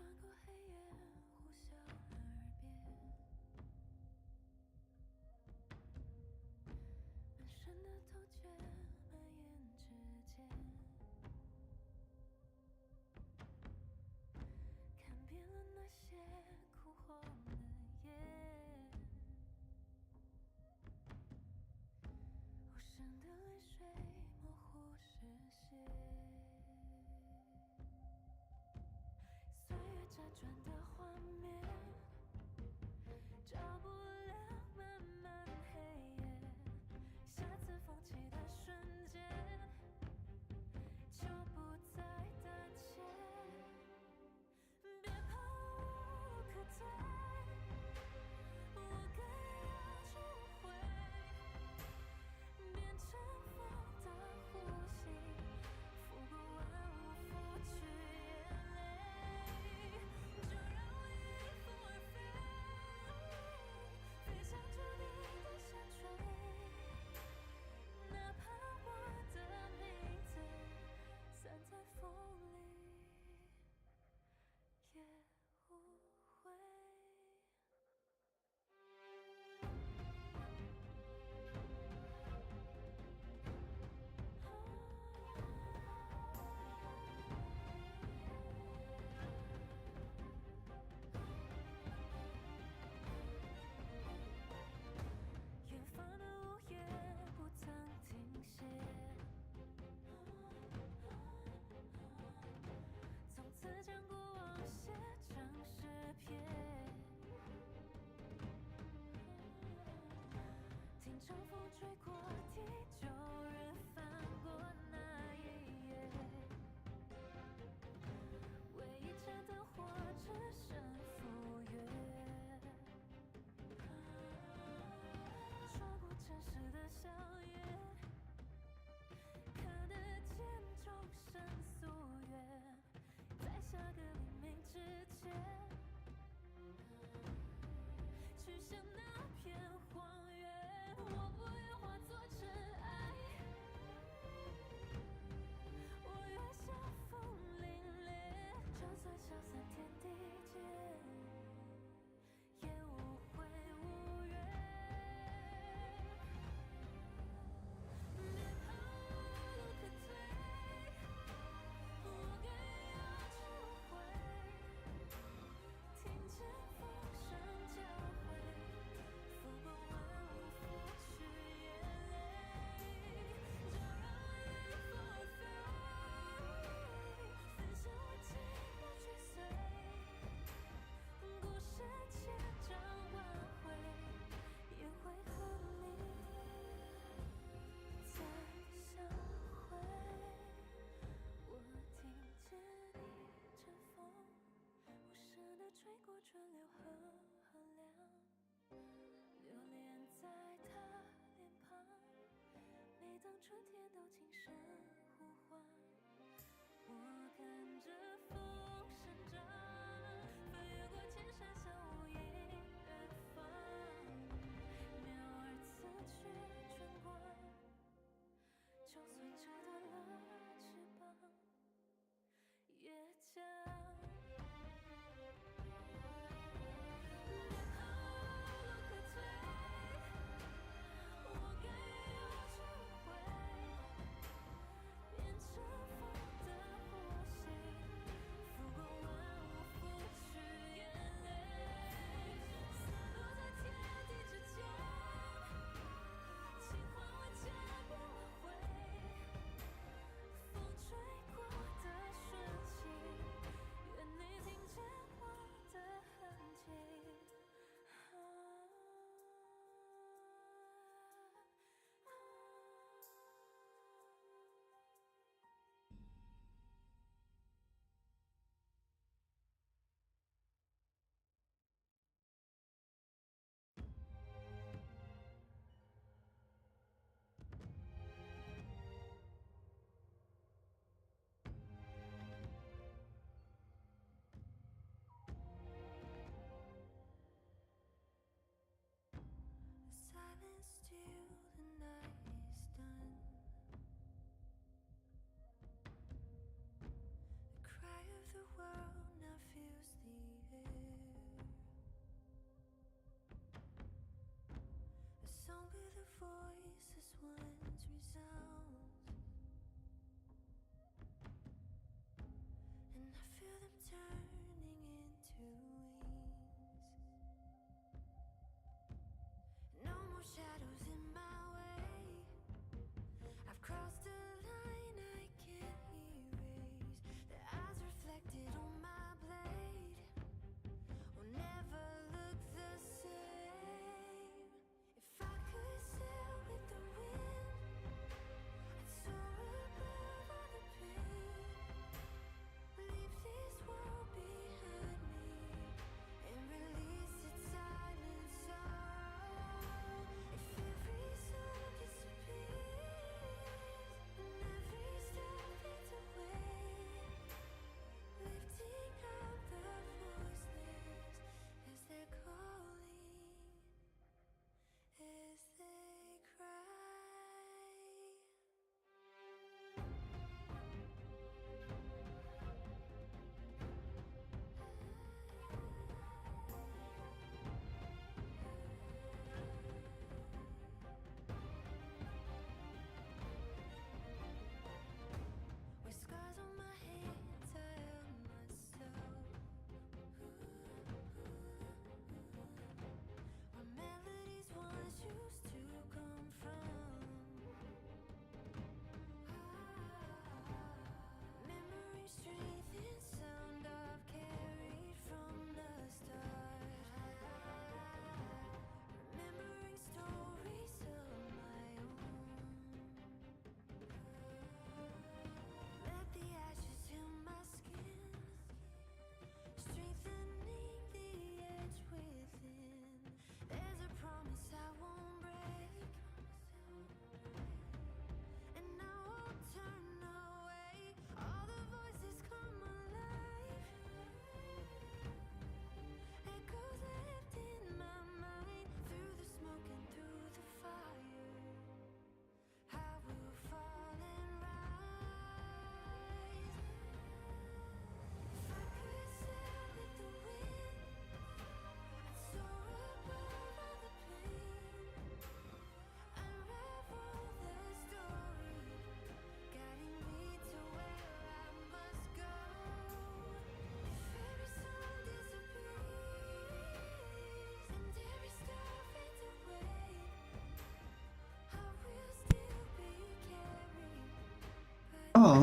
穿过黑夜，呼啸耳边，满身的头觉蔓延指尖，看遍了那些枯黄的叶，无声的泪水模糊视线，岁月辗转的画面，照不亮漫漫黑夜，下次风起的瞬间，就不再胆怯，别怕无路可退，我更要重回，变成风的呼吸，拂过万物，拂去眼泪，就让我迎风而飞，飞向注定的下坠，哪怕我的名字散在风里，也无悔。远方的午夜不曾停歇，从此将过往写成诗篇，听长风吹过地，旧日翻过那一页，为一盏灯火只剩赴约，穿过城市的硝烟，看得见众生夙愿，在下个黎明之前，去向那片荒原，我不愿化作尘埃，我愿笑风凛冽，就算消散天地间，也无悔无怨。别怕无路可退，我更要重回，听见风声交汇，拂过万物，拂去眼泪，就让我迎风而飞，分享我寂寞追随，故事千章万回，也会和你再相会。我听见一阵风，无声地吹过川流和河梁，留恋在他脸庞，每当春天都轻声呼唤，我看着风生长，翻越过千山向无垠远方，鸟儿辞去春光，就算折断了翅膀，也将别怕无路可退，我更要重回，变成风的呼吸，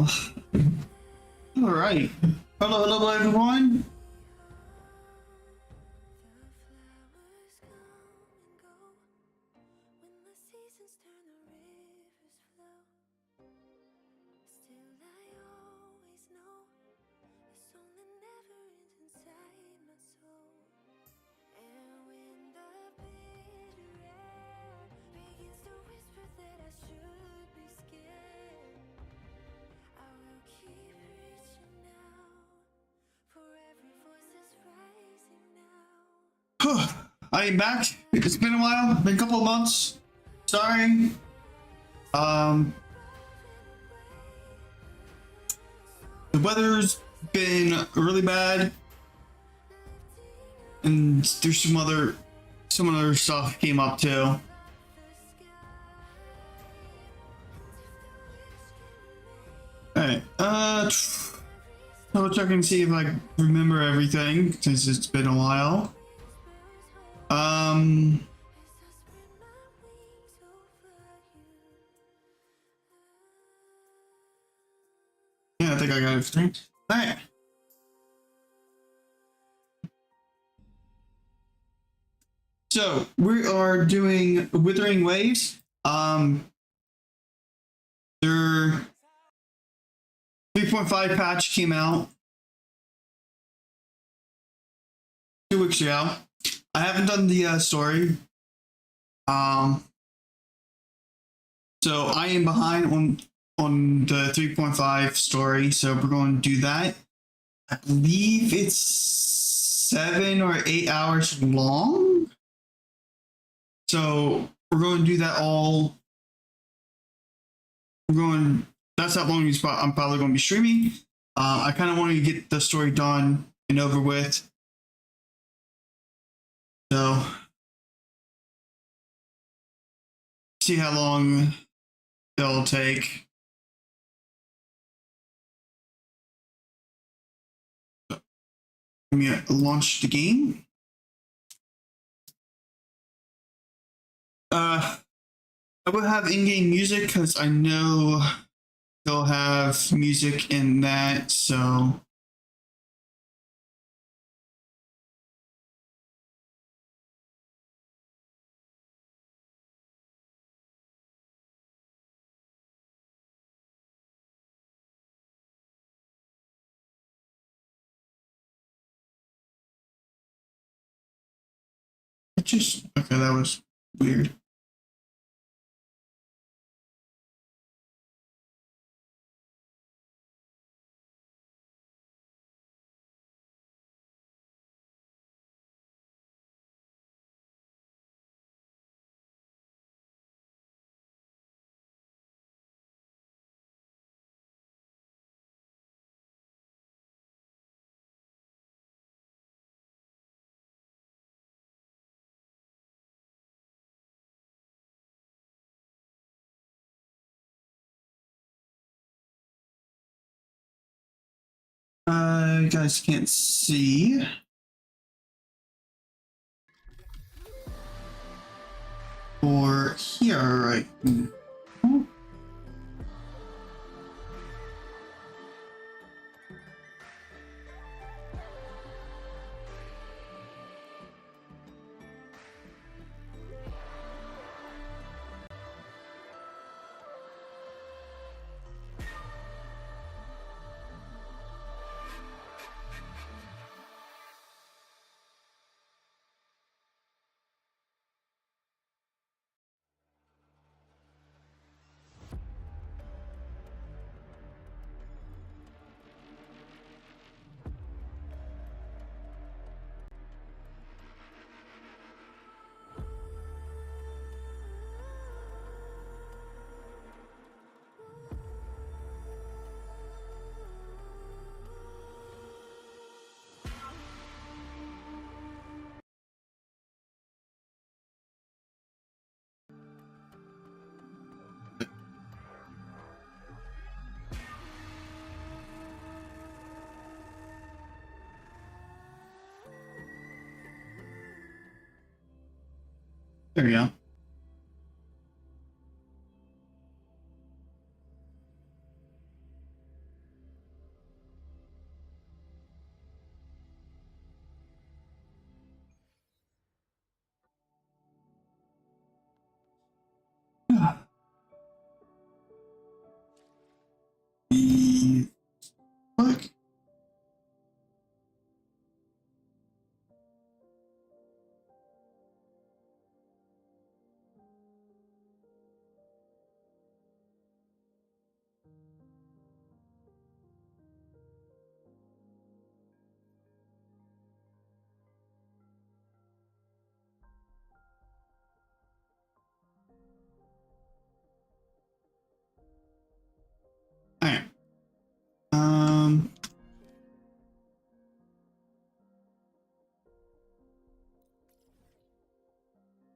All right. Hello, everyone. I am back. It's been a while, been a couple of months. Sorry. The weather's been really bad, and there's some other stuff came up too. Alright, I'll check and see if I remember everything since it's been a while. Yeah, I think I got everything. Alright. So we are doing Withering Waves. Their 3.5 patch came out 2 weeks ago. I haven't done the story. So I am behind on the 3.5 story, so we're going to do that. I believe it's 7 or 8 hours long. So we're going to do that all. That's how long I'm probably going to be streaming. I kind of want to get the story done and over with. So see how long it'll take. So, let me launch the game. I will have in-game music because I know they'll have music in that, so. Okay, that was weird. You guys can't see. Or here, right? There we go.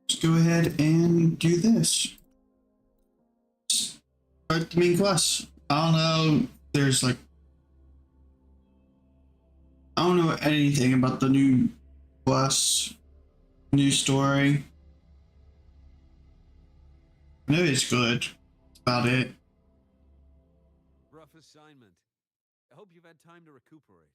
Let's go ahead and do this. Start the main quest. I don't know. There's like, I don't know anything about the new quest, new story. I know it's good. That's about it. Rough assignment. I hope you've had time to recuperate.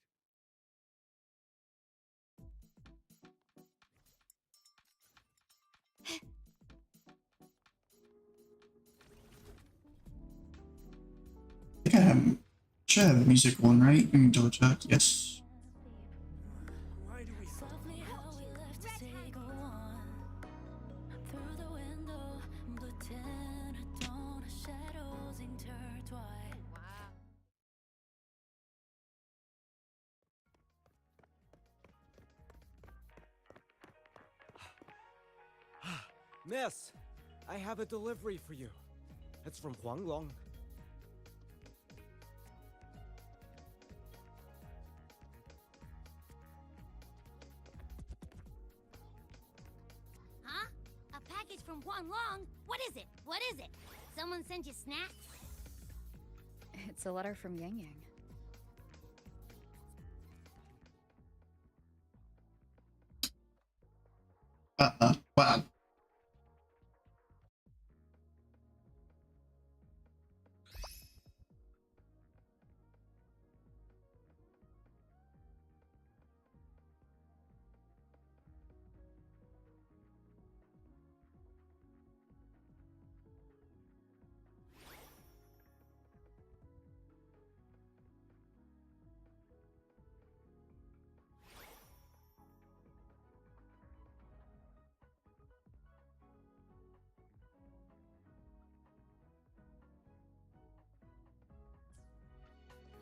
I think I have, should have the music on, right? Let me double check. Yes. Why do we Softly how we left to say go on. Through the window, blue tinted dawn, shadows intertwine. Miss, I have a delivery for you. It's from Huanglong. Huh? A package from Huanglong? What is it? What is it? Someone sent you snacks? It's a letter from Yang Yang. Wow.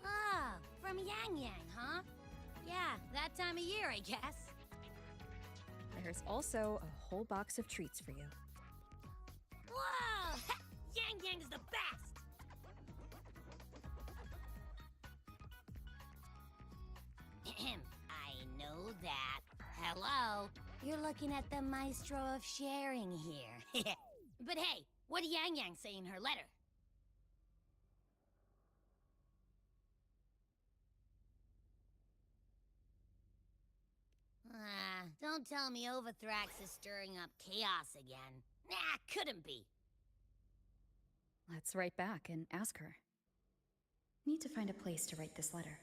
Ah, from Yang Yang, huh? Yeah, that time of year, I guess. There's also a whole box of treats for you. Whoa! Yang Yang's the best! I know that. Hello? You're looking at the maestro of sharing here. But hey, what did Yang Yang say in her letter? Don't tell me Overthrax is stirring up chaos again. Nah, couldn't be. Let's write back and ask her. Need to find a place to write this letter.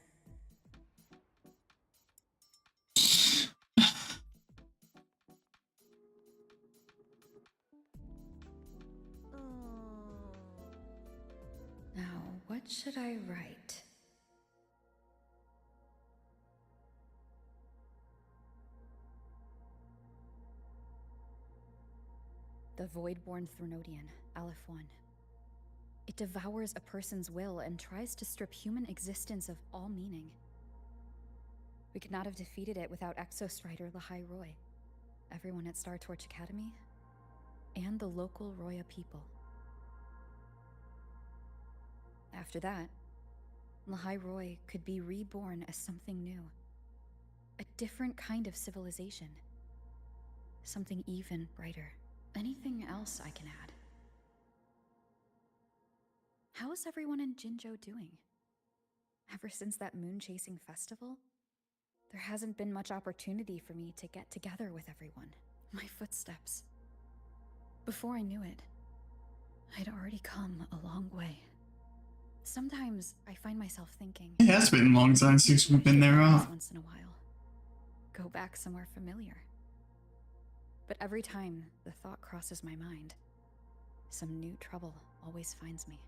Now, what should I write? The Voidborn Thronodian, Aleph 1. It devours a person's will and tries to strip human existence of all meaning. We could not have defeated it without Exostrider Lahai Roy, everyone at Star Torch Academy, and the local Roya people. After that, Lahai Roy could be reborn as something new. A different kind of civilization. Something even brighter. Anything else I can add? How is everyone in Jinzhou doing? Ever since that moon-chasing festival, there hasn't been much opportunity for me to get together with everyone. My footsteps. Before I knew it, I'd already come a long way. Sometimes I find myself thinking, It has been a long time since we've been there, huh? once in a while. Go back somewhere familiar. But every time the thought crosses my mind, some new trouble always finds me.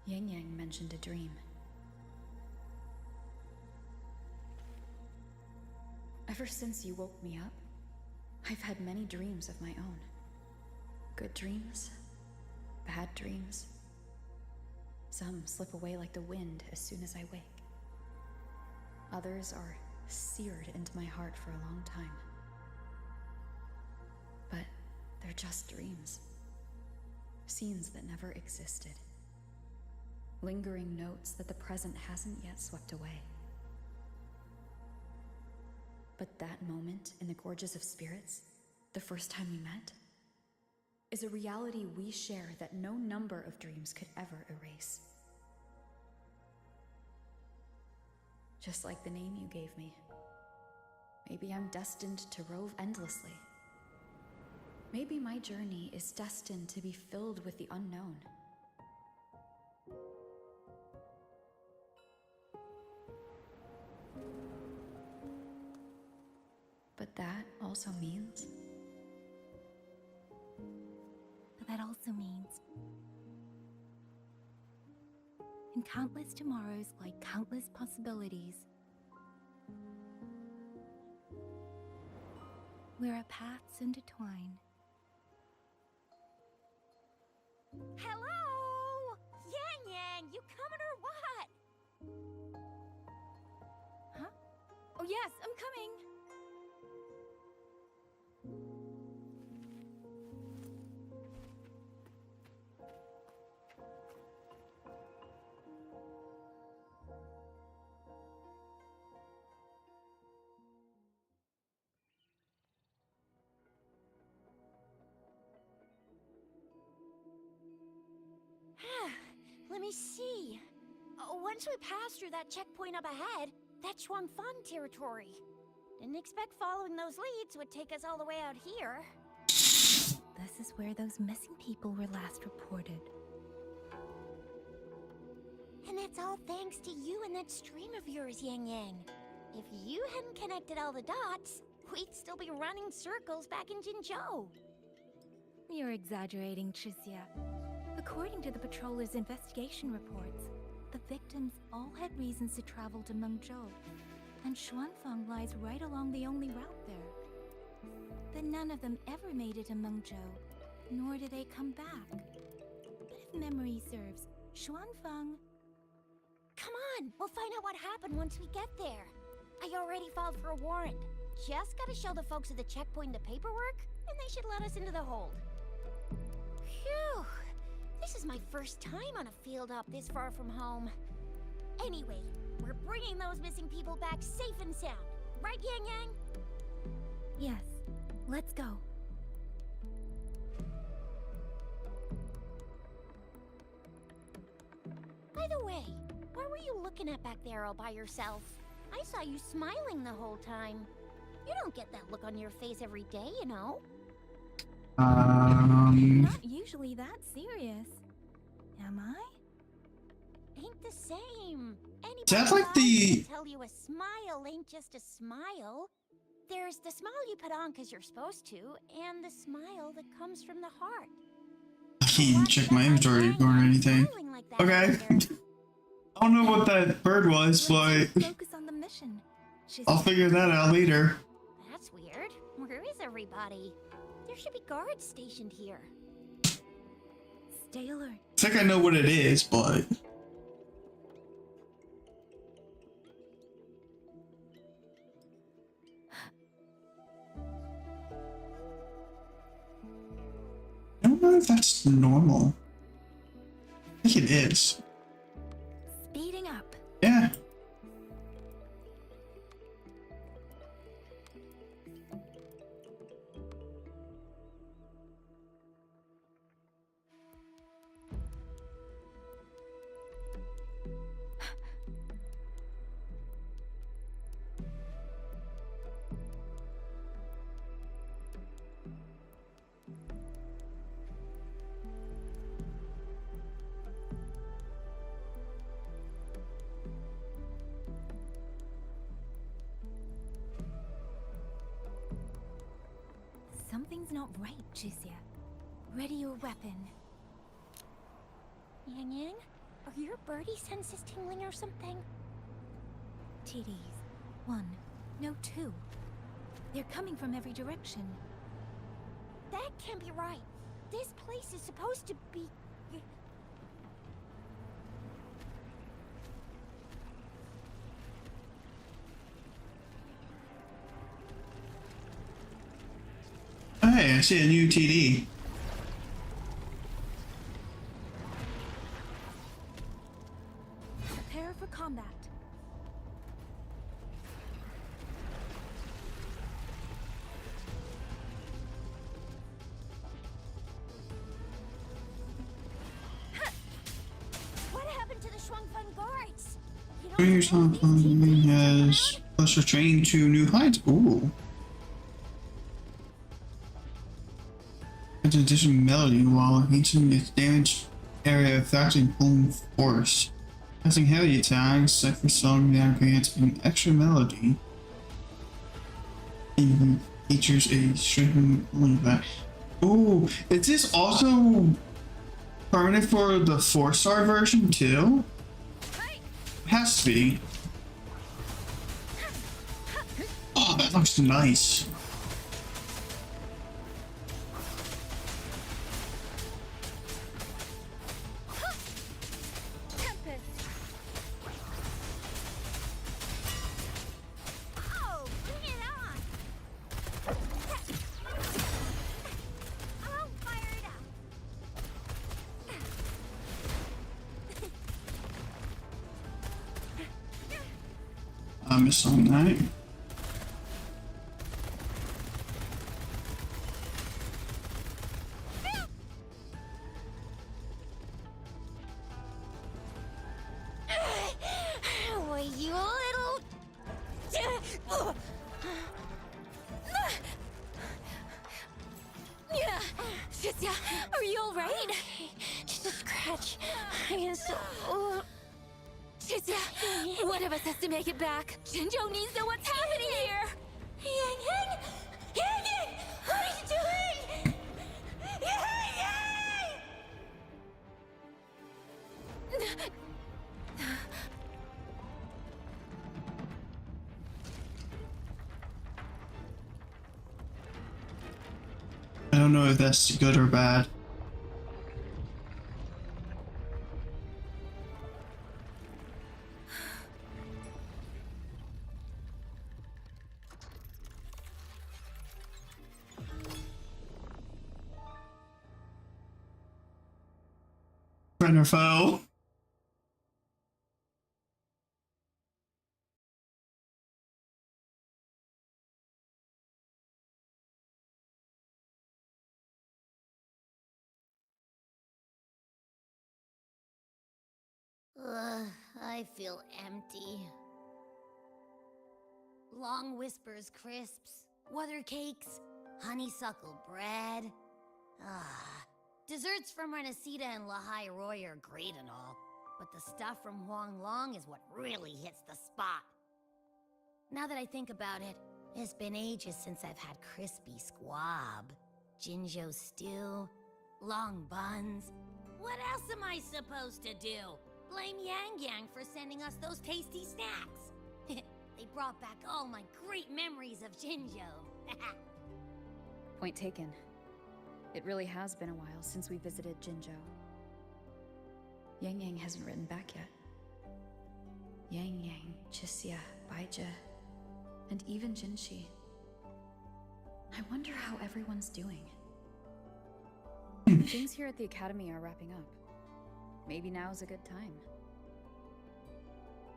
Yang Yang mentioned a dream. Ever since you woke me up, I've had many dreams of my own. Good dreams, bad dreams. Some slip away like the wind as soon as I wake. Others are seared into my heart for a long time. But they're just dreams. Scenes that never existed. Lingering notes that the present hasn't yet swept away. But that moment in the Gorges of Spirits, the first time we met, is a reality we share that no number of dreams could ever erase. Just like the name you gave me. Maybe I'm destined to rove endlessly. Maybe my journey is destined to be filled with the unknown. But that also means... That also means... in countless tomorrows lie countless possibilities. Where our paths intertwine. Hello? Yang Yang, you coming or what? Huh? Oh yes, I'm coming! Let me see. Once we pass through that checkpoint up ahead, that's Xuanfang territory. Didn't expect following those leads would take us all the way out here. This is where those missing people were last reported. And that's all thanks to you and that stream of yours, Yang Yang. If you hadn't connected all the dots, we'd still be running circles back in Jinzhou. You're exaggerating, Chixia. According to the patroller's investigation reports, the victims all had reasons to travel to Mengzhou, and Xuanfang lies right along the only route there. But none of them ever made it to Mengzhou, nor did they come back. But if memory serves, Xuanfang... Come on, we'll find out what happened once we get there. I already filed for a warrant. Just gotta show the folks at the checkpoint the paperwork, and they should let us into the hold. Phew! This is my first time on a field op this far from home. Anyway, we're bringing those missing people back safe and sound. Right, Yang Yang? Yes, let's go. By the way, what were you looking at back there all by yourself? I saw you smiling the whole time. You don't get that look on your face every day, you know? Not usually that serious. Am I? Ain't the same. Anybody That's like the- can tell you a smile ain't just a smile. There's the smile you put on because you're supposed to, and the smile that comes from the heart. I can't even check my inventory or anything. Like that Okay. either. I don't know what that bird was, but Let's focus on the mission. I'll figure that out later. That's weird. Where is everybody? There should be guards stationed here. Stay alert. I think I know what it is, but... I don't know if that's normal. I think it is. Speeding up. Yeah. Something's not right, Chixia. Ready your weapon. Yang Yang, are your birdie senses tingling or something? TDs. 1, no 2. They're coming from every direction. That can't be right. This place is supposed to be... Oh, hey, I see a new TD. Prepare for combat. What happened to the Shuangfeng guards? You don't Your suppose song these teens are has plus your training to new heights. Ooh. It's a additional melody while reaching its damage area affecting pulling force. Casting heavy attacks, Cypher Song now grants an extra melody. It features a strengthened pulling back. Ooh, is this also permanent for the 4-star version too? It has to be. Oh, that looks nice. Oh, bring it on! I'll fire it up. I missed on that. Were you a little... Yeah, Shizia, are you all right? Just a scratch. I am so... Shizia, one of us has to make it back. Jinjo needs to know what's happening here. Yang Yang! Yang Yang! What are you doing? Yang Yang! I don't know if that's good or bad. Friend or foe? I feel empty. Long whispers crisps, weather cakes, honeysuckle bread. Desserts from Renacita and Lahai Roy are great and all, but the stuff from Huang Long is what really hits the spot. Now that I think about it, it's been ages since I've had crispy squab, Jinjo stew, long buns. What else am I supposed to do? Blame Yang Yang for sending us those tasty snacks. They brought back all my great memories of Jinjo. Point taken. It really has been a while since we visited Jinjo. Yang Yang hasn't written back yet. Yang Yang, Chixia, Baija, and even Jinshi. I wonder how everyone's doing. Things here at the Academy are wrapping up. Maybe now's a good time.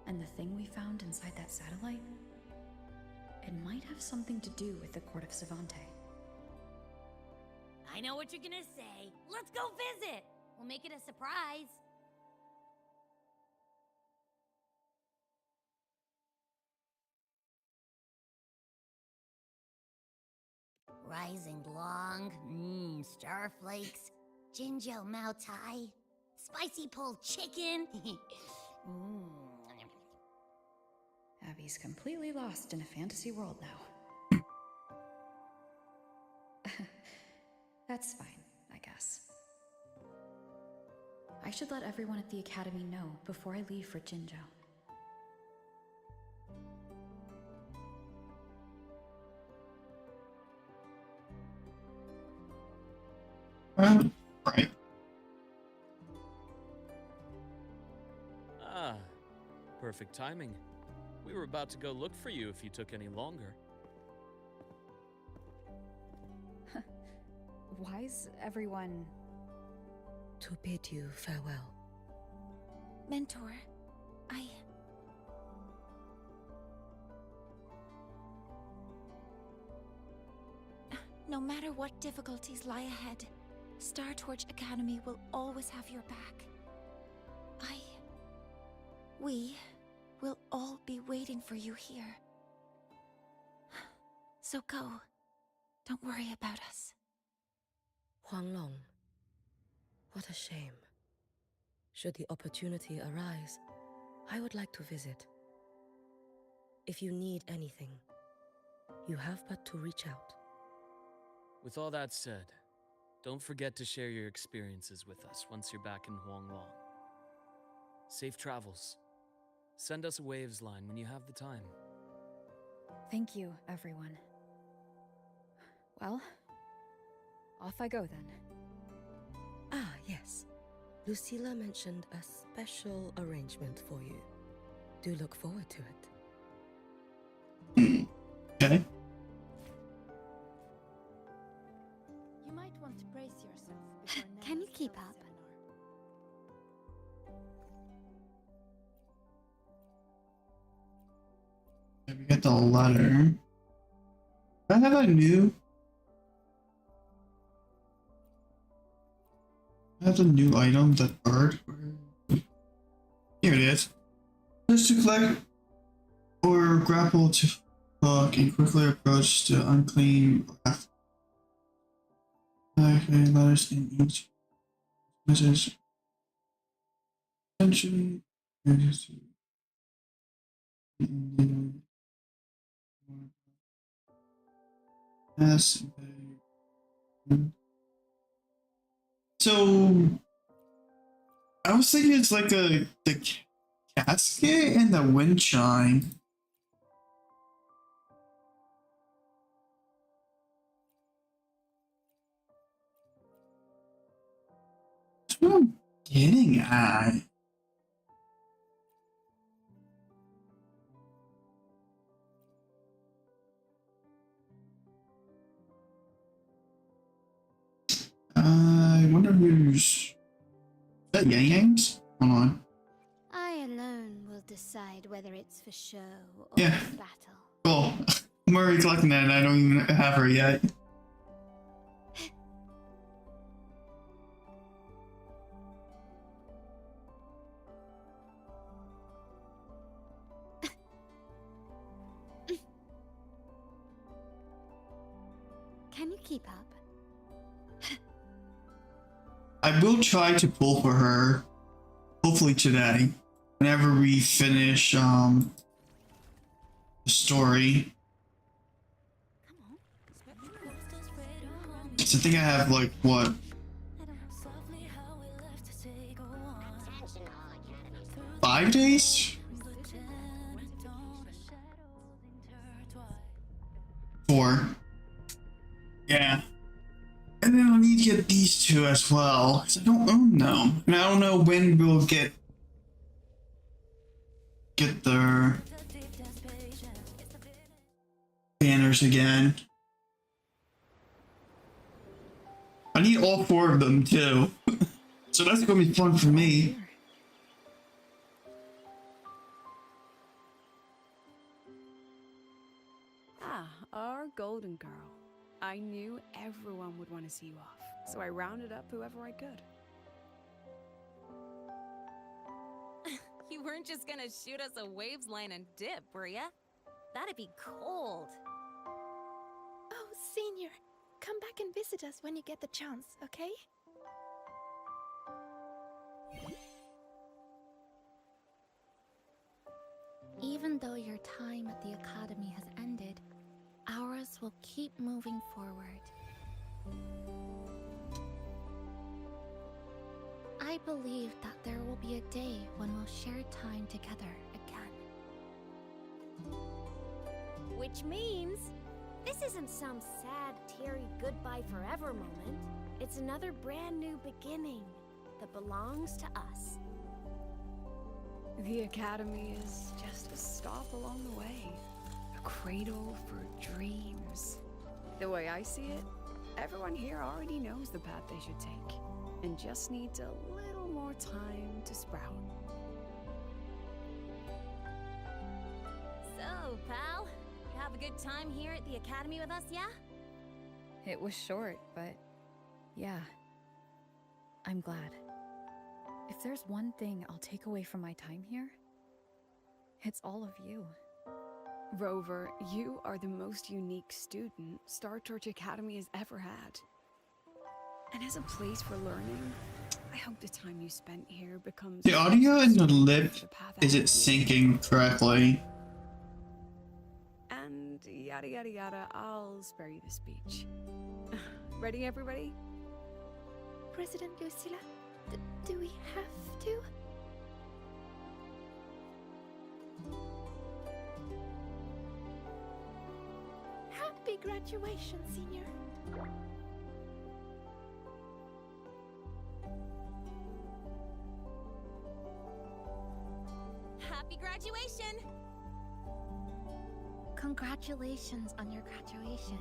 And the thing we found inside that satellite? It might have something to do with the Court of Savante. I know what you're gonna say. Let's go visit! We'll make it a surprise. Rising Long, starflakes, Jinjo Mao Tai, spicy pulled chicken. Abby's completely lost in a fantasy world now. That's fine, I guess. I should let everyone at the Academy know before I leave for Jinjo. Right. Ah, perfect timing. We were about to go look for you if you took any longer. Why's everyone... To bid you farewell. Mentor, No matter what difficulties lie ahead, Star Torch Academy will always have your back. We will all be waiting for you here. So go. Don't worry about us. Huanglong. What a shame. Should the opportunity arise, I would like to visit. If you need anything, you have but to reach out. With all that said, don't forget to share your experiences with us once you're back in Huanglong. Safe travels. Send us a waves line when you have the time. Thank you, everyone. Well, off I go then. Ah, yes. Lucilla mentioned a special arrangement for you. Do look forward to it. Okay. You might want to brace yourself before Can you Nana's keep film up? seminar. We get the letter. I have a new. I have a new item, that bird. Here it is. Just to collect or grapple to hook and quickly approach the unclean breath. Okay, letters in each message. Essentially, yes. So I was thinking it's like the casket and the wind chime. That's what I'm getting at. I wonder who's... Is that Yang Yang's? Hold on. I alone will decide whether it's for show or Yeah. for battle. Cool. I'm already collecting that and I don't even have her yet. Can you keep up? I will try to pull for her, hopefully today, whenever we finish the story. So I think I have like what? 5 days? 4. Yeah. And then I'll need to get these two as well, because I don't own them. And I don't know when we'll get their banners again. I need all 4 of them too. So that's gonna be fun for me. Ah, our golden girl. I knew everyone would want to see you off, so I rounded up whoever I could. You weren't just gonna shoot us a waves line and dip, were ya? That'd be cold. Oh, Senior, come back and visit us when you get the chance, okay? Even though your time at the Academy has ended, ours will keep moving forward. I believe that there will be a day when we'll share time together again. Which means this isn't some sad, teary goodbye forever moment. It's another brand new beginning that belongs to us. The Academy is just a stop along the way. A cradle for dreams. The way I see it, everyone here already knows the path they should take, and just needs a little more time to sprout. So, pal, you have a good time here at the Academy with us, yeah? It was short, but yeah. I'm glad. If there's one thing I'll take away from my time here, it's all of you. Rover, you are the most unique student Star Torch Academy has ever had. And as a place for learning, I hope the time you spent here becomes... The audio in the lip isn't syncing correctly. And yada yada yada, I'll spare you the speech. Ready, everybody? President Lucilla, do we have to? Happy graduation, Senior. Happy graduation! Congratulations on your graduation.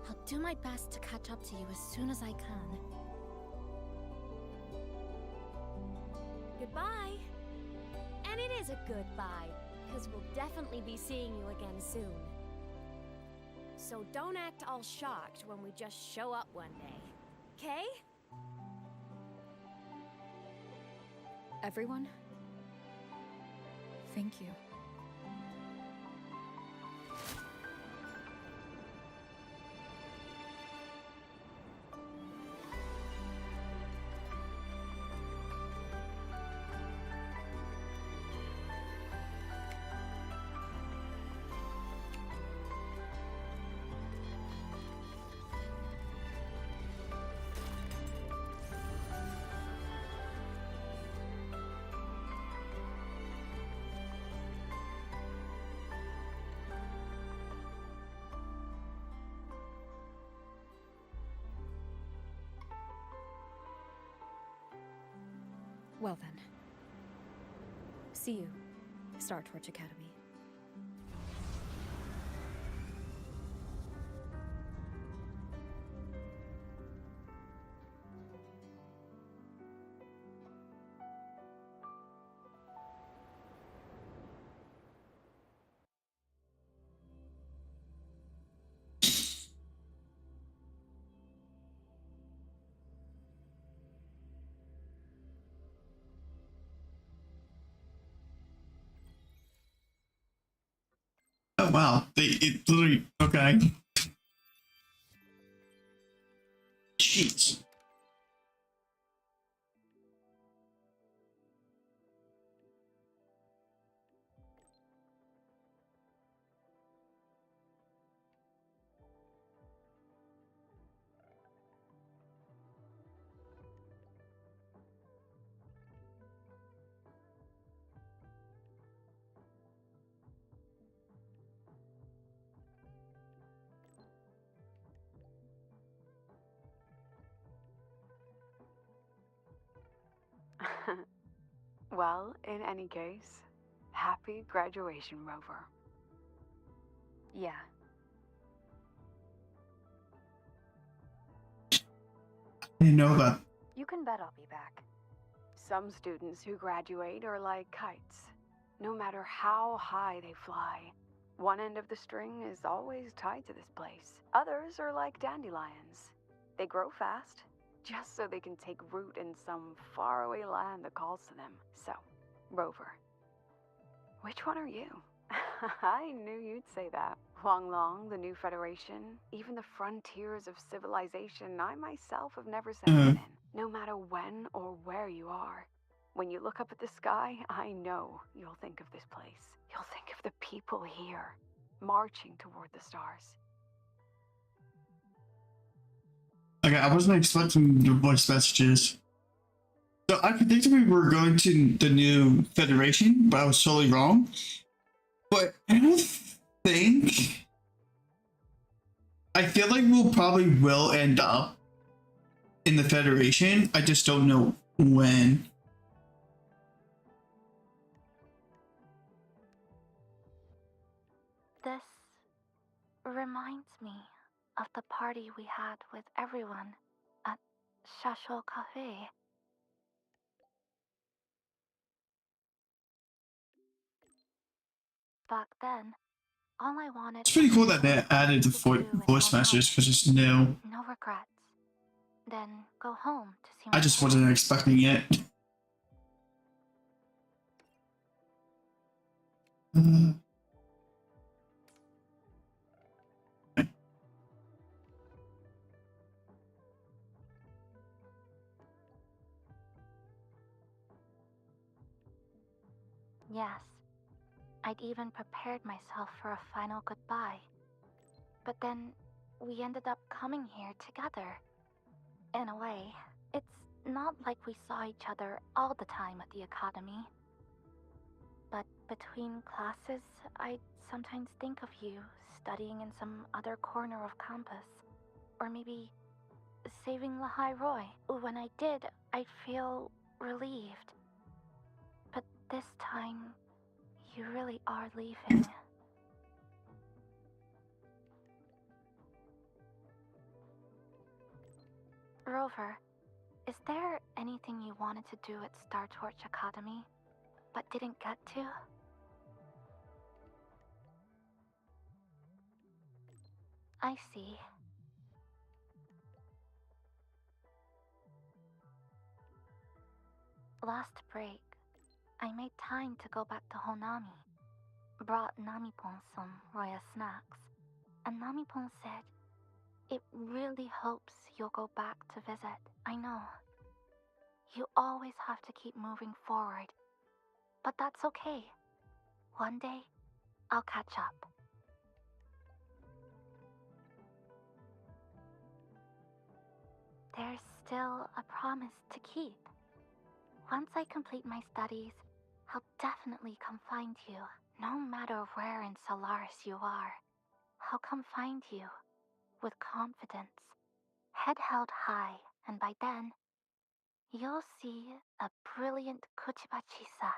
I'll do my best to catch up to you as soon as I can. Goodbye. And it is a goodbye, because we'll definitely be seeing you again soon. So don't act all shocked when we just show up one day, okay? Everyone, thank you. Well then. See you, Star Torch Academy. Oh wow, it literally, okay. Jeez. Well, in any case, happy graduation, Rover. Yeah. I didn't know about. You can bet I'll be back. Some students who graduate are like kites. No matter how high they fly, one end of the string is always tied to this place. Others are like dandelions. They grow fast, just so they can take root in some faraway land that calls to them. So, Rover, which one are you? I knew you'd say that. Long, the new Federation, even the frontiers of civilization I myself have never set foot in. No matter when or where you are, when you look up at the sky, I know you'll think of this place. You'll think of the people here, marching toward the stars. Okay, I wasn't expecting your voice messages. So I predicted we were going to the new Federation, but I was totally wrong. But I don't think... I feel like we'll probably will end up in the Federation. I just don't know when. This reminds me of the party we had with everyone at Shasho Cafe. Back then, all I wanted It's pretty cool that they was added the to do in voice one message night. because it's new. No regrets. Then go home to see I my just parents. wasn't expecting it. Yes, I'd even prepared myself for a final goodbye. But then we ended up coming here together. In a way, it's not like we saw each other all the time at the academy. But between classes, I'd sometimes think of you studying in some other corner of campus. Or maybe saving Lahai Roy. When I did, I'd feel relieved. But this time, you really are leaving. Rover, is there anything you wanted to do at Star Torch Academy, but didn't get to? I see. Last break, I made time to go back to Honami. Brought Namipon some Roya snacks, and Namipon said it really hopes you'll go back to visit. I know. You always have to keep moving forward, but that's okay. One day, I'll catch up. There's still a promise to keep. Once I complete my studies, I'll definitely come find you. No matter where in Solaris you are, I'll come find you. With confidence. Head held high, and by then, you'll see a brilliant Kuchiba Chisa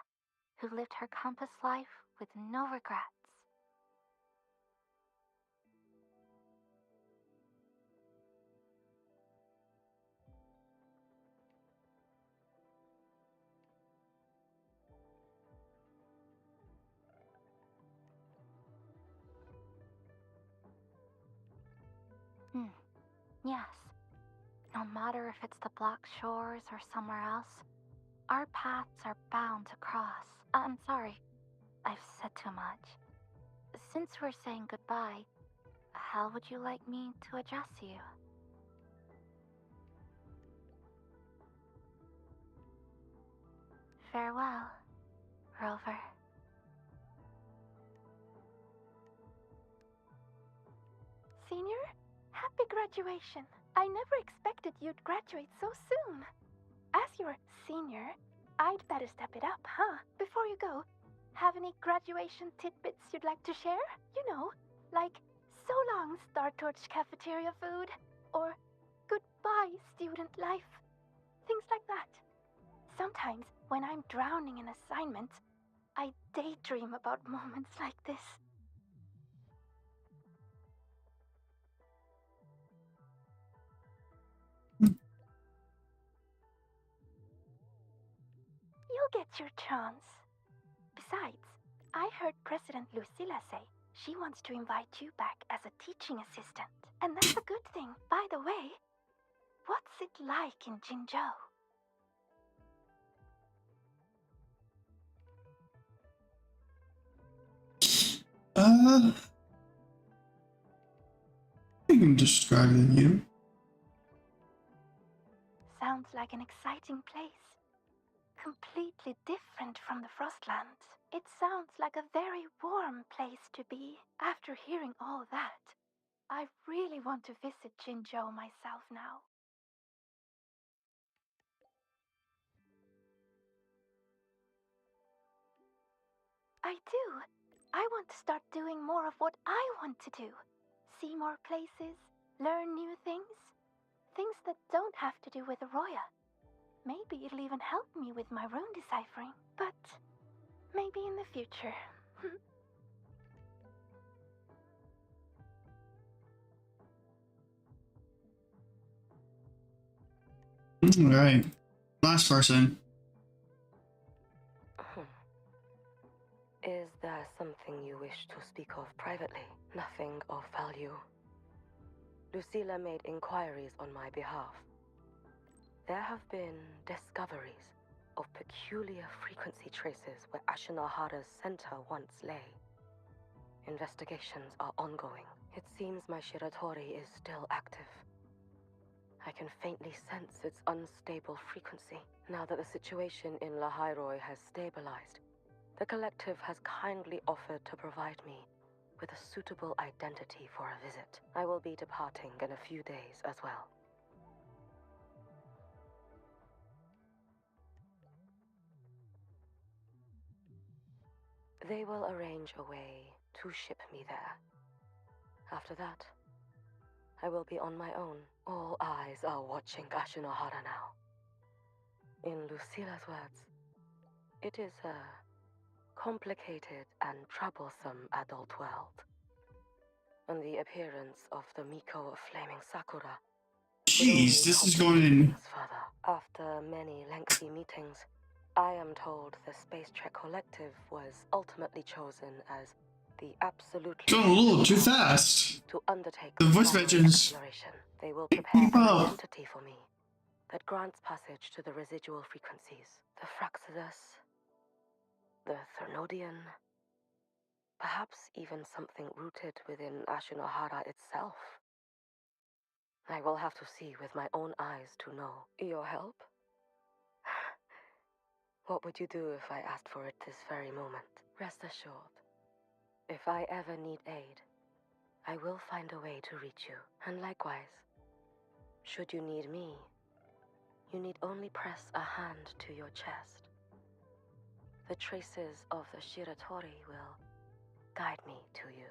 who lived her campus life with no regrets. Yes. No matter if it's the Black Shores or somewhere else, our paths are bound to cross. I'm sorry, I've said too much. Since we're saying goodbye, how would you like me to address you? Farewell, Rover. Senior, happy graduation. I never expected you'd graduate so soon. As your senior, I'd better step it up, huh? Before you go, have any graduation tidbits you'd like to share? You know, like so long Star Torch cafeteria food, or goodbye student life. Things like that. Sometimes, when I'm drowning in assignments, I daydream about moments like this. You'll get your chance. Besides, I heard President Lucilla say she wants to invite you back as a teaching assistant. And that's a good thing. By the way, what's it like in Jinzhou? I can describe it to you. Sounds like an exciting place. Completely different from the Frostlands. It sounds like a very warm place to be. After hearing all that, I really want to visit Jinzhou myself now. I do. I want to start doing more of what I want to do. See more places, learn new things. Things that don't have to do with Roya. Maybe it'll even help me with my rune deciphering. But maybe in the future. Alright. Last person. Is there something you wish to speak of privately? Nothing of value. Lucilla made inquiries on my behalf. There have been discoveries of peculiar frequency traces where Ashinahara's center once lay. Investigations are ongoing. It seems my Shiratori is still active. I can faintly sense its unstable frequency. Now that the situation in Lahairoi has stabilized, the collective has kindly offered to provide me with a suitable identity for a visit. I will be departing in a few days as well. They will arrange a way to ship me there. After that, I will be on my own. All eyes are watching Ashinohara now. In Lucilla's words, it is a complicated and troublesome adult world. And the appearance of the Miko of Flaming Sakura Jeez, this is going in. further. After many lengthy meetings, I am told the Space Trek Collective was ultimately chosen as the absolutely Going a little too fast. to undertake The voice final matches. exploration. They will prepare Keep an up. identity for me that grants passage to the residual frequencies. The Fraxidus, the Thernodian, perhaps even something rooted within Ashinohara itself. I will have to see with my own eyes to know. Your help? What would you do if I asked for it this very moment? Rest assured, if I ever need aid, I will find a way to reach you. And likewise, should you need me, you need only press a hand to your chest. The traces of the Shiratori will guide me to you.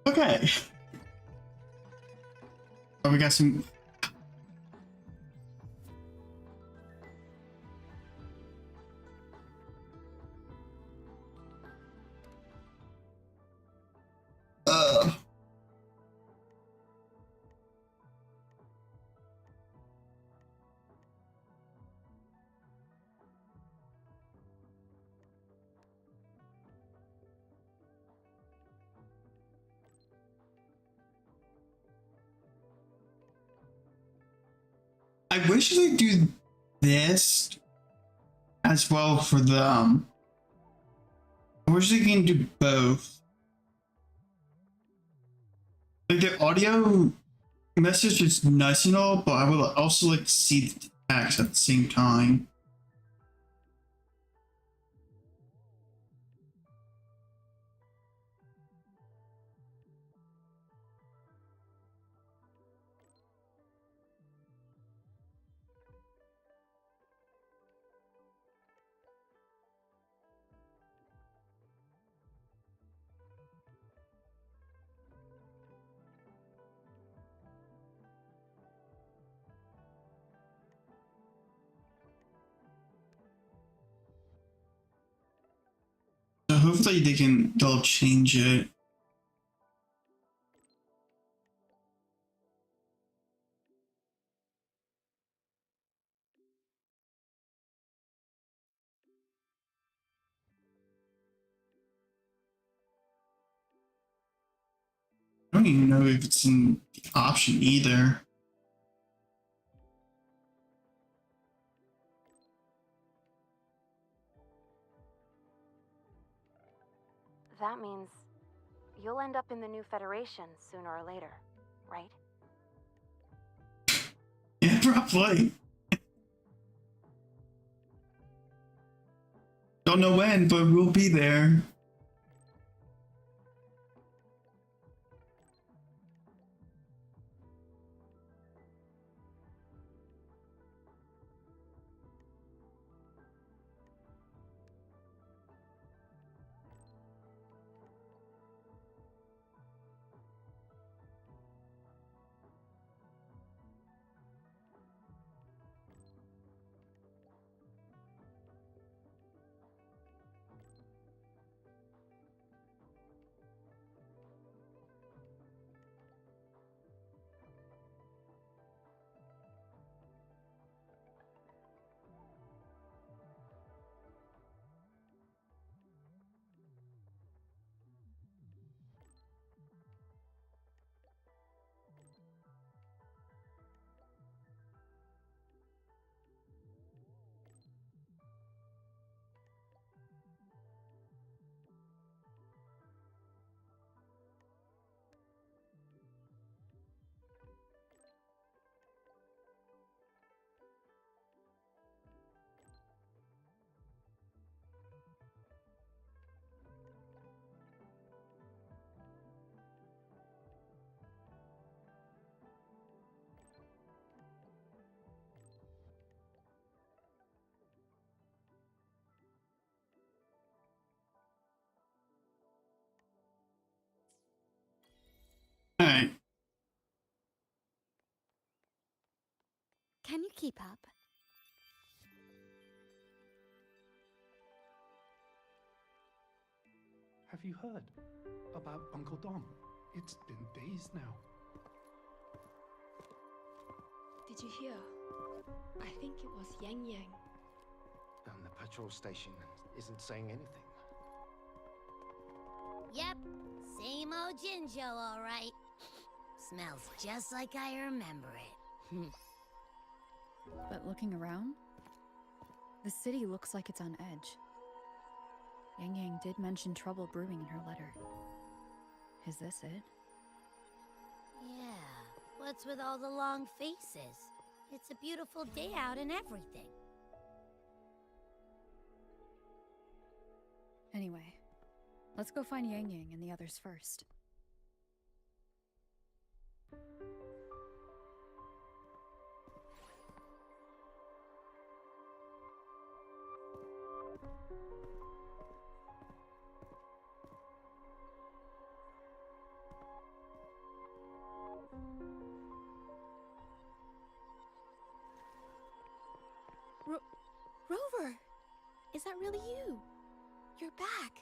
Okay. Oh, we got some. I wish they do this as well for them. I wish they can do both. Like the audio message is nice and all, but I would also like to see the text at the same time. So hopefully they'll change it. I don't even know if it's in the option either. That means you'll end up in the new Federation sooner or later, right? Yeah, probably. Don't know when, but we'll be there. keep up. Have you heard about Uncle Dom? It's been days now. Did you hear? I think it was Yang Yang. And the patrol station isn't saying anything. Yep, same old Jinjo, all right. Smells just like I remember it. But looking around, the city looks like it's on edge. Yang Yang did mention trouble brewing in her letter. Is this it? Yeah, what's with all the long faces? It's a beautiful day out and everything. Anyway, let's go find Yang Yang and the others first. Rover! Is that really you? You're back.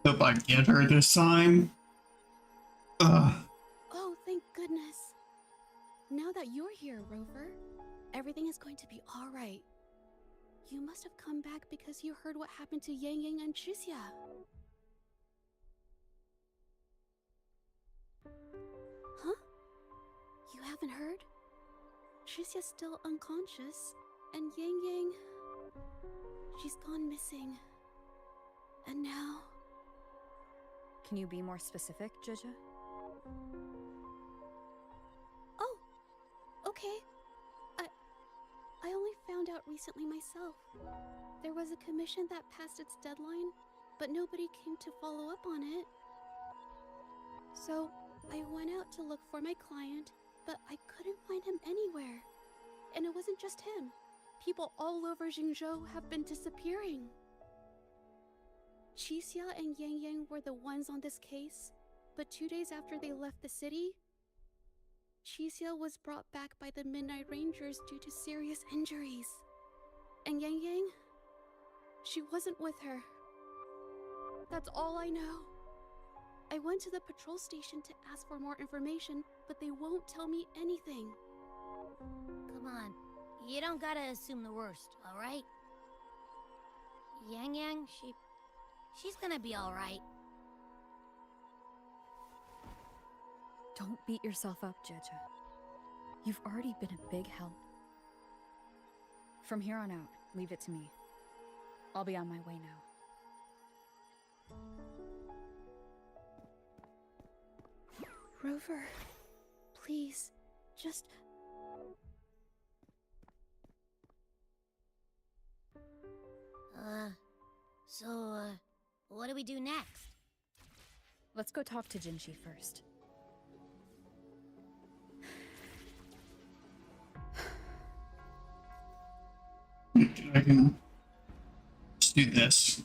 Hope I get her this time. Ugh. Oh, thank goodness. Now that you're here, Rover, everything is going to be all right. You must have come back because you heard what happened to Yang Yang and Chixia. Huh? You haven't heard? Chixia's still unconscious, and Yang Yang... she's gone missing. And now... Can you be more specific, Jija? Oh, okay. I only found out recently myself. There was a commission that passed its deadline, but nobody came to follow up on it. So, I went out to look for my client, but I couldn't find him anywhere. And it wasn't just him. People all over Jingzhou have been disappearing. Chixia and Yang Yang were the ones on this case, but 2 days after they left the city, Chixia was brought back by the Midnight Rangers due to serious injuries. And Yang Yang, she wasn't with her. That's all I know. I went to the patrol station to ask for more information, but they won't tell me anything. Come on, you don't gotta assume the worst, all right? Yang Yang, she's gonna be all right. Don't beat yourself up, Jija. You've already been a big help. From here on out, leave it to me. I'll be on my way now. Rover, please, just... What do we do next? Let's go talk to Jinji first. I can just do this.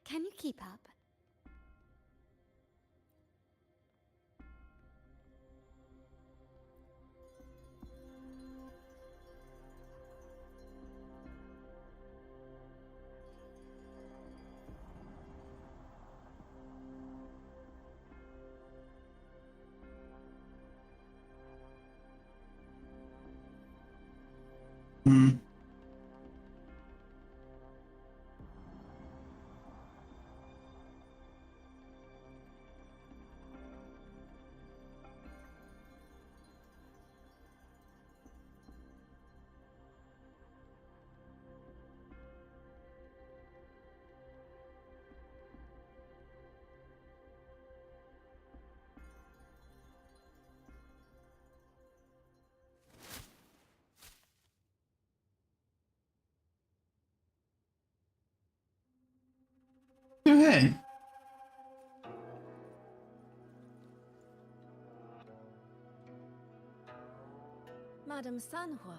Can you keep up? Hmm. Oh, hey. Madame Sanhua,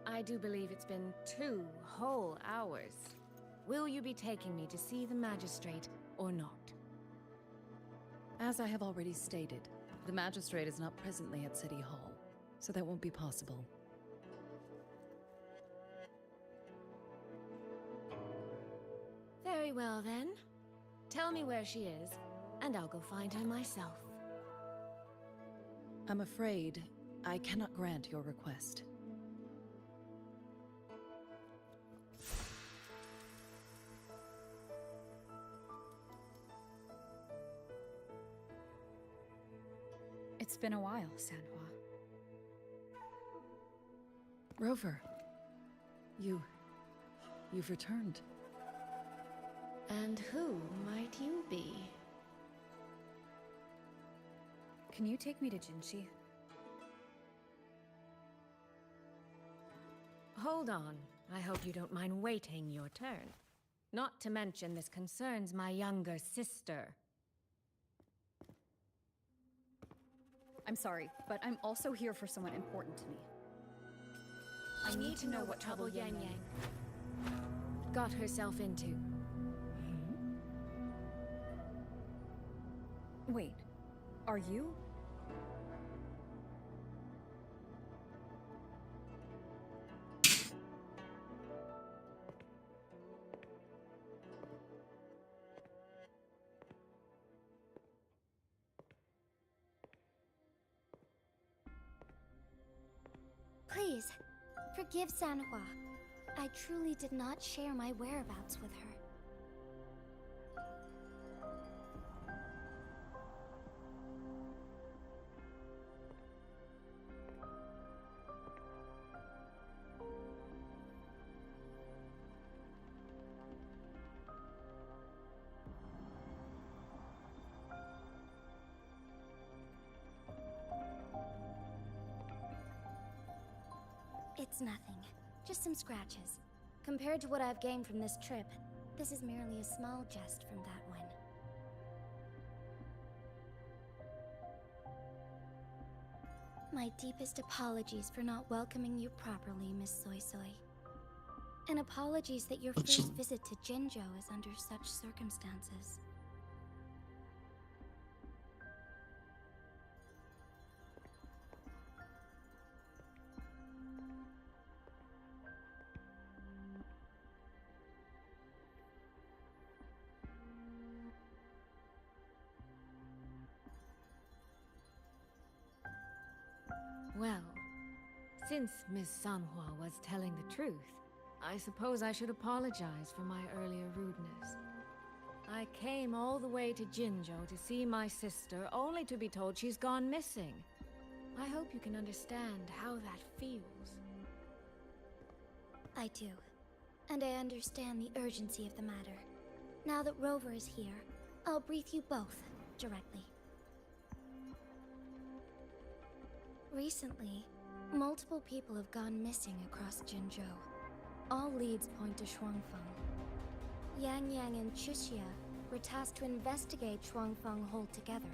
I do believe it's been 2 whole hours. Will you be taking me to see the magistrate or not? As I have already stated, the magistrate is not presently at City Hall, so that won't be possible. Very well then. Tell me where she is, and I'll go find her myself. I'm afraid I cannot grant your request. It's been a while, Sanhua. Rover, you've returned. And who might you be? Can you take me to Jinshi? Hold on. I hope you don't mind waiting your turn. Not to mention this concerns my younger sister. I'm sorry, but I'm also here for someone important to me. I need to know what trouble Yang Yang got herself into. Wait, are you? Please, forgive Sanhua. I truly did not share my whereabouts with her. It's nothing. Just some scratches. Compared to what I've gained from this trip, this is merely a small jest from that one. My deepest apologies for not welcoming you properly, Miss Soy Soy. And apologies that your first visit to Jinzhou is under such circumstances. Well, since Miss Sanhua was telling the truth, I suppose I should apologize for my earlier rudeness. I came all the way to Jinzhou to see my sister, only to be told she's gone missing. I hope you can understand how that feels. I do. And I understand the urgency of the matter. Now that Rover is here, I'll brief you both directly. Recently, multiple people have gone missing across Jinzhou. All leads point to Shuangfeng. Yang Yang and Chixia were tasked to investigate Shuangfeng Hold together.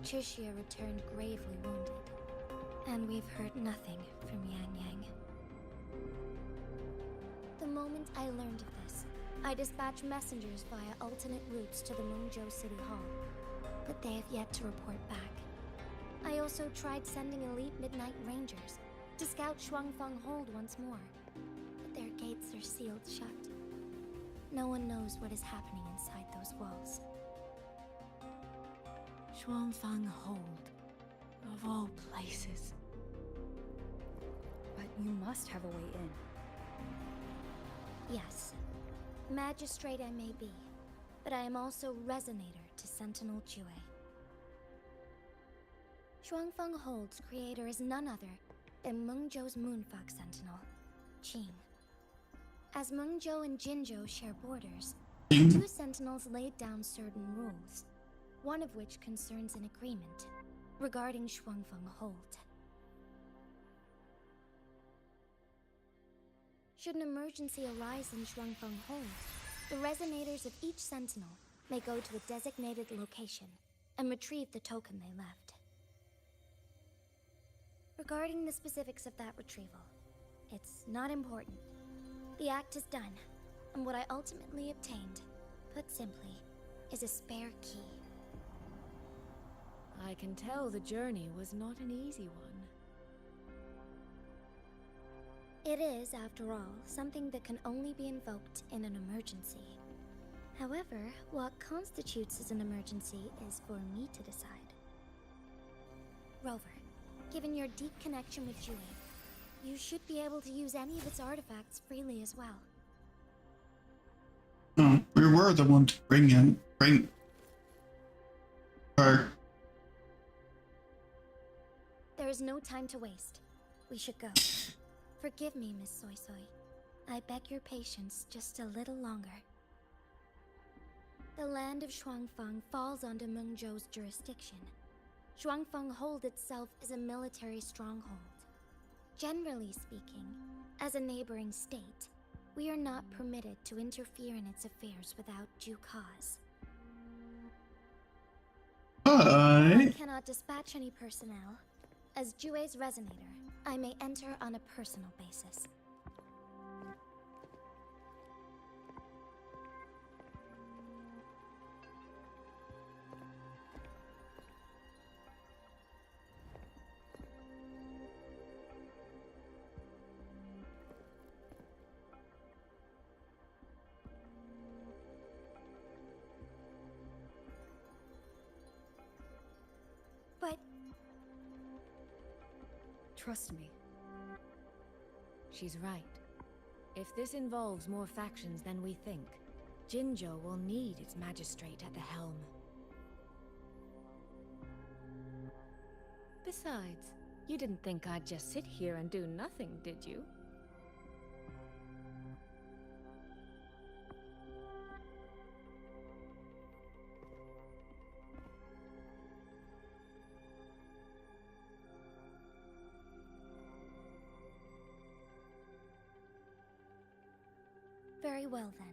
Chixia returned gravely wounded. And we've heard nothing from Yang Yang. The moment I learned of this, I dispatched messengers via alternate routes to the Mengzhou City Hall. But they have yet to report back. I also tried sending elite Midnight Rangers to scout Shuangfeng Hold once more, but their gates are sealed shut. No one knows what is happening inside those walls. Shuangfeng Hold, of all places. But you must have a way in. Yes. Magistrate I may be, but I am also Resonator to Sentinel Jue. Shuangfeng Hold's creator is none other than Mengzhou's Moonfox Sentinel, Qing. As Mengzhou and Jinzhou share borders, the two sentinels laid down certain rules, one of which concerns an agreement regarding Shuangfeng Hold. Should an emergency arise in Shuangfeng Hold, the resonators of each sentinel may go to a designated location and retrieve the token they left. Regarding the specifics of that retrieval, it's not important. The act is done, and what I ultimately obtained, put simply, is a spare key. I can tell the journey was not an easy one. It is, after all, something that can only be invoked in an emergency. However, what constitutes as an emergency is for me to decide. Rover, given your deep connection with Jue, you should be able to use any of its artifacts freely as well. Oh, we were the one to bring her. There is no time to waste. We should go. Forgive me, Miss Soy Soy. I beg your patience just a little longer. The land of Shuangfeng falls under Mengzhou's jurisdiction. Shuangfeng Hold itself is a military stronghold. Generally speaking, as a neighboring state, we are not permitted to interfere in its affairs without due cause. I cannot dispatch any personnel. As Jue's resonator, I may enter on a personal basis. But trust me. She's right. If this involves more factions than we think, Jinzhou will need its magistrate at the helm. Besides, you didn't think I'd just sit here and do nothing, did you? Very well then.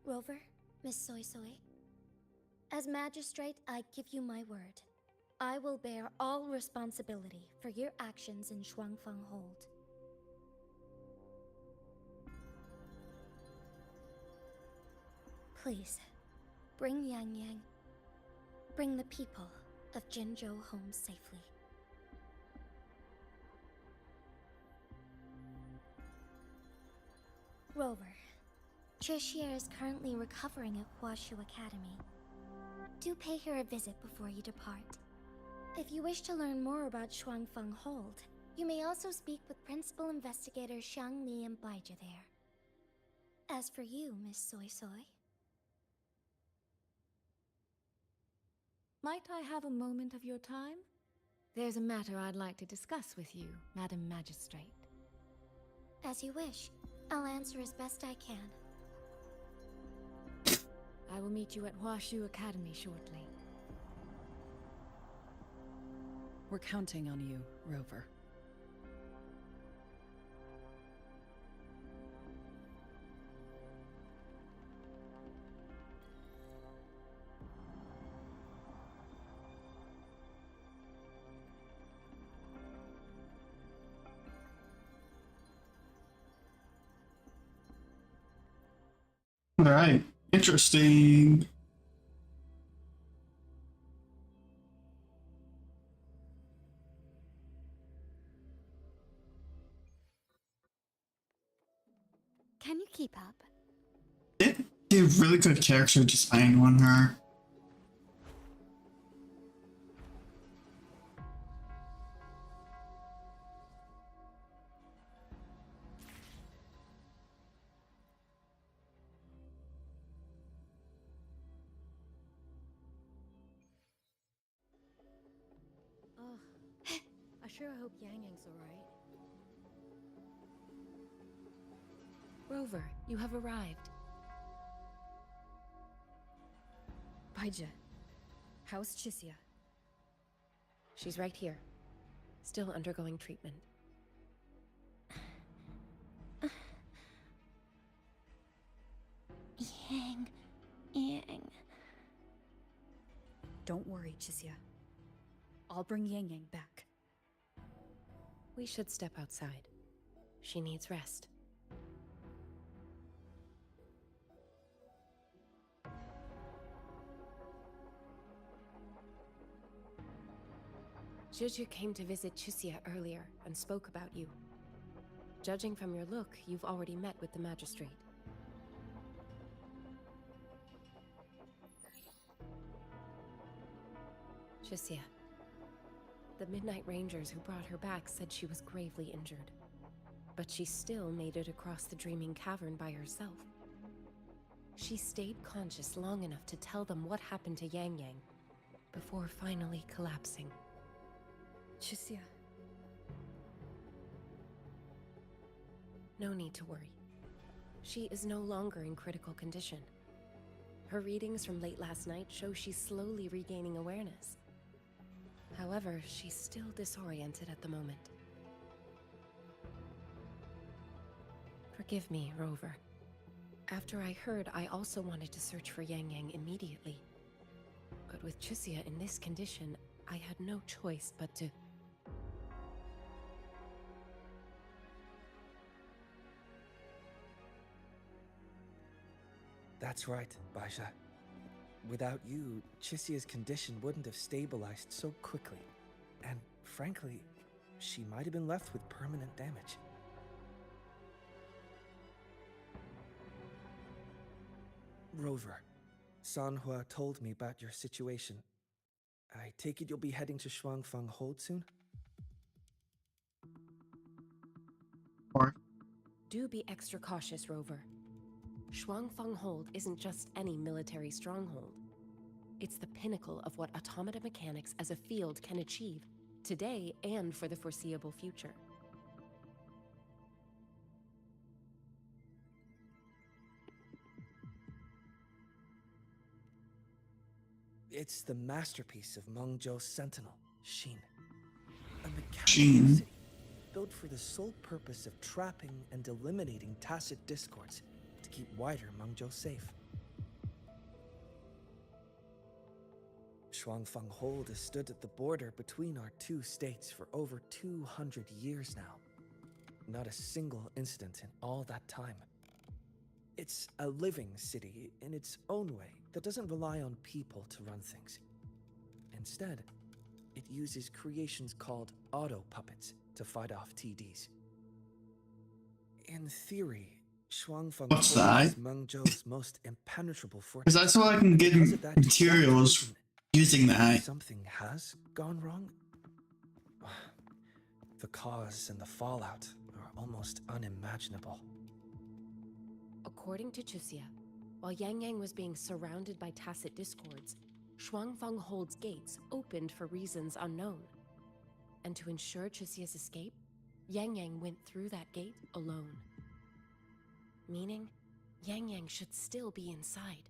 Rover, Miss Soy Soy. As magistrate, I give you my word. I will bear all responsibility for your actions in Shuangfeng Hold. Please, bring Yang Yang. Bring the people of Jinzhou home safely. Rover, Trishia is currently recovering at Huashu Academy. Do pay her a visit before you depart. If you wish to learn more about Shuangfeng Hold, you may also speak with Principal Investigator Xiang Li and Baizhi there. As for you, Miss Soy Soy... Might I have a moment of your time? There's a matter I'd like to discuss with you, Madam Magistrate. As you wish. I'll answer as best I can. I will meet you at Huashu Academy shortly. We're counting on you, Rover. All right, interesting. Can you keep up? It did really good character design on her. I sure hope Yang Yang's alright. Rover, you have arrived. Baizhi, how's Chixia? She's right here. Still undergoing treatment. Yang. Don't worry, Chixia. I'll bring Yang Yang back. We should step outside. She needs rest. Juju came to visit Chixia earlier and spoke about you. Judging from your look, you've already met with the magistrate. Chixia. The Midnight Rangers who brought her back said she was gravely injured. But she still made it across the Dreaming Cavern by herself. She stayed conscious long enough to tell them what happened to Yang Yang, before finally collapsing. Chixia. No need to worry. She is no longer in critical condition. Her readings from late last night show she's slowly regaining awareness. However, she's still disoriented at the moment. Forgive me, Rover. After I heard, I also wanted to search for Yang Yang immediately. But with Chixia in this condition, I had no choice but to... That's right, Baisha. Without you, Chixia's condition wouldn't have stabilized so quickly. And frankly, she might have been left with permanent damage. Rover, Sanhua told me about your situation. I take it you'll be heading to Shuangfang Hold soon? Do be extra cautious, Rover. Shuangfang Hold isn't just any military stronghold. It's the pinnacle of what automata mechanics as a field can achieve, today and for the foreseeable future. It's the masterpiece of Mengzhou's Sentinel, Xin. A mechanical Xin. city built for the sole purpose of trapping and eliminating tacit discords to keep wider Mengzhou safe. Shuangfang Hold has stood at the border between our two states for over 200 years now. Not a single incident in all that time. It's a living city in its own way that doesn't rely on people to run things. Instead, it uses creations called auto-puppets to fight off TDs. In theory, Shuangfang What's Hold that? is Mengzhou's most impenetrable Because fortress. that's how I can get Because of that materials exact reason, using that. something has gone wrong. The cause and the fallout are almost unimaginable. According to Chixia, while Yang Yang was being surrounded by tacit discords, Shuangfang Hold's gates opened for reasons unknown. And to ensure Chixia's escape, Yang Yang went through that gate alone. Meaning, Yang Yang should still be inside.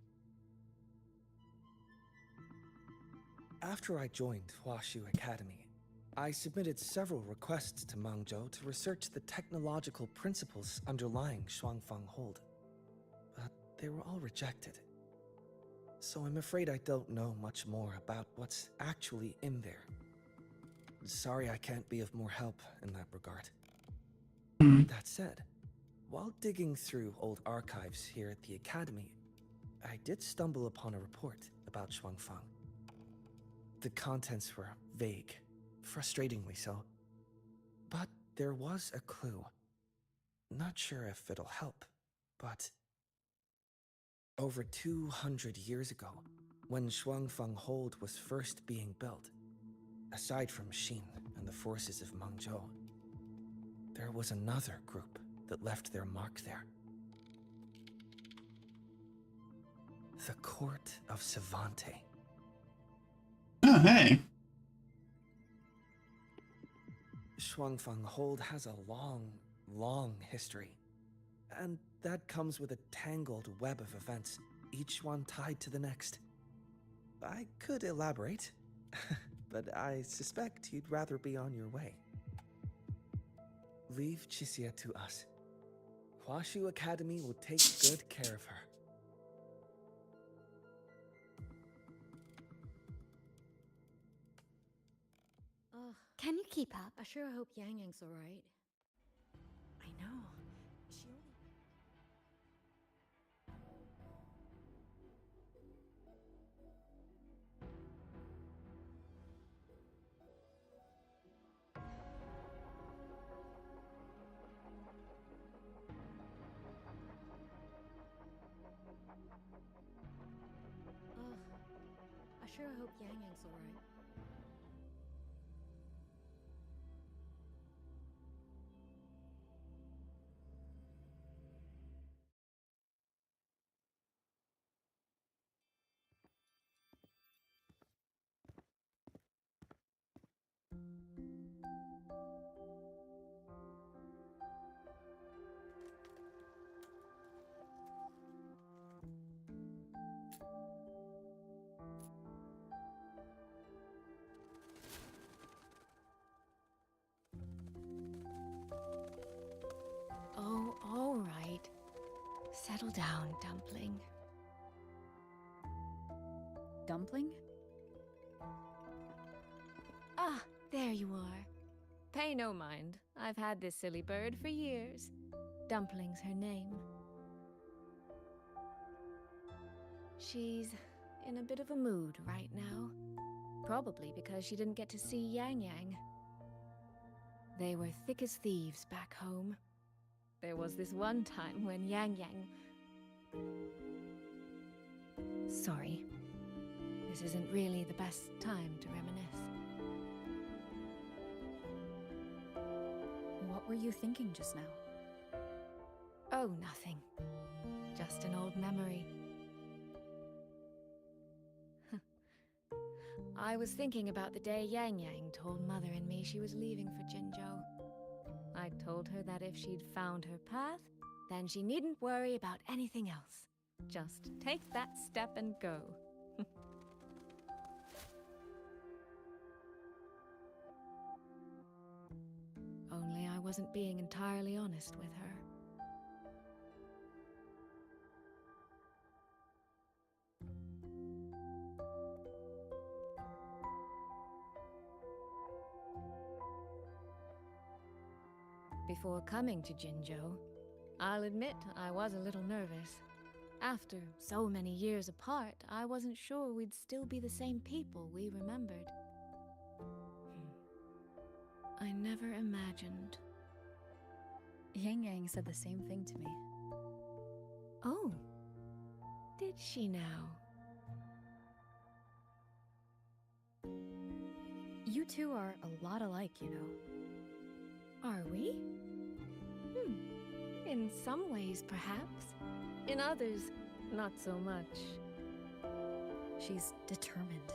After I joined Huashu Academy, I submitted several requests to Mengzhou to research the technological principles underlying Shuangfang Hold. But they were all rejected. So I'm afraid I don't know much more about what's actually in there. Sorry I can't be of more help in that regard. That said, while digging through old archives here at the Academy, I did stumble upon a report about Shuangfang. The contents were vague, frustratingly so. But there was a clue. Not sure if it'll help, but... Over 200 years ago, when Shuangfang Hold was first being built, aside from Xin and the forces of Mengzhou, there was another group that left their mark there. The Court of Savante. Oh, hey. Shuangfang Hold has a long, long history. And that comes with a tangled web of events, each one tied to the next. I could elaborate, but I suspect you'd rather be on your way. Leave Chixia to us. Huashu Academy will take good care of her. Ugh. Can you keep up? I sure hope Yang Yang's alright. I know. She only... Ugh. I sure hope Yang Yang's alright. Oh, all right. Settle down, Dumpling. Dumpling? Ah, there you are. Pay no mind. I've had this silly bird for years. Dumpling's her name. She's in a bit of a mood right now. Probably because she didn't get to see Yang Yang. They were thick as thieves back home. There was this one time when Yang Yang... Sorry. This isn't really the best time to reminisce. What were you thinking just now? Oh, nothing. Just an old memory. I was thinking about the day Yang Yang told Mother and me she was leaving for Jinzhou. I told her that if she'd found her path, then she needn't worry about anything else. Just take that step and go. Only I wasn't being entirely honest with her. Before coming to Jinzhou, I'll admit I was a little nervous. After so many years apart, I wasn't sure we'd still be the same people we remembered. I never imagined. Yang Yang said the same thing to me. Oh, did she now? You two are a lot alike, you know. Are we? In some ways, perhaps. In others, not so much. She's determined.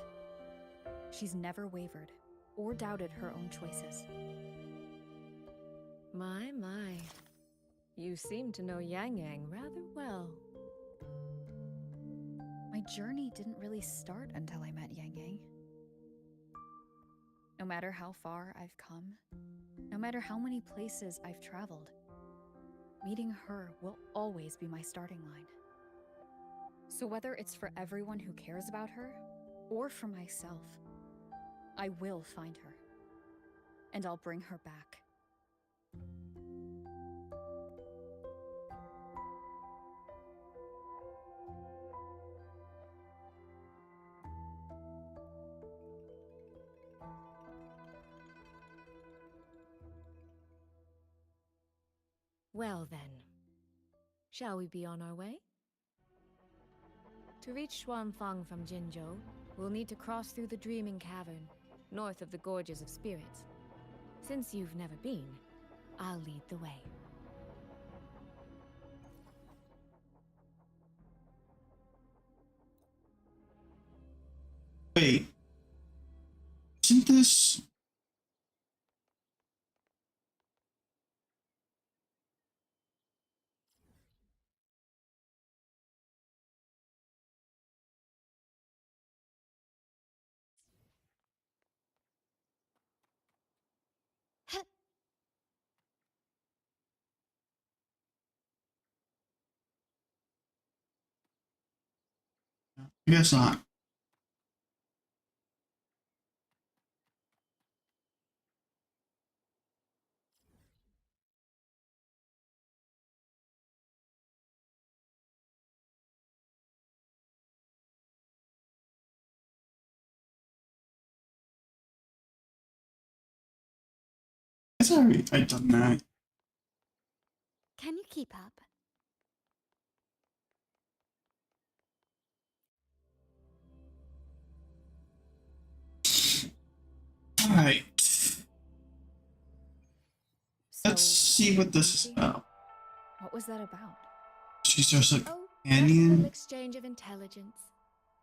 She's never wavered or doubted her own choices. My. You seem to know Yang Yang rather well. My journey didn't really start until I met Yang Yang. No matter how far I've come, no matter how many places I've traveled, meeting her will always be my starting line. So whether it's for everyone who cares about her, or for myself, I will find her. And I'll bring her back. Well then, shall we be on our way? To reach Xuanfang from Jinzhou, we'll need to cross through the Dreaming Cavern, north of the Gorges of Spirits. Since you've never been, I'll lead the way. Wait. Isn't this... I guess not. guess I've done that. Can you keep up? Alright. Let's So, see what this is about. what was that about? She's just a Just a little companion. exchange of intelligence.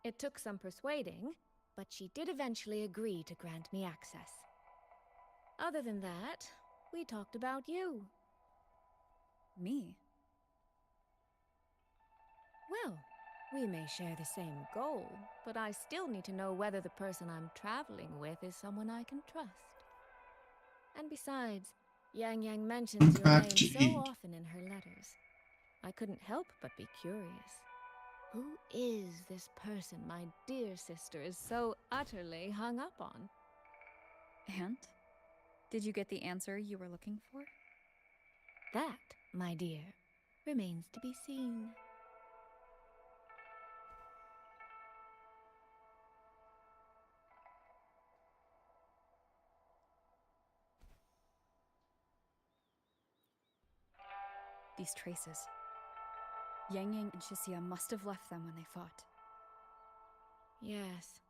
It took some persuading, but she did eventually agree to grant me access. Other than that, we talked about you. Me? Well, we may share the same goal, but I still need to know whether the person I'm traveling with is someone I can trust. And besides, Yang Yang mentions your name so often in her letters. I couldn't help but be curious. Who is this person my dear sister is so utterly hung up on? And? Did you get the answer you were looking for? That, my dear, remains to be seen. These traces. Yang Yang and Shisia must have left them when they fought. Yes,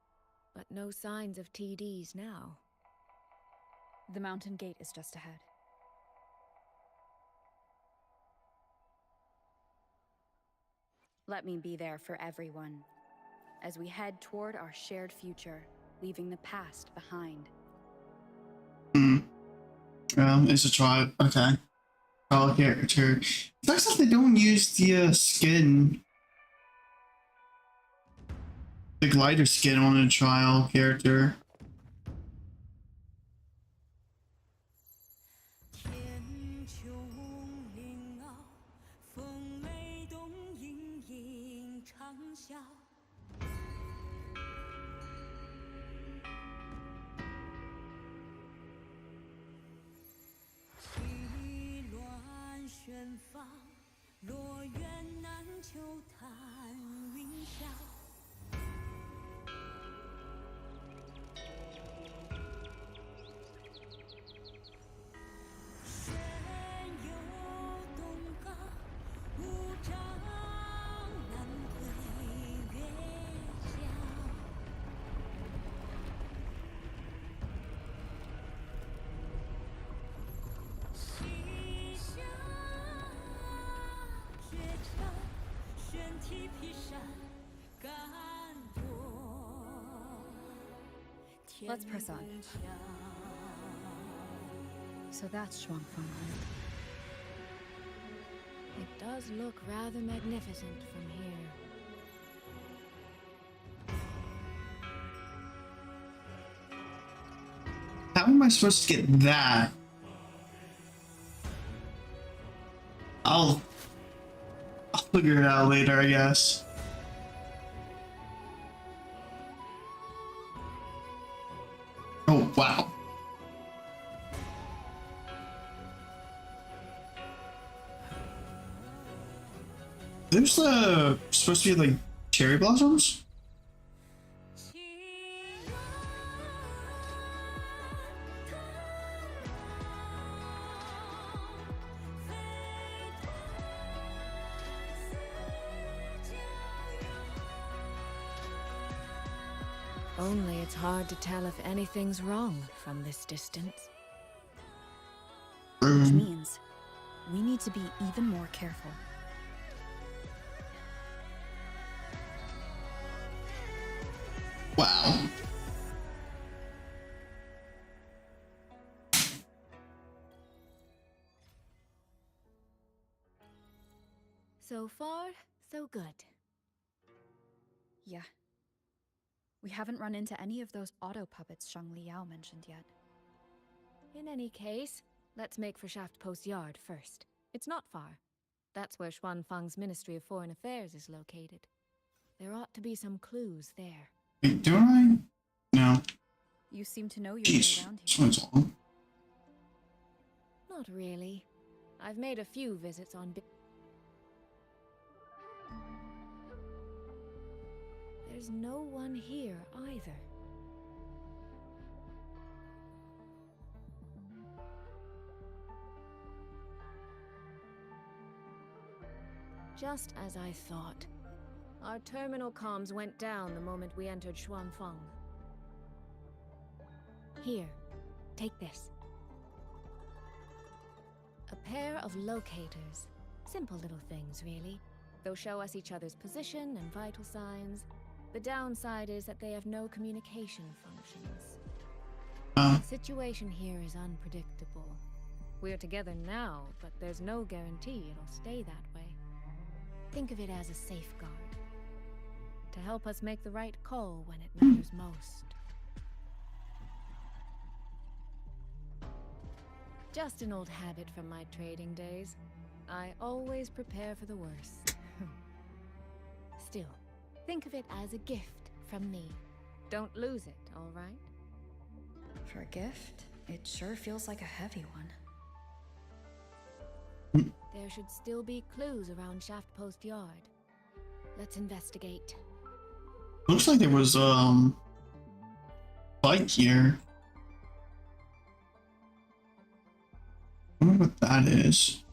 but no signs of TDs now. The mountain gate is just ahead. Let me be there for everyone, as we head toward our shared future, leaving the past behind. It's a trial. Okay. Trial character. It looks like they don't use the skin. The glider skin on a trial character. Let's press on. So that's Shuangfeng. It does look rather magnificent from here. How am I supposed to get that? I'll figure it out later, I guess. Oh, wow. There's supposed to be like cherry blossoms? Only it's hard to tell if anything's wrong from this distance. Which means we need to be even more careful. Wow. So far, so good. Yeah. We haven't run into any of those auto puppets Shang Liao mentioned yet. In any case, let's make for Shaft Post Yard first. It's not far. That's where Xuanfang's Ministry of Foreign Affairs is located. There ought to be some clues there. Wait, do I? No. You seem to know your way Jeez, around this here. one's long. Not really. I've made a few visits on There's no one here either. Just as I thought. Our terminal comms went down the moment we entered Xuanfeng. Here, take this. A pair of locators. Simple little things, really. They'll show us each other's position and vital signs. The downside is that they have no communication functions. The situation here is unpredictable. We're together now, but there's no guarantee it'll stay that way. Think of it as a safeguard. To help us make the right call when it matters most. Just an old habit from my trading days. I always prepare for the worst. Still, think of it as a gift from me. Don't lose it, all right? For a gift, it sure feels like a heavy one. There should still be clues around Shaft Post Yard. Let's investigate. Looks like there was bike here. I wonder what that is.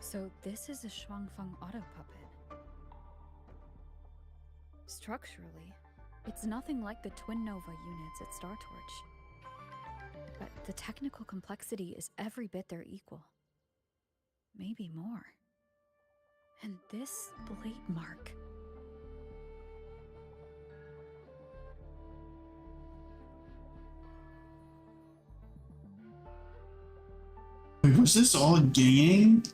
So this is a Xuanfeng auto puppet. Structurally, it's nothing like the Twin Nova units at Star Torch. But the technical complexity is every bit their equal. Maybe more. And this blade mark. Wait, was this all gang?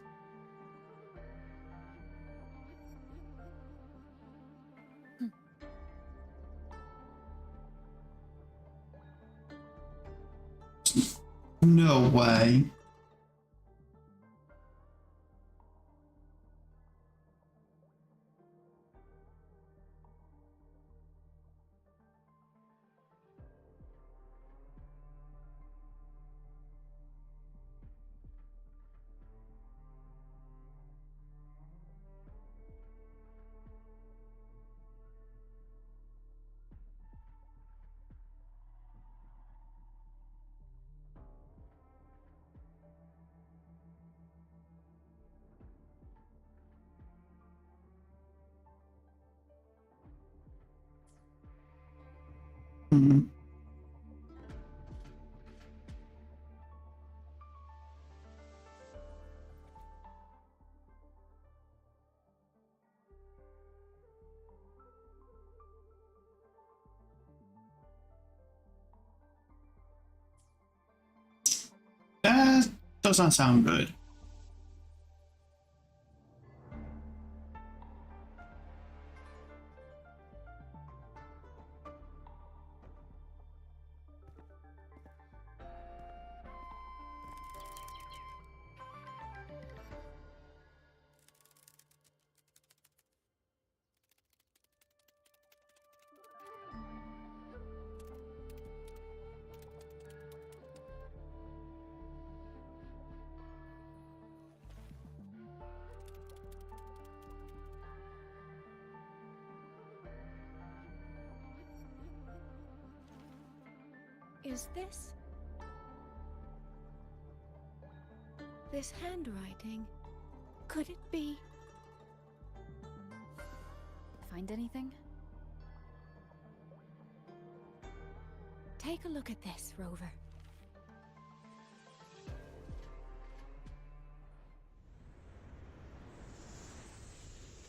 No way. Mm-hmm. That does not sound good. Is this handwriting? Could it be? Find anything? Take a look at this, Rover.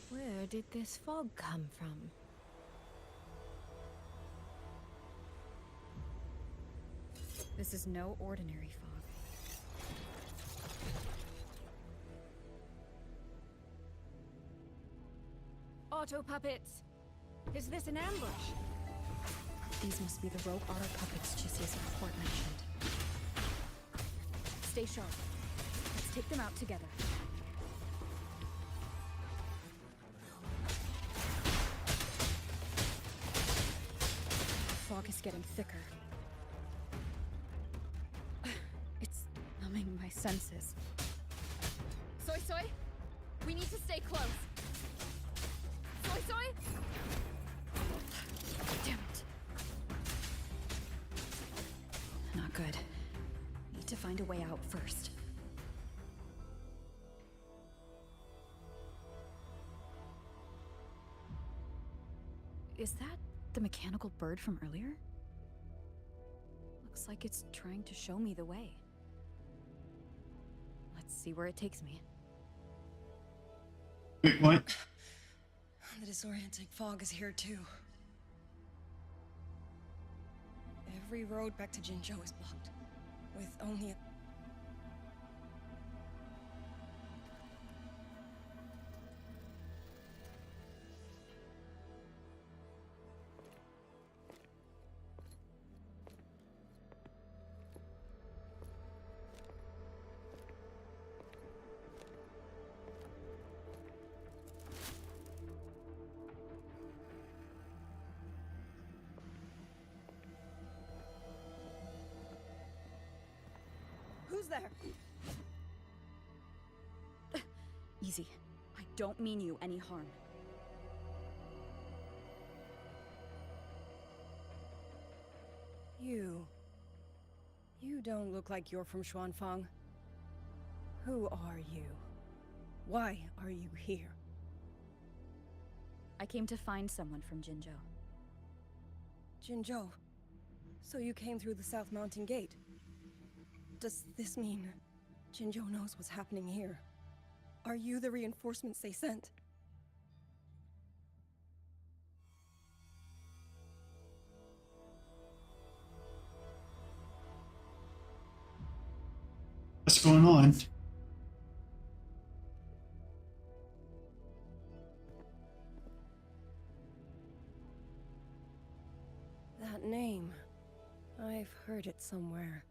Where did this fog come from? This is no ordinary fog. Auto puppets! Is this an ambush? These must be the rogue auto puppets Chisia's report mentioned. Stay sharp. Let's take them out together. The fog is getting thicker. It's numbing my senses. Soy Soy, we need to stay close. Soy Soy? Damn it. Not good. Need to find a way out first. Is that the mechanical bird from earlier? Looks like it's trying to show me the way. Let's see where it takes me. Wait, what? The disorienting fog is here too. Every road back to Jinzhou is blocked, with only a... Who's there? Easy. I don't mean you any harm. You don't look like you're from Xuanfang. Who are you? Why are you here? I came to find someone from Jinzhou. Jinzhou? So you came through the South Mountain Gate? Does this mean Jinzhou knows what's happening here? Are you the reinforcements they sent? What's going on? That name. I've heard it somewhere.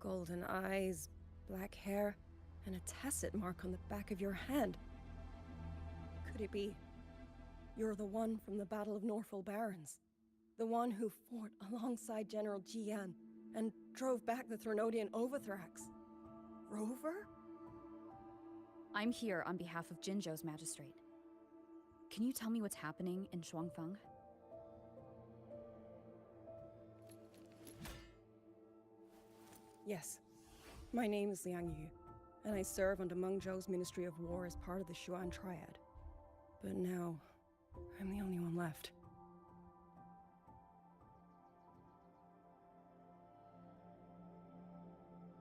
Golden eyes, black hair, and a tacit mark on the back of your hand. Could it be you're the one from the Battle of Norfolk Barrens? The one who fought alongside General Jian and drove back the Threnodian Overthrax? Rover? I'm here on behalf of Jinzhou's magistrate. Can you tell me what's happening in Xuanfang? Yes. My name is Liang Yu, and I serve under Meng Zhou's Ministry of War as part of the Xuan Triad. But now, I'm the only one left.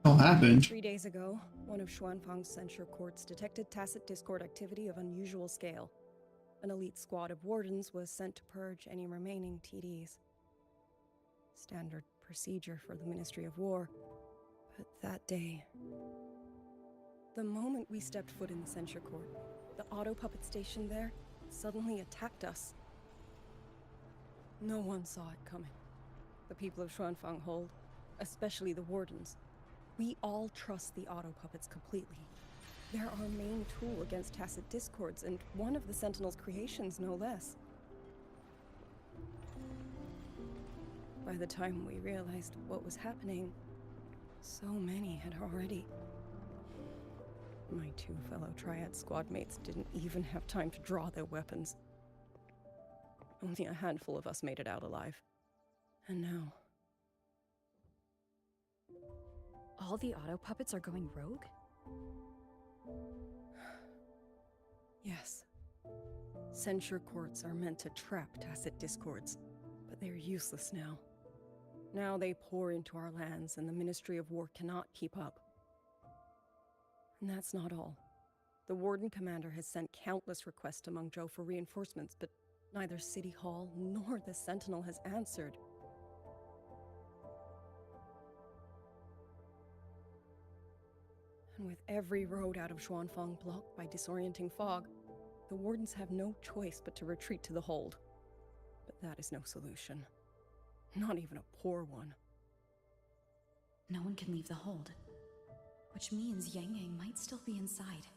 What happened? 3 days ago, one of Xuanfang's censure courts detected tacit discord activity of unusual scale. An elite squad of wardens was sent to purge any remaining TDs. Standard procedure for the Ministry of War. But that day, the moment we stepped foot in the censure court, the auto puppet station there suddenly attacked us. No one saw it coming. The people of Xuanfang Hold, especially the wardens. We all trust the auto puppets completely. They're our main tool against tacit discords, and one of the Sentinel's creations, no less. By the time we realized what was happening, so many had already... My 2 fellow Triad squad mates didn't even have time to draw their weapons. Only a handful of us made it out alive. And now... All the auto puppets are going rogue? Yes. Censure courts are meant to trap tacit discords, but they're useless now. Now they pour into our lands, and the Ministry of War cannot keep up. And that's not all. The Warden Commander has sent countless requests to Mengzhou for reinforcements, but neither City Hall nor the Sentinel has answered. And with every road out of Xuanfang blocked by disorienting fog, the Wardens have no choice but to retreat to the Hold. But that is no solution. Not even a poor one. No one can leave the Hold, which means Yang Yang might still be inside.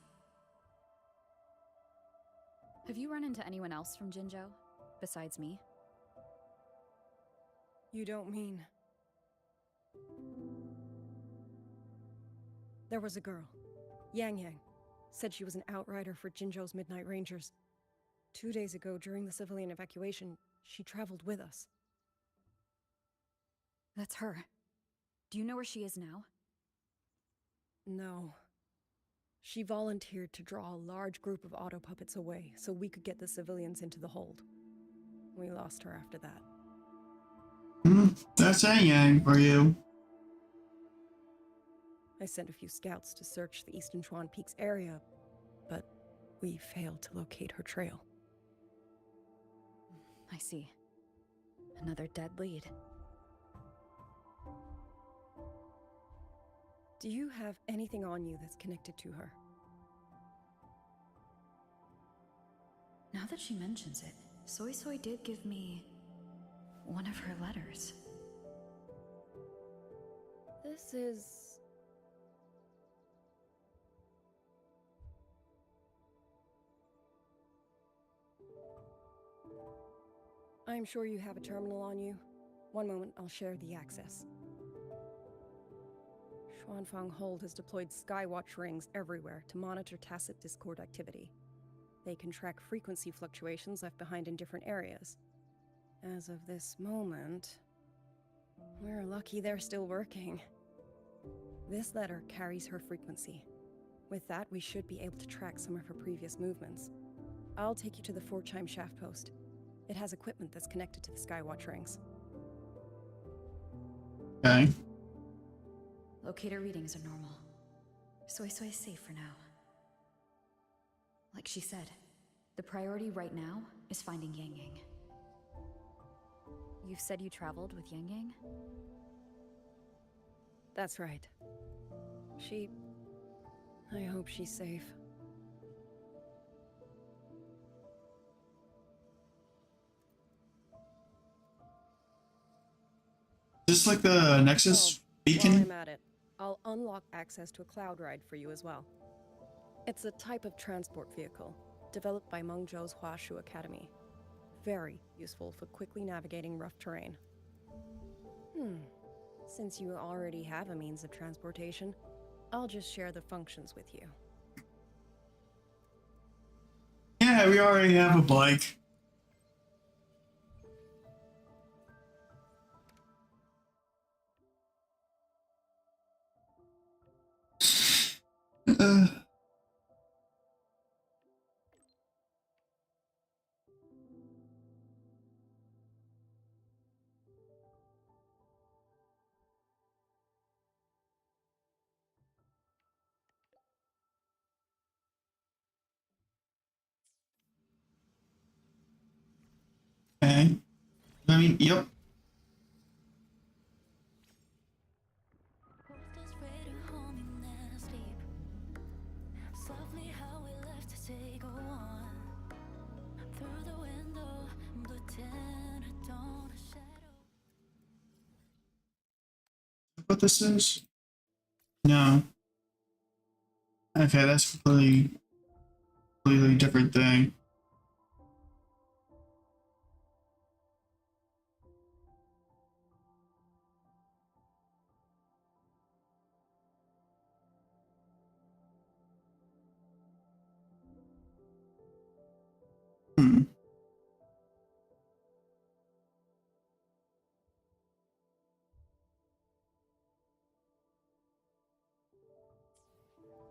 Have you run into anyone else from Jinzhou, besides me? You don't mean... There was a girl, Yang Yang. Said she was an outrider for Jinzhou's Midnight Rangers. 2 days ago, during the civilian evacuation, she traveled with us. That's her. Do you know where she is now? No. She volunteered to draw a large group of auto puppets away so we could get the civilians into the Hold. We lost her after that. That's Yang Yang for you. I sent a few scouts to search the Eastern Chuan Peaks area, but we failed to locate her trail. I see. Another dead lead. Do you have anything on you that's connected to her? Now that she mentions it, Soy Soy did give me one of her letters. This is... I'm sure you have a terminal on you. One moment, I'll share the access. Xuanfang Hold has deployed Skywatch rings everywhere to monitor Tacit Discord activity. They can track frequency fluctuations left behind in different areas. As of this moment, we're lucky they're still working. This letter carries her frequency. With that, we should be able to track some of her previous movements. I'll take you to the 4-chime shaft post. It has equipment that's connected to the Skywatch rings. Okay. Locator readings are normal. Soy Soy is safe for now. Like she said, the priority right now is finding Yang Yang. You've said you traveled with Yang Yang? That's right. I hope she's safe. Is this like the Nexus While beacon? I'm at it, I'll unlock access to a cloud ride for you as well. It's a type of transport vehicle, developed by Mengzhou's Huashu Academy. Very useful for quickly navigating rough terrain. Since you already have a means of transportation, I'll just share the functions with you. Yeah, we already have a bike. Okay. I mean, yep. Softly how we left to take a one through the window, blue tint, a dawn, a shadow. What this is? No. Okay, that's completely different thing.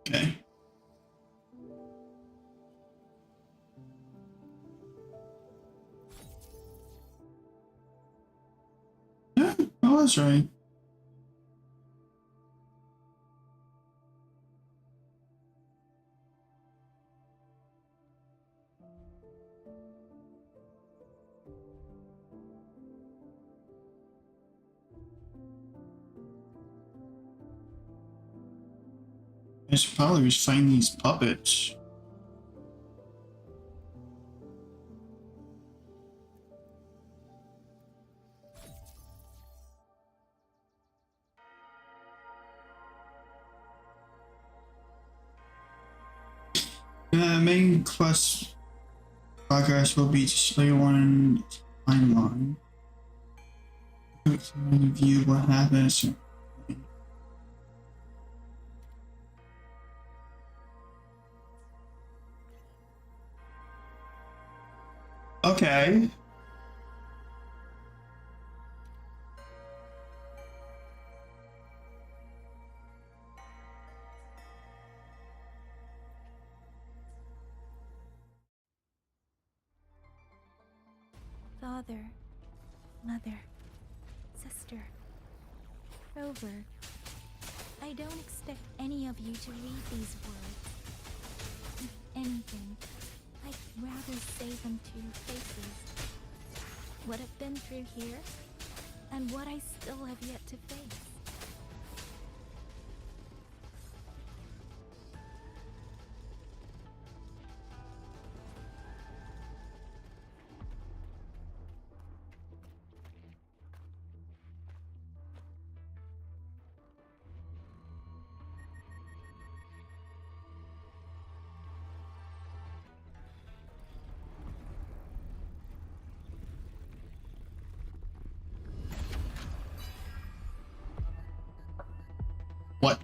Okay. Yeah, oh, that's right. I should probably just find these puppets. Main quest progress will be display one timeline. View what happens. Okay. Father, mother, sister, Rover, I don't expect any of you to read these words. If anything, I'd rather say them to your faces. What I've been through here, and what I still have yet to face. What?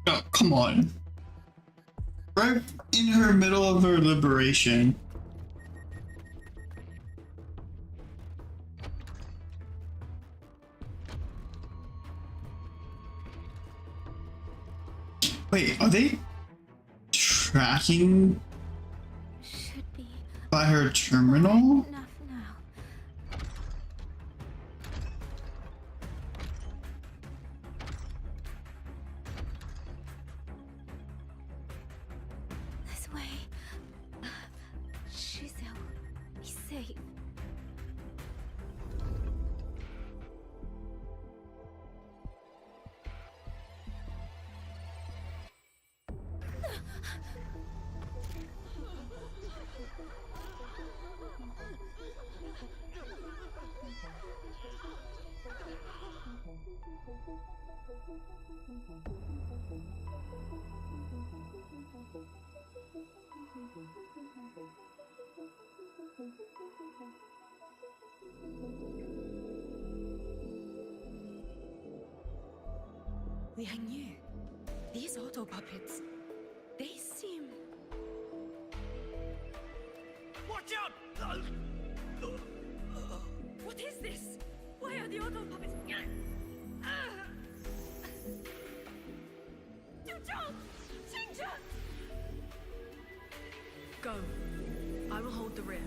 Oh, come on. Right in her middle of her liberation. Wait, are they tracking by her terminal? Enough now. This way. Shizu, be safe. Liang Yu, these auto puppets, they seem... Watch out! What is this? Why are the auto puppets... Go. I will hold the rear.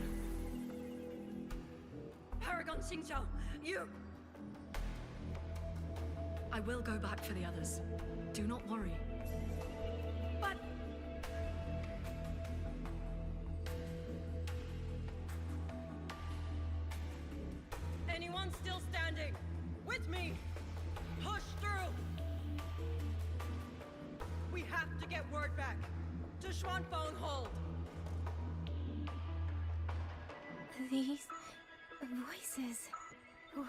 Paragon Xingzhou, you... I will go back for the others. Do not worry. But... Anyone still standing? With me! Push through! We have to get word back to Xuanfeng Hold! These voices. What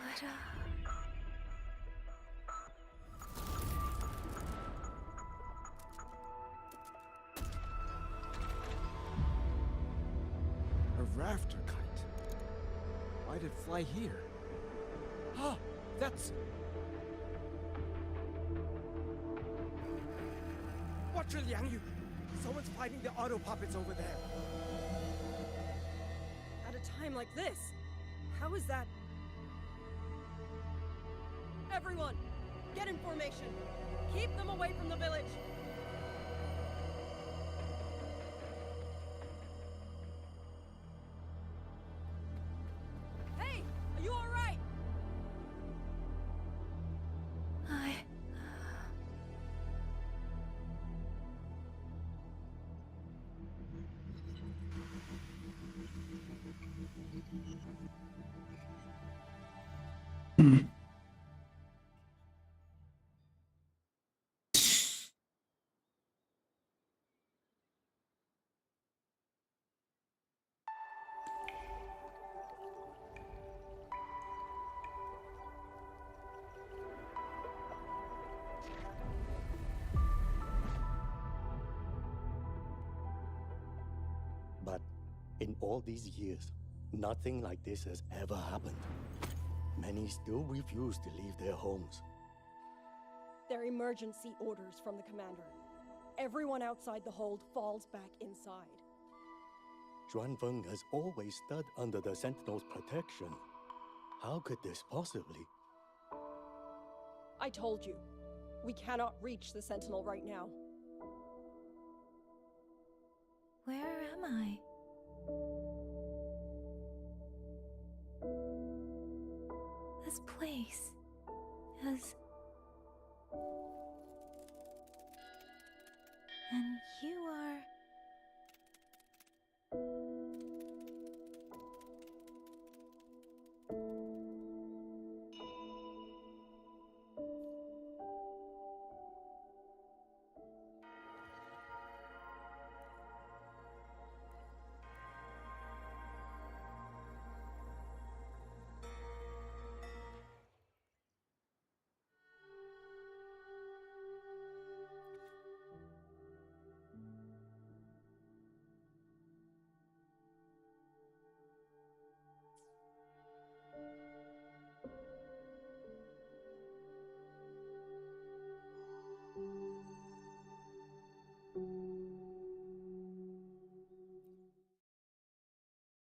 A rafter kite. Why'd it fly here? Ah, that's... Watch it, Liang Yu! Someone's fighting the auto puppets over there. At a time like this, how is that? Everyone, get in formation. Keep them away from the village. Hey, are you all right? But in all these years, nothing like this has ever happened. Many still refuse to leave their homes. They're emergency orders from the commander. Everyone outside the hold falls back inside. Xuanfeng has always stood under the Sentinel's protection. How could this possibly? I told you. We cannot reach the Sentinel right now. Where am I? This place is... And you are...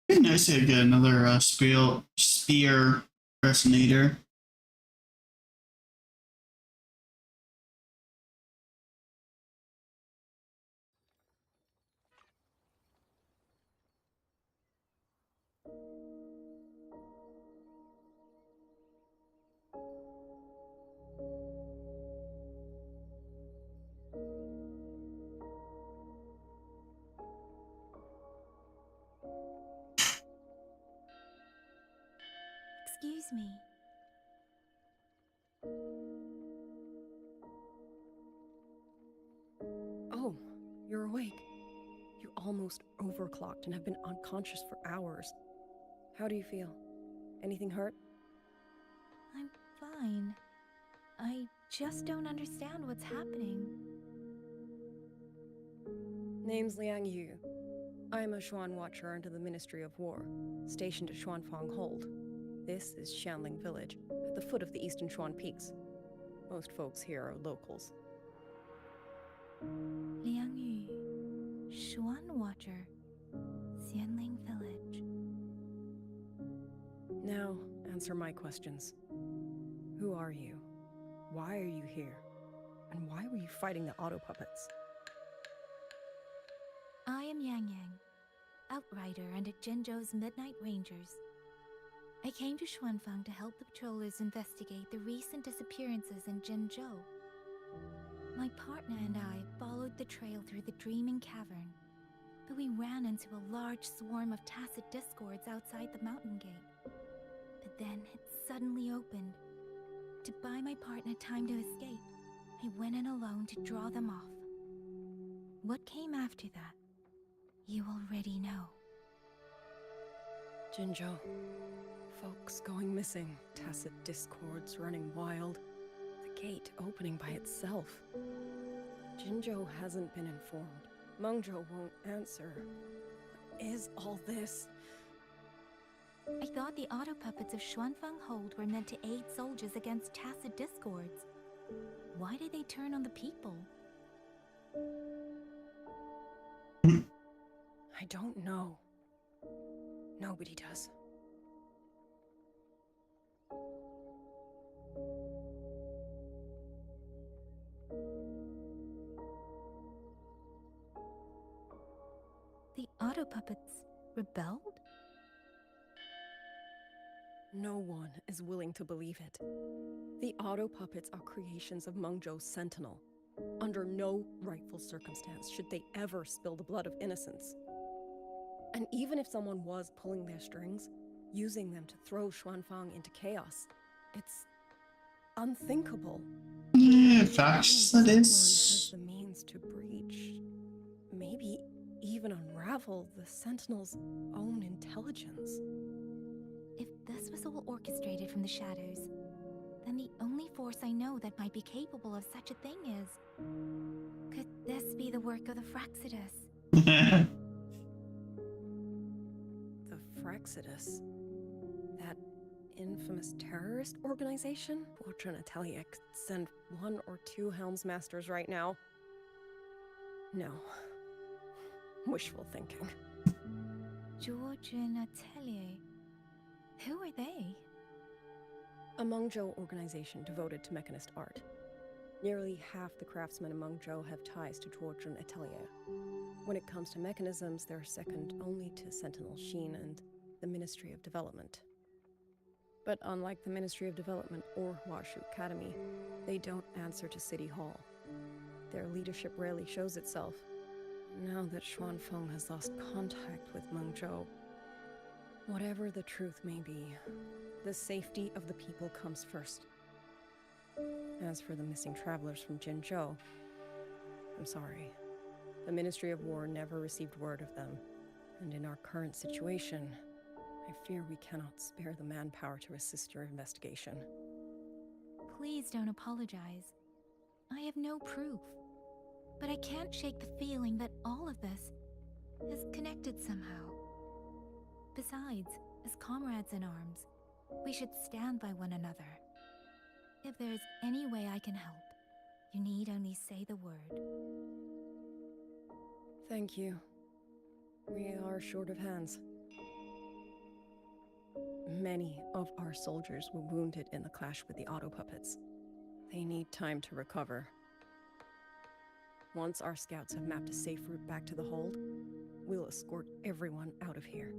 It'd be nice to get another spear resonator. Excuse me. Oh, you're awake. You almost overclocked and have been unconscious for hours. How do you feel? Anything hurt? I'm fine. I just don't understand what's happening. Name's Liang Yu. I'm a Xuan Watcher under the Ministry of War, stationed at Xuanfang Hold. This is Xianling Village, at the foot of the Eastern Xuan Peaks. Most folks here are locals. Liang Yu, Xuan Watcher, Xianling Village. Now, answer my questions. Who are you? Why are you here? And why were you fighting the auto puppets? I am Yang Yang, Outrider under Jinzhou's Midnight Rangers. I came to Xuanfang to help the patrollers investigate the recent disappearances in Jinzhou. My partner and I followed the trail through the Dreaming Cavern, but we ran into a large swarm of tacit discords outside the mountain gate. But then it suddenly opened. To buy my partner time to escape, I went in alone to draw them off. What came after that, you already know. Jinzhou. Folks going missing, tacit discords running wild, the gate opening by itself. Jinzhou hasn't been informed. Mengzhou won't answer. What is all this? I thought the auto puppets of Xuanfang Hold were meant to aid soldiers against tacit discords. Why did they turn on the people? I don't know. Nobody does. The auto puppets rebelled? No one is willing to believe it. The auto puppets are creations of Mengzhou's Sentinel. Under no rightful circumstance should they ever spill the blood of innocents. And even if someone was pulling their strings, using them to throw Xuanfang into chaos, it's unthinkable. Yeah, facts, that Someone is. has the means to breach, maybe even unravel the Sentinel's own intelligence. If this was all orchestrated from the shadows, then the only force I know that might be capable of such a thing is... Could this be the work of the Fraxidus? The Fraxidus? That infamous terrorist organization? Fortune Natalia could send 1 or 2 Helms Masters right now. No. Wishful thinking. George and Atelier. Who are they? a Mengzhou organization devoted to mechanist art. Nearly half the craftsmen in Mengzhou have ties to Zhuozhen Atelier. When it comes to mechanisms, they're second only to Sentinel Xin and the Ministry of Development. But unlike the Ministry of Development or Huashu Academy, they don't answer to City Hall. Their leadership rarely shows itself. Now that Xuanfeng has lost contact with Mengzhou, whatever the truth may be, the safety of the people comes first. As for the missing travelers from Jinzhou, I'm sorry. The Ministry of War never received word of them, and in our current situation, I fear we cannot spare the manpower to assist your investigation. Please don't apologize. I have no proof. But I can't shake the feeling that all of this is connected somehow. Besides, as comrades in arms, we should stand by one another. If there's any way I can help, you need only say the word. Thank you. We are short of hands. Many of our soldiers were wounded in the clash with the auto puppets. They need time to recover. Once our scouts have mapped a safe route back to the hold, we'll escort everyone out of here.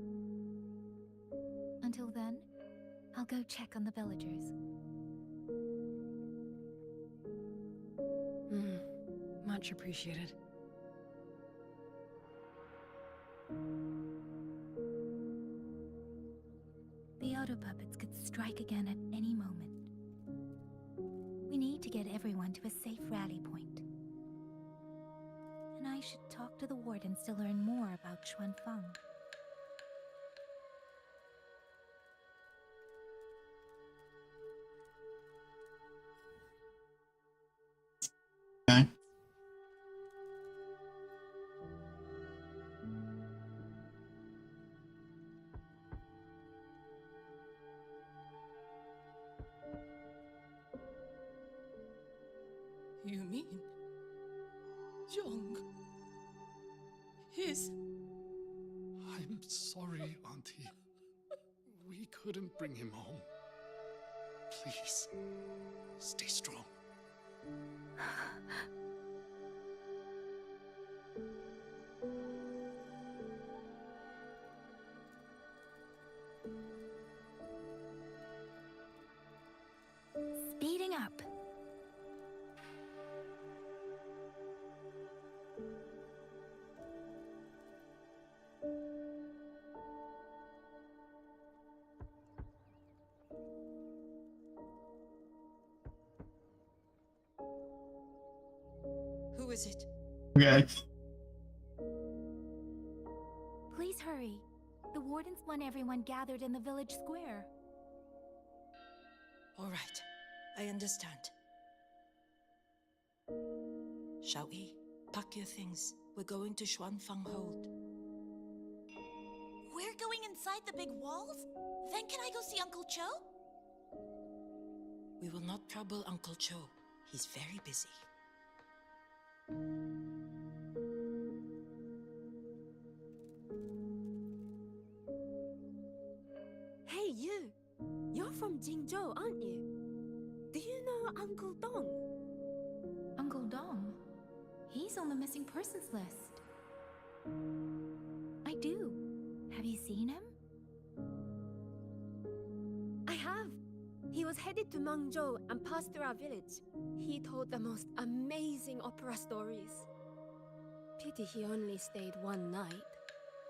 Until then, I'll go check on the villagers. Much appreciated. The auto puppets could strike again at any moment. We need to get everyone to a safe rally point. And I should talk to the wardens to learn more about Xuanfeng. Okay. You mean... Zhong... He's... I'm sorry, Auntie. We couldn't bring him home. Please, stay strong. Speeding up. Who is it? Okay. Please hurry. The wardens want everyone gathered in the village square. All right, I understand. Shall we? Pack your things. We're going to Xuanfeng Hold. We're going inside the big walls? Then can I go see Uncle Cho? We will not trouble Uncle Cho. He's very busy. Hey, you! You're from Jingzhou, aren't you? Do you know Uncle Dong? Uncle Dong? He's on the missing persons list. I do. Have you seen him? I have. He was headed to Mengzhou and passed through our village. He told the most amazing opera stories. Pity he only stayed one night.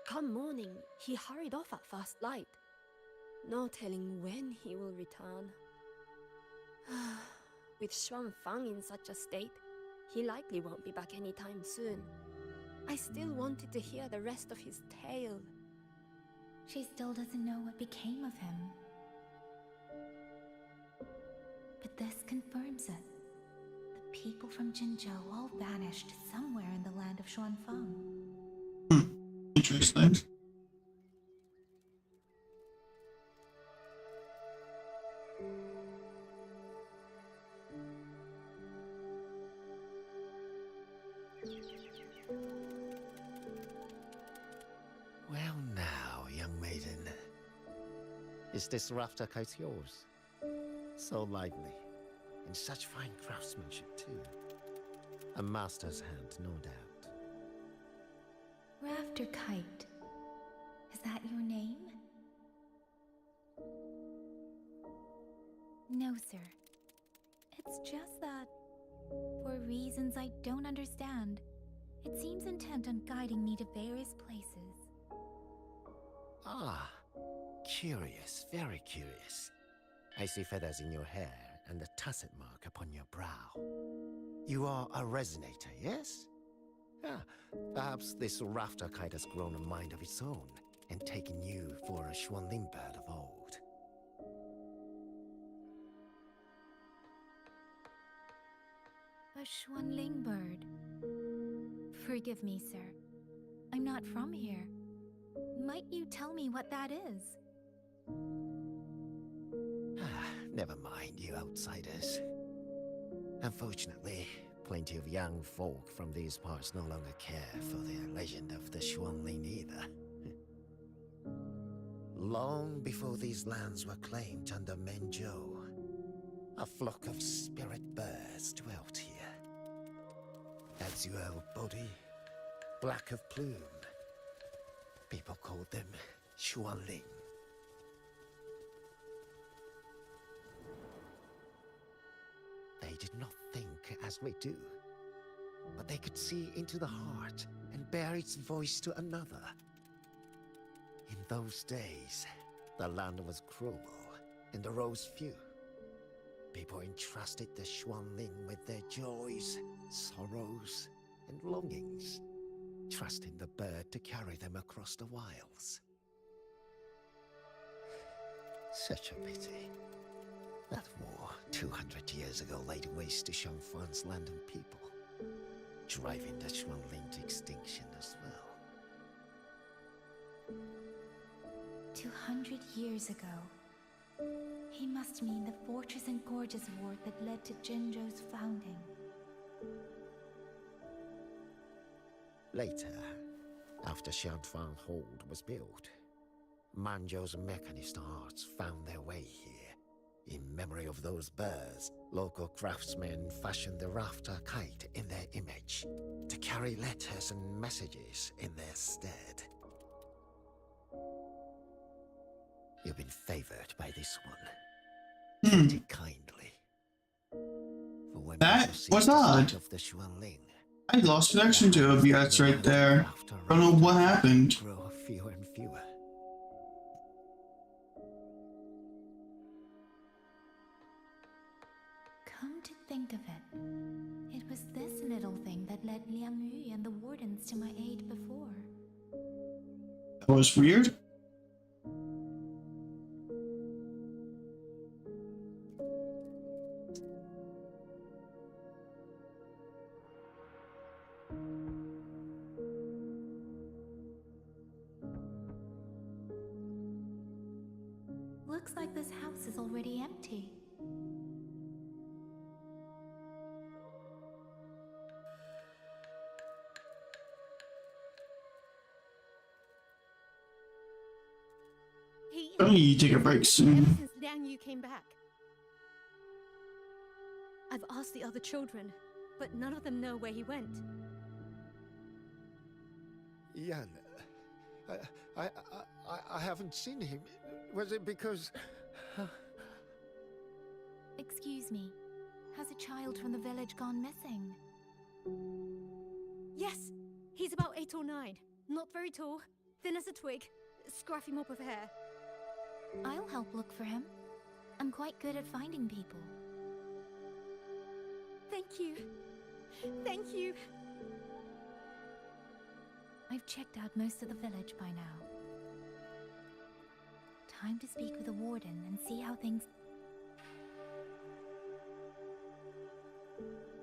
Come morning, he hurried off at first light. No telling when he will return. With Xuanfeng in such a state, he likely won't be back anytime soon. I still wanted to hear the rest of his tale. She still doesn't know what became of him. But this confirms it. The people from Jinzhou all vanished somewhere in the land of Xuanfeng. Interesting. Well now, young maiden. Is this rafter coat yours? So lively. And such fine craftsmanship, too. A master's hand, no doubt. Rafter Kite. Is that your name? No, sir. It's just that, for reasons I don't understand, it seems intent on guiding me to various places. Ah, curious, very curious. I see feathers in your hair and a tacet mark upon your brow. You are a resonator, yes? Ah, perhaps this rafter kite has grown a mind of its own and taken you for a Xuanling bird of old. A Xuanling bird. Forgive me, sir. I'm not from here. Might you tell me what that is? Never mind, you outsiders. Unfortunately, plenty of young folk from these parts no longer care for the legend of the Xuanling either. Long before these lands were claimed under Menzhou, a flock of spirit birds dwelt here. Azure body, black of plume. People called them Xuanling. They did not think as we do, but they could see into the heart and bear its voice to another. In those days, the land was cruel and the roads few. People entrusted the Xuanling with their joys, sorrows, and longings, trusting the bird to carry them across the wilds. Such a pity. That war 200 years ago laid waste to Shangfan's land and people, driving the Xuanling to extinction as well. 200 years ago. He must mean the Fortress and Gorges War that led to Jinzhou's founding. Later, after Shangfang Hold was built, Manzhou's mechanist arts found their way here. In memory of those birds, local craftsmen fashioned the rafter kite in their image, to carry letters and messages in their stead. You've been favored by this one. Treat it kindly. For when That was odd. of the Xuanling, I lost connection to OBS right there. Don't know what happened. grow fewer and fewer. Come to think of it, it was this little thing that led Liang Yu and the wardens to my aid before. That was weird. Looks like this house is already empty. Don't you take a break soon? Ever since Liang Yu came back. I've asked the other children, but none of them know where he went. Yan, I haven't seen him. Was it because... Excuse me, has a child from the village gone missing? Yes, he's about 8 or 9. Not very tall, thin as a twig, scruffy mop of hair. I'll help look for him. I'm quite good at finding people. Thank you. Thank you. I've checked out most of the village by now. Time to speak with the warden and see how things...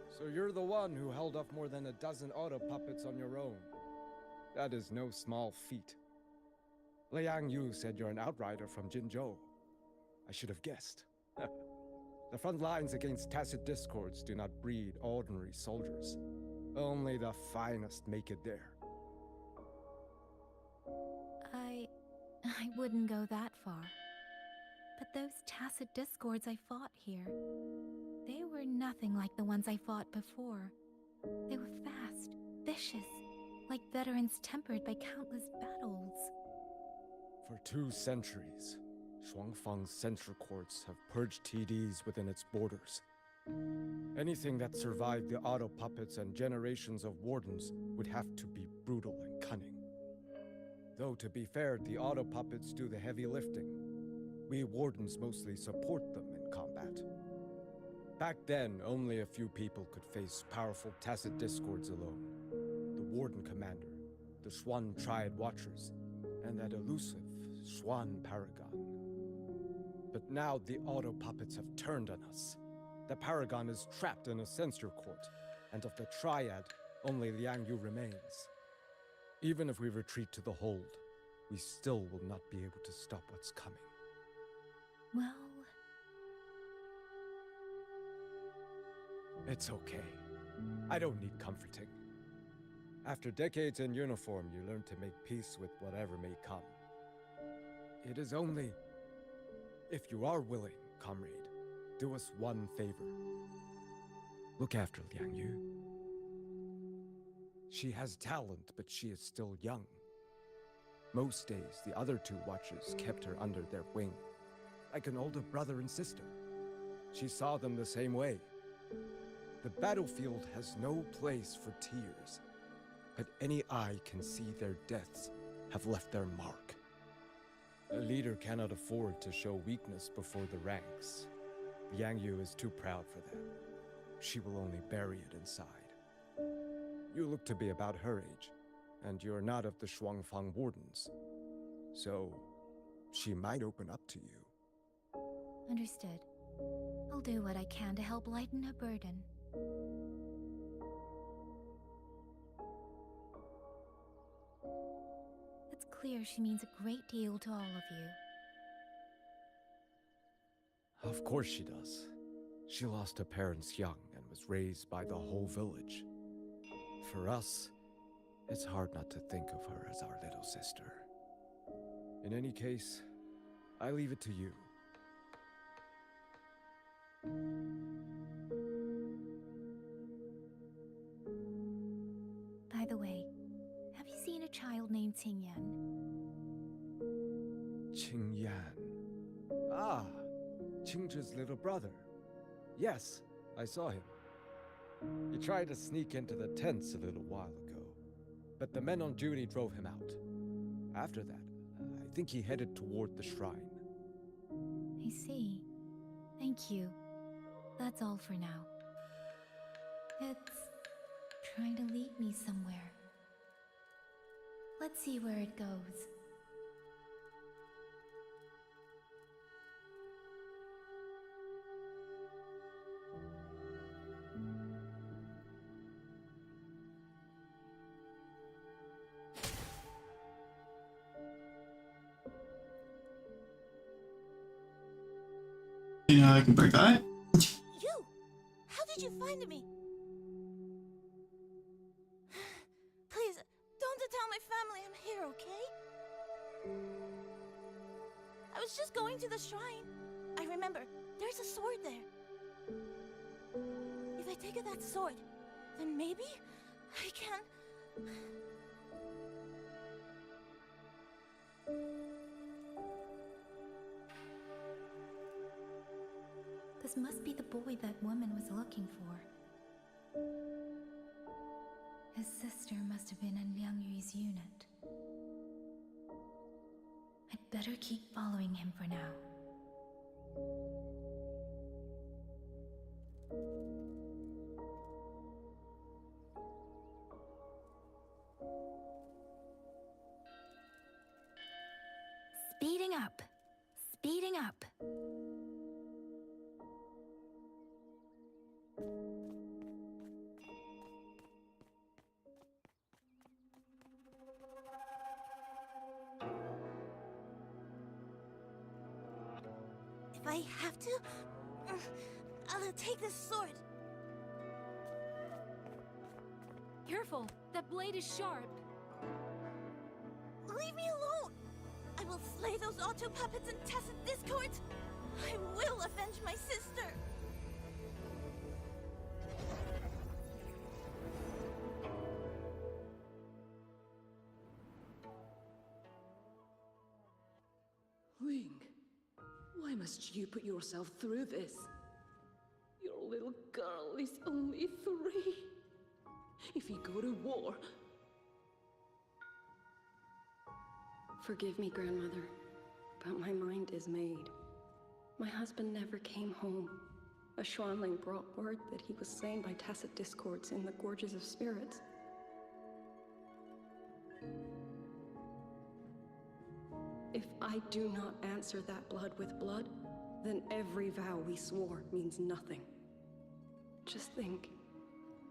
So you're the one who held off more than a dozen auto puppets on your own. That is no small feat. Liang Yu said you're an outrider from Jinzhou. I should have guessed. The front lines against tacit discords do not breed ordinary soldiers. Only the finest make it there. I wouldn't go that far. But those tacit discords I fought here, they were nothing like the ones I fought before. They were fast, vicious, like veterans tempered by countless battles. For 2 centuries, Shuangfang's censure courts have purged TDs within its borders. Anything that survived the auto puppets and generations of wardens would have to be brutal and cunning. Though, to be fair, the auto puppets do the heavy lifting. We wardens mostly support them in combat. Back then, only a few people could face powerful tacit discords alone. The warden commander, the Swan Triad Watchers, and that elusive Swan Paragon. But now the auto puppets have turned on us. The Paragon is trapped in a censor court, and of the Triad, only Liang Yu remains. Even if we retreat to the hold, we still will not be able to stop what's coming. Well... It's okay. I don't need comforting. After decades in uniform, you learn to make peace with whatever may come. It is only... if you are willing, comrade, do us one favor. Look after Liang Yu. She has talent, but she is still young. Most days, the other 2 watchers kept her under their wing, like an older brother and sister. She saw them the same way. The battlefield has no place for tears, but any eye can see their deaths have left their mark. A leader cannot afford to show weakness before the ranks. Liang Yu is too proud for that. She will only bury it inside. You look to be about her age, and you're not of the Shuangfang Wardens. So, she might open up to you. Understood. I'll do what I can to help lighten her burden. It's clear she means a great deal to all of you. Of course she does. She lost her parents young and was raised by the whole village. For us, it's hard not to think of her as our little sister. In any case, I leave it to you. By the way, have you seen a child named Qingyan? Qingyan. Ah, Qingzhi's little brother. Yes, I saw him. He tried to sneak into the tents a little while ago, but the men on duty drove him out. After that, I think he headed toward the shrine. I see. Thank you. That's all for now. It's trying to lead me somewhere. Let's see where it goes. You know, I can break that. You! How did you find me? Please, don't tell my family I'm here, okay? I was just going to the shrine. I remember, there's a sword there. If I take that sword, then maybe I can... This must be the boy that woman was looking for. His sister must have been in Liang Yu's unit. I'd better keep following him for now. Speeding up! Speeding up! If I have to, I'll take this sword. Careful! That blade is sharp! Leave me alone! I will slay those auto puppets and tacit discords! I will avenge my sister! Ling, why must you put yourself through this? Your little girl is only 3. If you go to war... Forgive me, grandmother, but my mind is made. My husband never came home. A Xuanling brought word that he was slain by tacit discords in the Gorges of Spirits. If I do not answer that blood with blood, then every vow we swore means nothing. Just think,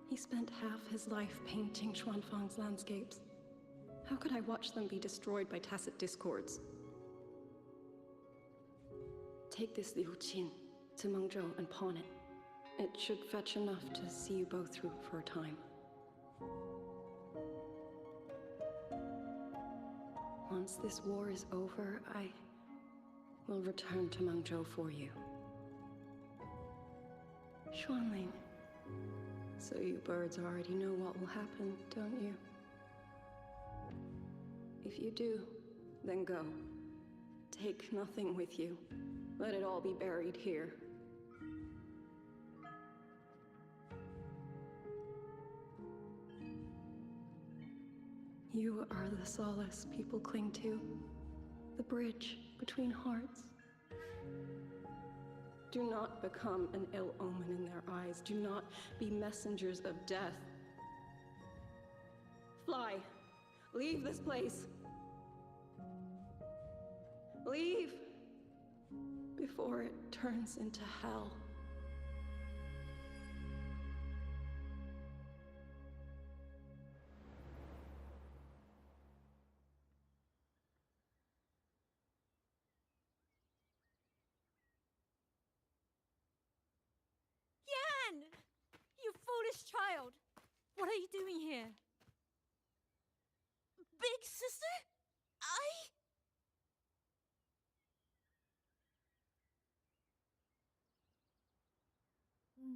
he spent half his life painting Xuanfang's landscapes. How could I watch them be destroyed by tacit discords? Take this Liu Qin to Mengzhou and pawn it. It should fetch enough to see you both through for a time. Once this war is over, I will return to Mengzhou for you. Xuanling, so you birds already know what will happen, don't you? If you do, then go. Take nothing with you. Let it all be buried here. You are the solace people cling to, the bridge between hearts. Do not become an ill omen in their eyes. Do not be messengers of death. Fly. Leave this place. Leave before it turns into hell. Yan! You foolish child! What are you doing here? Big sister?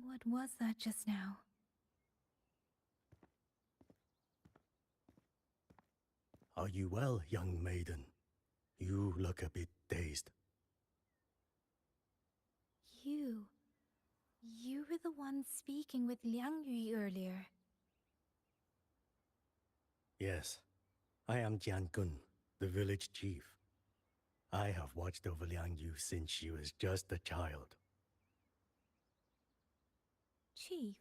What was that just now? Are you well, young maiden? You look a bit dazed. You were the one speaking with Liang Yu earlier. Yes, I am Jian Gun, the village chief. I have watched over Liang Yu since she was just a child. Chief,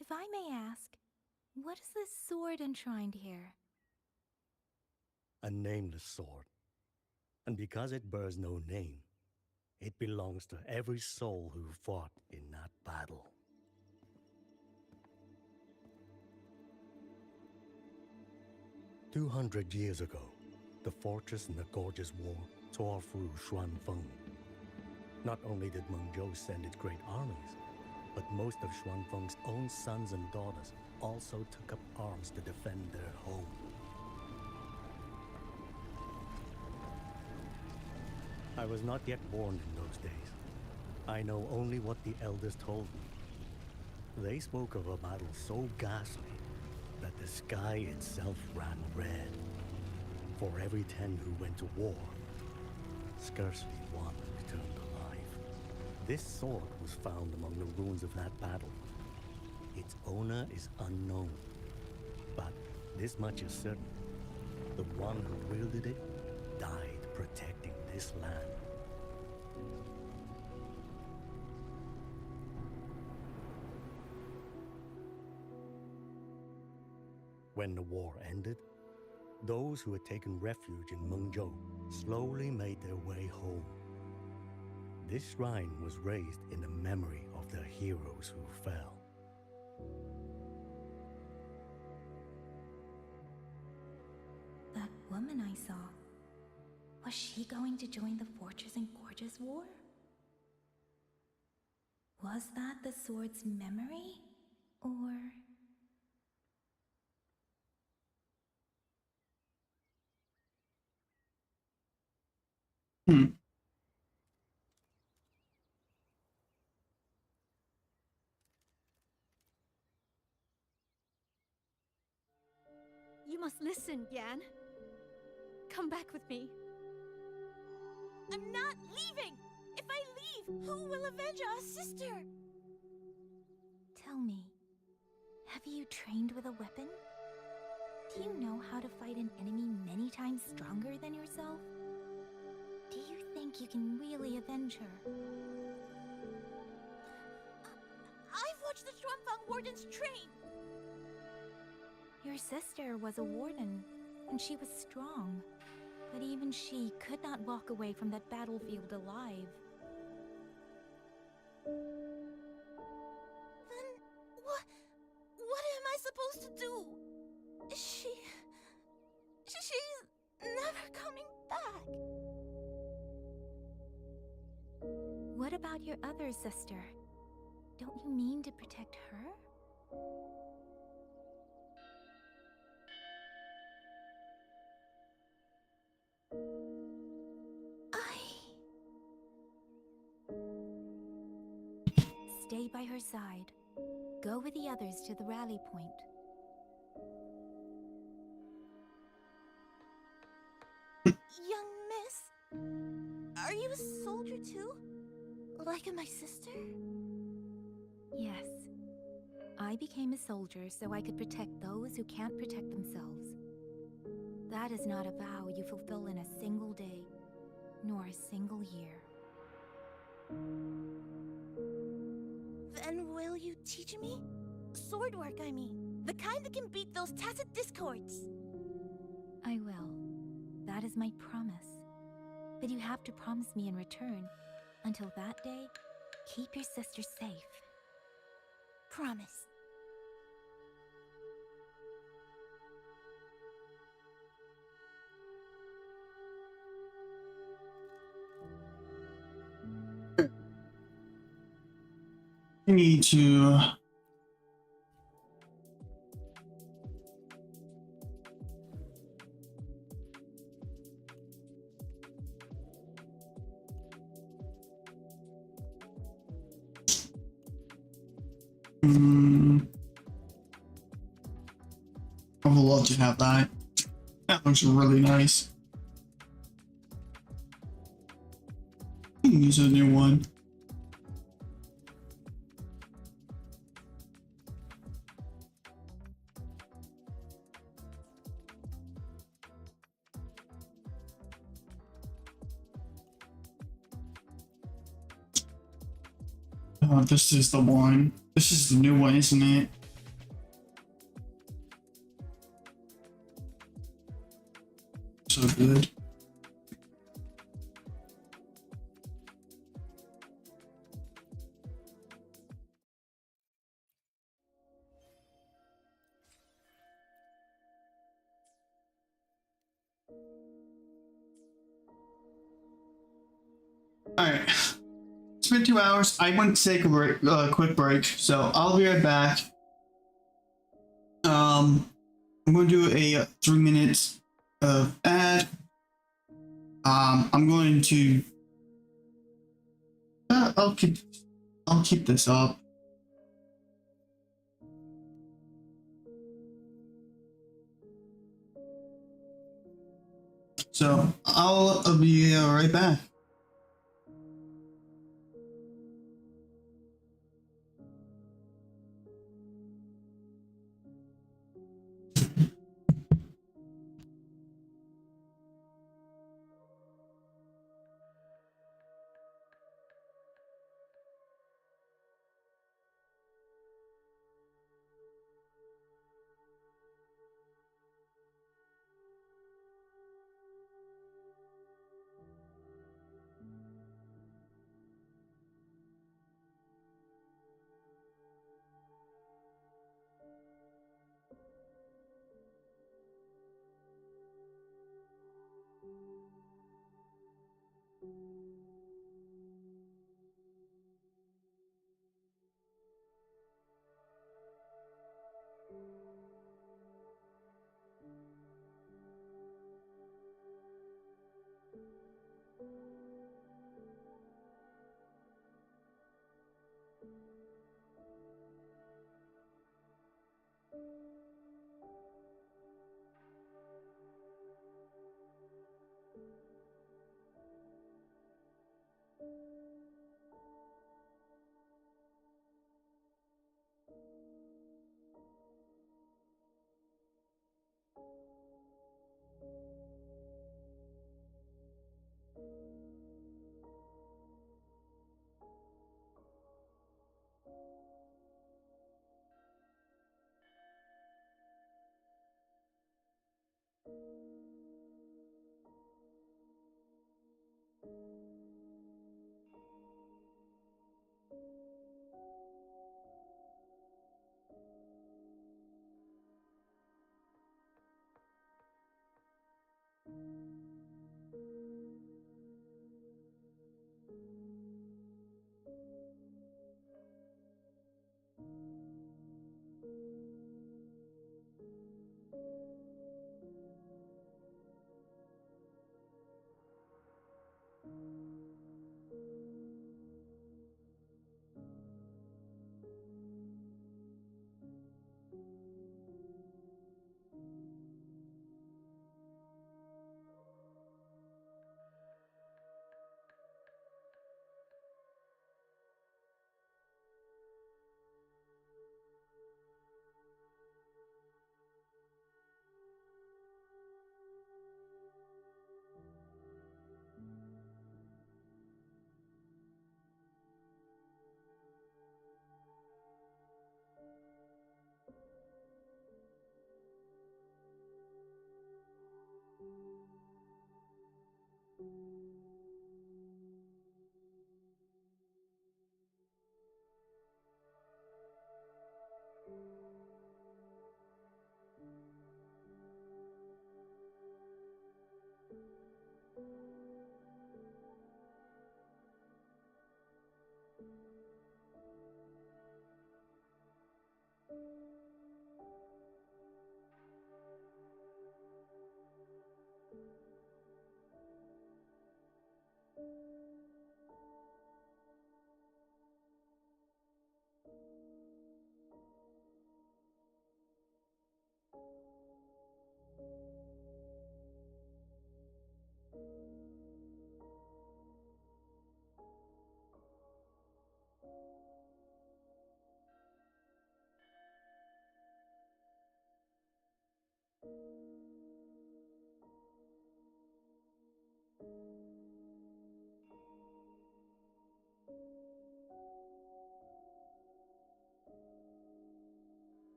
if I may ask, what is this sword enshrined here? A nameless sword. And because it bears no name, it belongs to every soul who fought in that battle. "200 years ago, the fortress in the Gorgeous War tore through Xuanfeng. Not only did Mengzhou send its great armies, but most of Xuanfeng's own sons and daughters also took up arms to defend their home. I was not yet born in those days. I know only what the elders told me. They spoke of a battle so ghastly that the sky itself ran red. For every 10 who went to war, scarcely one returned alive. This sword was found among the ruins of that battle. Its owner is unknown, but this much is certain. The one who wielded it died protecting this land. When the war ended, those who had taken refuge in Mengzhou slowly made their way home. This shrine was raised in the memory of the heroes who fell. That woman I saw, was she going to join the Fortress and Gorges War? Was that the sword's memory? Or... must listen, Yan. Come back with me. I'm not leaving! If I leave, who will avenge our sister? Tell me, have you trained with a weapon? Do you know how to fight an enemy many times stronger than yourself? Do you think you can really avenge her? I've watched the Xuanfang wardens train! Your sister was a warden, and she was strong. But even she could not walk away from that battlefield alive. Then what am I supposed to do? She's never coming back. What about your other sister? Don't you mean to protect her? Stay by her side. Go with the others to the rally point. Young miss, are you a soldier too? Like my sister? Yes. I became a soldier so I could protect those who can't protect themselves. That is not a vow you fulfill in a single day, nor a single year. Then will you teach me? Sword work, I mean. The kind that can beat those tacit discords. I will. That is my promise. But you have to promise me in return. Until that day, keep your sister safe. Promise. I need to I would love to have that. That looks really nice. Use a new one. Oh, this is the one. This is the new one, isn't it? So good. Alright. It's been 2 hours. I want to take a break, quick break, so I'll be right back. I'm going to do a 3 minutes of ad. I'm going to. I'll keep this up. So I'll be right back.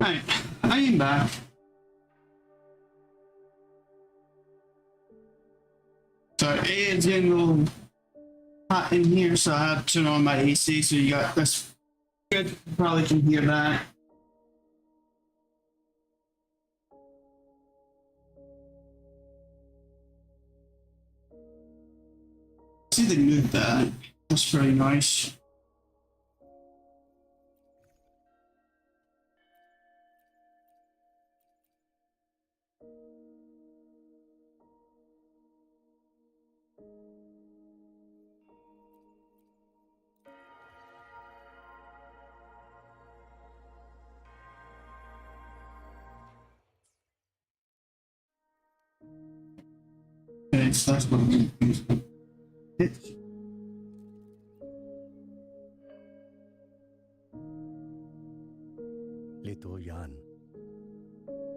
Alright, I am back. So it's getting a little hot in here, so I have to turn on my AC, so you got this. You guys probably can hear that. See, they moved that. That's pretty nice. Okay, so that's what I'm confused with. Little Yan,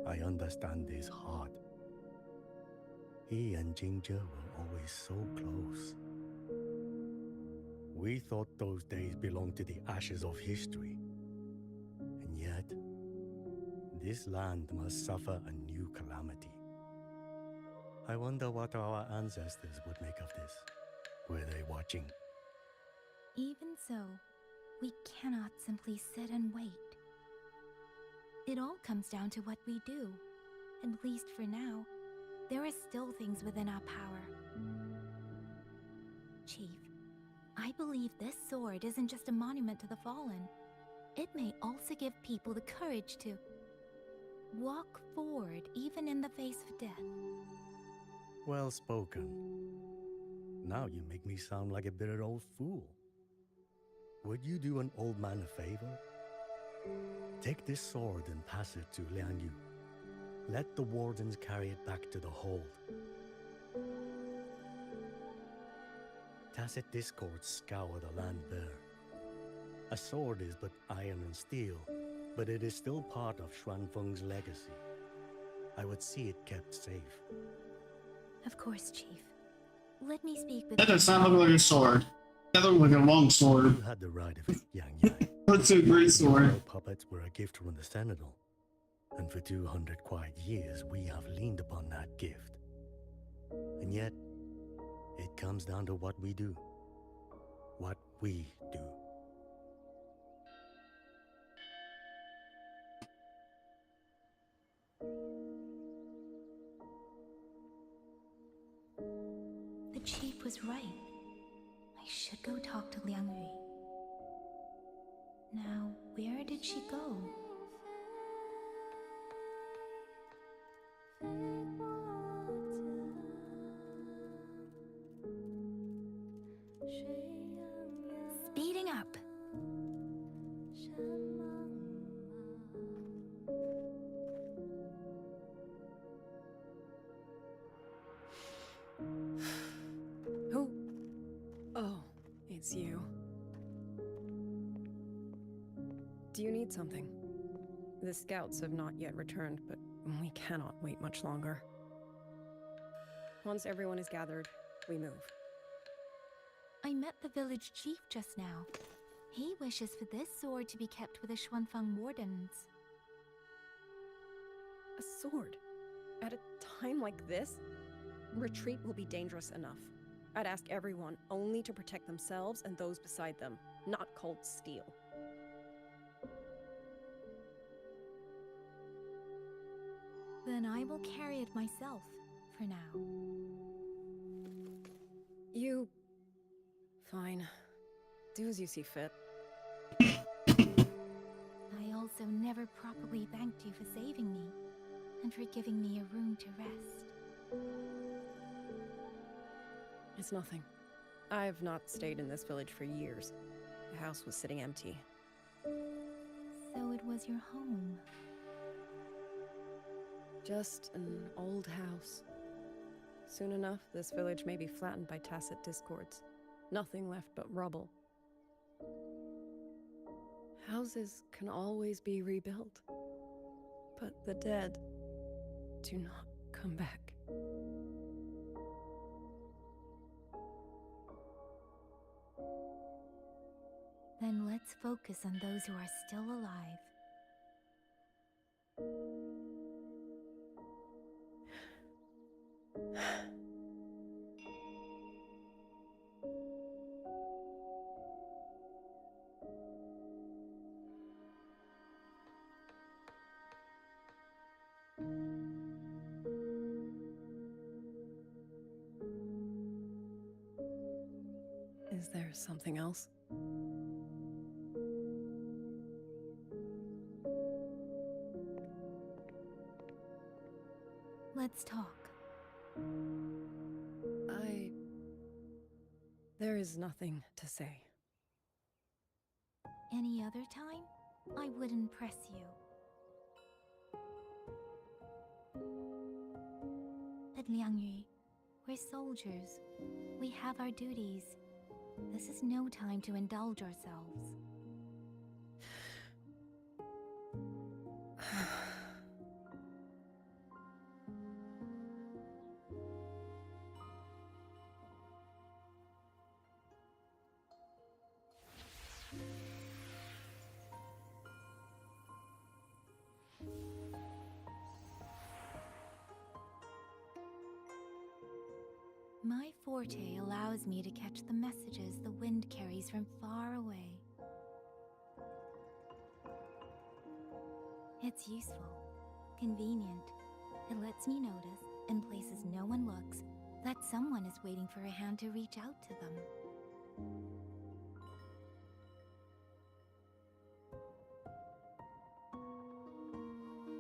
I understand his heart. He and Ginger were always so close. We thought those days belonged to the ashes of history. And yet, this land must suffer a new calamity. I wonder what our ancestors would make of this. Were they watching? Even so, we cannot simply sit and wait. It all comes down to what we do. At least for now, there are still things within our power. Chief, I believe this sword isn't just a monument to the fallen. It may also give people the courage to walk forward even in the face of death. Well spoken. Now you make me sound like a bitter old fool. Would you do an old man a favor? Take this sword and pass it to Liang Yu. Let the wardens carry it back to the hold. Tacit discords scour the land bare. A sword is but iron and steel, but it is still part of Xuanfeng's legacy. I would see it kept safe. Of course, Chief. Let me speak with... That does not look like a sword. That looks like a long sword. You had the right of it, Yang Yang. That's a great sword. The puppets were a gift from the Sentinel. And for 200 quiet years, we have leaned upon that gift. And yet, it comes down to what we do. What we do. The Chief was right. I should go talk to Liang Yu. Now, where did she go? Speeding up. Who? Oh, it's you. Do you need something? The scouts have not yet returned, but we cannot wait much longer. Once everyone is gathered, we move. I met the village chief just now. He wishes for this sword to be kept with the Xuanfeng wardens. A sword? At a time like this? Retreat will be dangerous enough. I'd ask everyone only to protect themselves and those beside them, not cold steel. Then I will carry it myself, for now. You... Fine. Do as you see fit. I also never properly thanked you for saving me, and for giving me a room to rest. It's nothing. I've not stayed in this village for years. The house was sitting empty. So it was your home. Just an old house. Soon enough, this village may be flattened by tacit discords. Nothing left but rubble. Houses can always be rebuilt. But the dead do not come back. Then let's focus on those who are still alive. Is there something else? Let's talk. There is nothing to say. Any other time, I wouldn't press you. But Liang Yu, We're soldiers. We have our duties. This is no time to indulge ourselves. My forte allows me to catch the messages the wind carries from far away. It's useful, convenient. It lets me notice, in places no one looks, that someone is waiting for a hand to reach out to them.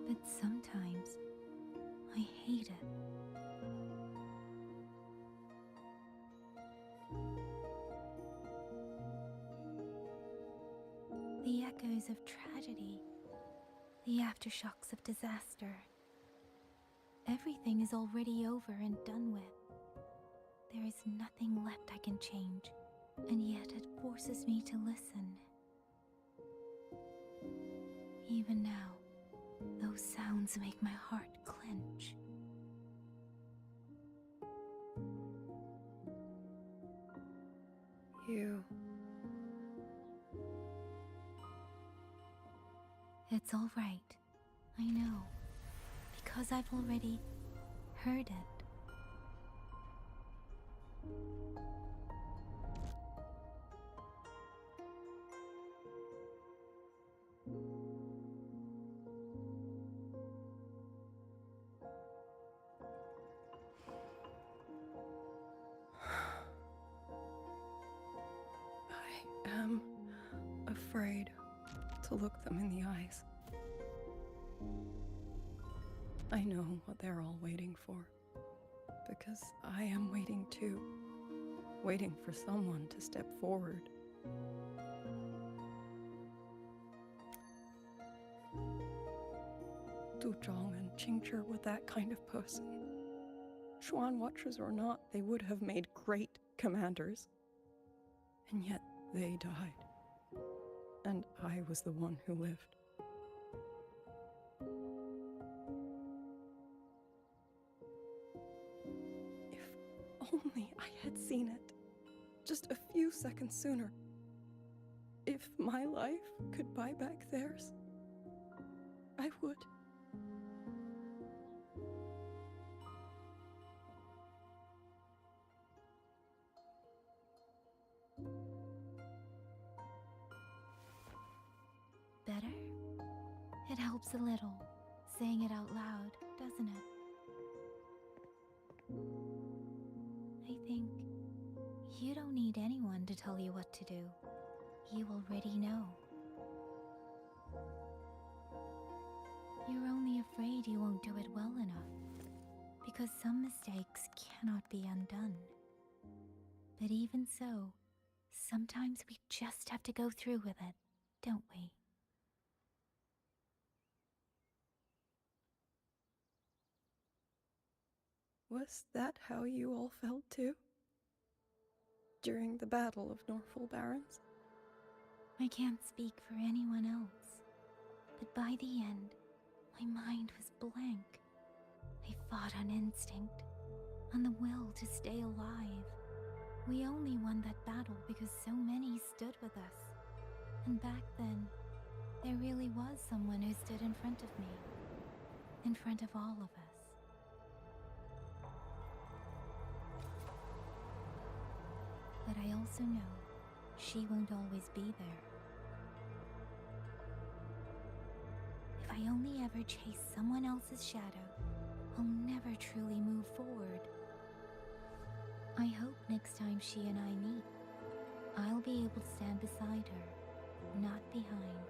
But sometimes, I hate it. The echoes of tragedy, the aftershocks of disaster. Everything is already over and done with. There is nothing left I can change, and yet it forces me to listen. Even now, those sounds make my heart clench. You. It's all right. I know. Because I've already heard it. I am afraid to look them in the eyes. I know what they're all waiting for, because I am waiting too, waiting for someone to step forward. Du Zhong and Qingzhi were that kind of person. Xuan Watchers or not, they would have made great commanders. And yet they died. And I was the one who lived. If only I had seen it, just a few seconds sooner. If my life could buy back theirs, I would. Better? It helps a little, saying it out loud, doesn't it? I think you don't need anyone to tell you what to do. You already know. You're only afraid you won't do it well enough, because some mistakes cannot be undone. But even so, sometimes we just have to go through with it, don't we? Was that how you all felt too? During the Battle of Norfolk Barrens? I can't speak for anyone else, but by the end, my mind was blank. I fought on instinct, on the will to stay alive. We only won that battle because so many stood with us. And back then, there really was someone who stood in front of me, in front of all of us. But I also know she won't always be there. If I only ever chase someone else's shadow, I'll never truly move forward. I hope next time she and I meet, I'll be able to stand beside her, not behind.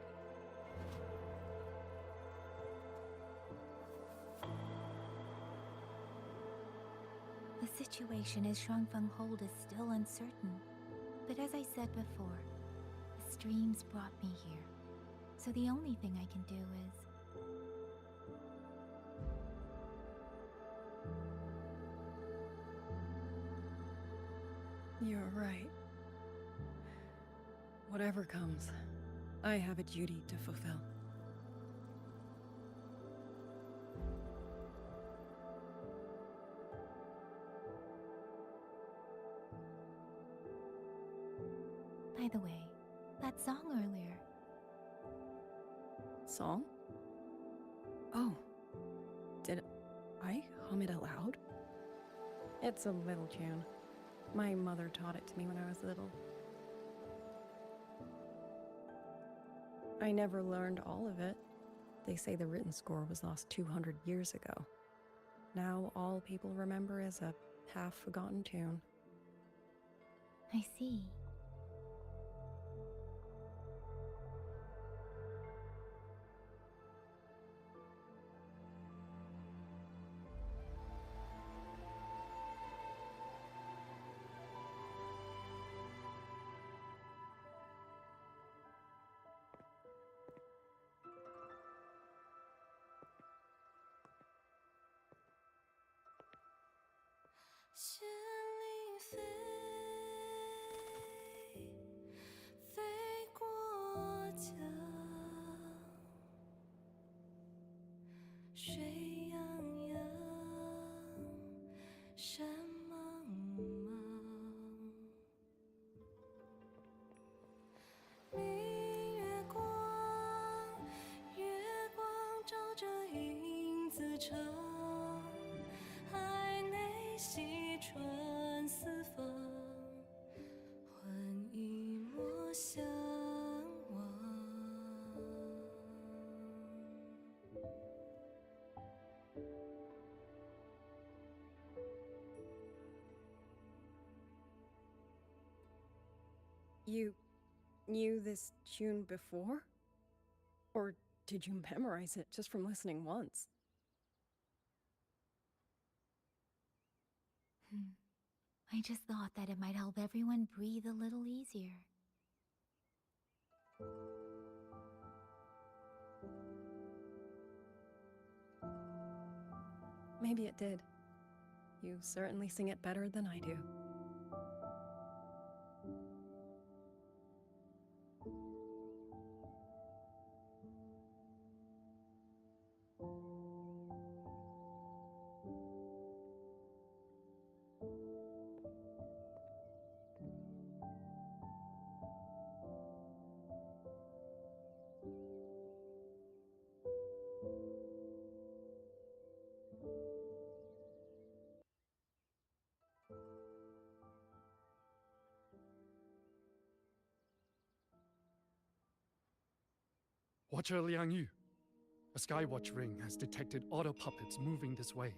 The situation as Shuangfeng Hold is still uncertain, but as I said before, the streams brought me here, so the only thing I can do is... You're right. Whatever comes, I have a duty to fulfill. By the way, that song earlier. Song? Oh. Did I hum it aloud? It's a little tune. My mother taught it to me when I was little. I never learned all of it. They say the written score was lost 200 years ago. Now all people remember is a half-forgotten tune. I see. You knew this tune before? Or did you memorize it just from listening once? I just thought that it might help everyone breathe a little easier. Maybe it did. You certainly sing it better than I do. Watcher Liang Yu, a Skywatch ring has detected auto puppets moving this way.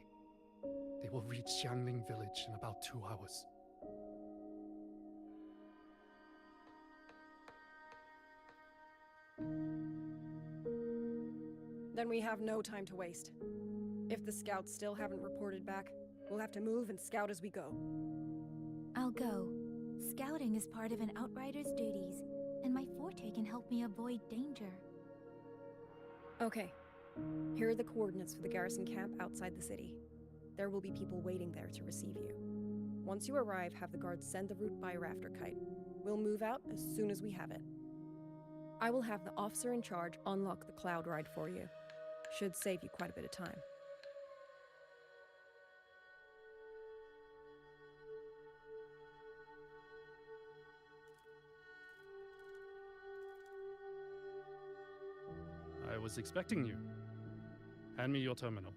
They will reach Xiangling village in about 2 hours. Then we have no time to waste. If the scouts still haven't reported back, we'll have to move and scout as we go. I'll go. Scouting is part of an outrider's duties, and my forte can help me avoid danger. Okay. Here are the coordinates for the garrison camp outside the city. There will be people waiting there to receive you. Once you arrive, have the guards send the route by rafter kite. We'll move out as soon as we have it. I will have the officer in charge unlock the cloud ride for you. Should save you quite a bit of time. I was expecting you. Hand me your terminal.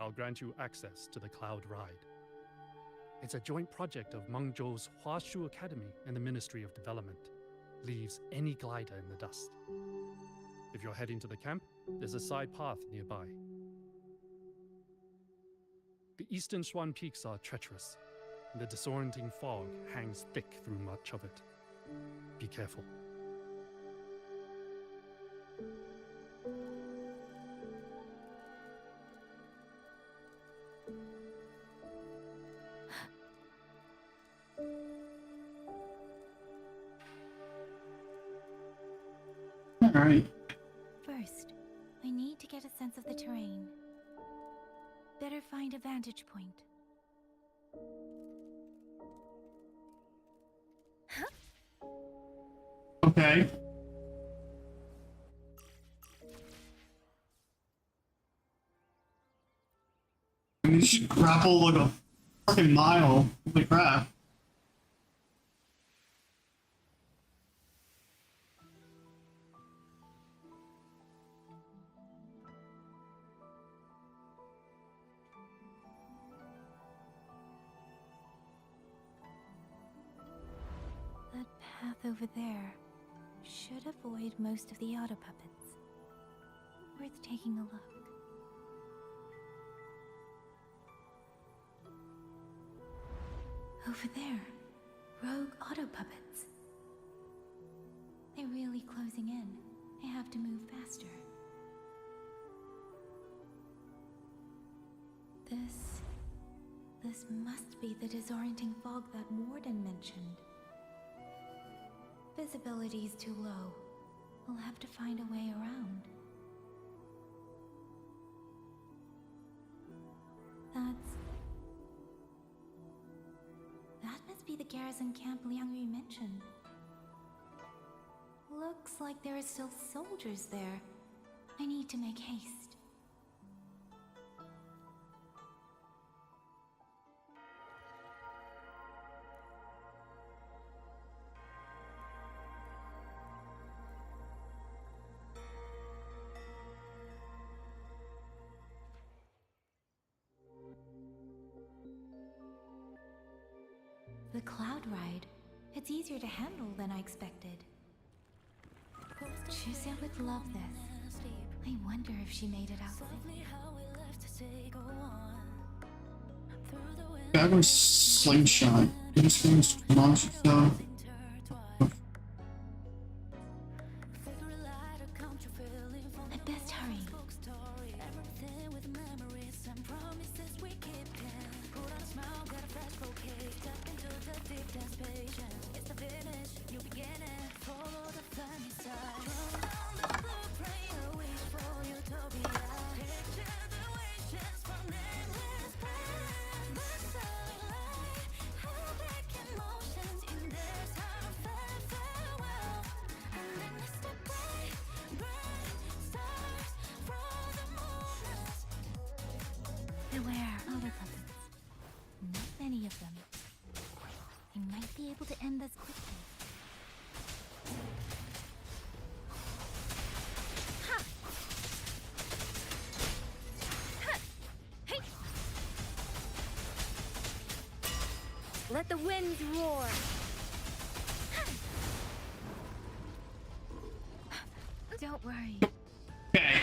I'll grant you access to the Cloud Ride. It's a joint project of Mengzhou's Huashu Academy and the Ministry of Development. Leaves any glider in the dust. If you're heading to the camp, there's a side path nearby. The eastern Xuan peaks are treacherous, and the disorienting fog hangs thick through much of it. Be careful. Alright. First, I need to get a sense of the terrain. Better find a vantage point. Okay. I mean, you should grapple like a fucking mile. Holy crap. That path over there should avoid most of the auto puppets. Worth taking a look. Over there, rogue auto puppets. They're really closing in. I have to move faster. This must be the disorienting fog that Morden mentioned. Visibility's too low. I'll have to find a way around. That must be the garrison camp Liang Yu mentioned. Looks like there are still soldiers there. I need to make haste. The cloud ride. It's easier to handle than I expected. Chuzia would love this. I wonder if she made it out safe. That was slingshot. This thing's launched itself. I'd best hurry. Beware, auto puppets. Not many of them. I might be able to end this quickly. Ha! Ha! Hey! Let the winds roar. Don't worry. Okay.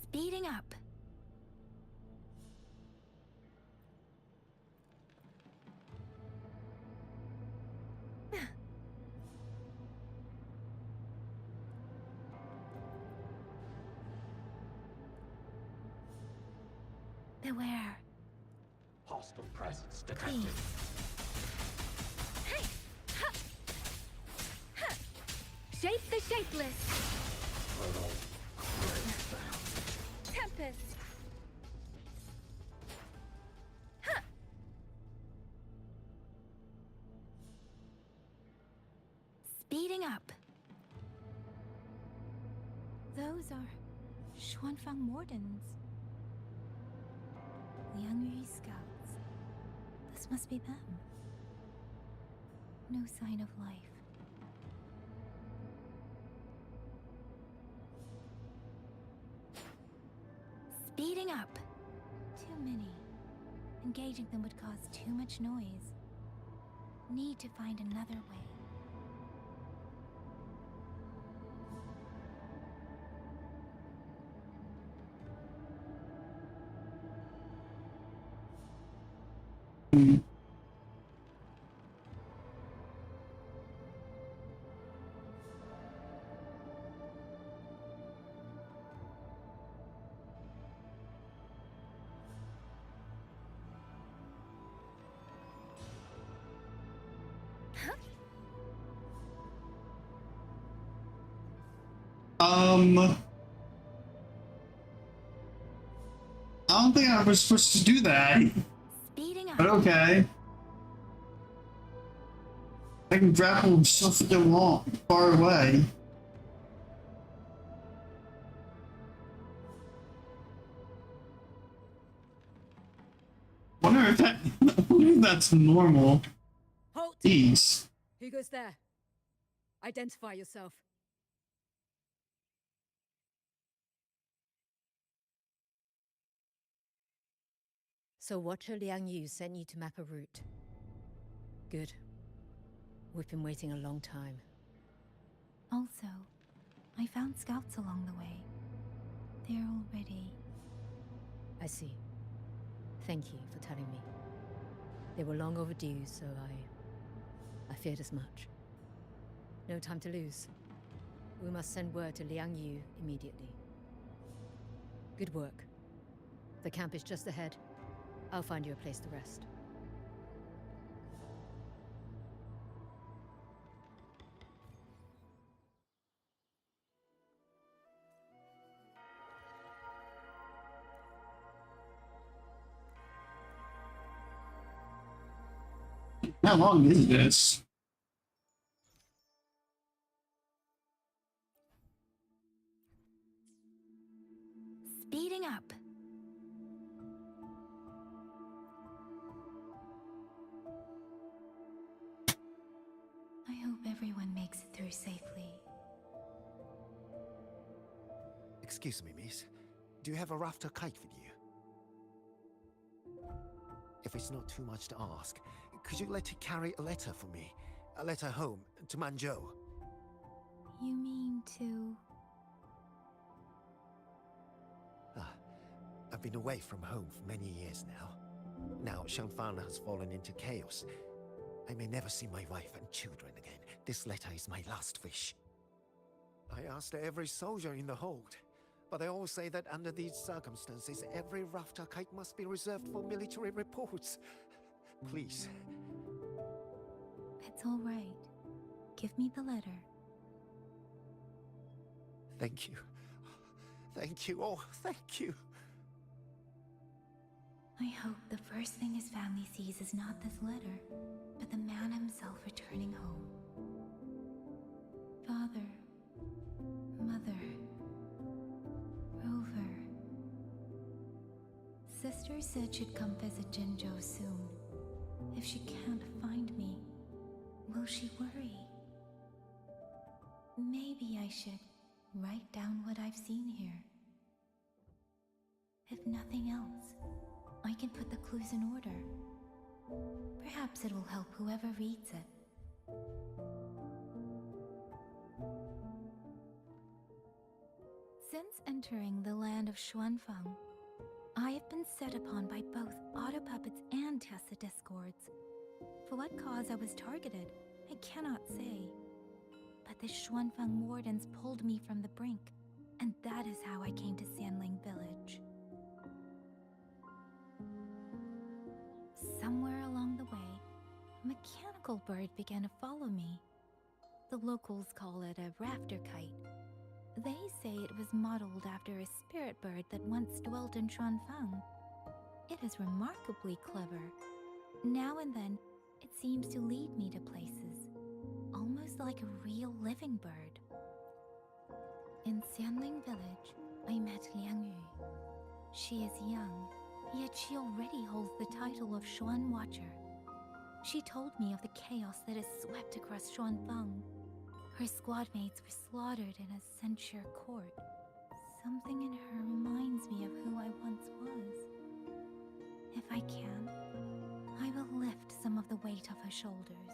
Speeding up. Beware. Hostile presence detected. Hey! Ha! Ha! Shape the shapeless. Tempest. Ha! Speeding up. Those are Xuanfang Mordens. Liang Yu scouts. This must be them. No sign of life. Speeding up. Too many. Engaging them would cause too much noise. Need to find another way. I don't think I was supposed to do that. Speeding up. But okay. I can grapple so far away. Wonder if that. I wonder if that's normal. Halt! Jeez. Who goes there? Identify yourself. So Watcher Liang Yu sent you to map a route. Good. We've been waiting a long time. Also, I found scouts along the way. They're all ready. I see. Thank you for telling me. They were long overdue, so I feared as much. No time to lose. We must send word to Liang Yu immediately. Good work. The camp is just ahead. I'll find you a place to rest. How long is this? Speeding up. I hope everyone makes it through safely. Excuse me, miss. Do you have a rafter kite with you? If it's not too much to ask, could you let it carry a letter for me? A letter home, to Manzhou. You mean to... I've been away from home for many years now. Now Shangfang has fallen into chaos. I may never see my wife and children again. This letter is my last wish. I asked every soldier in the hold, but they all say that under these circumstances, every rafter kite must be reserved for military reports. Please. It's all right. Give me the letter. Thank you. Thank you. Oh, thank you. I hope the first thing his family sees is not this letter, but the man himself returning home. Father, Mother, Rover. Sister said she'd come visit Jinzhou soon. If she can't find me, will she worry? Maybe I should write down what I've seen here. If nothing else, I can put the clues in order. Perhaps it will help whoever reads it. Since entering the land of Xuanfang, I have been set upon by both auto puppets and Tessa discords. For what cause I was targeted, I cannot say. But the Xuanfang wardens pulled me from the brink, and that is how I came to Sanling Village. Somewhere along the way, a mechanical bird began to follow me. The locals call it a rafter kite. They say it was modeled after a spirit bird that once dwelt in Xuanfang. It is remarkably clever. Now and then, it seems to lead me to places, almost like a real living bird. In Sanling Village, I met Liang Yu. She is young, yet she already holds the title of Xuan Watcher. She told me of the chaos that has swept across Xuanfang. Her squad mates were slaughtered in a censure court. Something in her reminds me of who I once was. If I can, I will lift some of the weight off her shoulders.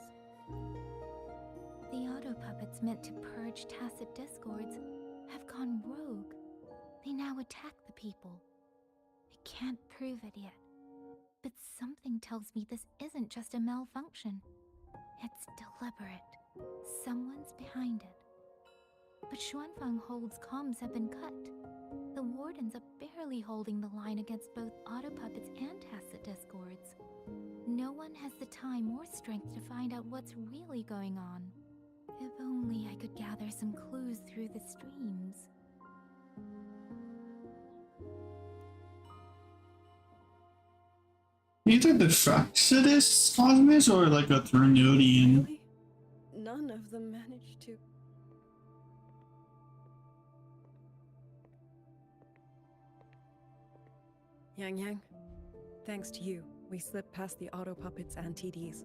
The auto puppets meant to purge tacit discords have gone rogue. They now attack the people. I can't prove it yet, but something tells me this isn't just a malfunction. It's deliberate. Someone's behind it. But Xuanfang Hold's comms have been cut. The wardens are barely holding the line against both auto puppets and tacit discords. No one has the time or strength to find out what's really going on. If only I could gather some clues through the streams. Either the Fractidus Cosmos or like a Therniodian. Really? None of them managed to. Yang, thanks to you, we slipped past the auto puppets and TDs.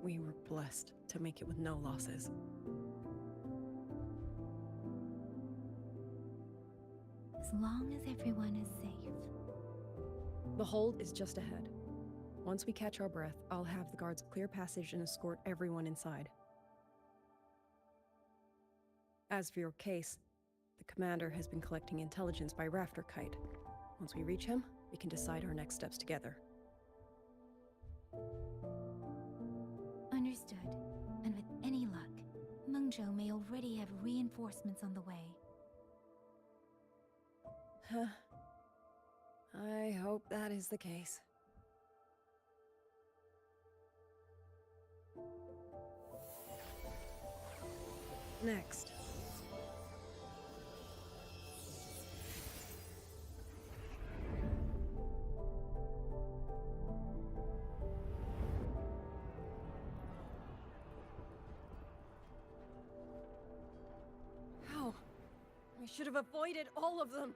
We were blessed to make it with no losses. As long as everyone is safe. The hold is just ahead. Once we catch our breath, I'll have the guards clear passage and escort everyone inside. As for your case, the commander has been collecting intelligence by Rafter Kite. Once we reach him, we can decide our next steps together. Understood. And with any luck, Mengzhou may already have reinforcements on the way. Huh. I hope that is the case. Next. How? We should have avoided all of them.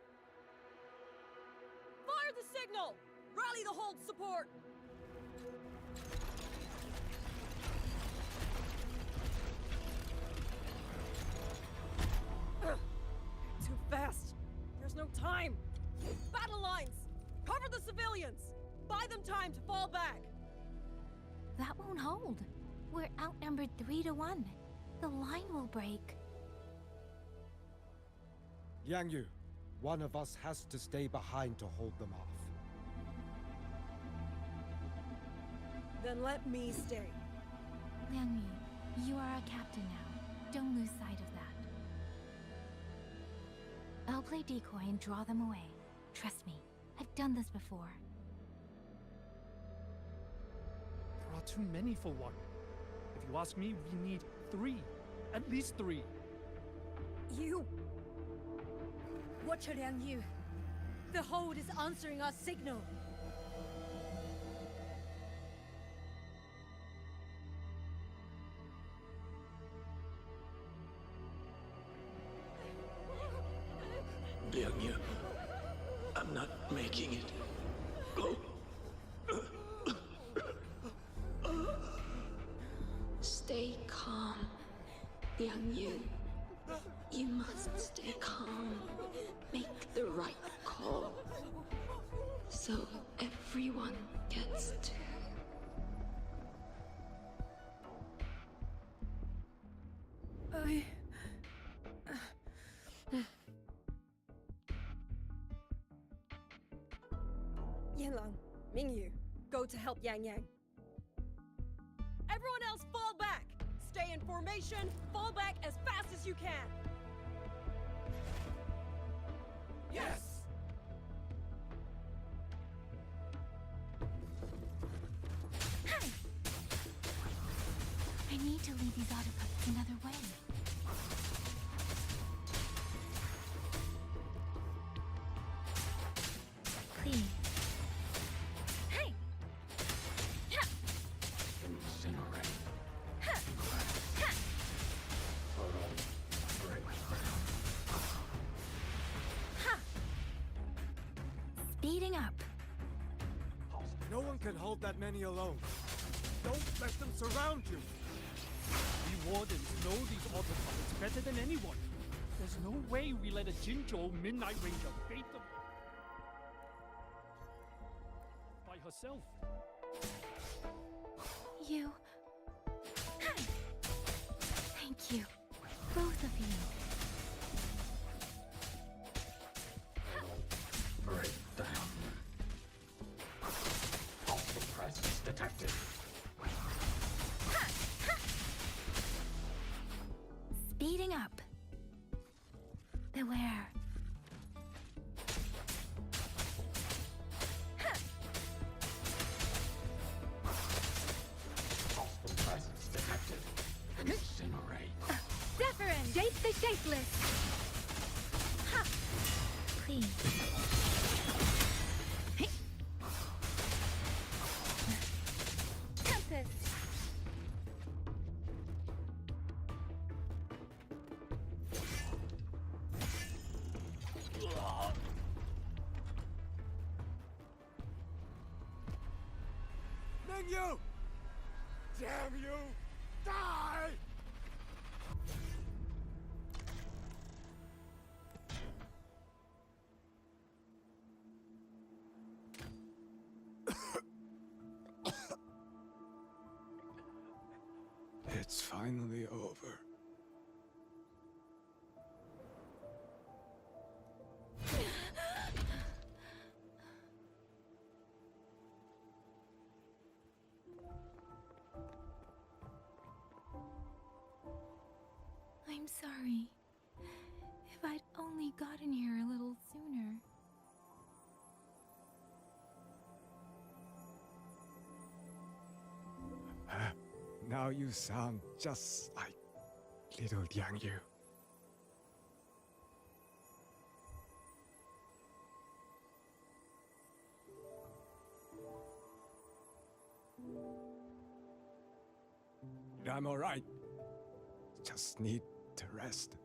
Fire the signal! Rally the hold support! Ugh. Too fast. There's no time. Battle lines! Cover the civilians! Buy them time to fall back! That won't hold. We're outnumbered 3-1. The line will break. Yang Yu, one of us has to stay behind to hold them off. Then let me stay. Liang Yu, you are our captain now. Don't lose sight of that. I'll play decoy and draw them away. Trust me, I've done this before. There are too many for one. If you ask me, we need 3. At least 3. You! Watch her, Liang Yu. The hold is answering our signal. Liang Yu, I'm not making it. Go. Stay calm, Liang Yu. You must stay calm. Make the right call. So everyone gets to. Yanlang, Mingyu, go to help Yang Yang. Everyone else fall back! Stay in formation, fall back as fast as you can! Yes! I need to lead these autopuppets another way. Clean. Hey! Ha! Incinerate. Ha! Ha! Ha! Speeding up. No one can hold that many alone. Don't let them surround you. We wardens know these autopilots better than anyone. There's no way we let a Jinzhou Midnight Ranger bait them by herself. You. Hi. Thank you. Both of you. Breakdown. Hostile presence detected. Speeding up. Beware. Hostile presence detected. Incinerate. Zephyrin, shape the shapeless! Ha! Please. Hey. Tempest! Mingyu! Damn you! Die! It's finally over. I'm sorry. If I'd only gotten here a little sooner. Now you sound just like little Yang Yu. I'm alright. Just need to rest.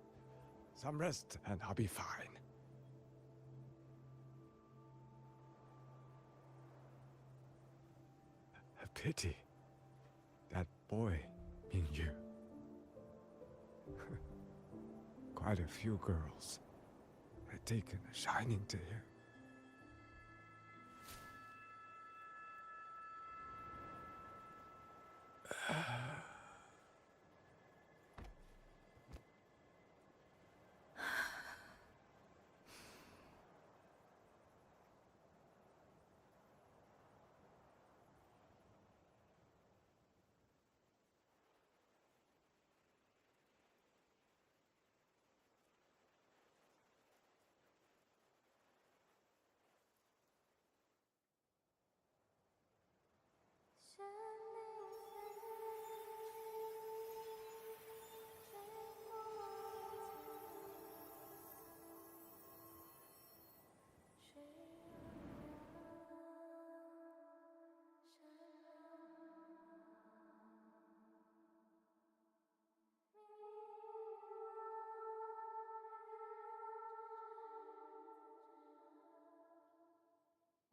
Some rest and I'll be fine. A pity. That boy, Mingyu. Quite a few girls had taken a shining to him.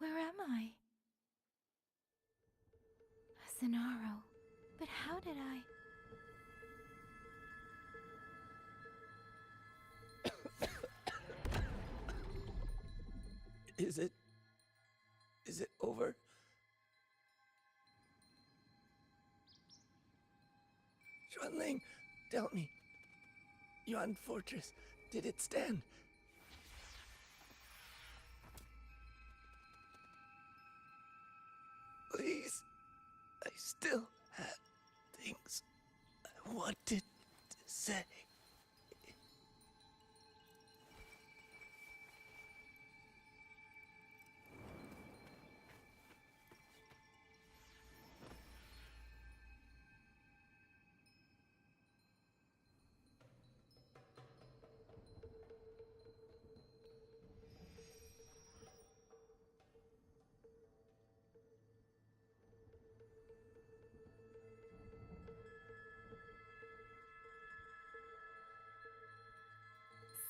Where am I? Cenaro. But how did I... Is it over? Xuanling, tell me. Yuan Fortress, did it stand? Please. I still had things I wanted to say.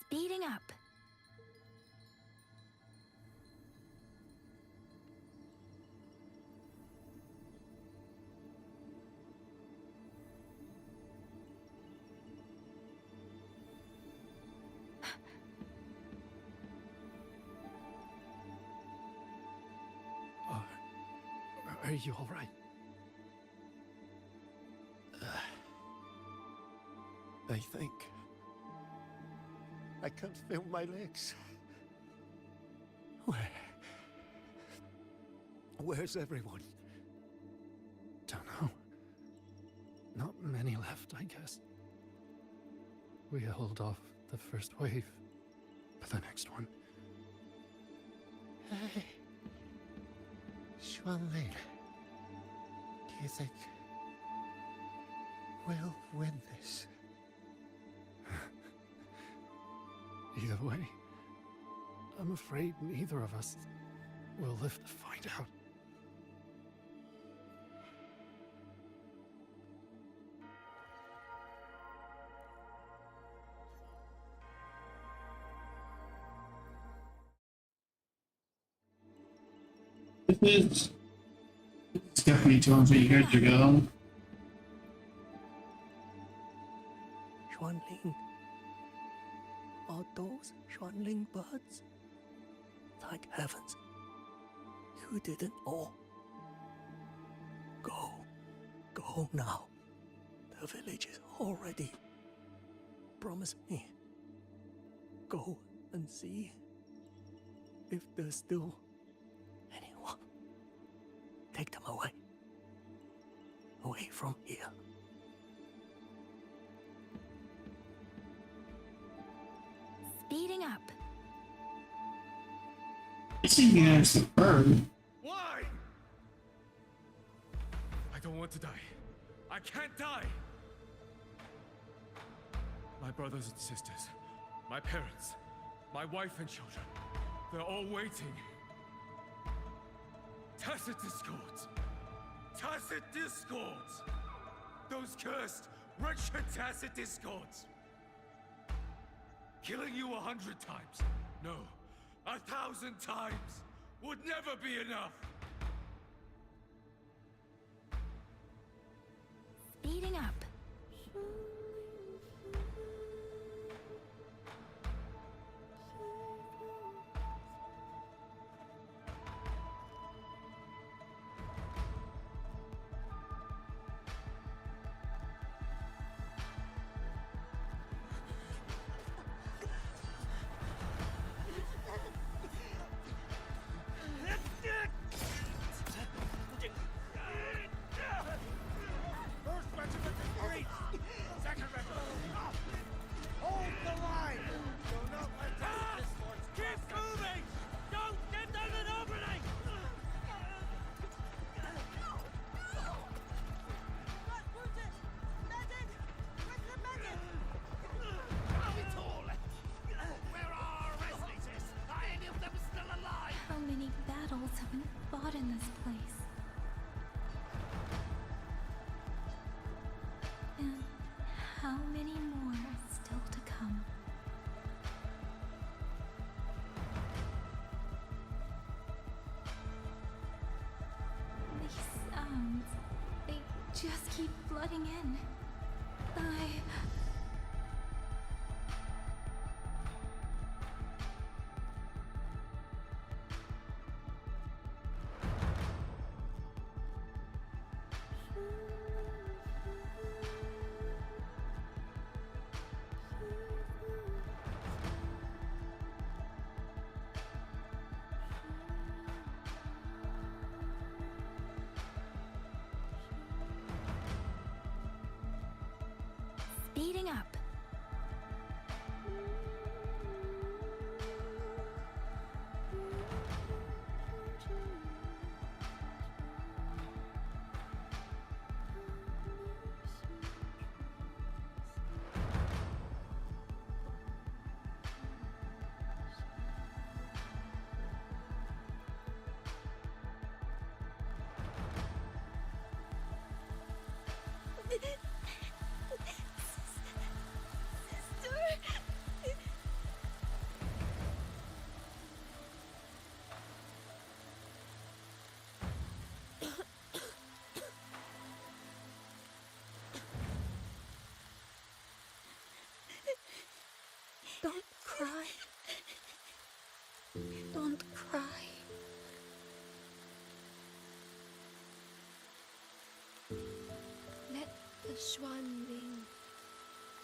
Speeding up. Are you all right? I think I can't feel my legs. Where's everyone? Don't know. Not many left, I guess. We held off the first wave, but the next one. Hey, Xuanling, do you think we'll win this? Either way, I'm afraid neither of us will live to find out. It's definitely 200 years ago. Xuanling. Are those Xuanling birds? Thank heavens. You didn't all. Go. Go now. The village is all ready. Promise me. Go and see if there's still anyone. Take them away. Away from here. Speeding up. I think that's the bird. Why? I don't want to die. I can't die. My brothers and sisters, my parents, my wife and children, they're all waiting. Tacit discords. Tacit discords. Those cursed, wretched tacit discords. Killing you 100 times, no, 1,000 times, would never be enough. Speeding up. First regiment is breached. Second regiment. Hold the line. Do not let tacit discords keep moving. Don't give them an opening. How many battles have been fought in this place? And how many more are still to come? These sounds, they just keep flooding in. Speeding up. Don't cry. Don't cry. Let the Xuanling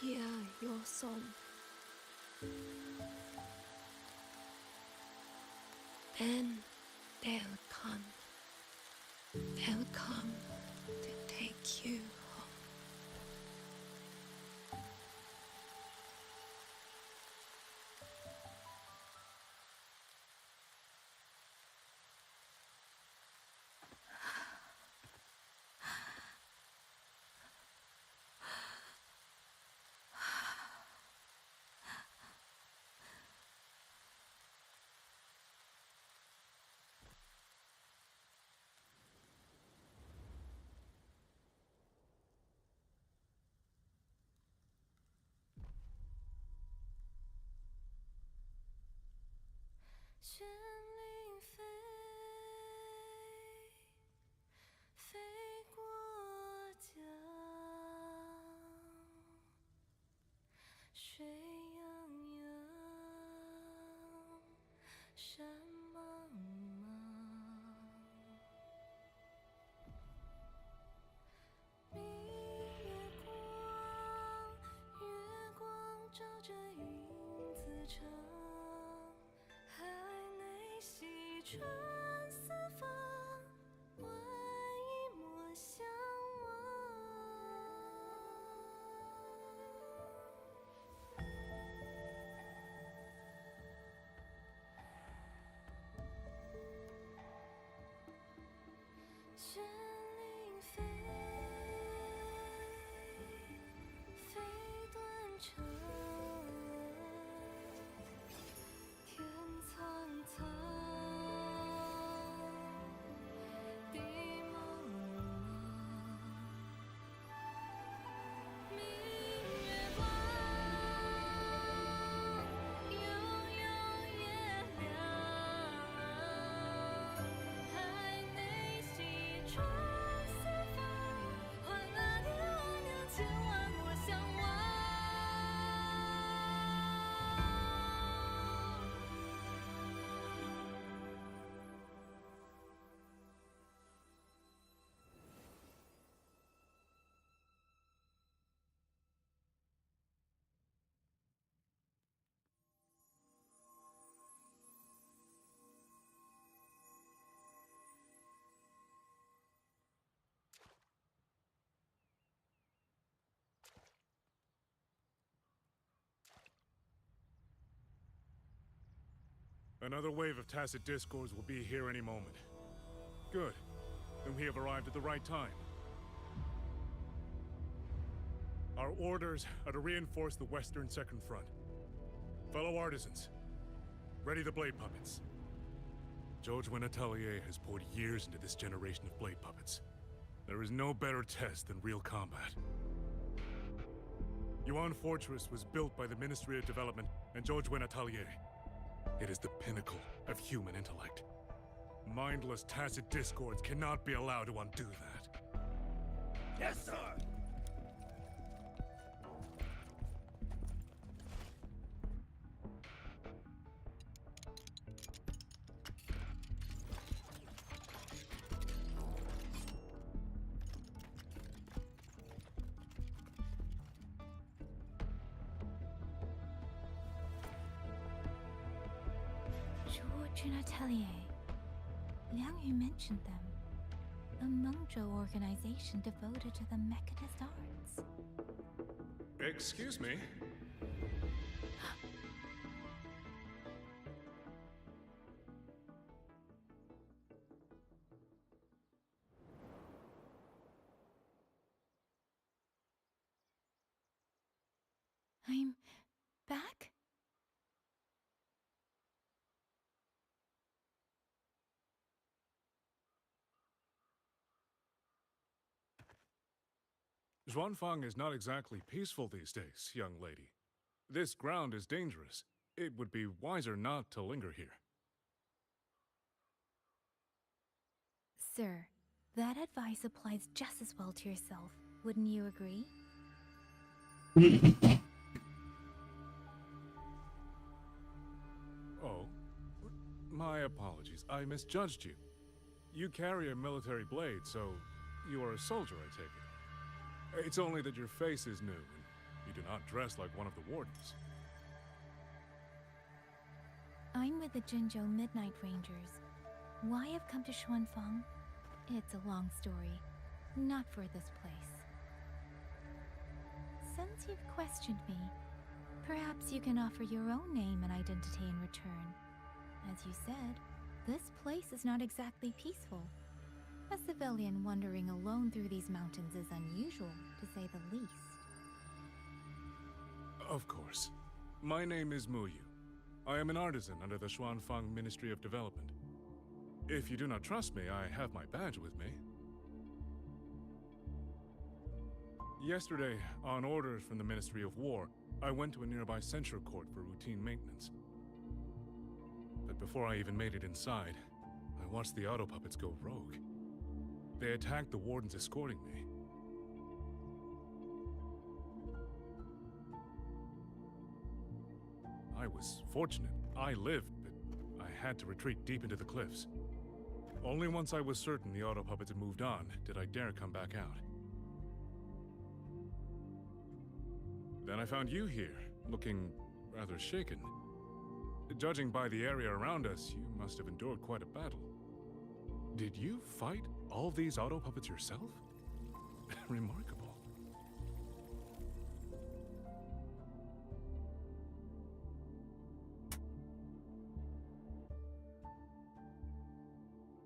hear your song. Then they'll come. They'll come to take you home. 春四方，万一莫相忘。绚丽飞，飞断肠。天苍苍，地茫茫，明月光，悠悠夜凉，海内西窗四方，换那年我娘千万莫相忘。Another wave of tacit discords will be here any moment. Good. Then we have arrived at the right time. Our orders are to reinforce the western second front. Fellow artisans, ready the blade puppets. Jojwen Atelier has poured years into this generation of blade puppets. There is no better test than real combat. Yuan Fortress was built by the Ministry of Development and Jojwen Atelier. It is the pinnacle of human intellect. Mindless, tacit discords cannot be allowed to undo that. Yes, sir! Jojwen Atelier. Liang Yu mentioned them. A Mengzhou organization devoted to the mechanist arts. Excuse me? I'm back? Xuanfang is not exactly peaceful these days, young lady. This ground is dangerous. It would be wiser not to linger here. Sir, that advice applies just as well to yourself. Wouldn't you agree? Oh, my apologies. I misjudged you. You carry a military blade, so you are a soldier, I take it. It's only that your face is new, and you do not dress like one of the wardens. I'm with the Jinzhou Midnight Rangers. Why I've come to Xuanfang? It's a long story. Not for this place. Since you've questioned me, perhaps you can offer your own name and identity in return. As you said, this place is not exactly peaceful. A civilian wandering alone through these mountains is unusual, to say the least. Of course. My name is Mu Yu. I am an artisan under the Xuanfang Ministry of Development. If you do not trust me, I have my badge with me. Yesterday, on orders from the Ministry of War, I went to a nearby censure court for routine maintenance. But before I even made it inside, I watched the auto puppets go rogue. They attacked the wardens escorting me. I was fortunate. I lived, but I had to retreat deep into the cliffs. Only once I was certain the auto puppets had moved on did I dare come back out. Then I found you here, looking rather shaken. Judging by the area around us, you must have endured quite a battle. Did you fight all these auto puppets yourself? Remarkable.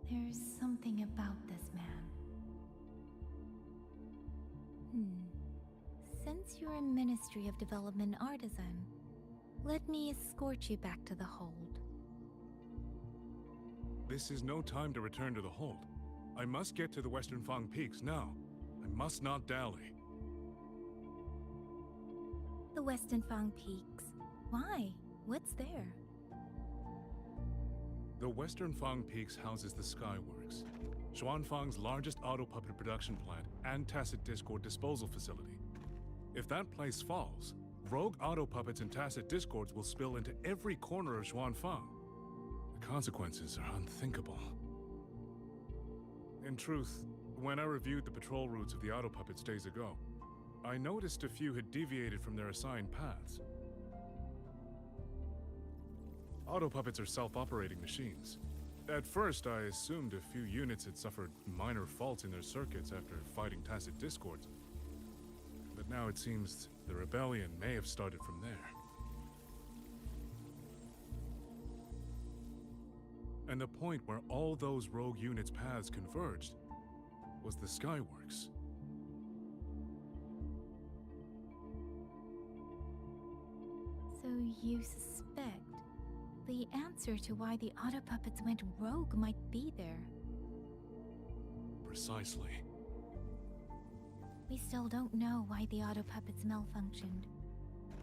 There's something about this man. Since you're a Ministry of Development artisan, let me escort you back to the hold. This is no time to return to the hold. I must get to the Western Fang Peaks now. I must not dally. The Western Fang Peaks? Why? What's there? The Western Fang Peaks houses the Skyworks, Xuanfang's largest auto puppet production plant and tacit discord disposal facility. If that place falls, rogue auto puppets and tacit discords will spill into every corner of Xuanfang. The consequences are unthinkable. In truth, when I reviewed the patrol routes of the auto puppets days ago, I noticed a few had deviated from their assigned paths. Auto puppets are self-operating machines. At first, I assumed a few units had suffered minor faults in their circuits after fighting tacit discords. But now it seems the rebellion may have started from there. And the point where all those rogue units' paths converged was the Skyworks. So you suspect the answer to why the auto puppets went rogue might be there? Precisely. We still don't know why the auto puppets malfunctioned.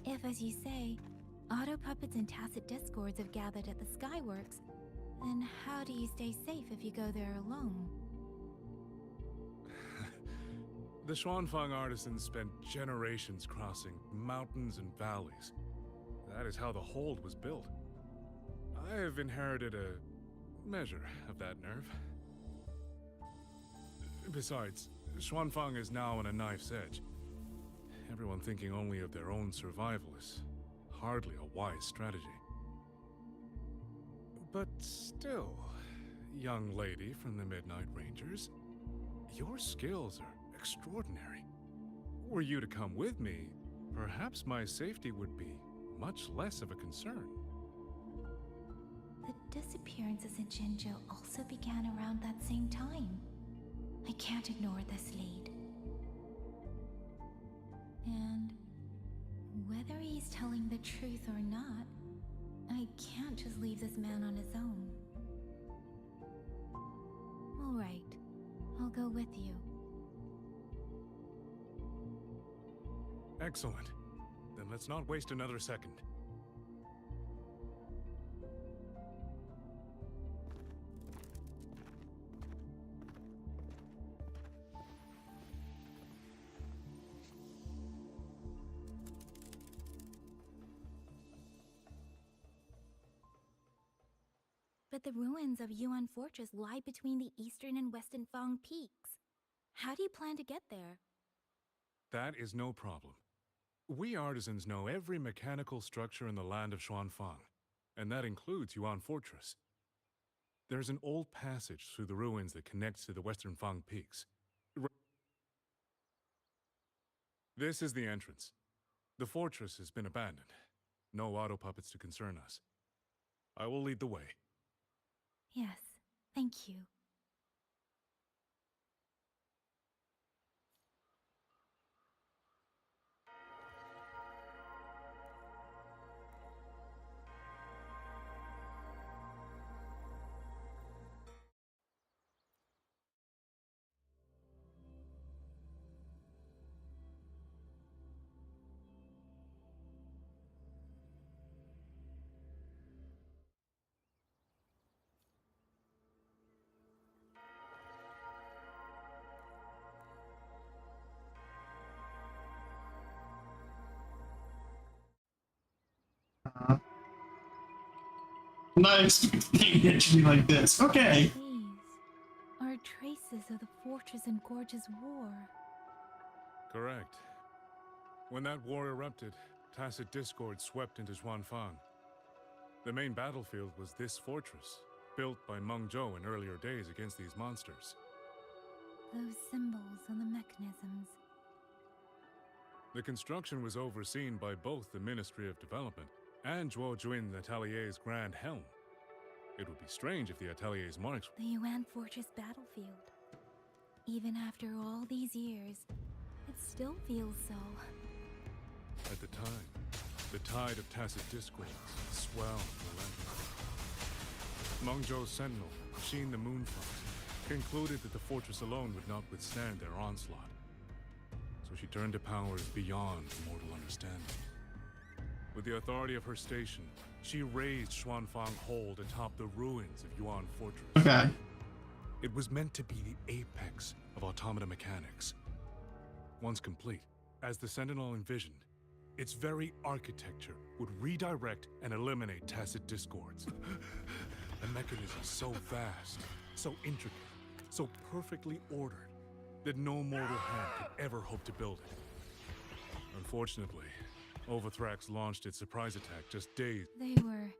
If, as you say, auto puppets and tacit discords have gathered at the Skyworks, then how do you stay safe if you go there alone? The Xuanfang artisans spent generations crossing mountains and valleys. That is how the hold was built. I have inherited a measure of that nerve. Besides, Xuanfang is now on a knife's edge. Everyone thinking only of their own survival is hardly a wise strategy. But still, young lady from the Midnight Rangers, your skills are extraordinary. Were you to come with me, perhaps my safety would be much less of a concern. The disappearances in Jinzhou also began around that same time. I can't ignore this lead. And whether he's telling the truth or not, I can't just leave this man on his own. All right, I'll go with you. Excellent. Then let's not waste another second. But the ruins of Yuan Fortress lie between the eastern and western Fang peaks. How do you plan to get there? That is no problem. We artisans know every mechanical structure in the land of Xuanfang, and that includes Yuan Fortress. There's an old passage through the ruins that connects to the western Fang peaks. This is the entrance. The fortress has been abandoned. No auto puppets to concern us. I will lead the way. Yes, thank you. I'm not expecting it to be like this. Okay. These are traces of the Fortress and Gorge's war. Correct. When that war erupted, tacit discord swept into Xuanfang. The main battlefield was this fortress, built by Meng Zhou in earlier days against these monsters. Those symbols on the mechanisms. The construction was overseen by both the Ministry of Development and Zhuo Jun Atelier's Grand Helm. It would be strange if the Atelier's marks... The Yuan Fortress battlefield. Even after all these years, it still feels so. At the time, the tide of tacit discords swelled relentlessly. Meng Zhou's sentinel, Xin the Moonfront, concluded that the fortress alone would not withstand their onslaught. So she turned to powers beyond mortal understanding. With the authority of her station, she raised Xuanfang Hold atop the ruins of Yuan Fortress. Okay. It was meant to be the apex of automata mechanics. Once complete, as the Sentinel envisioned, its very architecture would redirect and eliminate tacit discords. A mechanism so vast, so intricate, so perfectly ordered, that no mortal hand could ever hope to build it. Unfortunately, Overthrax launched its surprise attack just days. They were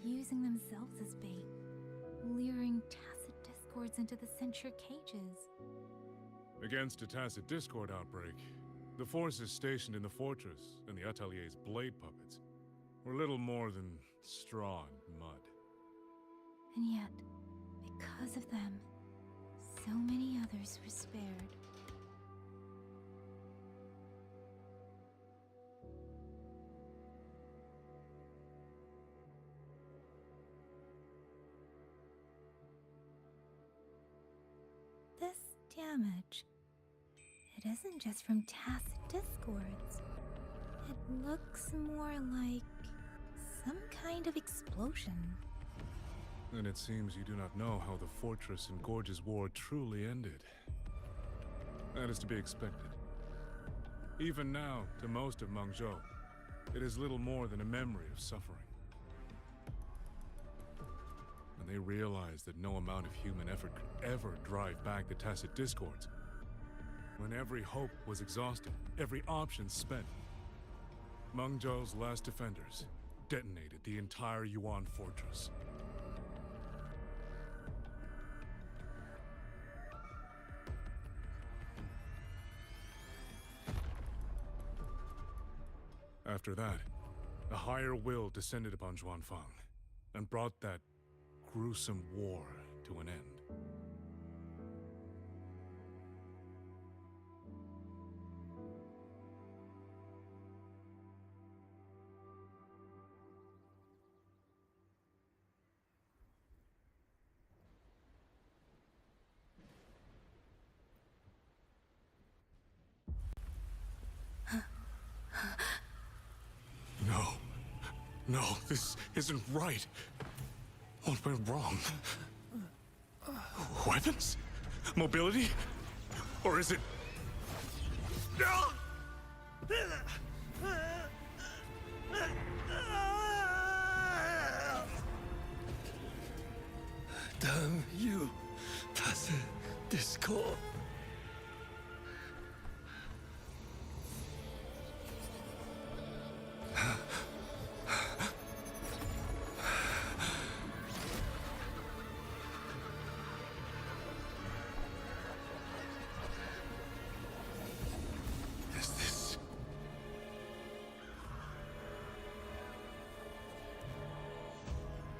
using themselves as bait, luring tacit discords into the censure cages. Against a tacit discord outbreak, the forces stationed in the fortress and the Atelier's blade puppets were little more than straw and mud. And yet, because of them, so many others were spared. This damage, it isn't just from tacit discords. It looks more like some kind of explosion. And it seems you do not know how the Fortress and Gorge's War truly ended. That is to be expected. Even now, to most of Meng Zhou, it is little more than a memory of suffering. And they realized that no amount of human effort could ever drive back the tacit discords. When every hope was exhausted, every option spent, Meng Zhou's last defenders detonated the entire Yuan Fortress. After that, a higher will descended upon Xuanfang and brought that gruesome war to an end. No, this isn't right. What went wrong? Weapons? Mobility? Or is it... Damn you, tacit discord.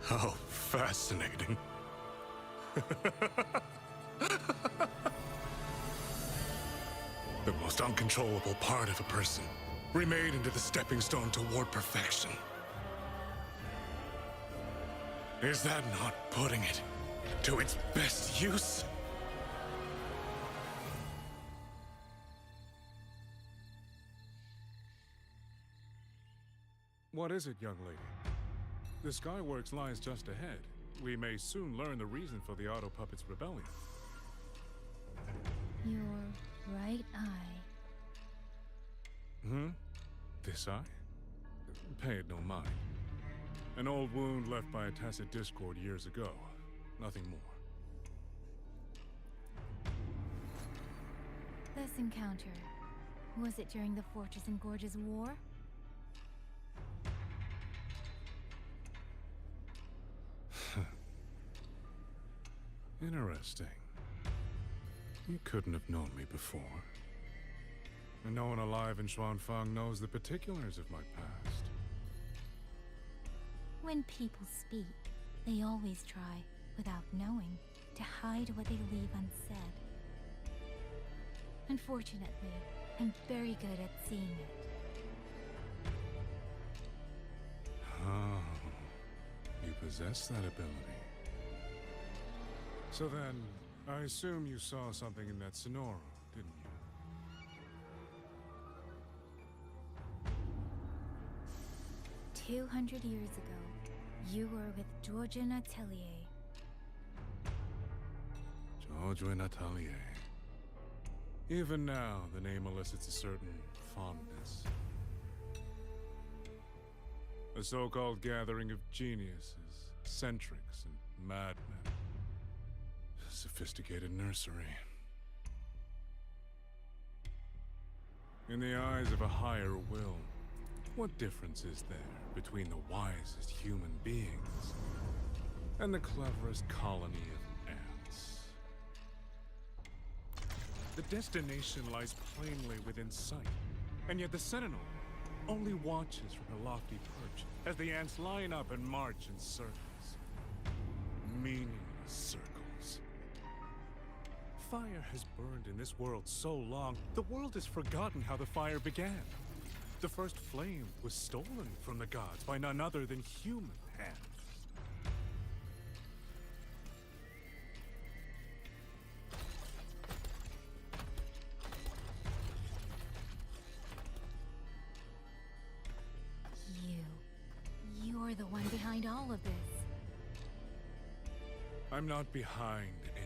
How fascinating. The most uncontrollable part of a person, remade into the stepping stone toward perfection. Is that not putting it to its best use? What is it, young lady? The Skyworks lies just ahead. We may soon learn the reason for the Auto Puppet's rebellion. Your right eye. This eye? Pay it no mind. An old wound left by a tacit discord years ago. Nothing more. This encounter, was it during the Fortress and Gorge's War? Interesting. You couldn't have known me before. And no one alive in Xuanfang knows the particulars of my past. When people speak, they always try, without knowing, to hide what they leave unsaid. Unfortunately, I'm very good at seeing it. Oh, you possess that ability. So then, I assume you saw something in that Sonoro, didn't you? 200 years ago, you were with Georgian Atelier. Georgian Atelier. Even now, the name elicits a certain fondness. A so-called gathering of geniuses, eccentrics, and madmen. A sophisticated nursery. In the eyes of a higher will, what difference is there between the wisest human beings and the cleverest colony of ants? The destination lies plainly within sight, and yet the Sentinel only watches from her lofty perch as the ants line up and march in circles. Meaningless circles. Fire has burned in this world so long, the world has forgotten how the fire began. The first flame was stolen from the gods by none other than human hands. You're the one behind all of this. I'm not behind anything.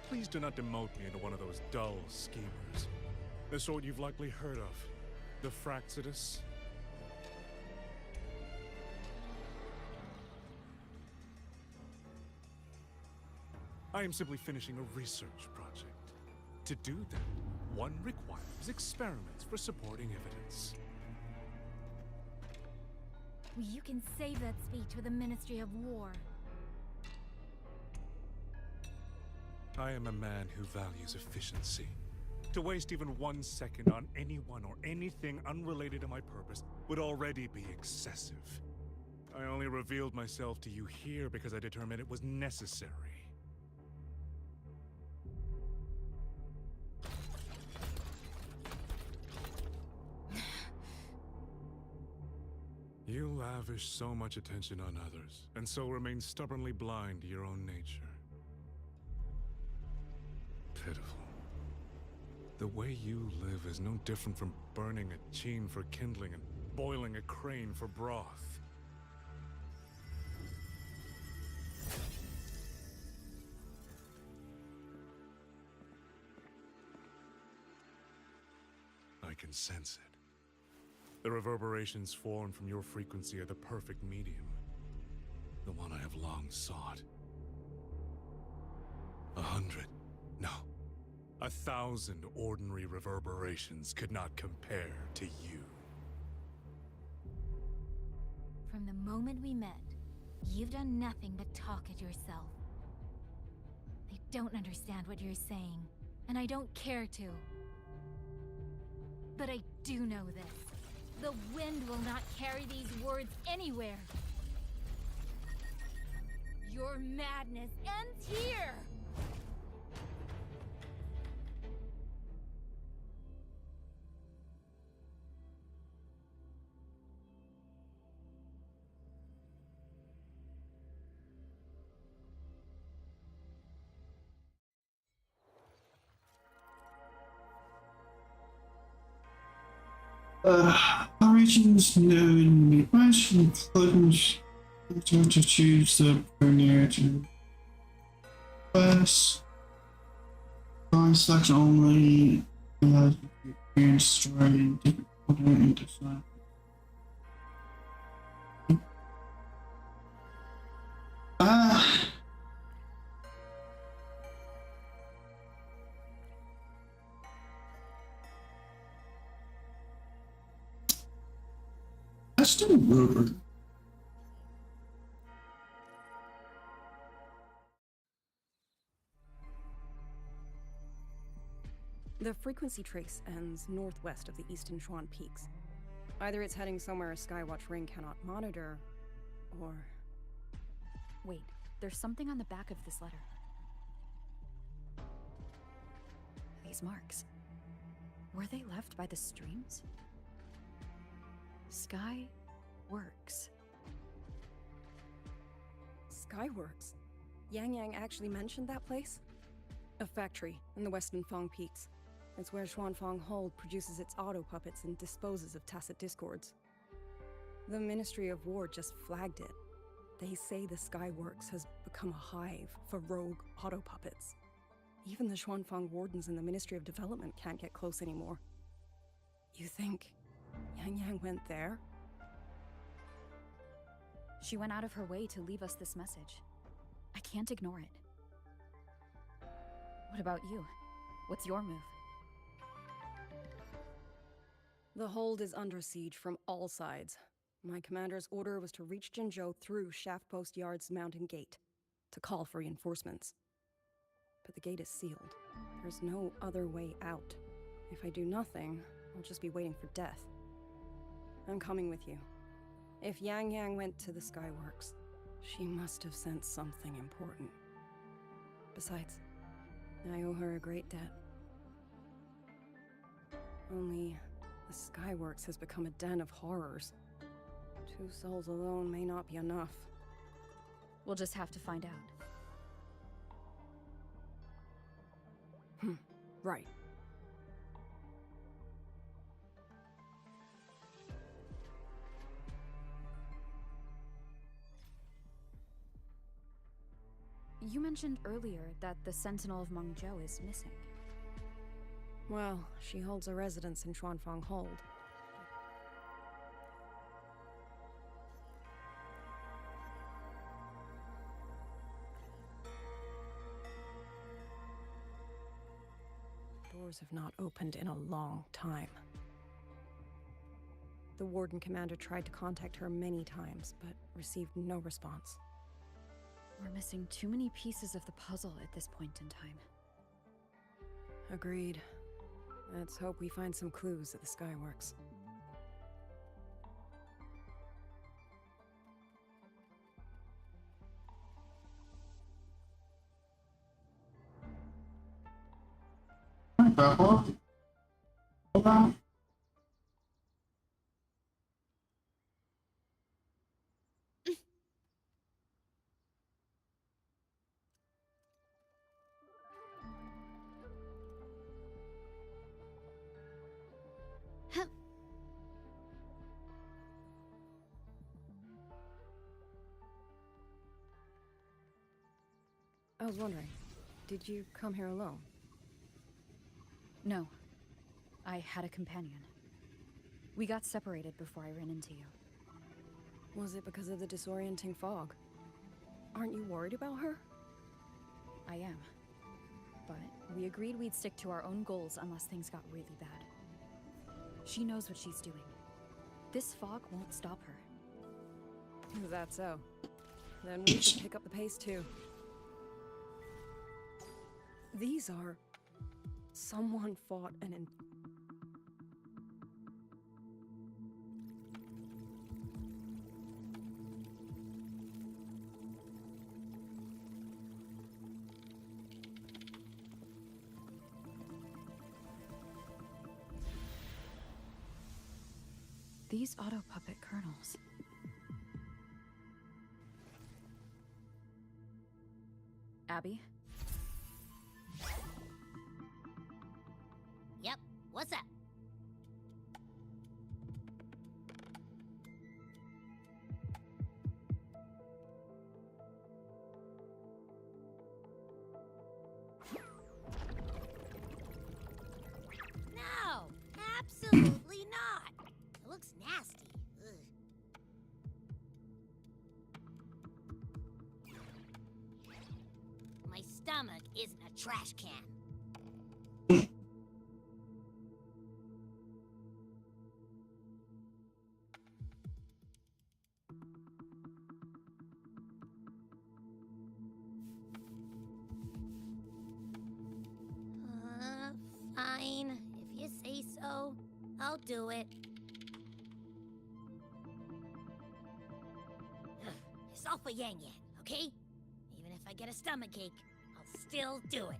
Please do not demote me into one of those dull schemers. The sort you've likely heard of. The Fraxidus. I am simply finishing a research project. To do that, one requires experiments for supporting evidence. You can save that speech for the Ministry of War. I am a man who values efficiency. To waste even 1 second on anyone or anything unrelated to my purpose would already be excessive. I only revealed myself to you here because I determined it was necessary. You lavish so much attention on others, and so remain stubbornly blind to your own nature. Pitiful. The way you live is no different from burning a cheen for kindling and boiling a crane for broth. I can sense it. The reverberations formed from your frequency are the perfect medium. The one I have long sought. 100, no, 1,000 ordinary reverberations could not compare to you. From the moment we met, you've done nothing but talk at yourself. I don't understand what you're saying, and I don't care to. But I do know this. The wind will not carry these words anywhere. Your madness ends here! Origins known question couldn't to choose the narrative. First, drawing selection only allows you to experience story in different order and define. Let's do Wilbur. The frequency trace ends northwest of the Eastern Shuan Peaks. Either it's heading somewhere a Skywatch ring cannot monitor, or... Wait, there's something on the back of this letter. These marks. Were they left by the streams? Sky Works. Skyworks? Yang Yang actually mentioned that place? A factory in the Western Fong Peaks. It's where Xuanfang Hold produces its auto puppets and disposes of Tacit Discords. The Ministry of War just flagged it. They say the Skyworks has become a hive for rogue auto puppets. Even the Xuanfang wardens in the Ministry of Development can't get close anymore. You think Yang Yang went there? She went out of her way to leave us this message. I can't ignore it. What about you? What's your move? The hold is under siege from all sides. My commander's order was to reach Jinzhou through Shaft Post Yard's mountain gate, to call for reinforcements. But the gate is sealed. There's no other way out. If I do nothing, I'll just be waiting for death. I'm coming with you. If Yang Yang went to the Skyworks, she must have sensed something important. Besides, I owe her a great debt. Only, the Skyworks has become a den of horrors. 2 souls alone may not be enough. We'll just have to find out. Right. You mentioned earlier that the Sentinel of Mengzhou is missing. Well, she holds a residence in Xuanfang Hold. Doors have not opened in a long time. The Warden Commander tried to contact her many times, but received no response. We're missing too many pieces of the puzzle at this point in time. Agreed. Let's hope we find some clues at the Skyworks. Hold on. I was wondering, did you come here alone? No. I had a companion. We got separated before I ran into you. Was it because of the disorienting fog? Aren't you worried about her? I am. But we agreed we'd stick to our own goals unless things got really bad. She knows what she's doing. This fog won't stop her. Is that so? Then we should pick up the pace too. These are... Someone fought an These auto puppet kernels. Abby? Yep, what's up? No, absolutely not. It looks nasty. Ugh. My stomach isn't a trash can. Fine. do it. It's all for Yang Yang, okay? Even if I get a stomachache, I'll still do it.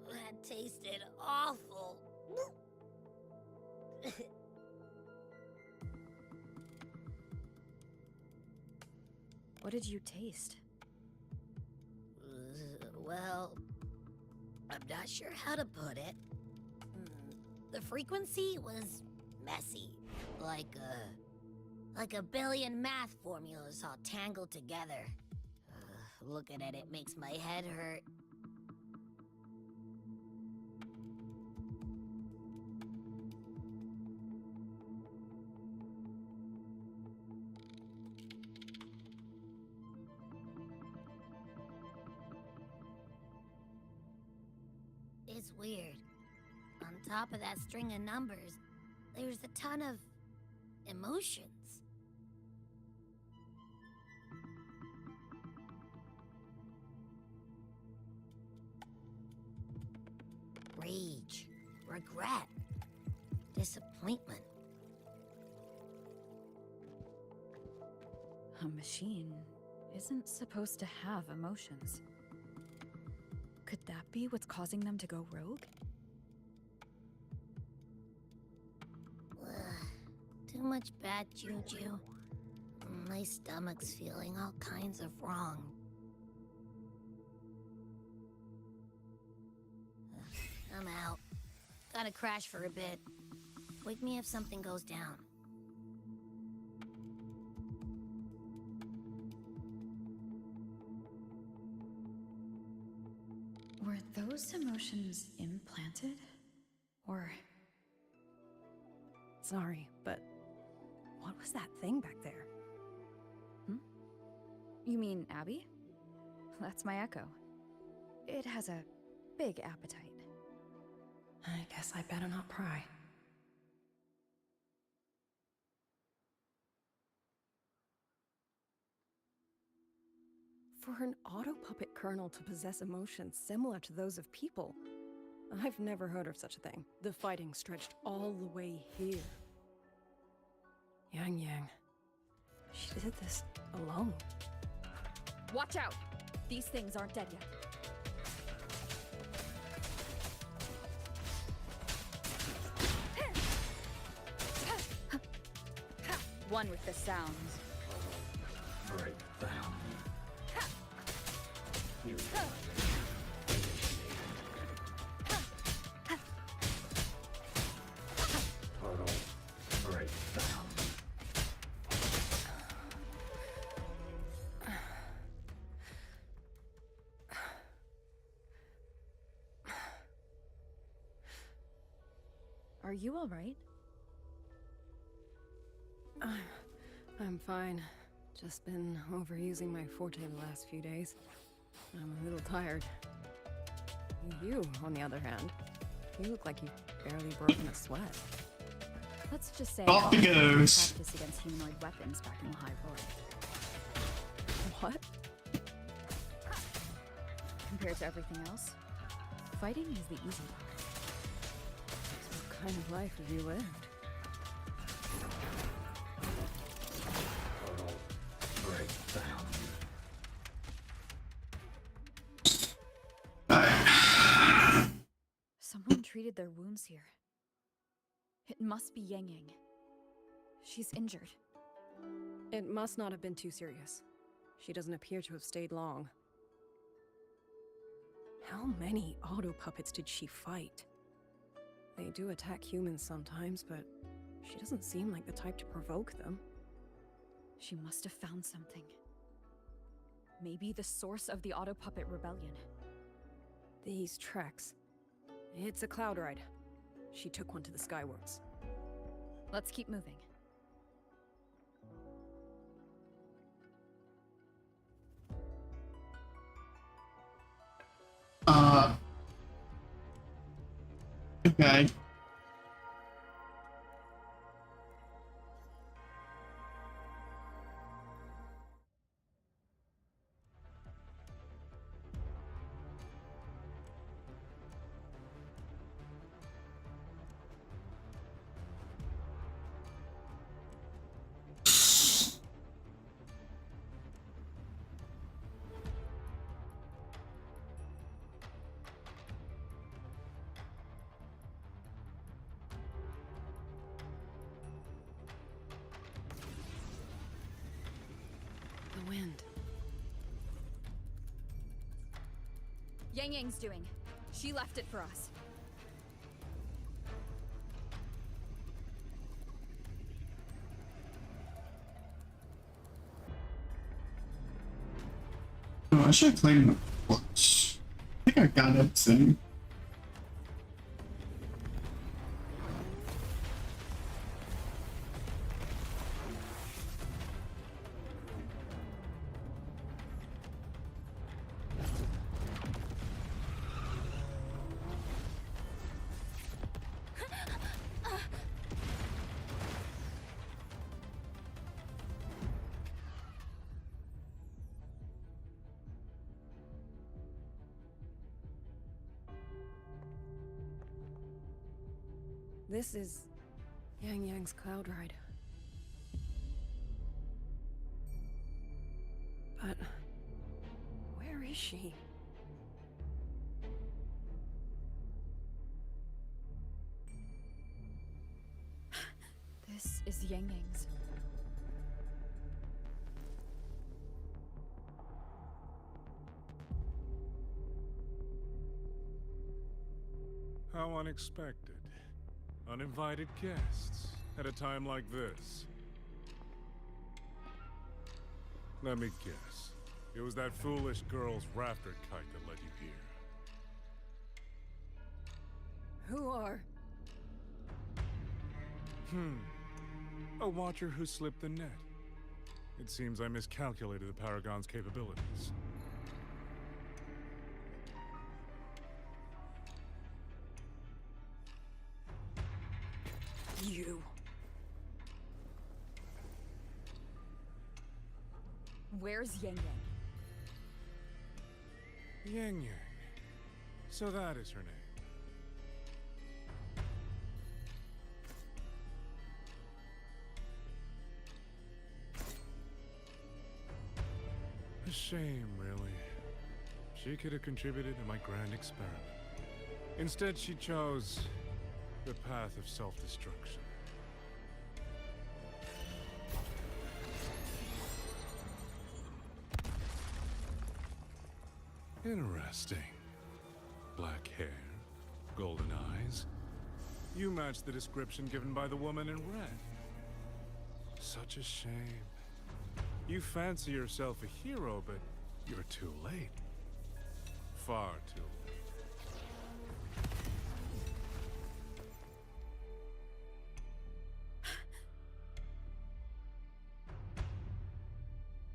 That tasted awful. What did you taste? Well, I'm not sure how to put it. The frequency was messy, like a billion math formulas all tangled together. Looking at it makes my head hurt. It's weird. On top of that string of numbers, there's a ton of emotions. Rage, regret, disappointment. A machine isn't supposed to have emotions. Could that be what's causing them to go rogue? Too much bad juju. My stomach's feeling all kinds of wrong. I'm out. Gotta crash for a bit. Wake me if something goes down. Were those emotions implanted? Or... Sorry, but what was that thing back there? You mean Abby? That's my echo. It has a big appetite. I guess I better not pry. For an auto-puppet kernel to possess emotions similar to those of people, I've never heard of such a thing. The fighting stretched all the way here. Yang Yang. She did this alone. Watch out! These things aren't dead yet. One with the sounds. Break down. Total breakdown. Are you all right? I'm fine. Just been overusing my forte the last few days. I'm a little tired. You, on the other hand, you look like you've barely broken a sweat. Let's just say Off it goes. practice against humanoid weapons back in the High Road. What? Compared to everything else, fighting is the easy part. What kind of life have you lived? Total breakdown. Someone treated their wounds here. It must be Yang Yang. She's injured. It must not have been too serious. She doesn't appear to have stayed long. How many auto-puppets did she fight? They do attack humans sometimes, but she doesn't seem like the type to provoke them. She must have found something. Maybe the source of the auto-puppet rebellion. These treks. It's a cloud ride. She took one to the Skyworks. Let's keep moving. Okay. The wind. Yang Yang's doing. She left it for us. Oh, I should have claimed the porch. I think I got everything. This is Yang Yang's cloud ride. But where is she? This is Yang Yang's. How unexpected. Uninvited guests at a time like this. Let me guess. It was that foolish girl's rafter kite that led you here. Who are? A watcher who slipped the net. It seems I miscalculated the Paragon's capabilities. You. Where's Yang Yang? Yang Yang. So that is her name. A shame, really. She could have contributed to my grand experiment. Instead, she chose the path of self-destruction. Interesting. Black hair, golden eyes. You match the description given by the woman in red. Such a shame. You fancy yourself a hero, but you're too late. Far too late.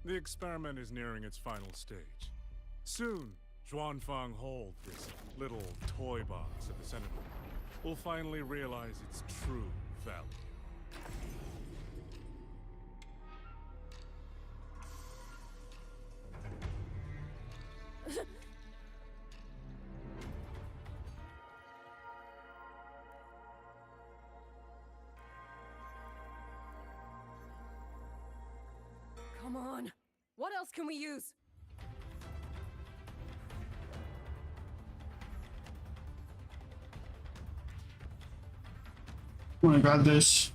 The experiment is nearing its final stage. Soon, Zhuanfang Hold, this little toy box at the center, will finally realize its true value. Come on. What else can we use? I'm gonna grab this.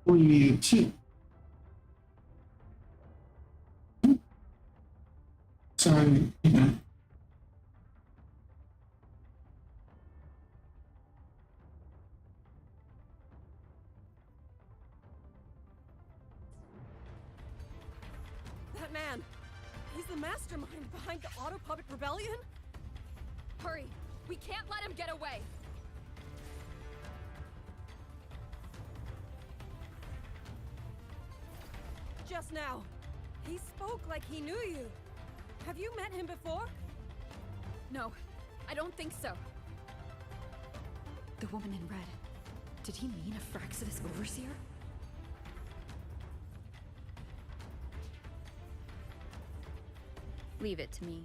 Oh, you need two. Sorry. Yeah. That man, he's the mastermind behind the Auto Puppet Rebellion? Hurry! We can't let him get away! Just now, he spoke like he knew you. Have you met him before? No, I don't think so. The woman in red. Did he mean a Fraxidus overseer? Leave it to me.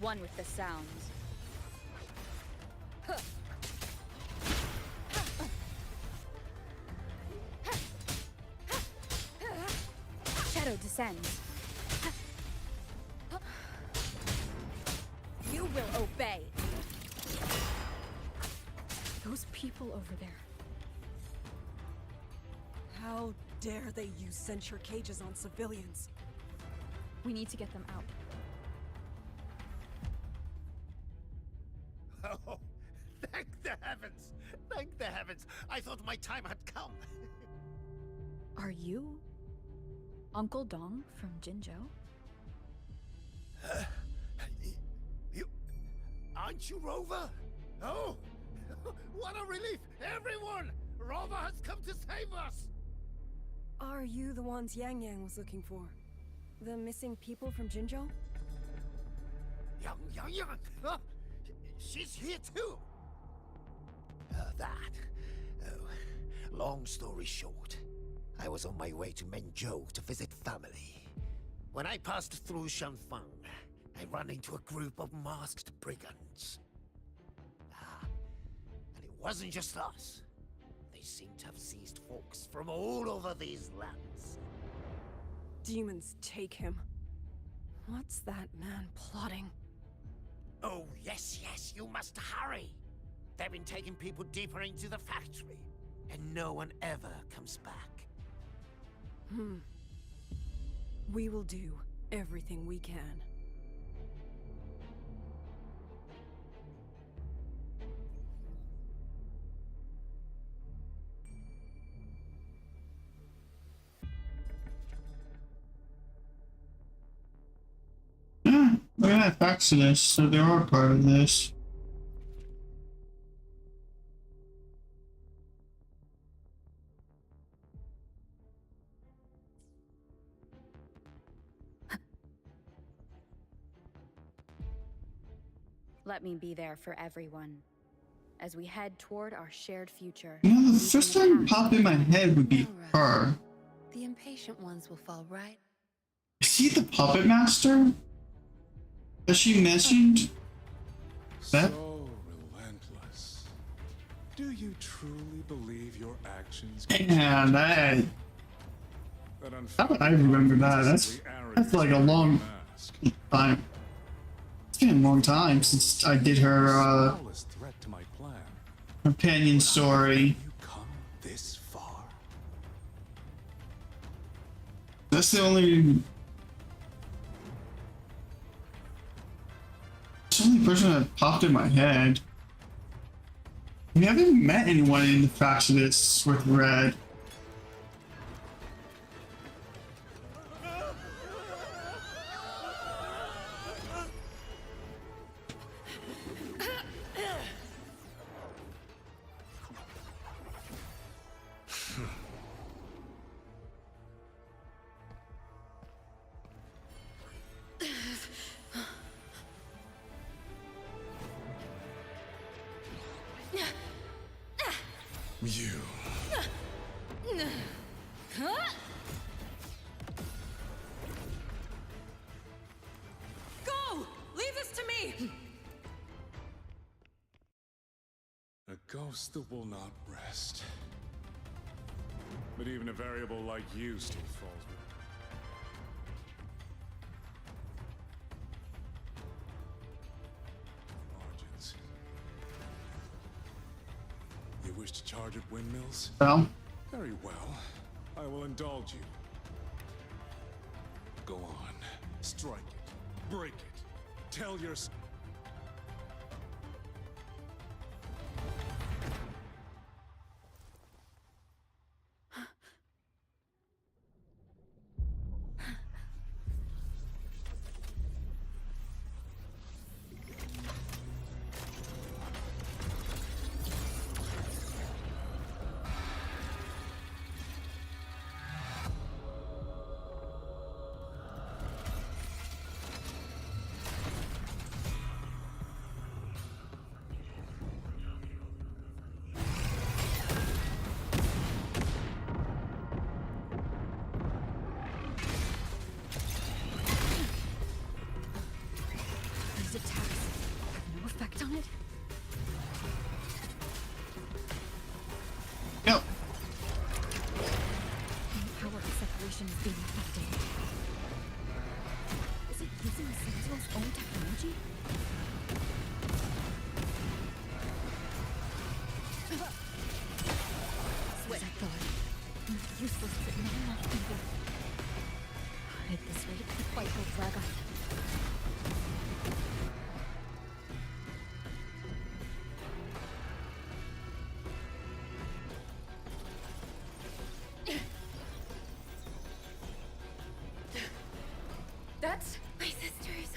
One with the sounds. Shadow descends. You will obey. Those people over there. How dare they use censure cages on civilians? We need to get them out. Oh, thank the heavens! Thank the heavens! I thought my time had come. Are you Uncle Dong from Jinzhou? You... Aren't you Rover? Oh! What a relief! Everyone! Rover has come to save us! Are you the ones Yang Yang was looking for? The missing people from Jinzhou? Yang! Huh? She's here too! Oh, long story short, I was on my way to Menzhou to visit family. When I passed through Shanfang, I ran into a group of masked brigands. And it wasn't just us. They seem to have seized folks from all over these lands. Demons take him. What's that man plotting? Oh, yes, you must hurry! They've been taking people deeper into the factory, and no one ever comes back. We will do everything we can. Yeah, look at that Fraxidus, so they are part of this. Let me be there for everyone. As we head toward our shared future. You know, the first thing that popped in my head would be her. The impatient ones will fall right. Is he the puppet master? That she mentioned? That? So relentless. Do you truly believe your actions? Yeah, that I remember that. That's like a long time. It's been a long time since I did her companion story. This far? That's the only person that popped in my head. We haven't met anyone in the Fraxidus with red. you. Go! Leave this to me! A ghost that will not rest. But even a variable like you still falls with margins. You wish to charge at windmills? Well. Very well. I will indulge you. Go on. Strike it. Break it. Tell your... These attacks have no effect on it? No. The power of separation is being affected. Is it using the Sentinel's own technology? As I thought. Useless, but not enough evil. At this rate, the fight will drag on. That's my sisters.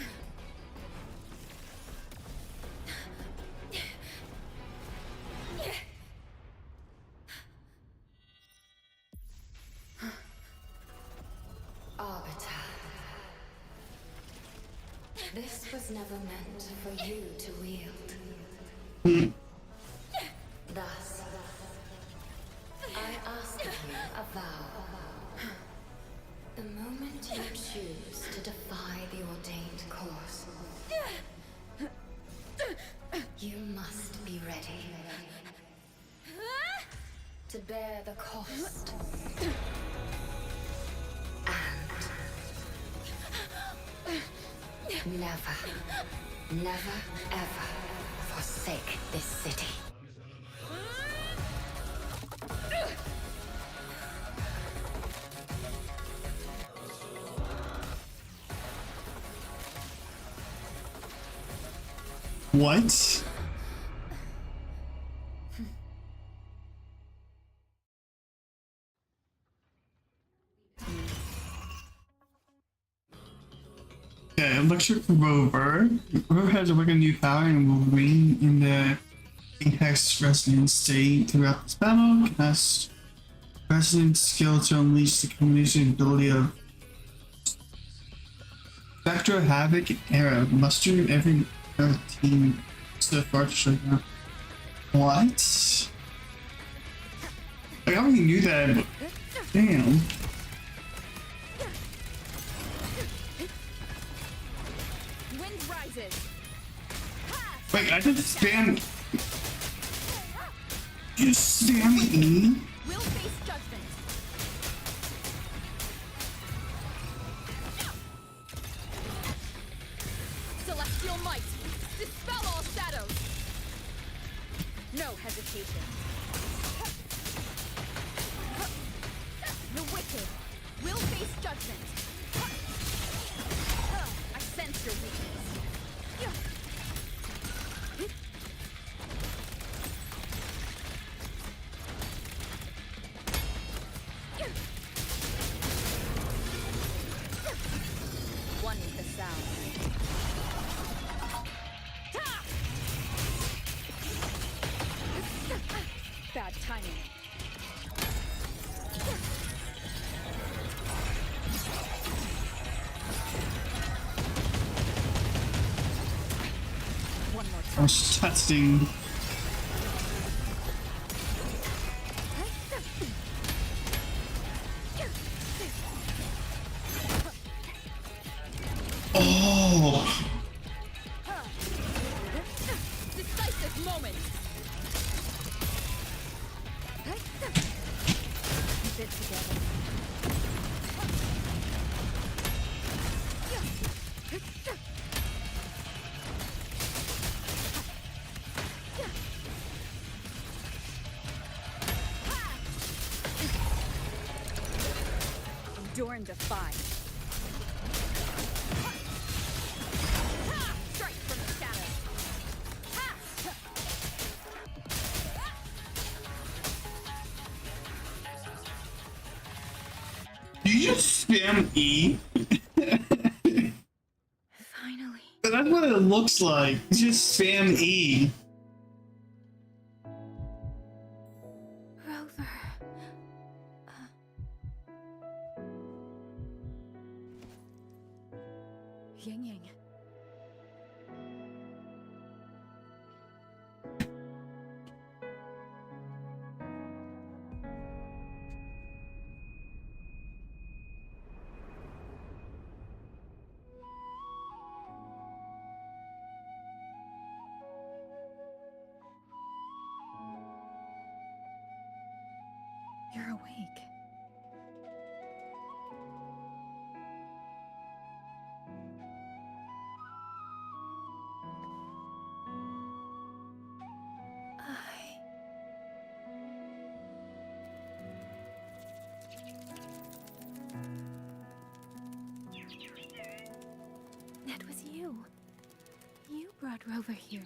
Arbiter. This was never meant for you to wield. Thus, I ask of you a vow. The moment you choose to defy the ordained course, you must be ready to bear the cost. And never, ever forsake this city. What? Okay, electric rover. Rover has awakened new power and will remain in the Apex resonance state throughout this battle. Cast resonance skill to unleash the combination ability of Spectro, Havoc, and Arrow. Muster every team so far to show down. What? I already knew that, but damn. Wind rises. Wait, I just spam. Just spam E? We'll face judgment. Celestial might. Dispel all shadows. No hesitation. The wicked will face judgment. I sense your weakness. One with the sound. Bad timing. One more I time. was testing. fit together. Endure and defy. Strike from the shadows. Do you just spam E? Finally. But that's what it looks like. You just spam E. Rover. Yang Yang. You're awake. That was you. You brought Rover here.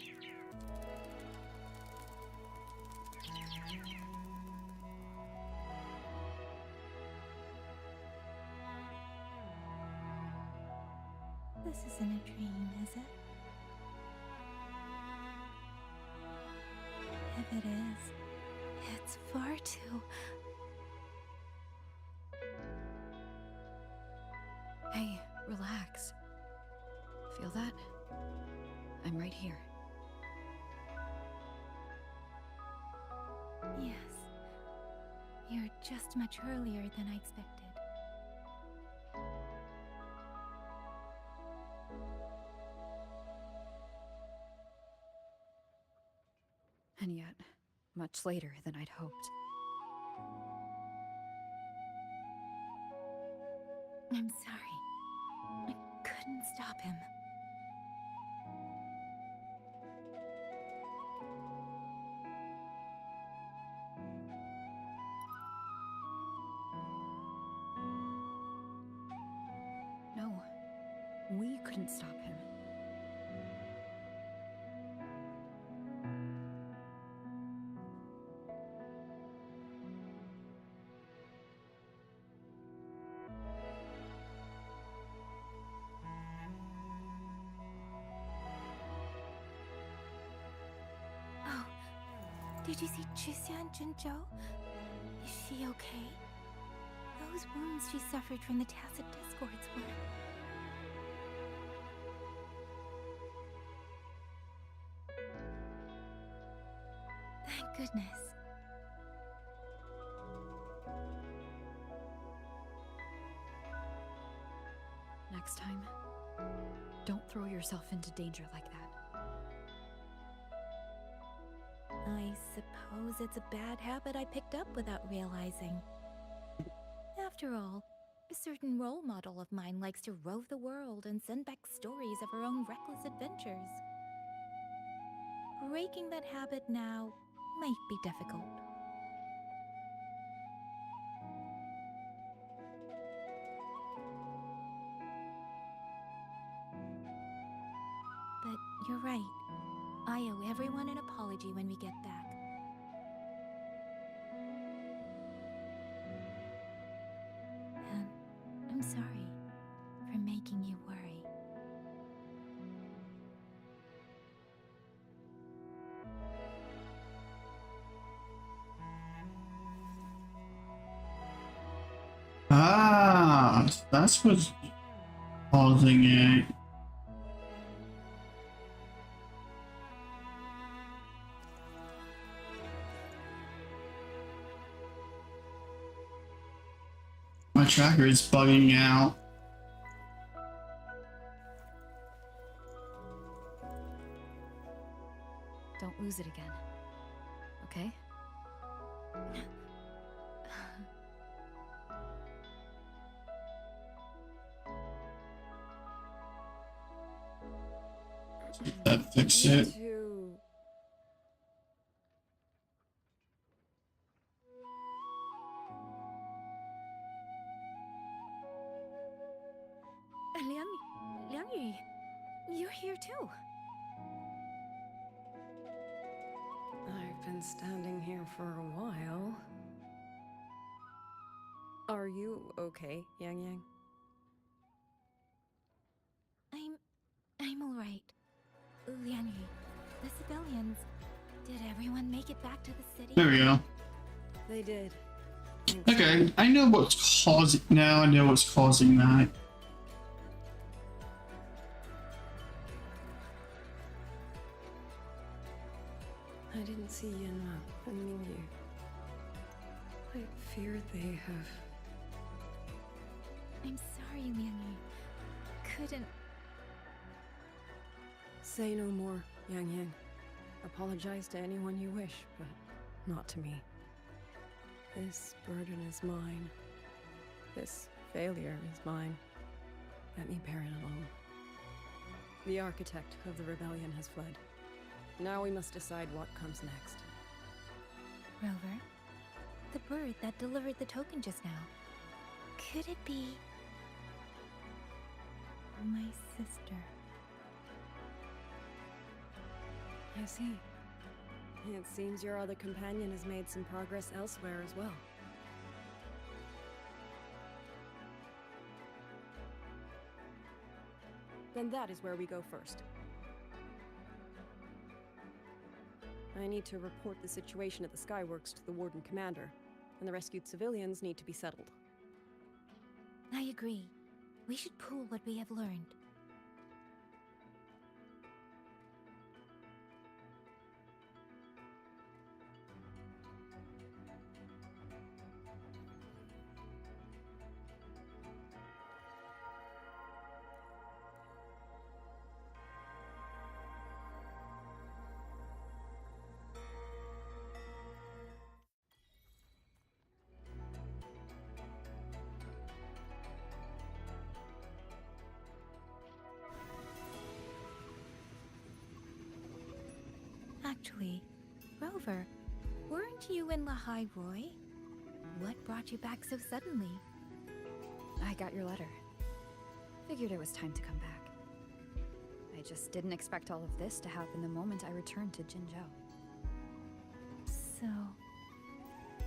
This isn't a dream, is it? If it is, it's far too... Hey, relax. Feel that? I'm right here. Yes. You're just much earlier than I expected. And yet, much later than I'd hoped. I'm sorry. I couldn't stop him. No, we couldn't stop him. Oh, did you see Chixia and Jinzhou? Is she okay? Those wounds she suffered from the Tacit Discords were... Thank goodness. Next time, don't throw yourself into danger like that. I suppose it's a bad habit I picked up without realizing. After all, a certain role model of mine likes to rove the world and send back stories of her own reckless adventures. Breaking that habit now might be difficult. But you're right. I owe everyone an apology when we get back. And I'm sorry for making you worry. Ah, that's what's causing it. My tracker is bugging out. Don't lose it again. Okay? That fix Me it. too. Liang Yu, you're here too. I've been standing here for a while. Are you okay, Yang Yang? I'm all right. Liang Yu, the civilians. Did everyone make it back to the city? There we go. They did. Okay, I know what's causing. Now I know what's causing that. I didn't see Yanma and Mingyu. I fear they have. I'm sorry, Liang Yu. Couldn't. Say no more, Yang Yang. Apologize to anyone you wish, but not to me. This burden is mine. This failure is mine. Let me bear it alone. The architect of the rebellion has fled. Now we must decide what comes next. Rover, the bird that delivered the token just now. Could it be my sister? I see. It seems your other companion has made some progress elsewhere as well. Then that is where we go first. I need to report the situation at the Skyworks to the Warden Commander, and the rescued civilians need to be settled. I agree. We should pool what we have learned. Actually, Rover, weren't you in Lahai Roy? What brought you back so suddenly? I got your letter. Figured it was time to come back. I just didn't expect all of this to happen the moment I returned to Jinzhou. So,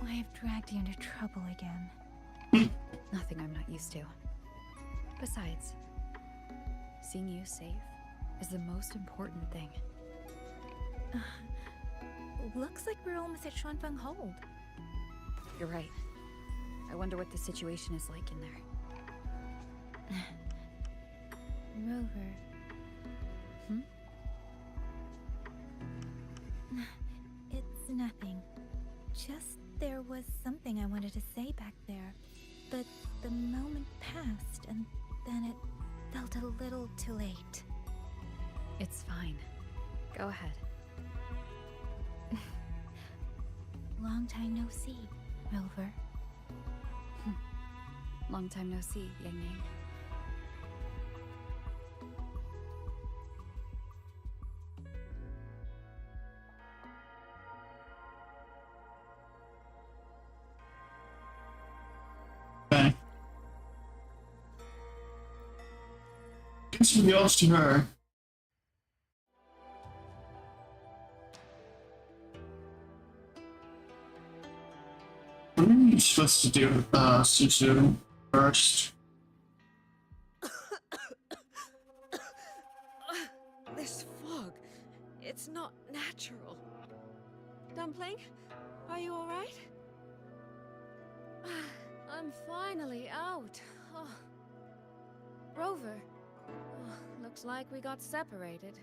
I have dragged you into trouble again. Nothing I'm not used to. Besides, seeing you safe is the most important thing. Looks like we're almost at Xuanfeng Hold. You're right. I wonder what the situation is like in there. Rover. It's nothing. Just there was something I wanted to say back there. But the moment passed, and then it felt a little too late. It's fine. Go ahead. Long time no see, Rover. Long time no see, Yang Yang. Okay. Guess we goes to her. What are you supposed to do, Suzu, first? This fog, it's not natural. Dumpling, are you alright? I'm finally out. Oh. Rover, looks like we got separated.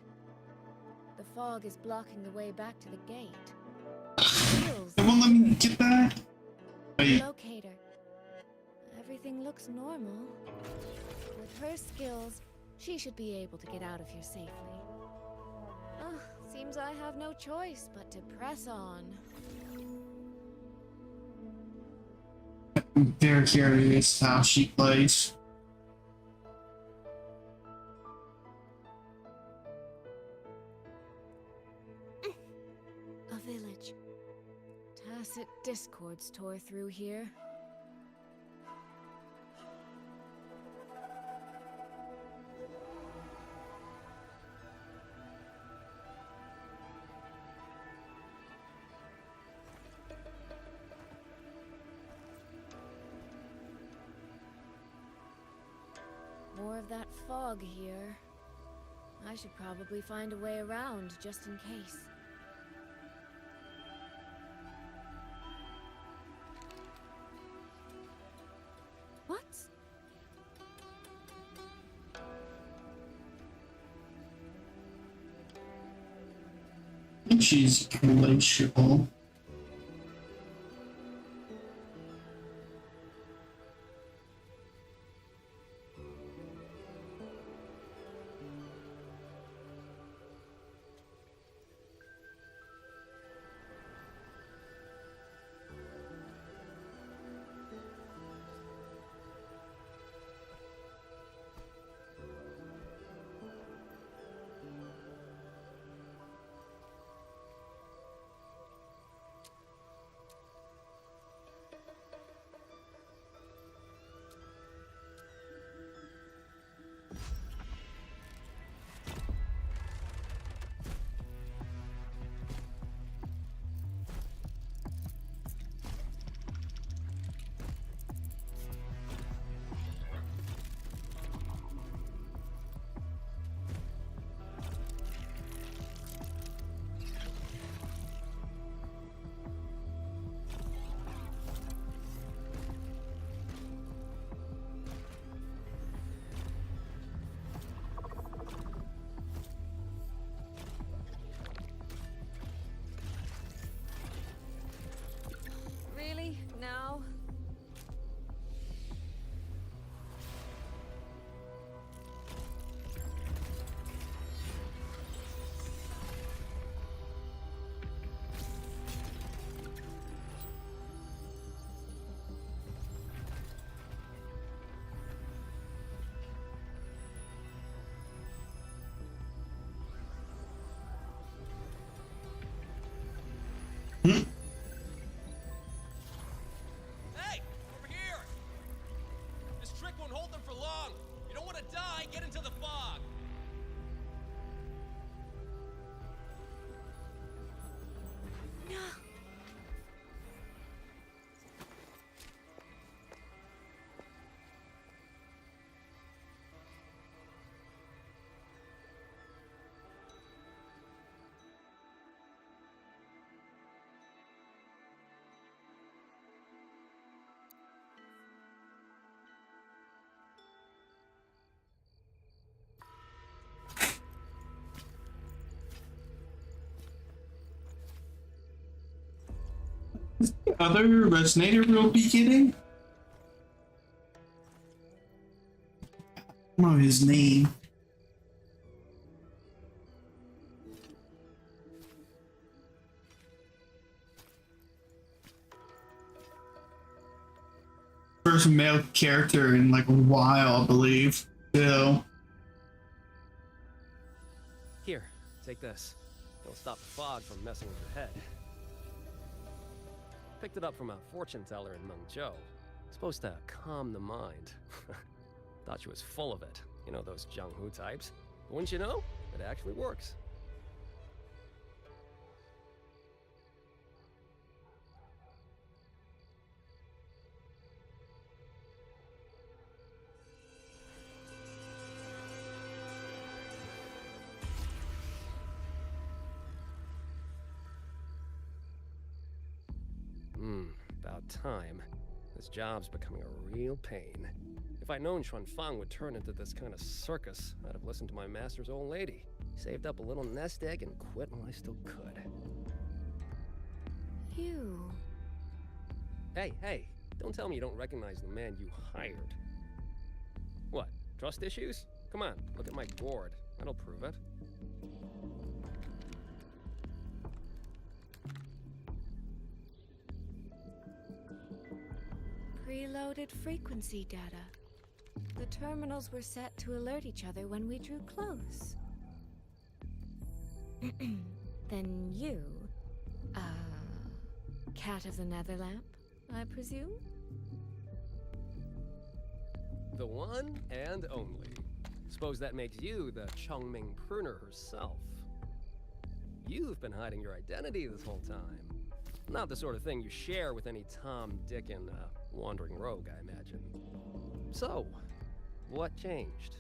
The fog is blocking the way back to the gate. It won't let me get that? Locator. Everything looks normal. With her skills, she should be able to get out of here safely. Seems I have no choice but to press on. I'm very curious how she plays. cords tore through here. More of that fog here. I should probably find a way around, just in case. What? I think she's glacial. Really? Now? Hey! Over here! This trick won't hold them for long. You don't want to die, get into the fog. No. Other resonator will be getting? I don't know his name. First male character in like a while, I believe. Still. Here, take this. It'll stop the fog from messing with your head. Picked it up from a fortune teller in Mengzhou. Supposed to calm the mind. Thought she was full of it. You know those Jianghu types. But wouldn't you know? It actually works. About time. This job's becoming a real pain. If I'd known Xuanfang would turn into this kind of circus, I'd have listened to my master's old lady. Saved up a little nest egg and quit while I still could. You. Hey, don't tell me you don't recognize the man you hired. What, trust issues? Come on, look at my gourd. That'll prove it. Preloaded frequency data. The terminals were set to alert each other when we drew close. Then you, Cat of the Netherlamp, I presume? The one and only. Suppose that makes you the Chongming pruner herself. You've been hiding your identity this whole time. Not the sort of thing you share with any Tom, Dick, and wandering rogue, I imagine. So, what changed?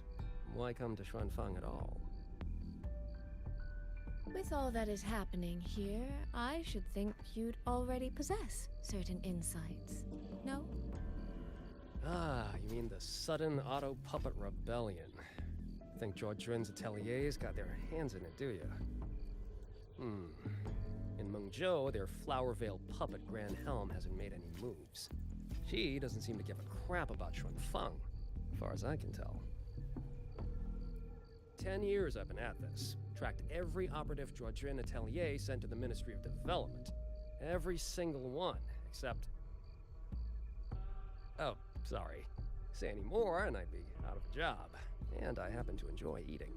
Why come to Xuanfang at all? With all that is happening here, I should think you'd already possess certain insights, no? Ah, you mean the sudden auto-puppet rebellion. Think George Jun's ateliers got their hands in it, do you? In Mengzhou, their Flower Veil puppet Grand Helm hasn't made any moves. She doesn't seem to give a crap about Xuanfang, as far as I can tell. 10 years I've been at this. Tracked every operative Zhuojun atelier sent to the Ministry of Development. Every single one, except... Oh, sorry. Say any more and I'd be out of a job. And I happen to enjoy eating.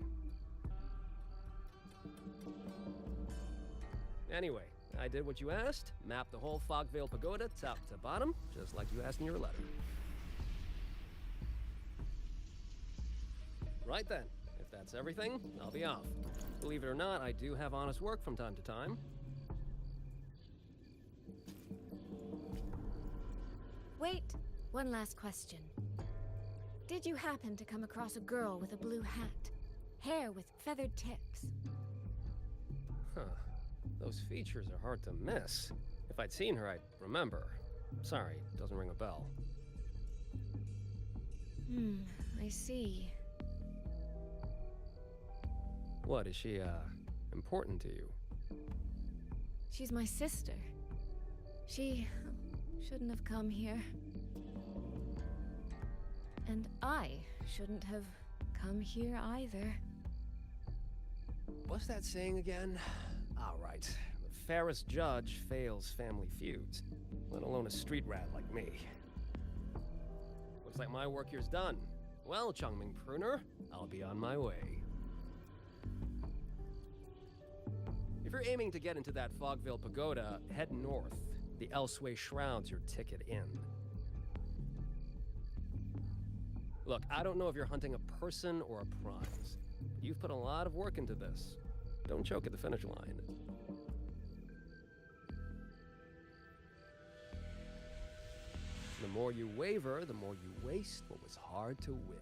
Anyway, I did what you asked. Mapped the whole Fogvale Pagoda top to bottom, just like you asked in your letter. Right then. If that's everything, I'll be off. Believe it or not, I do have honest work from time to time. Wait, one last question. Did you happen to come across a girl with a blue hat? Hair with feathered tips? Huh. Those features are hard to miss. If I'd seen her, I'd remember. Sorry, doesn't ring a bell. I see. What, is she, important to you? She's my sister. She shouldn't have come here. And I shouldn't have come here either. What's that saying again? All right. The fairest judge fails family feuds, let alone a street rat like me. Looks like my work here's done. Well, Chongming Pruner, I'll be on my way. If you're aiming to get into that Fogvale Pagoda, head north. The Elseway Shroud's your ticket in. Look, I don't know if you're hunting a person or a prize, but you've put a lot of work into this. Don't choke at the finish line. The more you waver, the more you waste what was hard to win.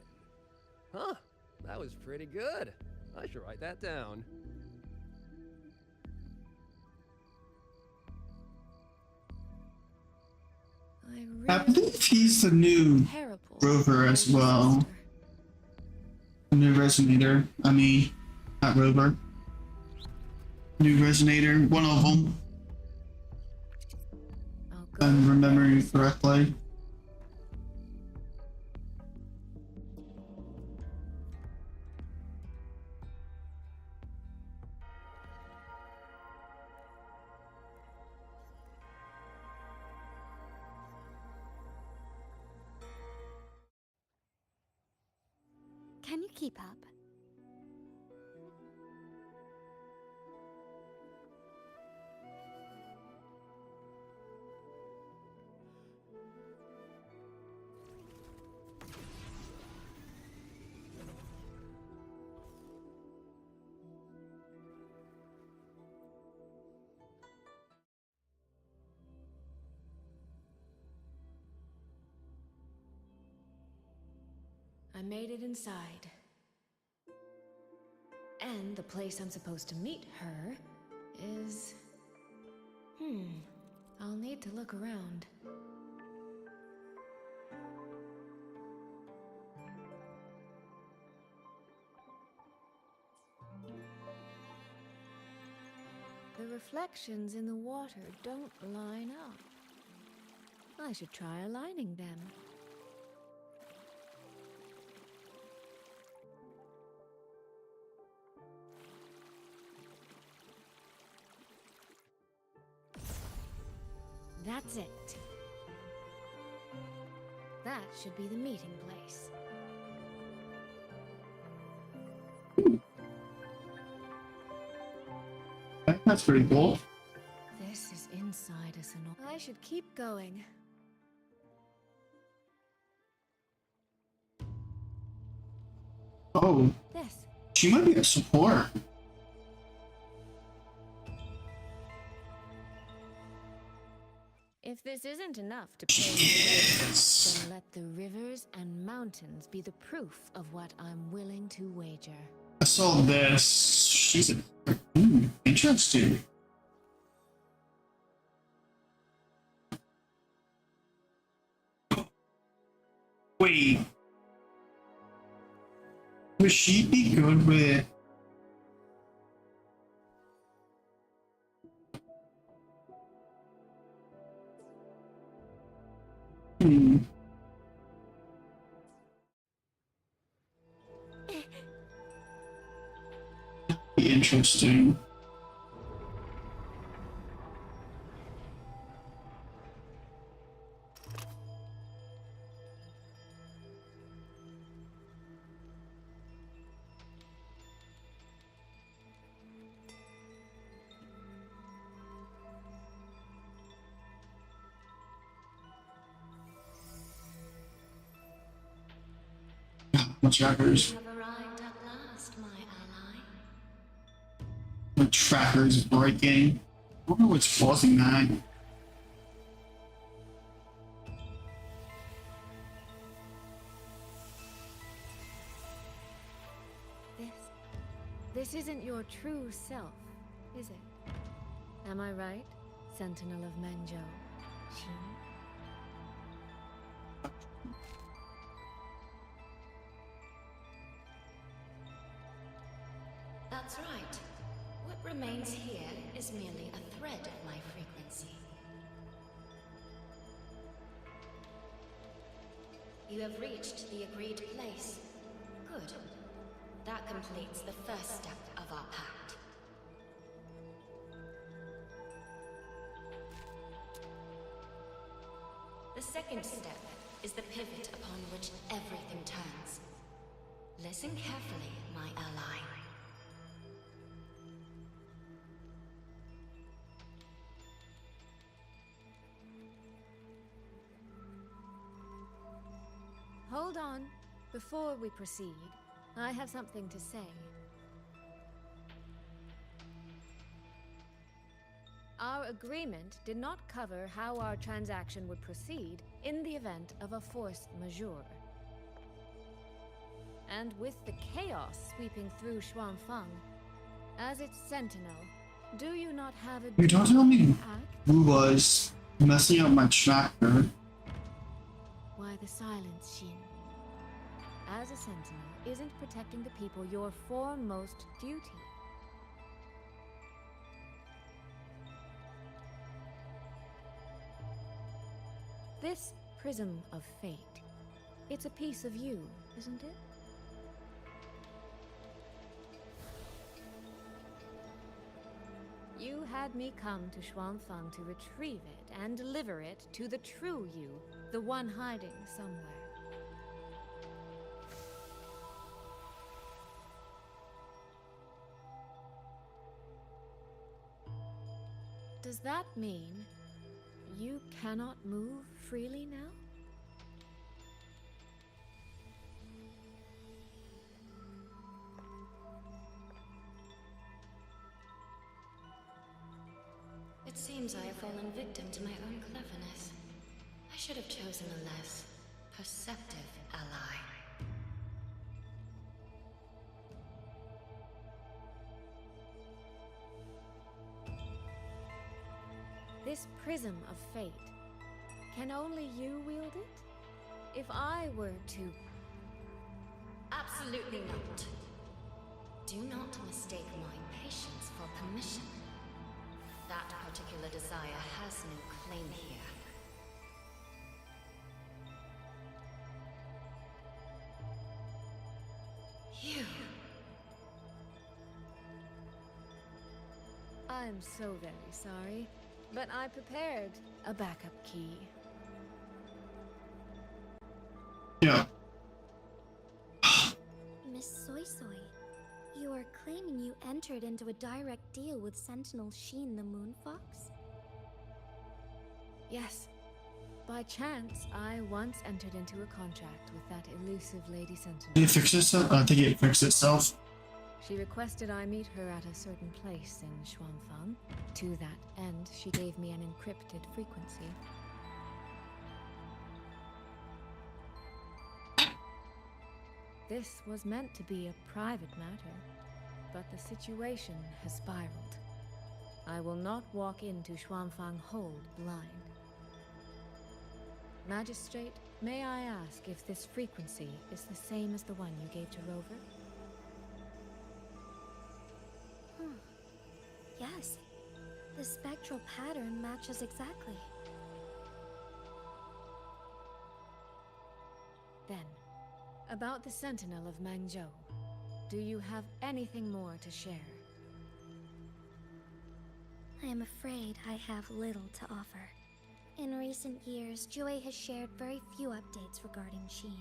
Huh, that was pretty good. I should write that down. I believe he's the new rover as well. The new resonator. I mean, not rover. New resonator. One of them. If I'm remembering correctly. Can you keep up? I made it inside. And the place I'm supposed to meet her is... I'll need to look around. The reflections in the water don't line up. I should try aligning them. That's it. That should be the meeting place. That's pretty cool. This is inside a sonor. I going. Oh, This. she might be a support. If this isn't enough to pave the way, then let the rivers and mountains be the proof of what I'm willing to wager. I saw this. She's a interesting. Wait. Would she be good with? Interesting. My trackers. Have arrived at last, my ally. My tracker's breaking. I wonder what's causing that. This isn't your true self, is it? Am I right, Sentinel of Menjo? Shin? That's right. What remains here is merely a thread of my frequency. You have reached the agreed place. Good. That completes the first step of our pact. The second step is the pivot upon which everything turns. Listen carefully, my ally. Hold on. Before we proceed, I have something to say. Our agreement did not cover how our transaction would proceed in the event of a force majeure. And with the chaos sweeping through Xuanfang, as its sentinel, do you not have a You don't tell me who was messing up my tracker. Why the silence, Shin? As a sentinel, isn't protecting the people your foremost duty? This prism of fate, it's a piece of you, isn't it? You had me come to Xuanfang to retrieve it and deliver it to the true you, the one hiding somewhere. Does that mean you cannot move freely now? It seems I have fallen victim to my own cleverness. I should have chosen a less perceptive ally. This prism of fate, can only you wield it? If I were to... Absolutely not. Do not mistake my patience for permission. That particular desire has no claim here. You... I'm so very sorry, but I prepared a backup key. Yeah. Miss Soy Soy, you are claiming you entered into a direct deal with Sentinel Sheen the Moon Fox? Yes, by chance, I once entered into a contract with that elusive Lady Sentinel. Did it fix itself? I think it fixed itself. She requested I meet her at a certain place in Xuanfang. To that end, she gave me an encrypted frequency. This was meant to be a private matter, but the situation has spiraled. I will not walk into Xuanfang Hold blind. Magistrate, may I ask if this frequency is the same as the one you gave to Rover? Yes. The spectral pattern matches exactly. Then, about the Sentinel of Mangzhou, do you have anything more to share? I am afraid I have little to offer. In recent years, Jue has shared very few updates regarding Sheen.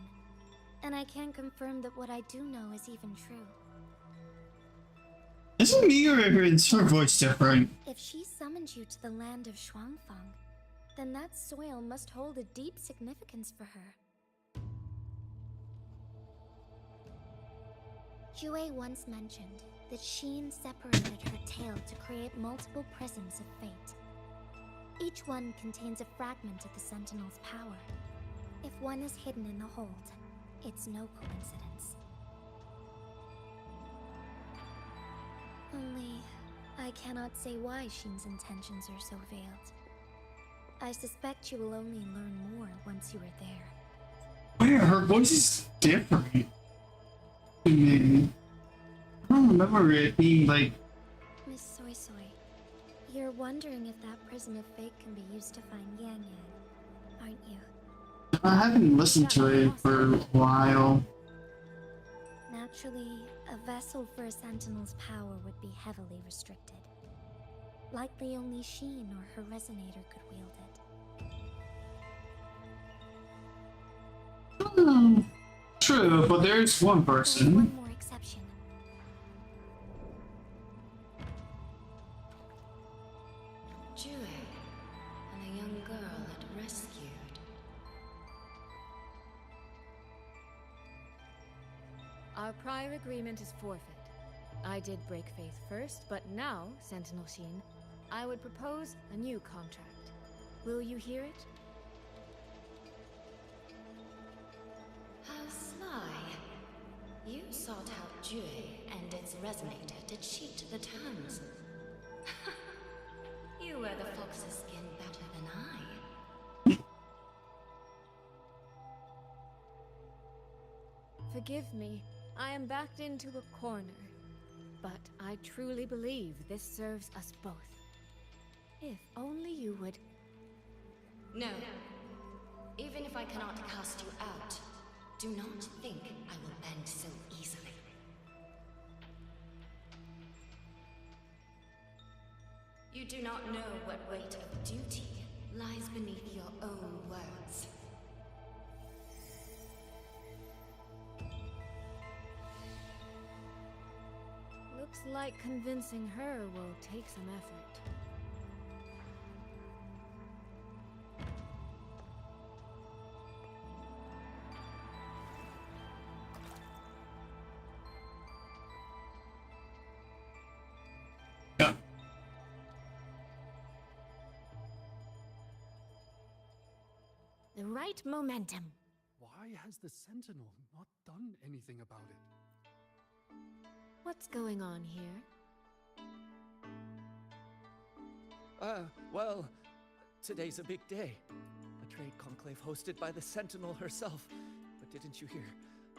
And I can confirm that what I do know is even true. Is it me or is her voice different? If she summoned you to the land of Xuanfang, then that soil must hold a deep significance for her. Jue once mentioned that Sheen separated her tail to create multiple prisms of fate. Each one contains a fragment of the Sentinel's power. If one is hidden in the hold, it's no coincidence. Only, I cannot say why Sheen's intentions are so veiled. I suspect you will only learn more once you are there. Wait, her voice is different to me. I don't remember it being like... Miss Soy Soy, you're wondering if that prism of fate can be used to find Yang Yang, aren't you? I haven't listened to it for a while. Naturally, a vessel for a Sentinel's power would be heavily restricted. Likely only Sheen or her resonator could wield it. True, but there's one person. One more exception. Jue, and a young girl it rescued. Our prior agreement is forfeit. I did break faith first, but now, Sentinel Sheen, I would propose a new contract. Will you hear it? How sly. You sought out Jue and its resonator to cheat the terms. You wear the fox's skin better than I. Forgive me, I am backed into a corner. But I truly believe this serves us both. If only you would... No. Even if I cannot cast you out, do not think I will bend so easily. You do not know what weight of duty lies beneath your own words. Looks like convincing her will take some effort. Yeah. The right momentum. Why has the Sentinel not done anything about it? What's going on here? Well, today's a big day. A trade conclave hosted by the Sentinel herself. But didn't you hear?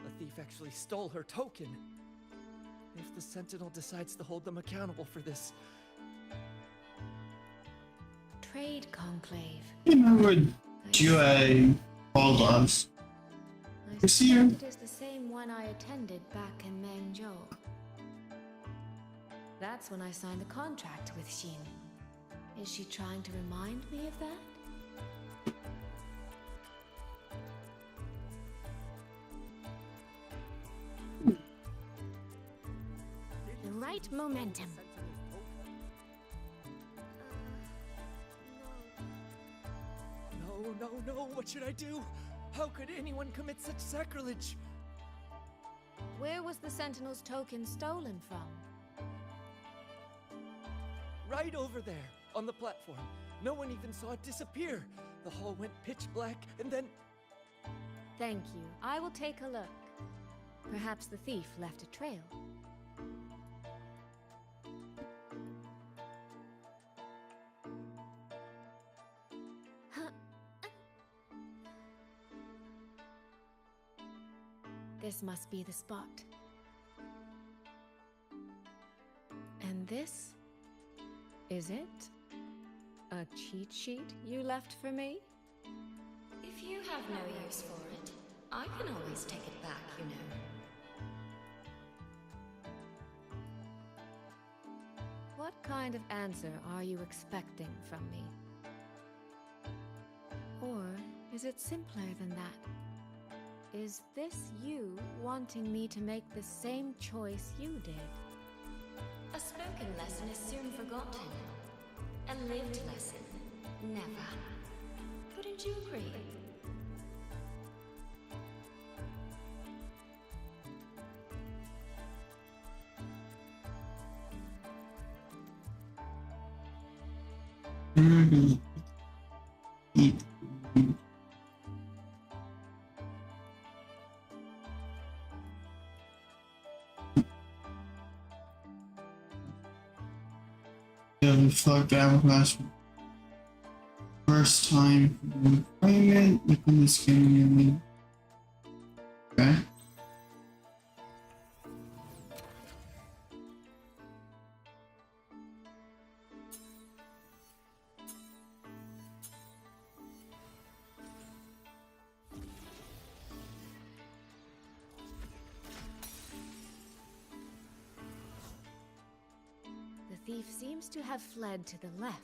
A thief actually stole her token. If the Sentinel decides to hold them accountable for this... Trade conclave. I remember Jue called us. I See you. suspect it is the same one I attended back in Mangzhou. That's when I signed the contract with Sheen. Is she trying to remind me of that? The right momentum. No, should I do? How could anyone commit such sacrilege? Where was the Sentinel's token stolen from? Right over there, on the platform. No one even saw it disappear. The hall went pitch black, and then... Thank you. I will take a look. Perhaps the thief left a trail. This must be the spot. And this? Is it? A cheat sheet you left for me? If you have no use for it, I can always take it back, you know. What kind of answer are you expecting from me? Or is it simpler than that? Is this you wanting me to make the same choice you did? A spoken lesson is soon forgotten. A lived lesson, never. Wouldn't you agree? Yeah, we fucked Hourglass. First time employment within this game. Okay. The thief seems to have fled to the left.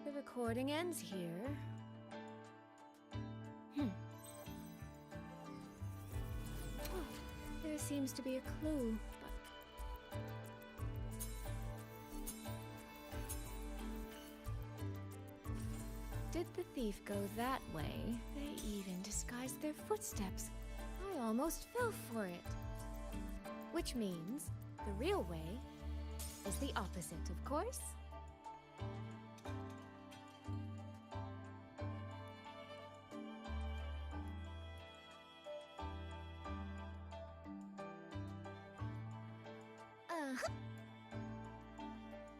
The recording ends here. Oh, there seems to be a clue, but... Did the thief go that way? They even disguised their footsteps. I almost fell for it. Which means the real way is the opposite, of course.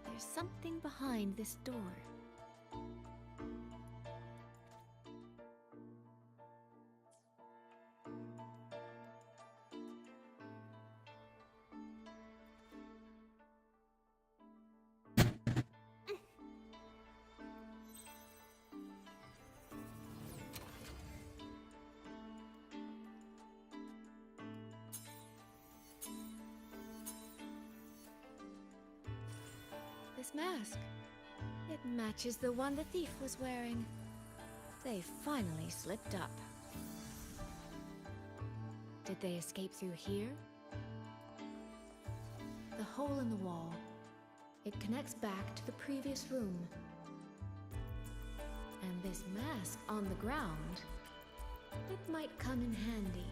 There's something behind this door. This mask. It matches the one the thief was wearing. They finally slipped up. Did they escape through here? The hole in the wall. It connects back to the previous room. And this mask on the ground, it might come in handy.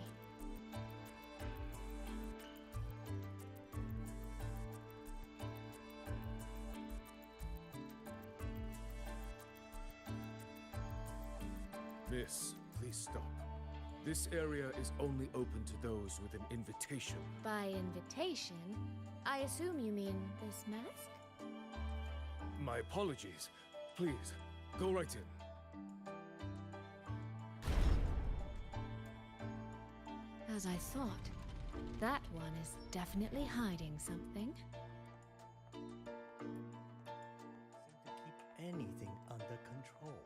Miss, please stop. This area is only open to those with an invitation. By invitation, I assume you mean this mask? My apologies. Please, go right in. As I thought, that one is definitely hiding something. To keep anything under control.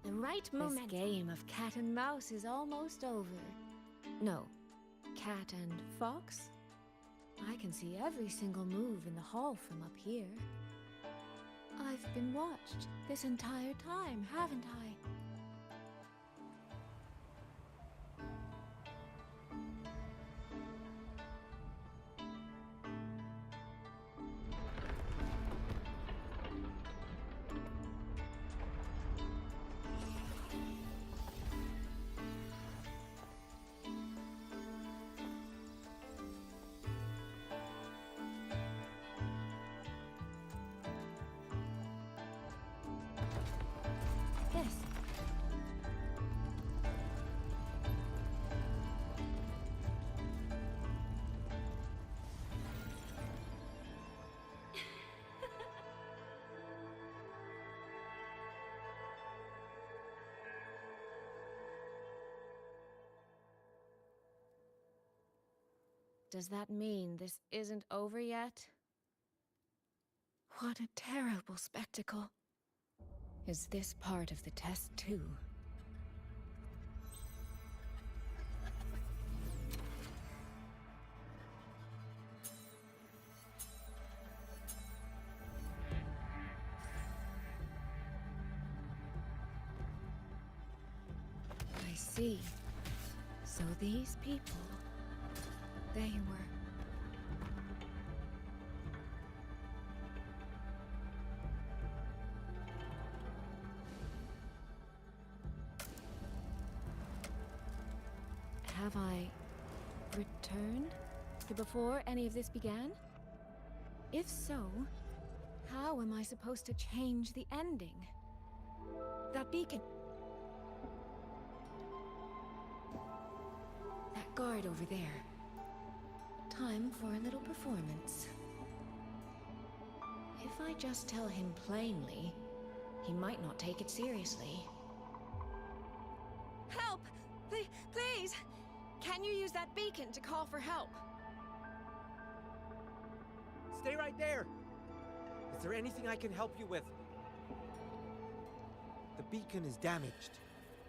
The right moment. This game of cat and mouse is almost over. No, cat and fox? I can see every single move in the hall from up here. I've been watched this entire time, haven't I? Yes. Does that mean this isn't over yet? What a terrible spectacle. Is this part of the test too? I see. So these people, they were... Have I returned to before any of this began? If so, how am I supposed to change the ending? That beacon... That guard over there. Time for a little performance. If I just tell him plainly, he might not take it seriously. Help! Please! Can you use that beacon to call for help? Stay right there! Is there anything I can help you with? The beacon is damaged.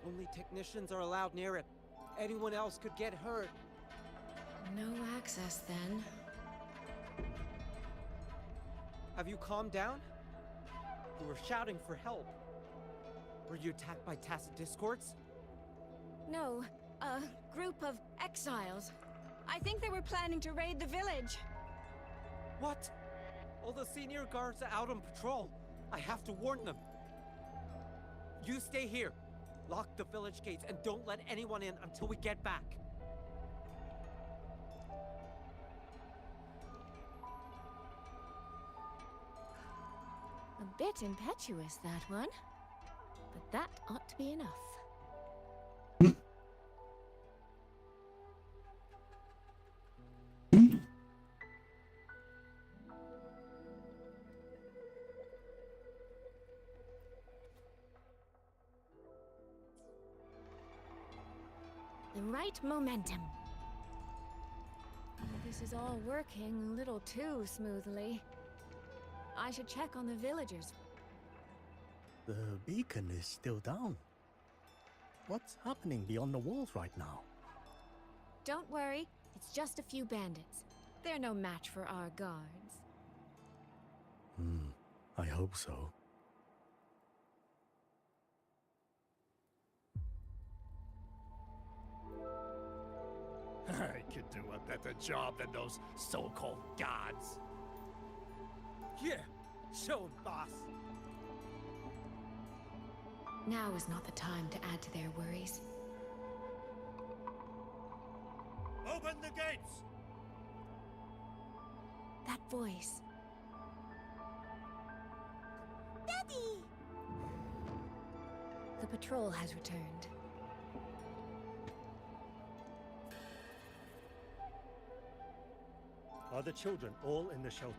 Only technicians are allowed near it. Anyone else could get hurt. No access, then. Have you calmed down? You were shouting for help. Were you attacked by Tacit Discords? No, a group of exiles. I think they were planning to raid the village. What? All the senior guards are out on patrol. I have to warn them. You stay here. Lock the village gates and don't let anyone in until we get back. A bit impetuous, that one. But that ought to be enough. The right momentum. This is all working a little too smoothly. I should check on the villagers. The beacon is still down. What's happening beyond the walls right now? Don't worry, it's just a few bandits. They're no match for our guards. I hope so. I could do a better job than those so-called gods. Yeah, show 'em, boss. Now is not the time to add to their worries. Open the gates! That voice. Daddy! The patrol has returned. Are the children all in the shelter?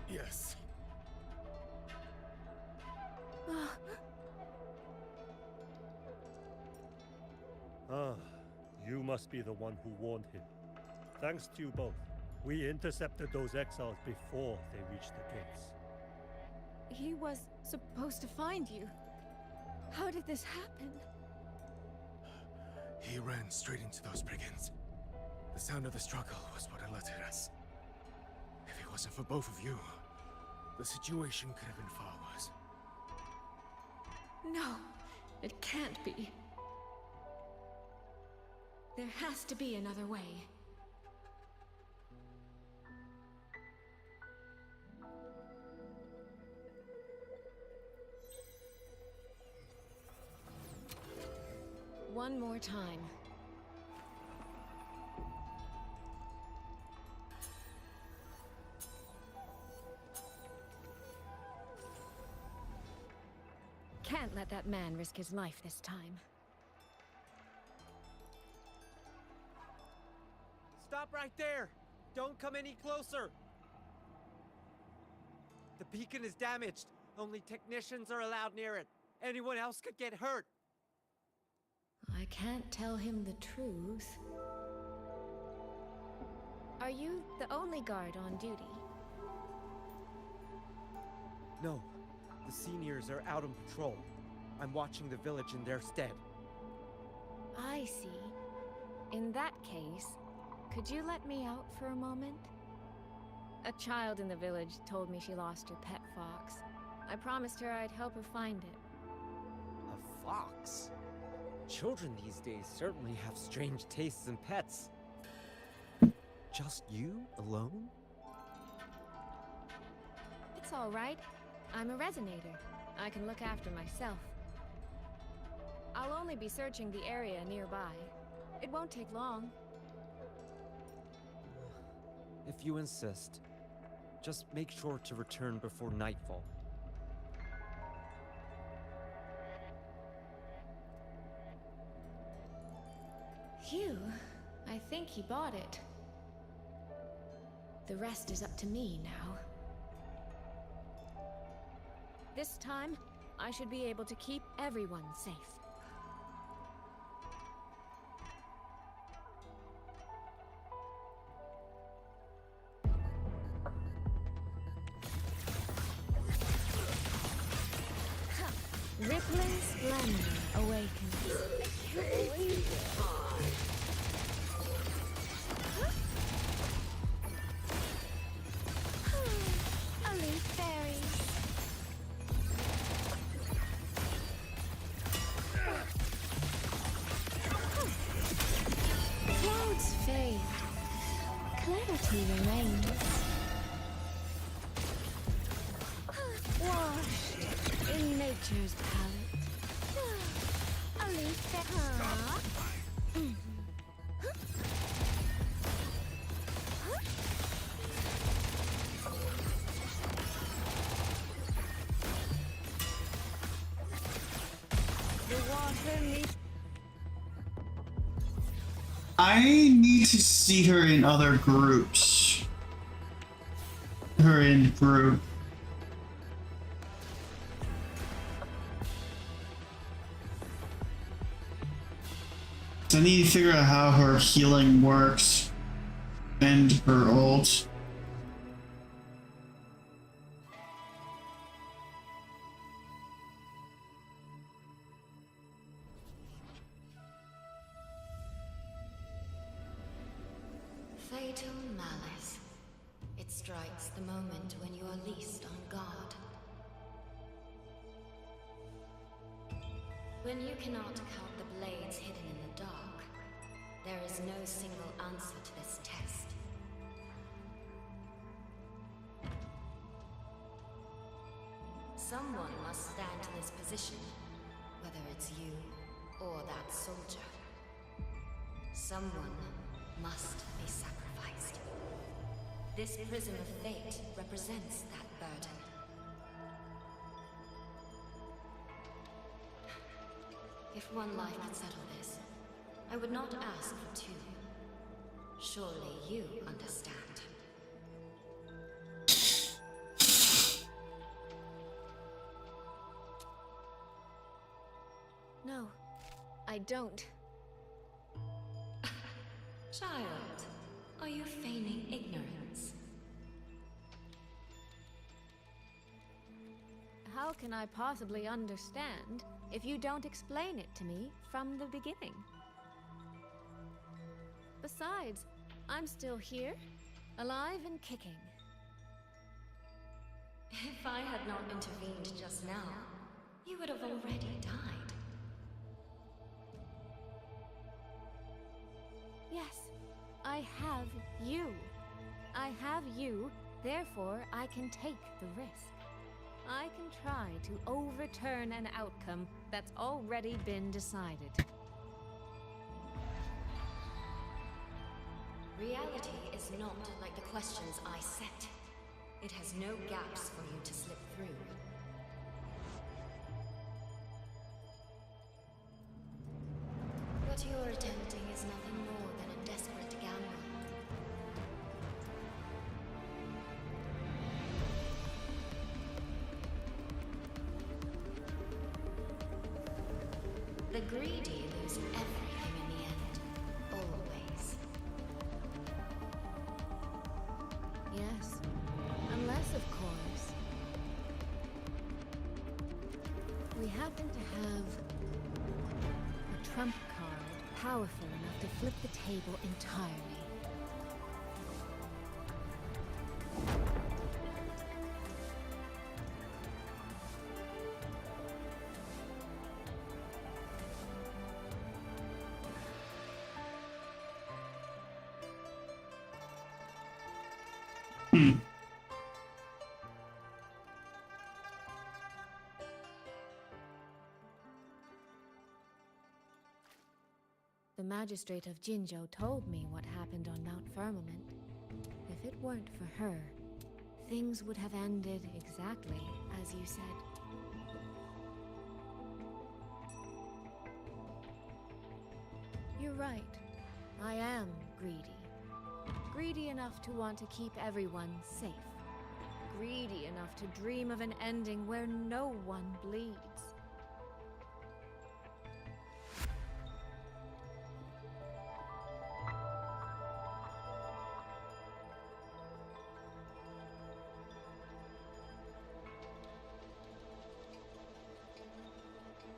Yes. You must be the one who warned him. Thanks to you both, we intercepted those exiles before they reached the gates. He was supposed to find you. How did this happen? He ran straight into those brigands. The sound of the struggle was what alerted us. If he wasn't for both of you, the situation could have been far worse. No, it can't be. There has to be another way. One more time. Can't let that man risk his life this time. Stop right there! Don't come any closer! The beacon is damaged. Only technicians are allowed near it. Anyone else could get hurt. I can't tell him the truth. Are you the only guard on duty? No. The seniors are out on patrol. I'm watching the village in their stead. I see. In that case, could you let me out for a moment? A child in the village told me she lost her pet fox. I promised her I'd help her find it. A fox? Children these days certainly have strange tastes in pets. Just you alone? It's all right. I'm a resonator. I can look after myself. I'll only be searching the area nearby. It won't take long. If you insist, just make sure to return before nightfall. Phew, I think he bought it. The rest is up to me now. This time, I should be able to keep everyone safe. Rippling splendor awakens. I can't believe it. A leaf fairy. Clouds fade. Clarity remains. Washed in nature's palette. A leaf fairy. The water meets. I need to see her in other groups. Her in group. So I need to figure out how her healing works and her ult. Fatal malice. It strikes the moment when you are least on guard. When you cannot count the blades hidden in the dark, there is no single answer to this test. Someone must stand in this position, whether it's you or that soldier. Someone must be sacrificed. This prism of fate represents that burden. If one life could settle this, I would not ask for two. Surely you understand. No, I don't. Child, are you feigning ignorance? How can I possibly understand if you don't explain it to me from the beginning? Besides, I'm still here, alive and kicking. had not intervened just now, you would have already died. Yes, I have you. I have you, therefore I can take the risk. I can try to overturn an outcome that's already been decided. Reality is not like the questions I set. It has no gaps for you to slip through. What you're attempting is nothing more than a desperate gamble. The greedy lose everything in the end. Always. Yes, unless, of course, we happen to have a trump card powerful enough to flip the table entirely. The magistrate of Jinzhou told me what happened on Mount Firmament. If it weren't for her, things would have ended exactly as you said. You're right. I am greedy. Greedy enough to want to keep everyone safe. Greedy enough to dream of an ending where no one bleeds.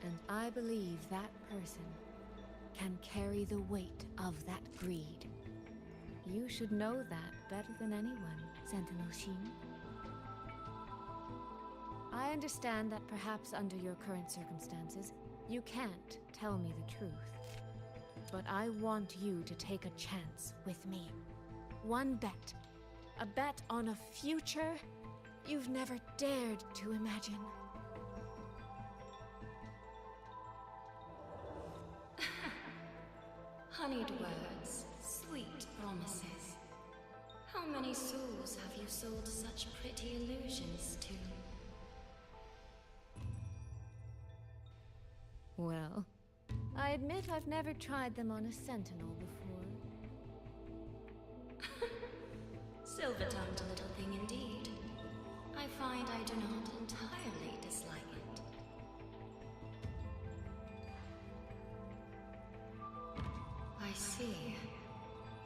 And I believe that person can carry the weight of that greed. You should know that better than anyone, Sentinel Sheen. I understand that perhaps under your current circumstances, you can't tell me the truth. But I want you to take a chance with me. One bet. A bet on a future you've never dared to imagine. Honeyed words, sweet promises. How many souls have you sold such pretty illusions to? Well, I admit I've never tried them on a sentinel before. Silver-tongued little thing indeed. I find I do not entirely dislike it. I see.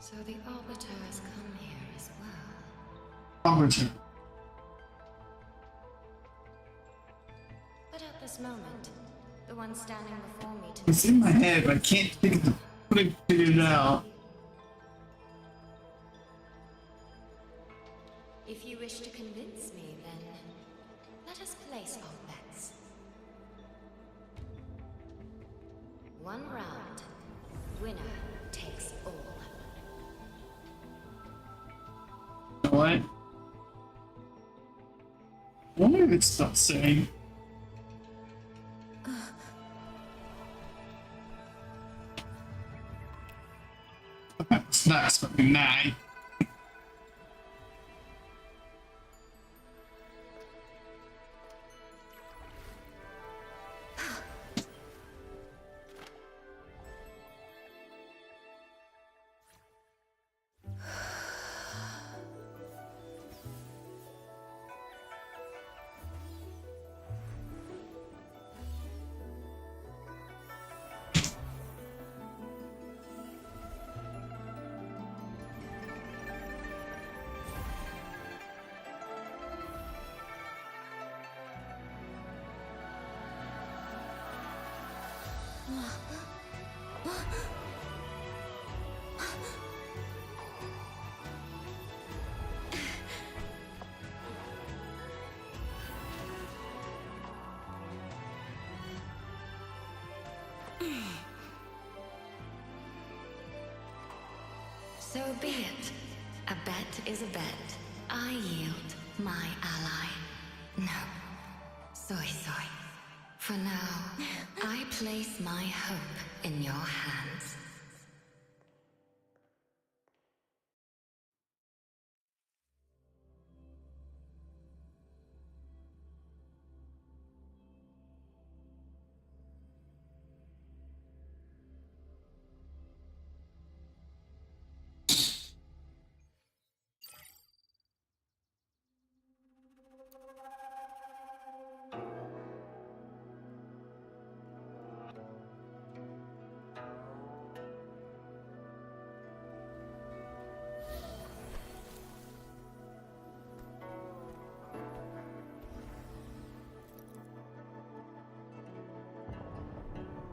So the Arbiter has come here as well. Arbiter. But at this moment, the one standing before me to It's in my head, but I can't figure it out. If you wish to convince me, then let us place our bets. One round, winner takes all. You know what? I wonder if it stops saying. It's not expecting that. So be it. A bet is a bet. I yield my ally. No. Soy. For now, I place my hope in your hands.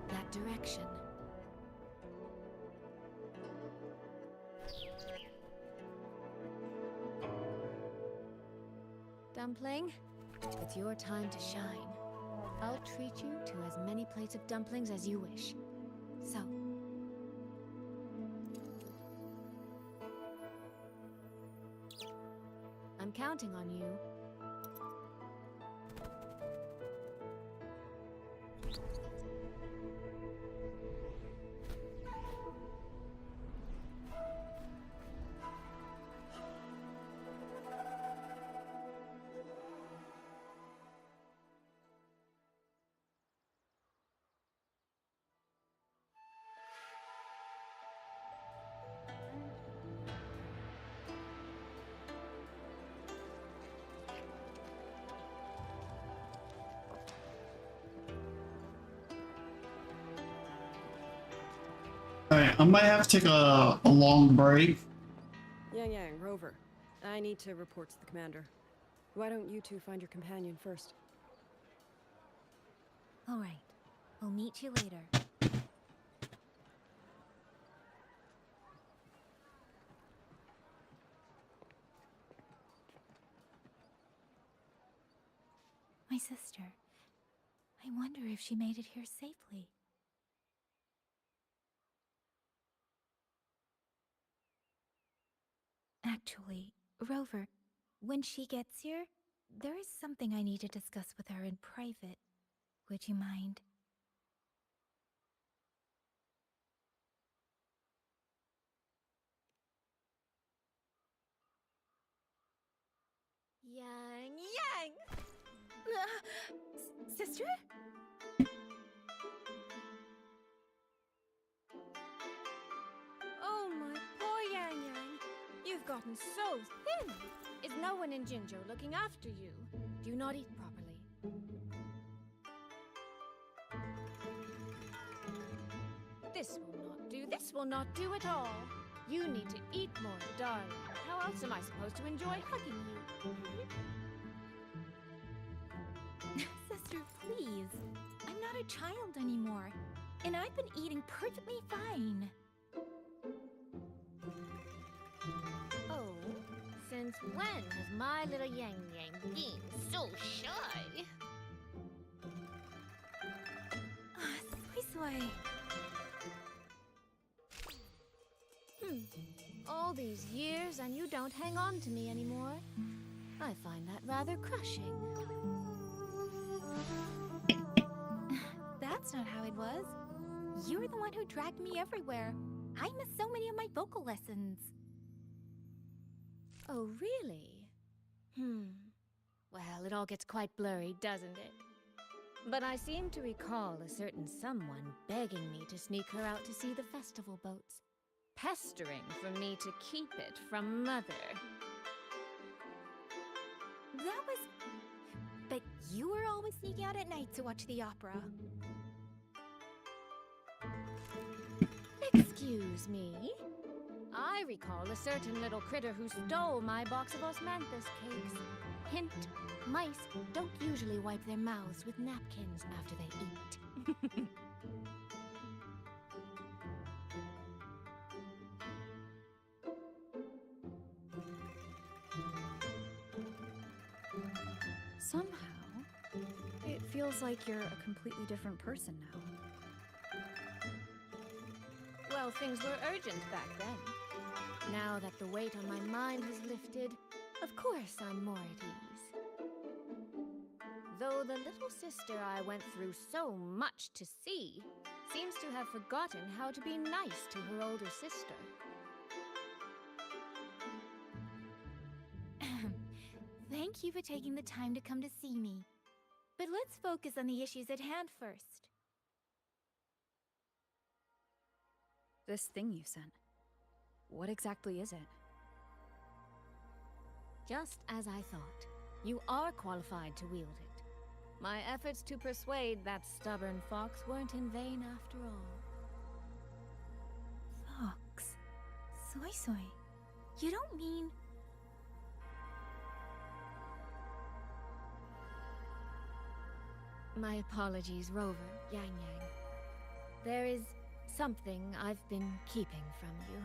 That direction. Dumpling, it's your time to shine. I'll treat you to as many plates of dumplings as you wish. So, I'm counting on you. Alright, I might have to take a long break. Yang, Rover. I need to report to the commander. Why don't you two find your companion first? All right. We'll meet you later. My sister. I wonder if she made it here safely. Actually, Rover, when she gets here, there is something I need to discuss with her in private. Would you mind? Yang! Sister? Oh, my poor Yang. You've gotten so thin. Is no one in Jinzhou looking after you? Do you not eat properly? This will not do. This will not do at all. You need to eat more, darling. How else am I supposed to enjoy hugging you? Sister, please. I'm not a child anymore, and I've been eating perfectly fine. Oh, since when has my little Yang been so shy? Soy. All these years and you don't hang on to me anymore. I find that rather crushing. That's not how it was. You were the one who dragged me everywhere. I missed so many of my vocal lessons. Oh, really? Well, it all gets quite blurry, doesn't it? But I seem to recall a certain someone begging me to sneak her out to see the festival boats. Pestering for me to keep it from Mother. That was... But you were always sneaking out at night to watch the opera. Excuse me? I recall a certain little critter who stole my box of osmanthus cakes. Hint, mice don't usually wipe their mouths with napkins after they eat. Somehow, it feels like you're a completely different person now. how things were urgent back then. Now that the weight on my mind has lifted, of course I'm more at ease. Though the little sister I went through so much to see seems to have forgotten how to be nice to her older sister. Thank you for taking the time to come to see me. But let's focus on the issues at hand first. This thing you sent. What exactly is it? Just as I thought, you are qualified to wield it. My efforts to persuade that stubborn fox weren't in vain after all. Fox? Soy Soy? You don't mean... My apologies, Rover, Yang Yang. There is something I've been keeping from you.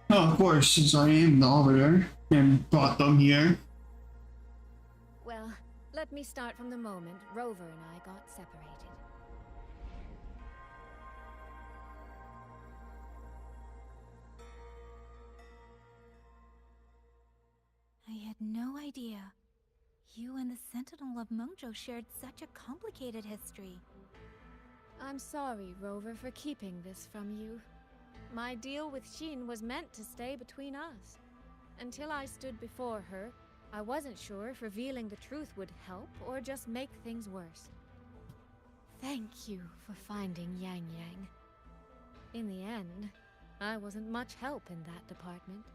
Oh, of course, since I am the arbiter and brought them here. Well, let me start from the moment Rover and I got separated. I had no idea. You and the Sentinel of Mengzhou shared such a complicated history. I'm sorry, Rover, for keeping this from you. My deal with Xin was meant to stay between us. Until I stood before her, I wasn't sure if revealing the truth would help or just make things worse. Thank you for finding Yang Yang. In the end, I wasn't much help in that department.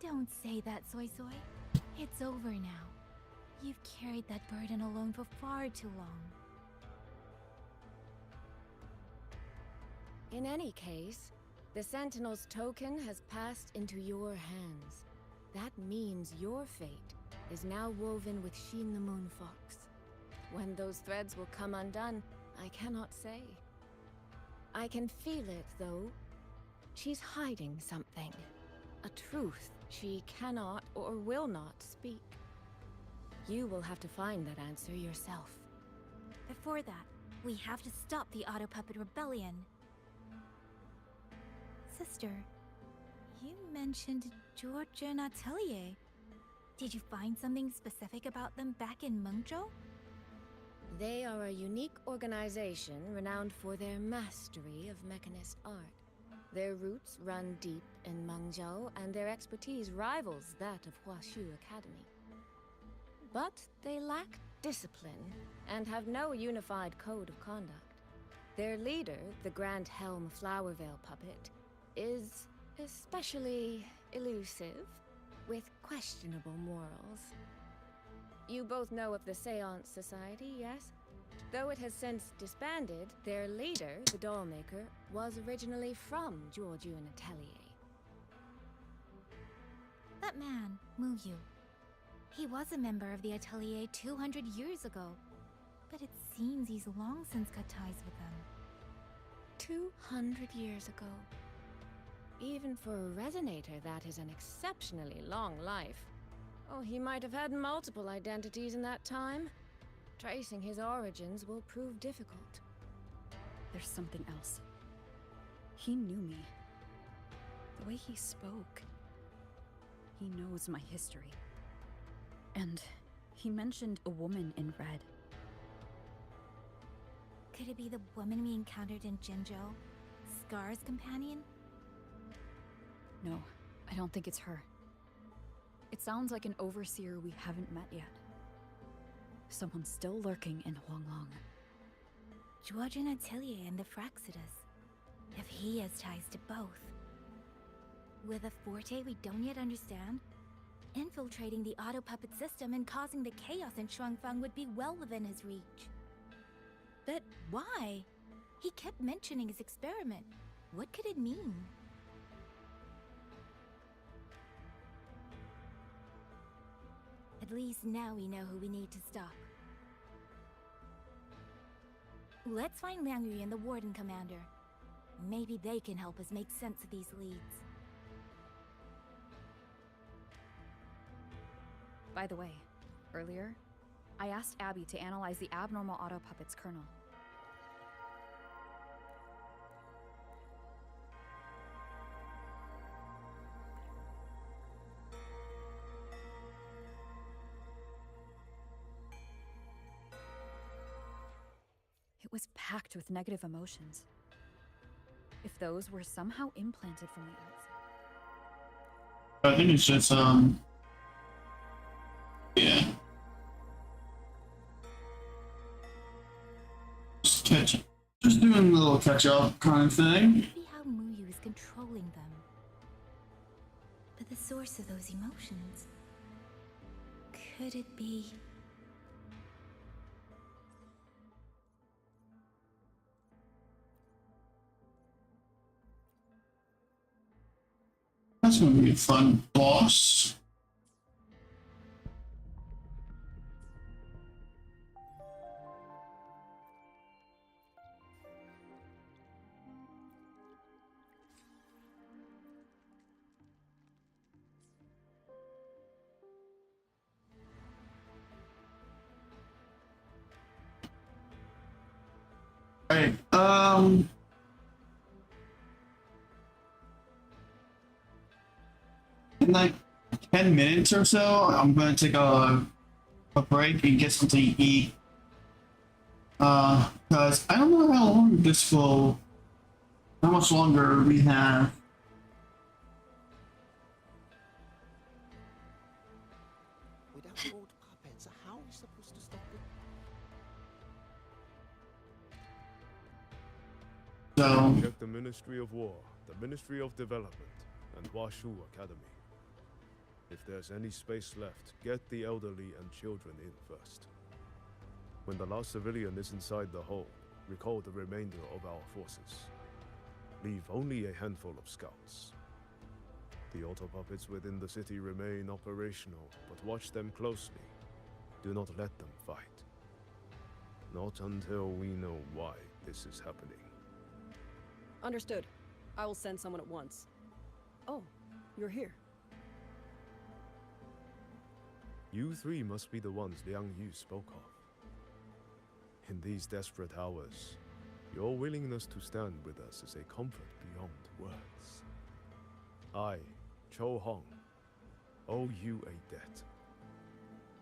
Don't say that, Soy Soy. It's over now. You've carried that burden alone for far too long. In any case, the Sentinel's token has passed into your hands. That means your fate is now woven with Xin the Moon Fox. When those threads will come undone, I cannot say. I can feel it, though. She's hiding something. A truth she cannot or will not speak. You will have to find that answer yourself. Before that, we have to stop the Auto Puppet Rebellion. Sister, you mentioned Georgia and Atelier. Did you find something specific about them back in Mengzhou? They are a unique organization renowned for their mastery of mechanist art. Their roots run deep in Mengzhou, and their expertise rivals that of Huashu Academy. But they lack discipline and have no unified code of conduct. Their leader, the Grand Helm Flowervale puppet, is especially elusive, with questionable morals. You both know of the Seance Society, yes? Though it has since disbanded, their leader, the Dollmaker, was originally from Jiujiun Atelier. That man, Mu Yu. He was a member of the Atelier 200 years ago, but it seems he's long since cut ties with them. 200 years ago. Even for a resonator, that is an exceptionally long life. Oh, he might have had multiple identities in that time. Tracing his origins will prove difficult. There's something else. He knew me. The way he spoke. He knows my history. And he mentioned a woman in red. Could it be the woman we encountered in Jinzhou? Scar's companion? No, I don't think it's her. It sounds like an overseer we haven't met yet. Someone still lurking in Huanglong. Jiujiun Atelier and the Fraxidus. If he has ties to both. With a forte we don't yet understand, infiltrating the auto puppet system and causing the chaos in Shuangfang would be well within his reach. But why? He kept mentioning his experiment. What could it mean? At least now we know who we need to stop. Let's find Liang Yu and the Warden Commander. Maybe they can help us make sense of these leads. By the way, earlier, I asked Abby to analyze the abnormal auto puppet's kernel. It was packed with negative emotions. If those were somehow implanted from the outside. I think it's just, yeah. Just doing a little catch-up kind of thing. Maybe how Muyu is controlling them. But the source of those emotions, could it be? That's gonna be a fun boss. Right, in like 10 minutes or so, I'm gonna take a break and get something to eat. Because I don't know how long this will, how much longer we have. Without old puppets, how are we supposed to stop it? So check the Ministry of War, the Ministry of Development, and Washu Academy. If there's any space left, get the elderly and children in first. When the last civilian is inside the hole, recall the remainder of our forces. Leave only a handful of scouts. The auto puppets within the city remain operational, but watch them closely. Do not let them fight. Not until we know why this is happening. Understood. I will send someone at once. Oh, you're here. You three must be the ones Liang Yu spoke of. In these desperate hours, your willingness to stand with us is a comfort beyond words. I, Cho Hong, owe you a debt.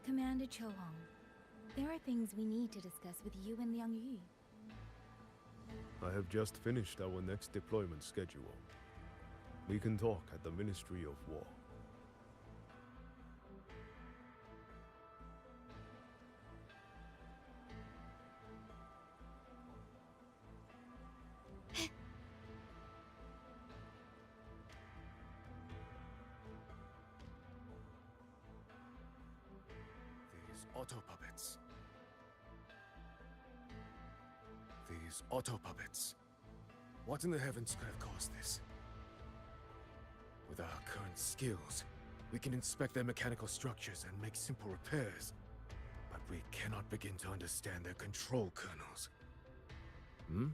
Commander Cho Hong, there are things we need to discuss with you and Liang Yu. I have just finished our next deployment schedule. We can talk at the Ministry of War. These auto puppets. These auto puppets. What in the heavens could have caused this? With our current skills, we can inspect their mechanical structures and make simple repairs. But we cannot begin to understand their control kernels. Hmm?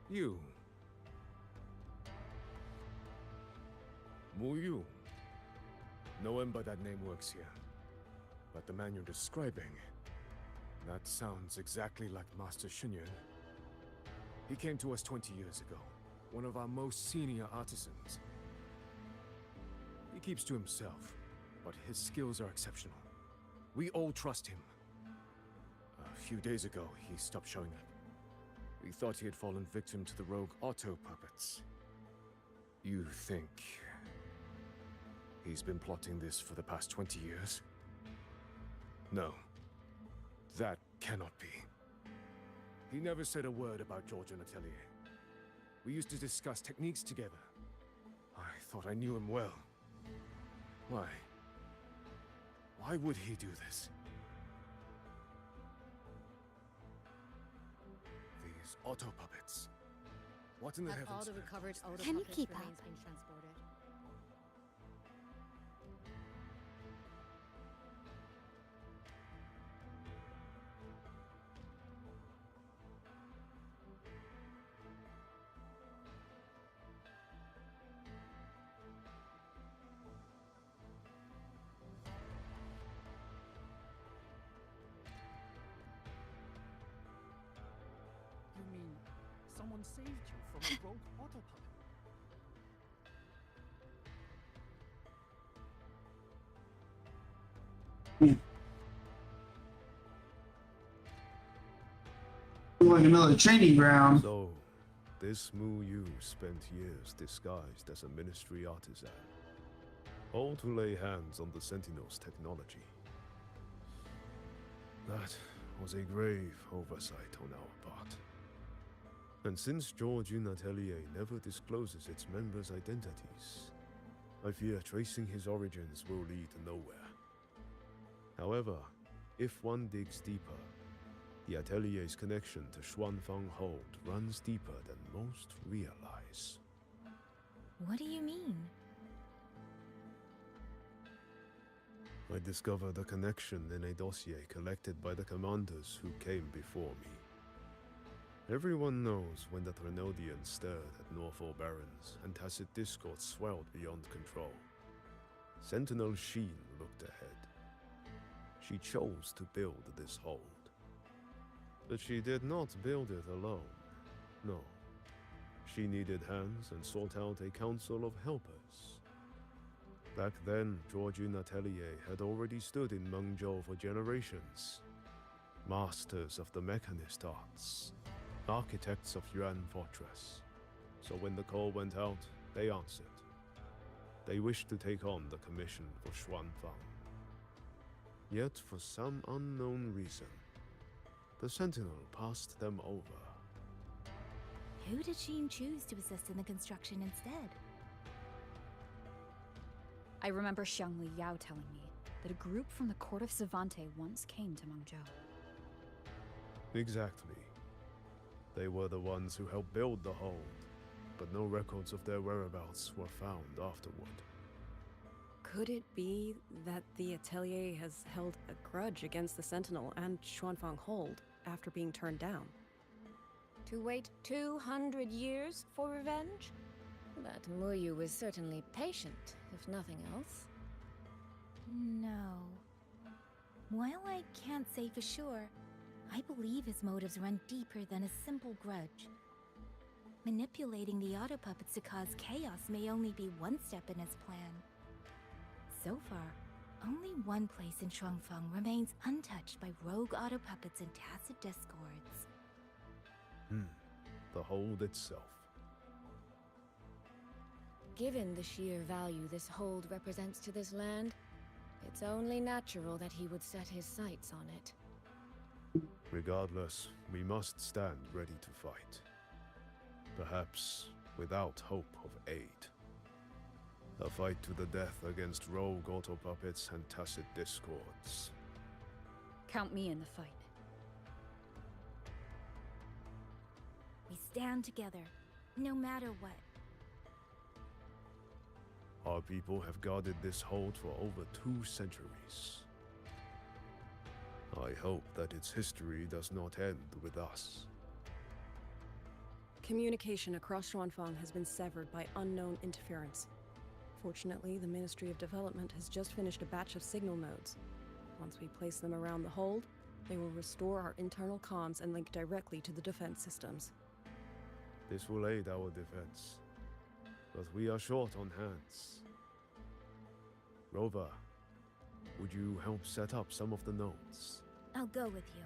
You. Muyu. No one but that name works here. But the man you're describing, that sounds exactly like Master Shunyun. He came to us 20 years ago, one of our most senior artisans. He keeps to himself, but his skills are exceptional. We all trust him. A few days ago, he stopped showing up. We thought he had fallen victim to the rogue auto puppets. You think he's been plotting this for the past 20 years? No. That cannot be. He never said a word about George and Atelier. We used to discuss techniques together. I thought I knew him well. Why? Why would he do this? These auto puppets. What in the heavens? All the recovered auto Can you puppets keep up? remains being transported. You mean someone saved you from a rogue auto puppet? like another training ground. So, this Mu Yu spent years disguised as a ministry artisan, all to lay hands on the Sentinel's technology. That was a grave oversight on our part. And since Georgian Atelier never discloses its members' identities, I fear tracing his origins will lead nowhere. However, if one digs deeper, the Atelier's connection to Xuanfang Hold runs deeper than most realize. What do you mean? I discovered a connection in a dossier collected by the commanders who came before me. Everyone knows when the Trinodians stirred at Northall Barrens and tacit discord swelled beyond control. Sentinel Sheen looked ahead. She chose to build this hold. But she did not build it alone. No. She needed hands and sought out a council of helpers. Back then, Georgian Atelier had already stood in Mengzhou for generations. Masters of the mechanist arts. Architects of Yuan Fortress. So when the call went out, they answered. They wished to take on the commission for Xuanfang. Yet, for some unknown reason, the Sentinel passed them over. Who did Sheen choose to assist in the construction instead? I remember Xiangli Yao telling me that a group from the court of Savante once came to Mengzhou. Exactly. They were the ones who helped build the hold, but no records of their whereabouts were found afterward. Could it be that the Atelier has held a grudge against the Sentinel and Xuanfang Hold after being turned down? To wait 200 years for revenge? That Muyu was certainly patient, if nothing else. No. While I can't say for sure, I believe his motives run deeper than a simple grudge. Manipulating the auto puppets to cause chaos may only be one step in his plan. So far, only one place in Shuangfeng remains untouched by rogue auto puppets and tacit discords. The hold itself. Given the sheer value this hold represents to this land, it's only natural that he would set his sights on it. Regardless, we must stand ready to fight. Perhaps without hope of aid. A fight to the death against rogue auto puppets and tacit discords. Count me in the fight. We stand together, no matter what. Our people have guarded this hold for over 2 centuries. I hope that its history does not end with us. Communication across Xuanfang has been severed by unknown interference. Fortunately, the Ministry of Development has just finished a batch of signal nodes. Once we place them around the hold, they will restore our internal comms and link directly to the defense systems. This will aid our defense, but we are short on hands. Rover, would you help set up some of the nodes? I'll go with you.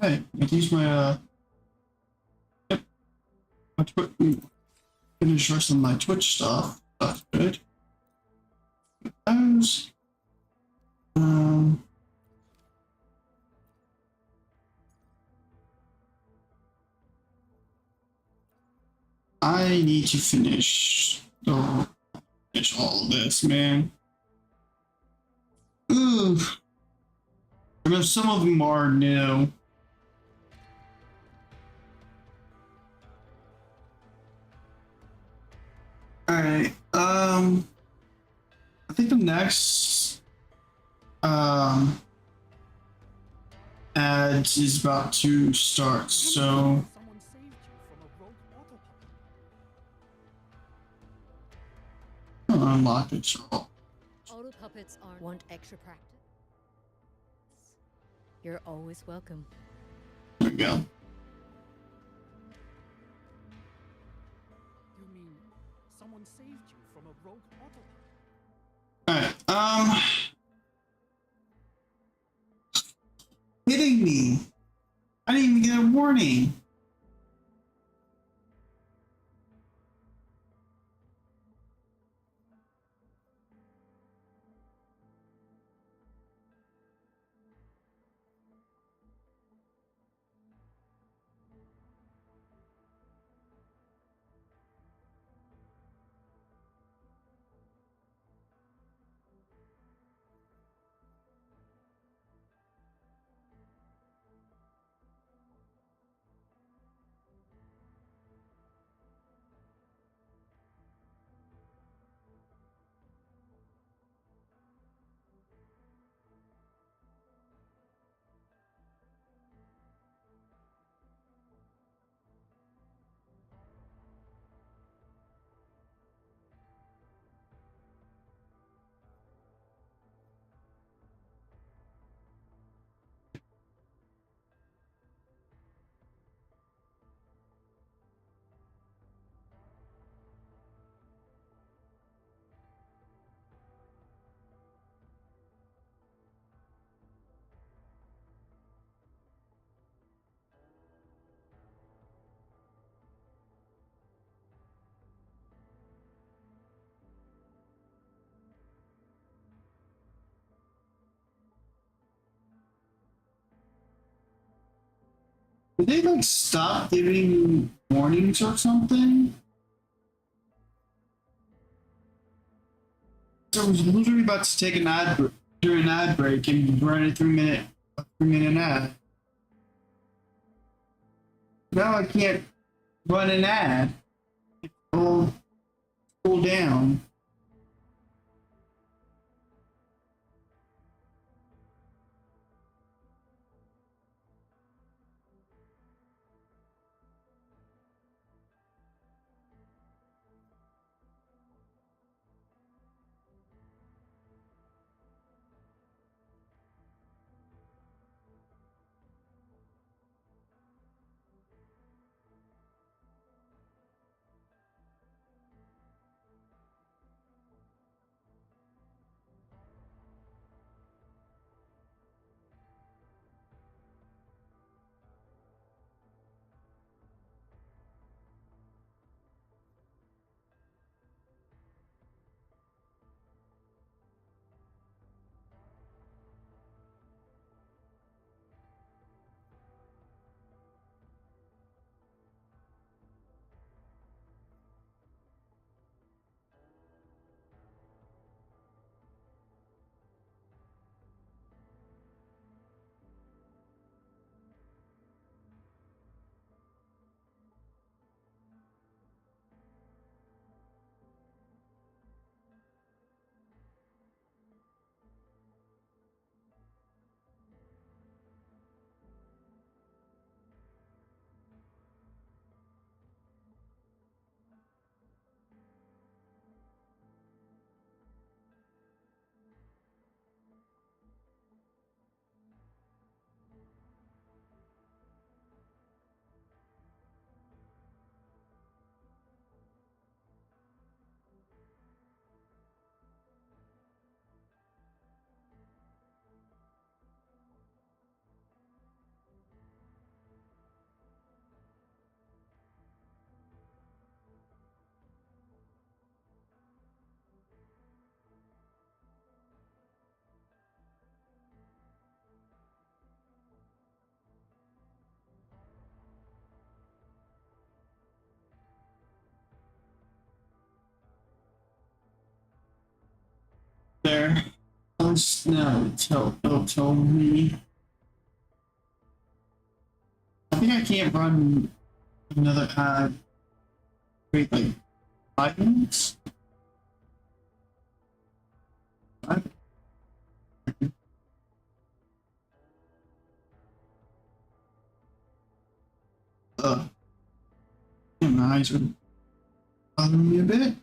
Hey, I can use my finish the rest of my Twitch stuff. That's good. Those. I need to finish all of this, man. Ooh. I mean, some of them are new. Alright, I think the next ads is about to start, so unlock it. Auto puppets aren't. Want extra practice? You're always welcome. we go. You mean someone saved you from a rogue autopilot? Alright, hitting me. I didn't even get a warning. Did they like stop giving warnings or something? So I was literally about to take an during an ad break and run a 3-minute ad. Now I can't run an ad. It's all cool down. There. Just now it'll tell me. I think I can't run another ad. Wait, like 5 minutes? My eyes are bothering me a bit.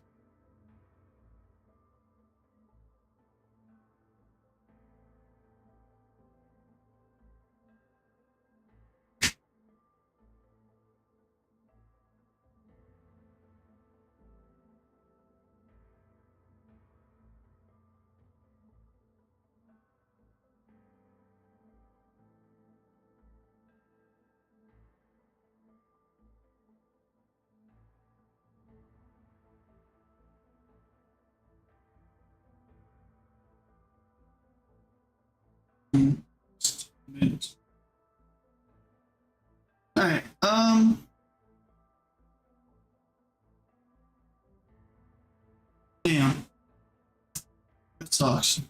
sucks.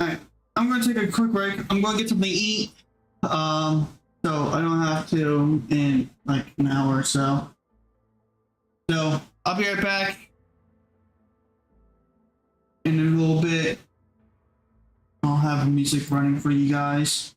Alright, I'm gonna take a quick break. I'm gonna get something to eat. So I don't have to in like an hour or so. So I'll be right back in a little bit. I'll have music running for you guys.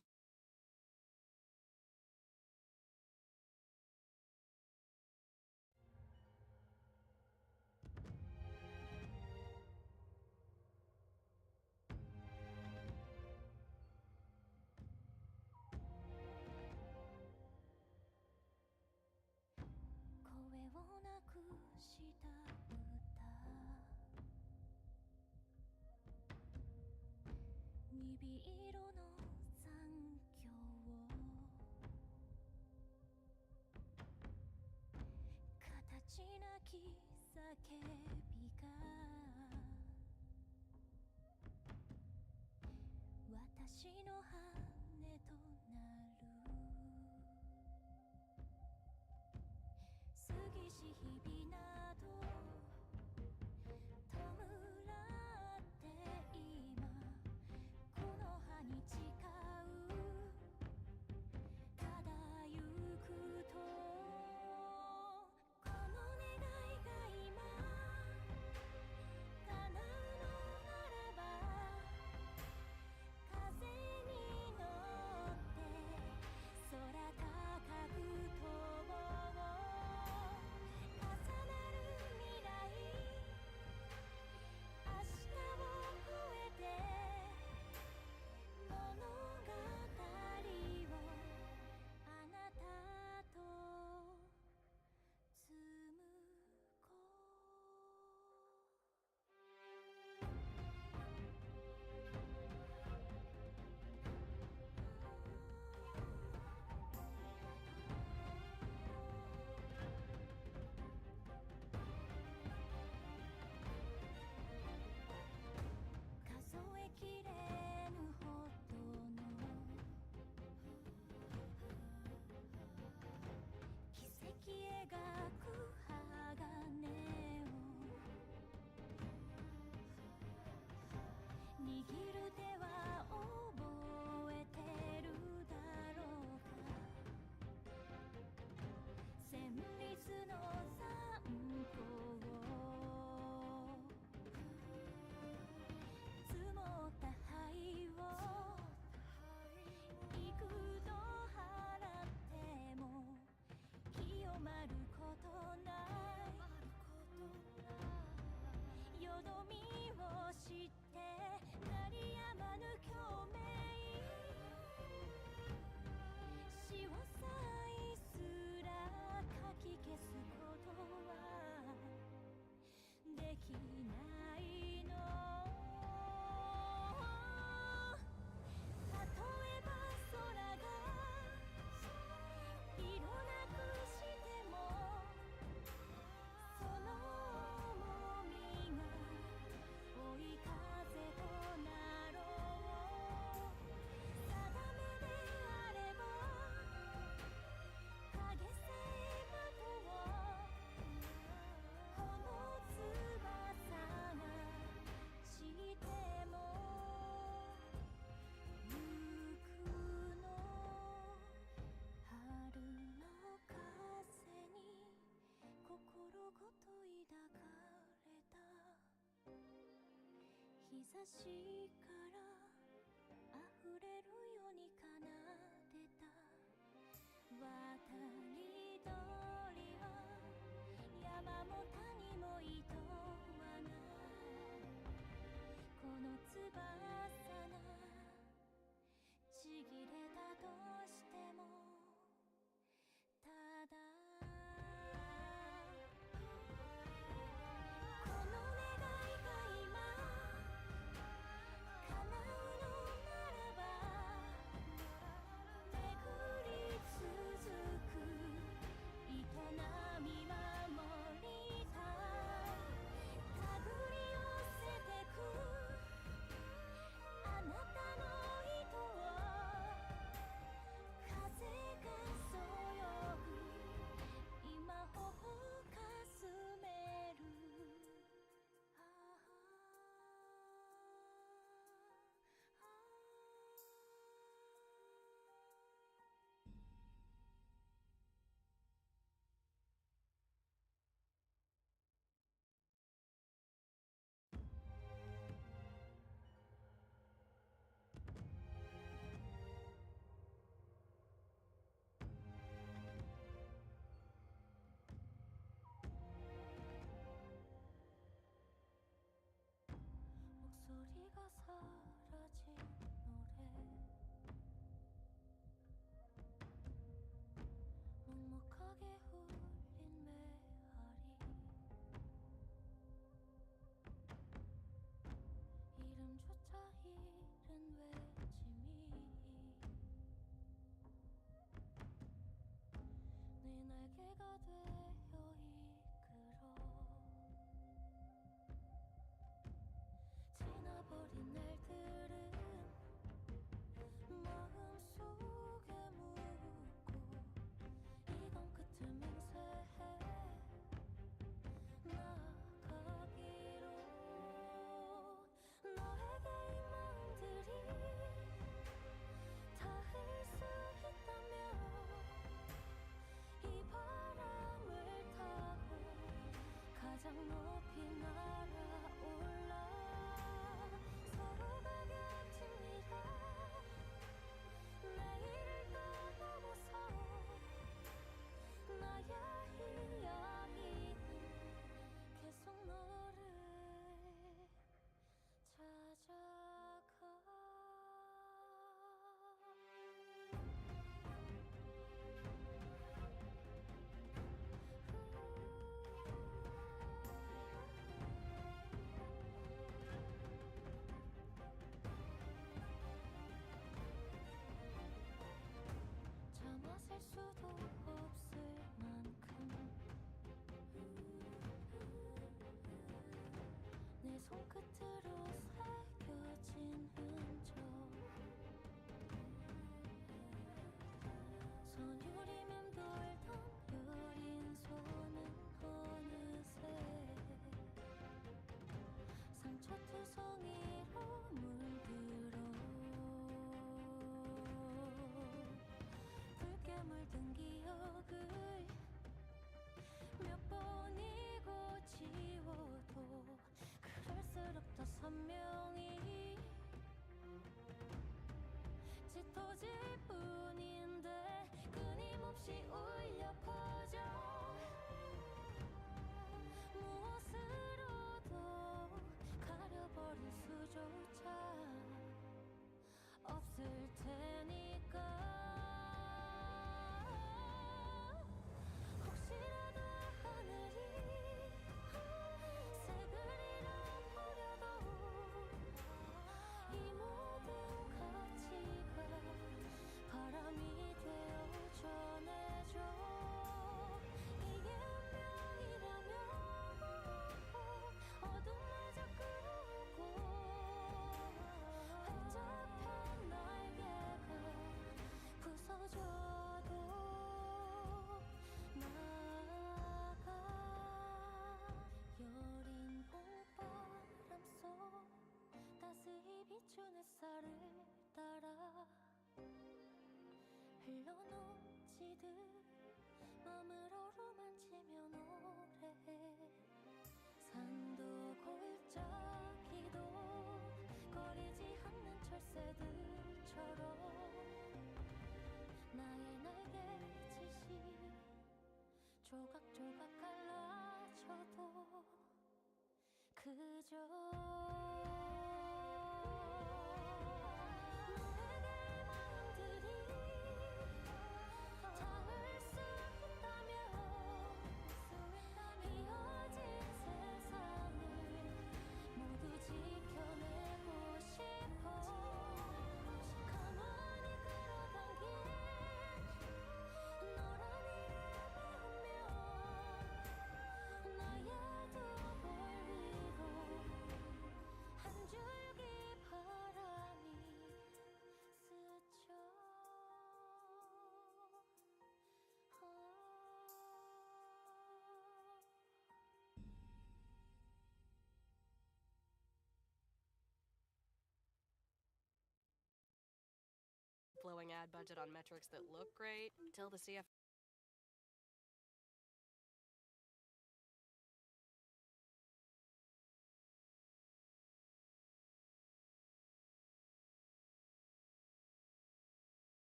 Blowing ad budget on metrics that look great, till the CF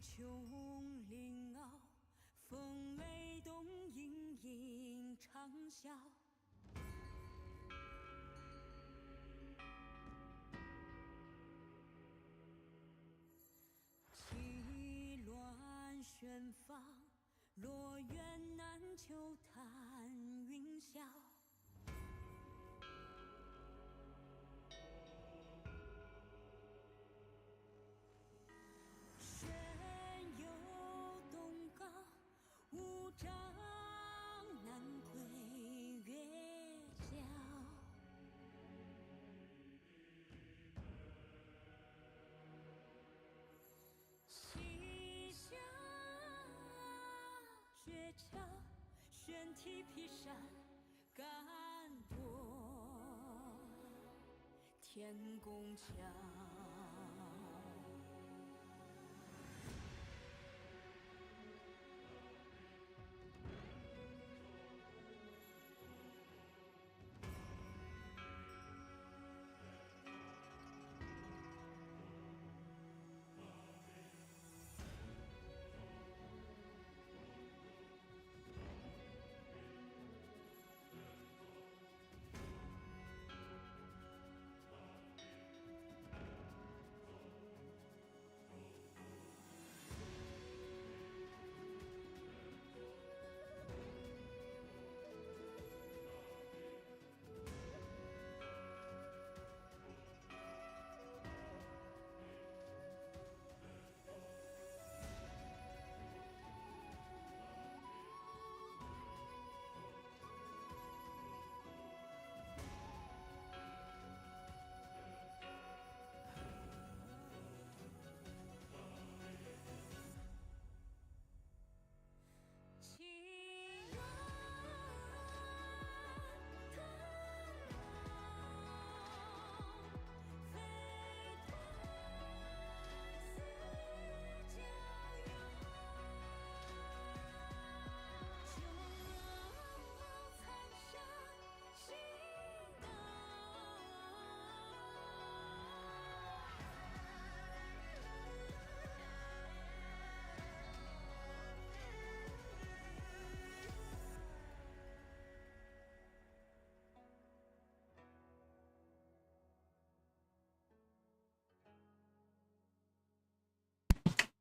琼林坳，风雷动，隐隐长啸。气乱旋放，落雁南秋叹云霄。轩游东皋，无障南归月郊。西下鹊桥，悬梯披山，敢夺天宫桥。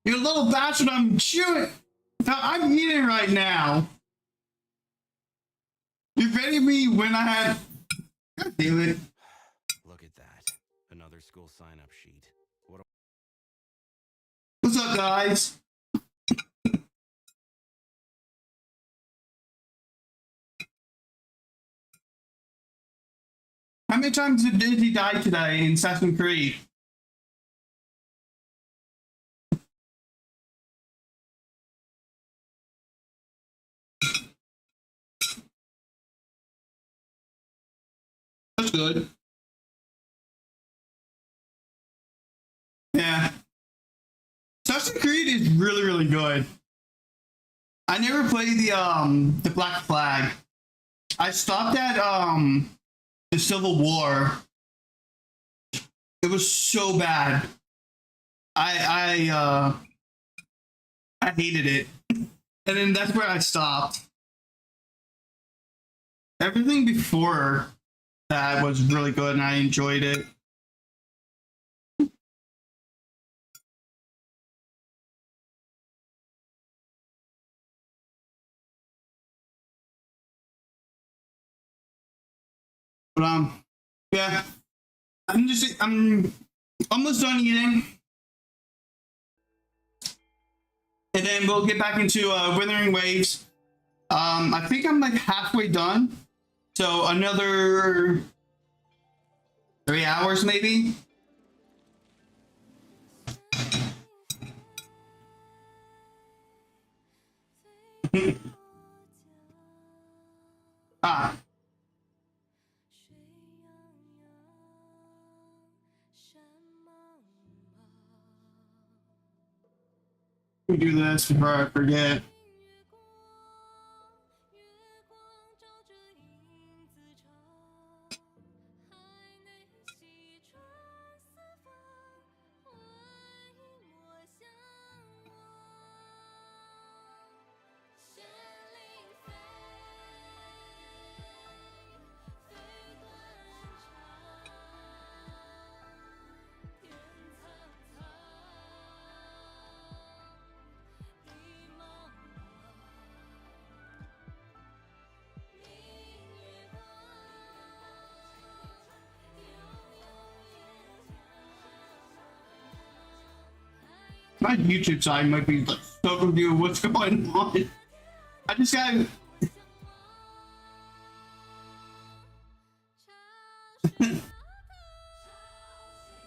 You little bastard, I'm chewing. I'm eating right now. You ready me when I had. God damn it. Look at that. Another school sign-up sheet. What's up, guys? How many times did he die today in Assassin's Creed? That's good. Yeah. Assassin's Creed is really, really good. I never played the Black Flag. I stopped at the Civil War. It was so bad. I hated it. And then that's where I stopped. Everything before that was really good and I enjoyed it. But yeah. I'm almost done eating. And then we'll get back into Withering Waves. I think I'm like halfway done. So another 3 hours maybe. Ah. Let me do this before I forget. My YouTube side might be like so confused what's going on. I just got.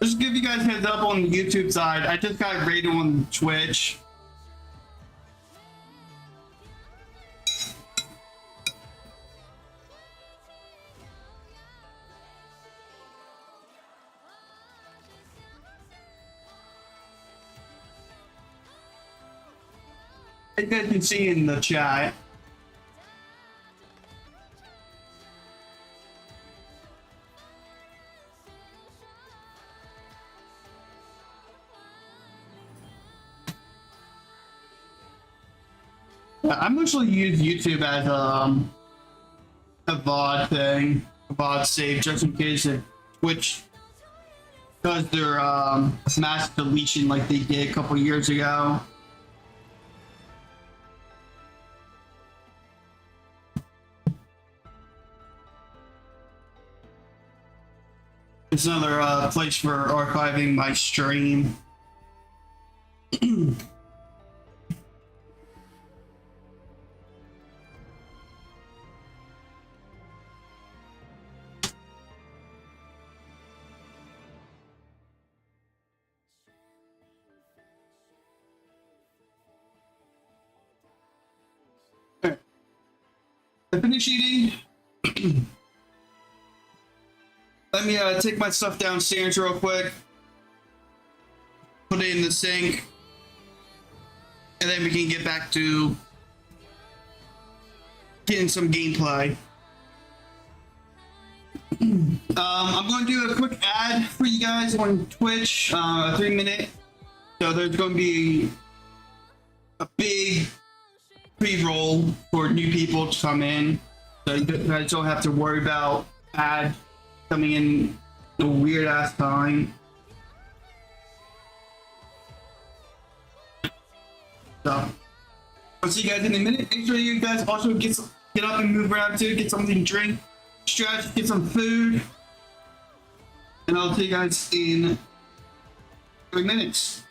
Just give you guys a heads up on the YouTube side. I just got rated on Twitch. As you guys can see in the chat. I mostly use YouTube as a VOD thing, a VOD save, just in case if Twitch does their mass deletion like they did a couple years ago. It's another place for archiving my stream. I finished eating. Let me take my stuff downstairs real quick. Put it in the sink. And then we can get back to getting some gameplay. I'm going to do a quick ad for you guys on Twitch, a 3-minute. So there's going to be a big pre-roll for new people to come in. So you guys don't have to worry about ad coming in a weird ass time. So I'll see you guys in a minute. Make sure you guys also get up and move around too, get something to drink, stretch, get some food. And I'll see you guys in 3 minutes.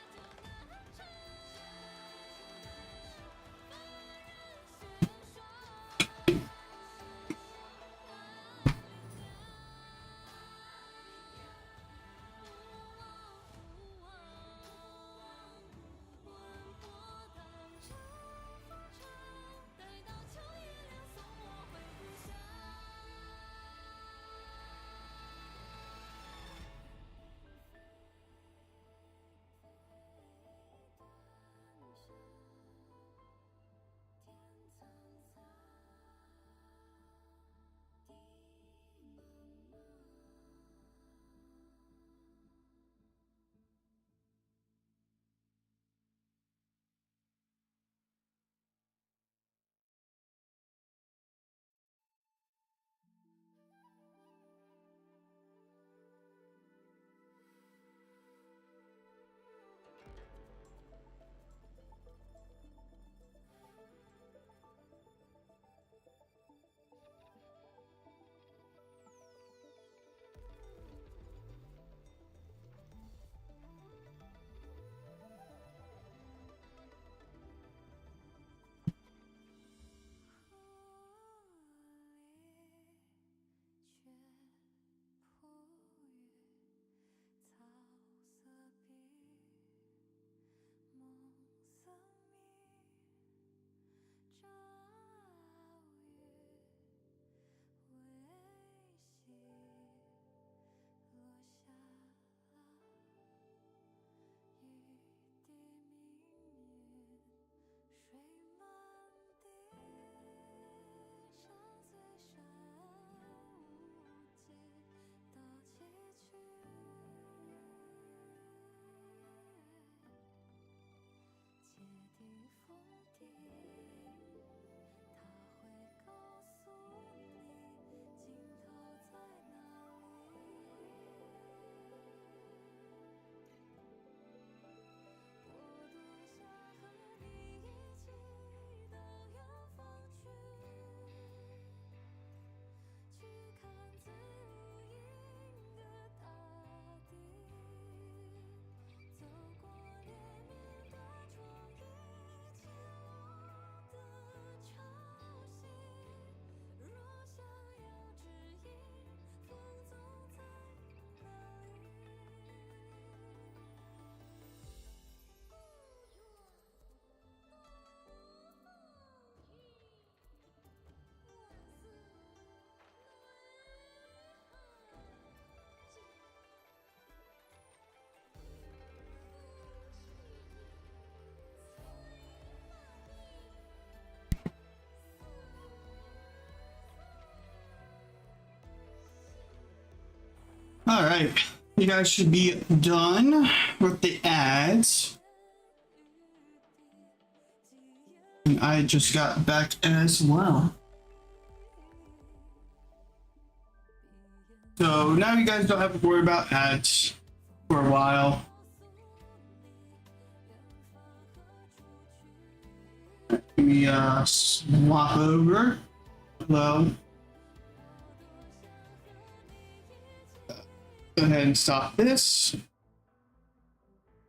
All right, you guys should be done with the ads. And I just got back as well. So now you guys don't have to worry about ads for a while. Let me swap over. Hello. Go ahead and stop this.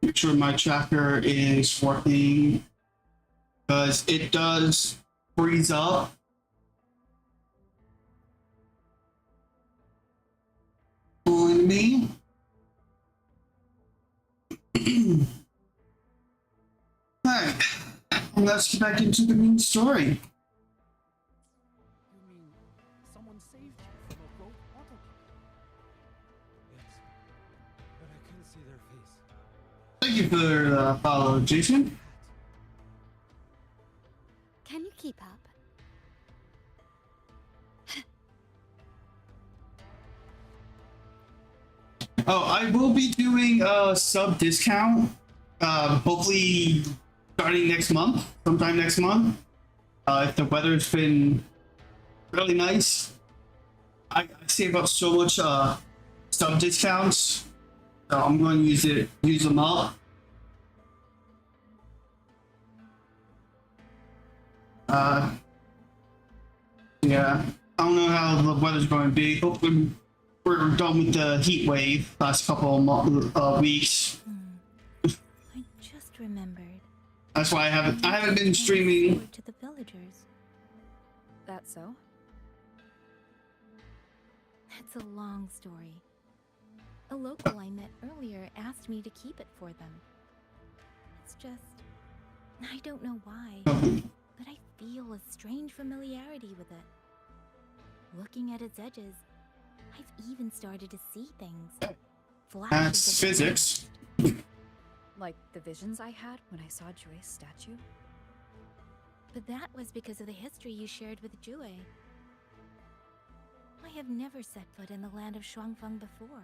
Make sure my tracker is working, because it does freeze up. On me. Alright, let's get back into the main story. You mean someone saved you from a rogue autopilot? Yes, but I couldn't see their face. Thank you for the follow, Jason. Can you keep up? Oh, I will be doing a sub discount. Hopefully starting next month, sometime next month. If the weather's been really nice, I save up so much sub discounts. So I'm going to use them up. Yeah, I don't know how the weather's going to be. Hopefully we're done with the heat wave last couple of weeks. I just remembered. That's why I haven't been streaming. To the villagers. That so? It's a long story. A local I met earlier asked me to keep it for them. It's just... I don't know why, but I feel a strange familiarity with it. Looking at its edges, I've even started to see things. That's physics. Like the visions I had when I saw Jue's statue? But that was because of the history you shared with Jue. I have never set foot in the land of Shuangfeng before.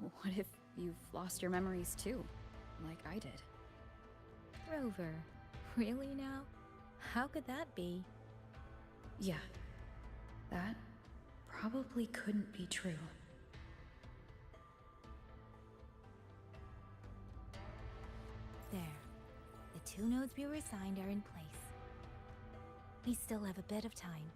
What if you've lost your memories too, like I did? Rover, really now? How could that be? Yeah, that probably couldn't be true. There. The 2 nodes we were assigned are in place. We still have a bit of time.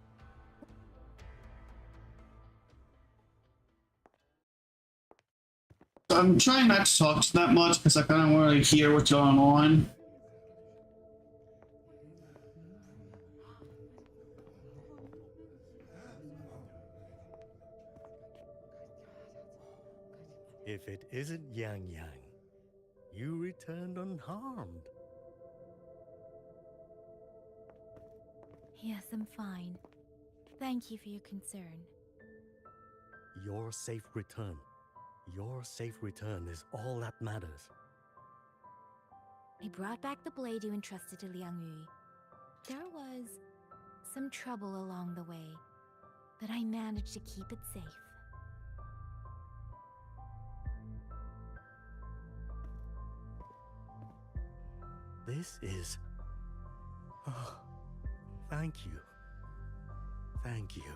I'm trying not to talk that much because I kind of want to hear what's going on. If it isn't Yang Yang, you returned unharmed. Yes, I'm fine. Thank you for your concern. Your safe return. Your safe return is all that matters. I brought back the blade you entrusted to Liang Yu. There was some trouble along the way, but I managed to keep it safe. This is... Oh, thank you. Thank you.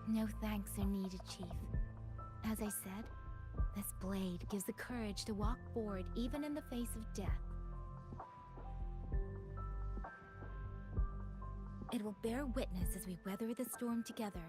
No thanks are needed, Chief. As I said, this blade gives the courage to walk forward even in the face of death. It will bear witness as we weather the storm together.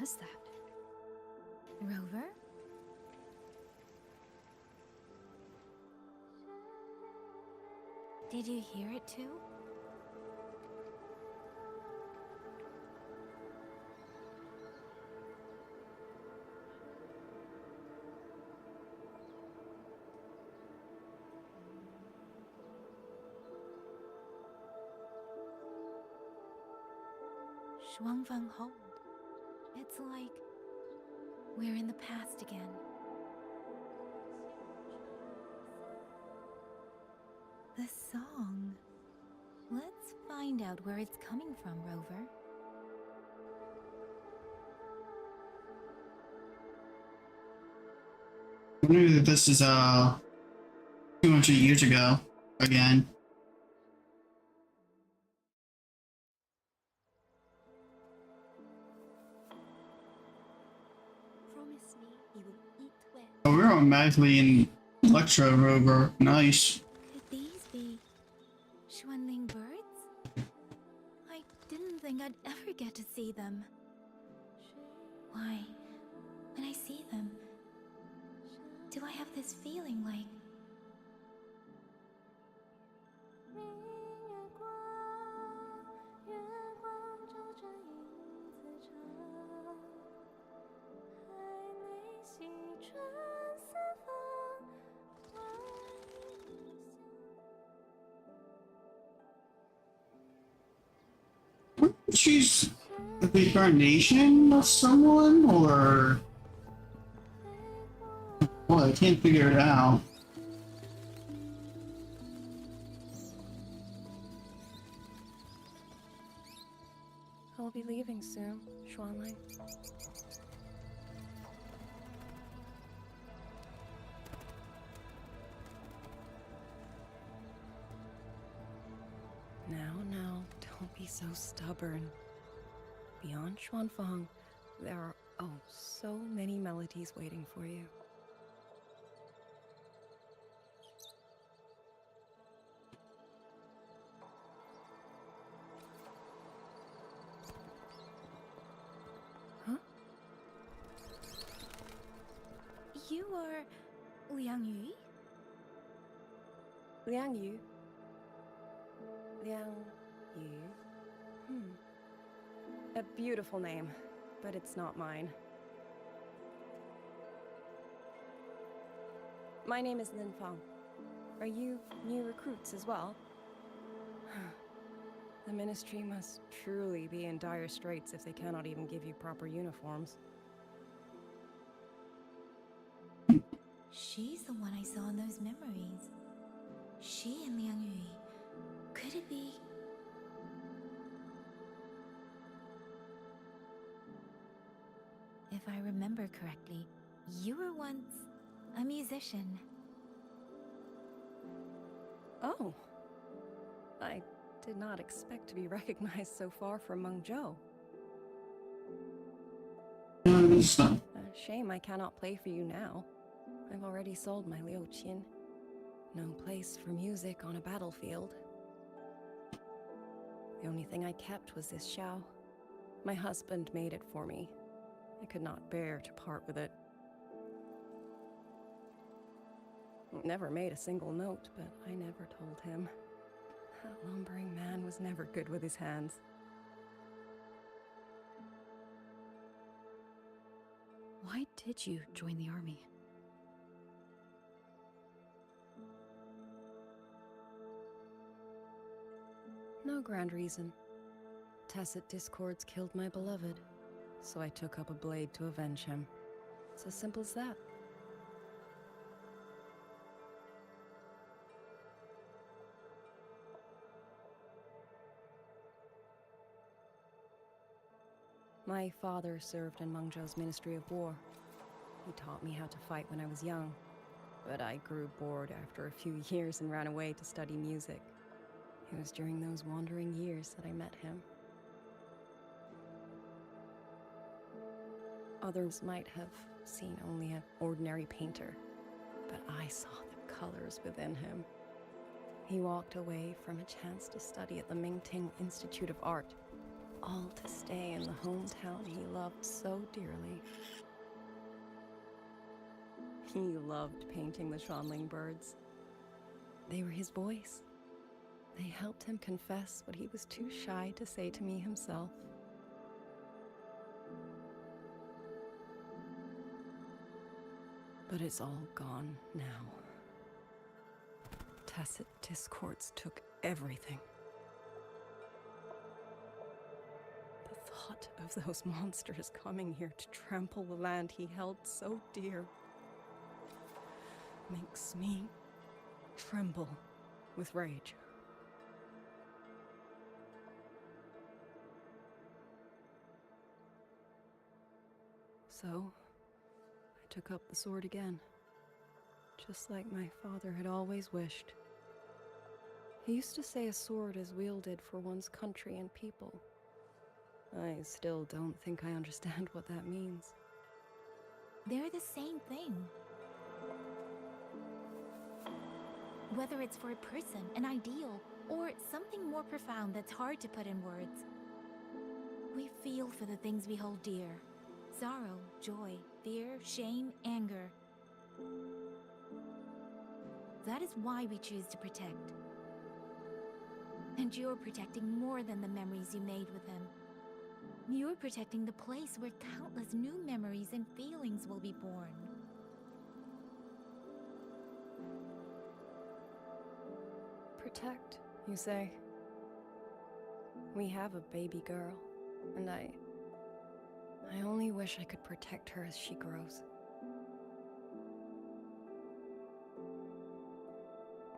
was that? Rover? Did you hear it too? Shuangfeng hold. It's like we're in the past again. The song. Let's find out where it's coming from, Rover. I wonder if this is 200 years ago again. Promise me you will eat well. Oh, we're automatically in Electro Rover. Nice. Could these be Xuanling birds? I didn't think I'd ever get to see them. Why, when I see them, do I have this feeling like she's the reincarnation of someone, or well, I can't figure it out. I'll be leaving soon, Xuanling. Now, don't be so stubborn. Beyond Xuanfang, there are, oh, so many melodies waiting for you. Huh? you are Liang Yu? Liang Yu. Liang Yu. A beautiful name, but it's not mine. My name is Lin Fang. Are you new recruits as well? The Ministry must truly be in dire straits if they cannot even give you proper uniforms. She's the one I saw in those memories. She and Liang Yu. Could it be? If I remember correctly, you were once a musician. Oh. I did not expect to be recognized so far from Mengzhou. A shame I cannot play for you now. I've already sold my Liuqin. No place for music on a battlefield. The only thing I kept was this xiao. My husband made it for me. I could not bear to part with it. It never made a single note, but I never told him. That lumbering man was never good with his hands. Why did you join the army? No grand reason. Tacit discords killed my beloved, so I took up a blade to avenge him. It's as simple as that. My father served in Mengzhou's Ministry of War. He taught me how to fight when I was young, but I grew bored after a few years and ran away to study music. It was during those wandering years that I met him. Others might have seen only an ordinary painter, but I saw the colors within him. He walked away from a chance to study at the Mingting Institute of Art. all to stay in the hometown he loved so dearly. He loved painting the Shanling birds. They were his voice. They helped him confess what he was too shy to say to me himself. But it's all gone now. Tacit discords took everything. The thought of those monsters coming here to trample the land he held so dear makes me tremble with rage. So, I took up the sword again, just like my father had always wished. He used to say a sword is wielded for one's country and people. I still don't think I understand what that means. They're the same thing. Whether it's for a person, an ideal, or something more profound that's hard to put in words. We feel for the things we hold dear. Sorrow, joy, fear, shame, anger. That is why we choose to protect. And you're protecting more than the memories you made with him. You're protecting the place where countless new memories and feelings will be born. Protect, you say? We have a baby girl, and I only wish I could protect her as she grows.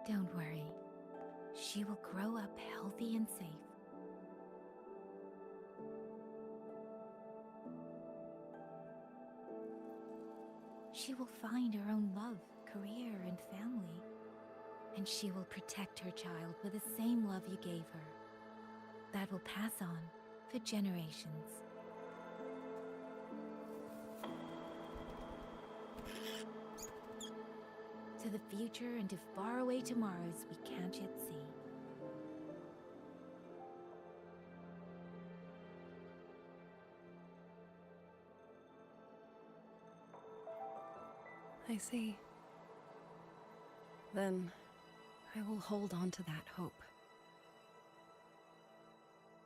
Don't worry. She will grow up healthy and safe. She will find her own love, career, and family. And she will protect her child with the same love you gave her. That will pass on for generations. To the future and to faraway tomorrows we can't yet see. I see. Then I will hold on to that hope.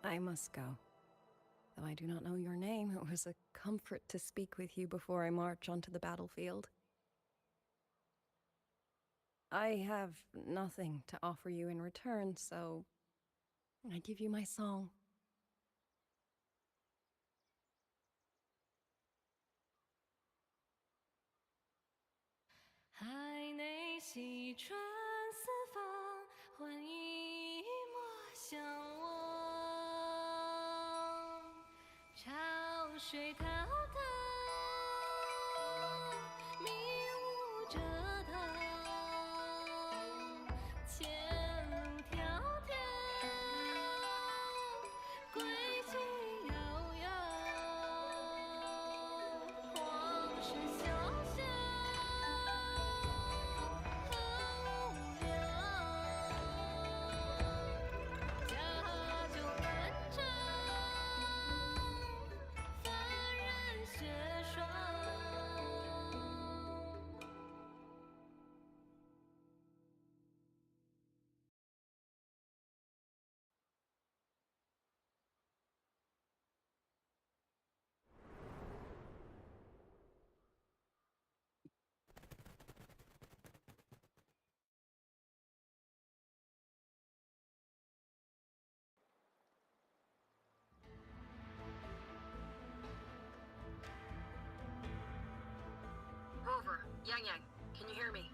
I must go. Though I do not know your name, it was a comfort to speak with you before I march onto the battlefield. I have nothing to offer you in return, so I give you my song.海内西川四方，欢迎莫相忘。潮水滔滔，迷雾遮头，前路迢迢，归期悠悠，黄沙萧萧。Rover, Yang Yang, can you hear me?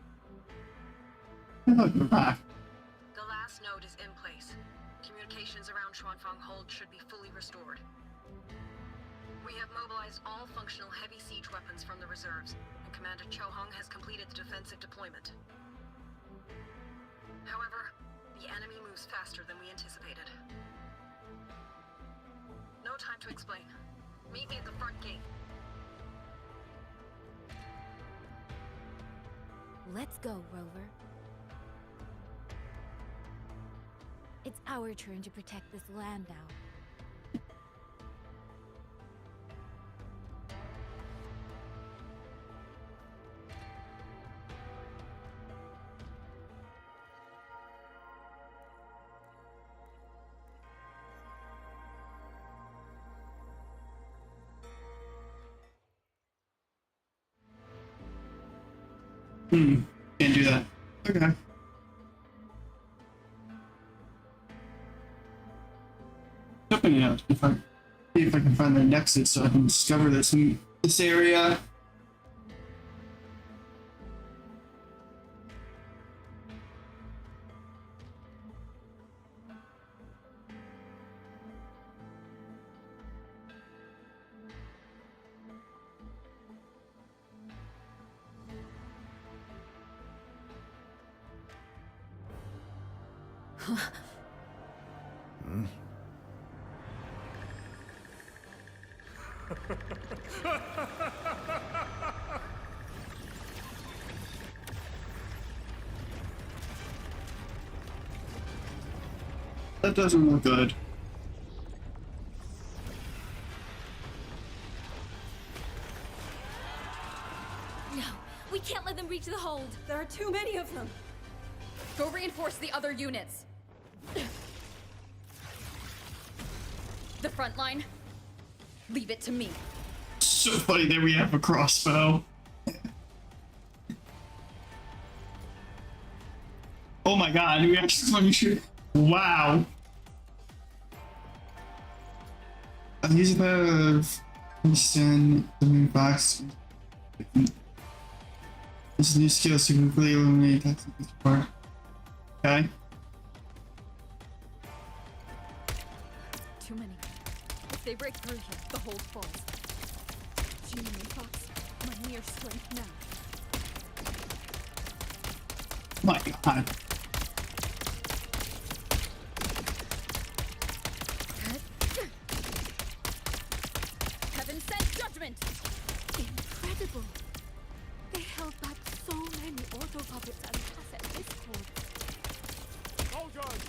You're back. The last node is in place. Communications around Xuanfang Hold should be fully restored. We have mobilized all functional heavy siege weapons from the reserves, and Commander Cho Hong has completed the defensive deployment. However, the enemy moves faster than we anticipated. No time to explain. Meet me at the front gate. Let's go, Rover. It's our turn to protect this land now. Can't do that. Okay. Hoping out if I see if I can find the nexus so I can discover this area. That doesn't look good. No, we can't let them reach the hold. There are too many of them. Go reinforce the other units. The front line, leave it to me. So funny that we have a crossbow. Oh my god, we actually let me shoot. Wow. I'm using the understand the main box. This new skill to completely eliminate that part. Okay. Too many. If they break through here, the hold falls. Genie and Fox, my mere strength now. My god. Heaven sent judgment! Incredible! They held back so many auto puppets and cassette discords. Soldiers!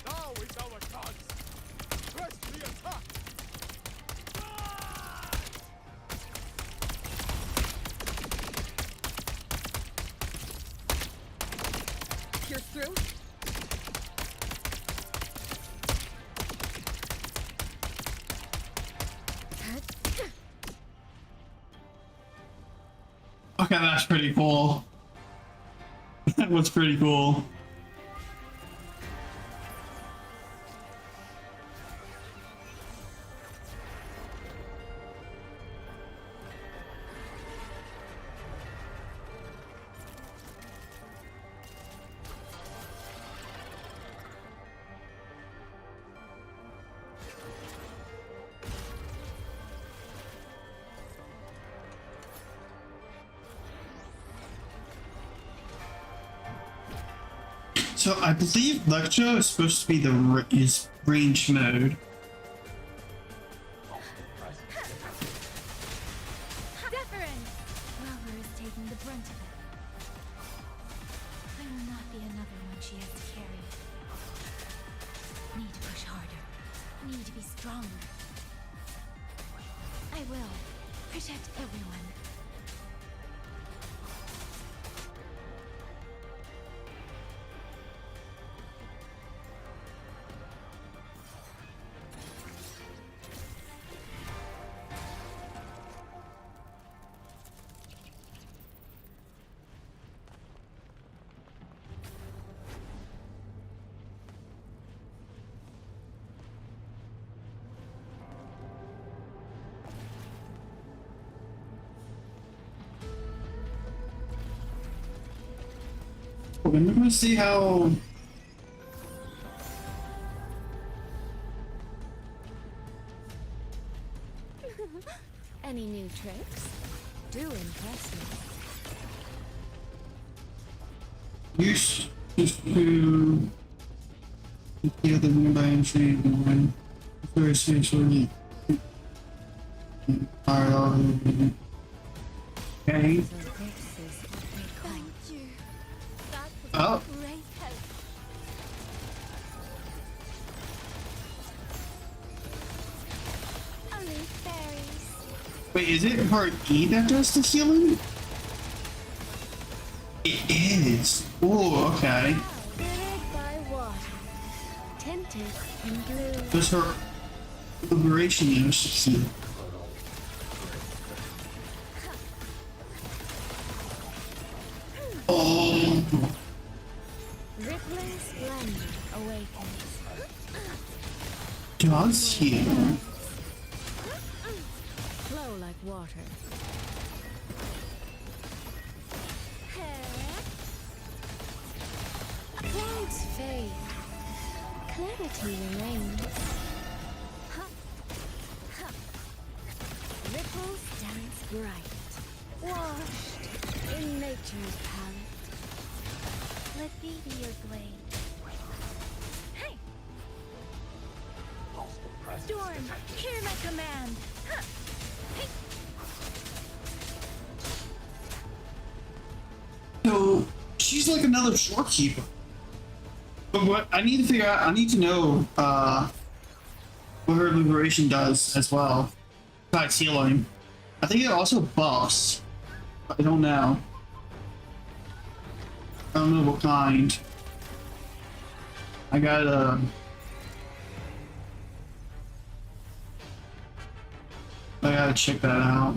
Now is our chance! Press the attack! Pierce through? Okay, that's pretty cool. That was pretty cool. So I believe Lecture is supposed to be the range mode. Deference! Lover is taking the brunt of it. I will not be another one she has to carry. Need to push harder. Need to be stronger. I will. Protect everyone. We're gonna see how. Any new tricks? Do impress me. Use to the other nearby entry and when very seriously. Okay. Thank you. That was Oh. a great help. I'll leave fairies. Wait, is it her E that does the healing? It is. Oh, okay. Filled by water. Tinted in blue. Does her liberation use the awakens. Does he? Flow like water. Clouds fade. Clarity remains. Ripples dance bright. Washed in nature's palette. Let me be your blade. Hey! Storm, hear my command! Huh. Hey! So she's like another shorekeeper. But what I need to figure out, I need to know what her liberation does as well. Besides healing. I think it also buffs. I don't know. I don't know what kind. I gotta check that out.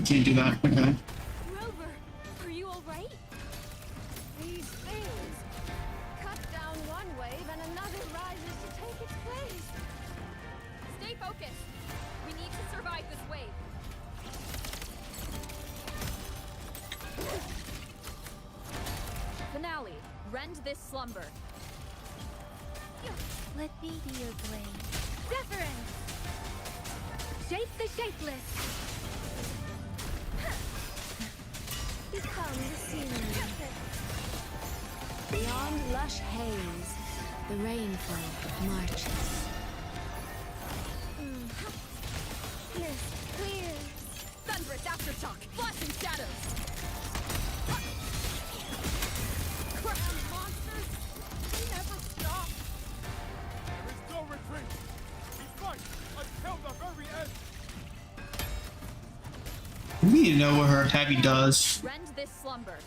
Can't do that. Okay. Rover, are you alright? These things cut down one wave and another rises to take its place. Stay focused. We need to survive this wave. Finale. Rend this slumber. Let me be your blade. Deference! Shape the shapeless! Become the scenery. Beyond lush haze, the rainfall marches. Mist clears. Thunderous aftershock. Flashing shadows. Ground monsters, they never stop. There is no retreat. We fight until the very end. We need to know what her heavy does. Rend this slumber.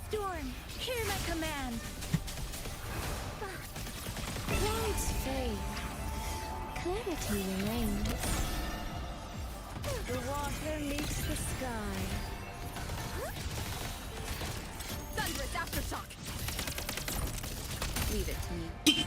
Storm, hear my command! Clouds fade. Clarity remains. The water meets the sky. Thunderous aftershock. Leave it to me.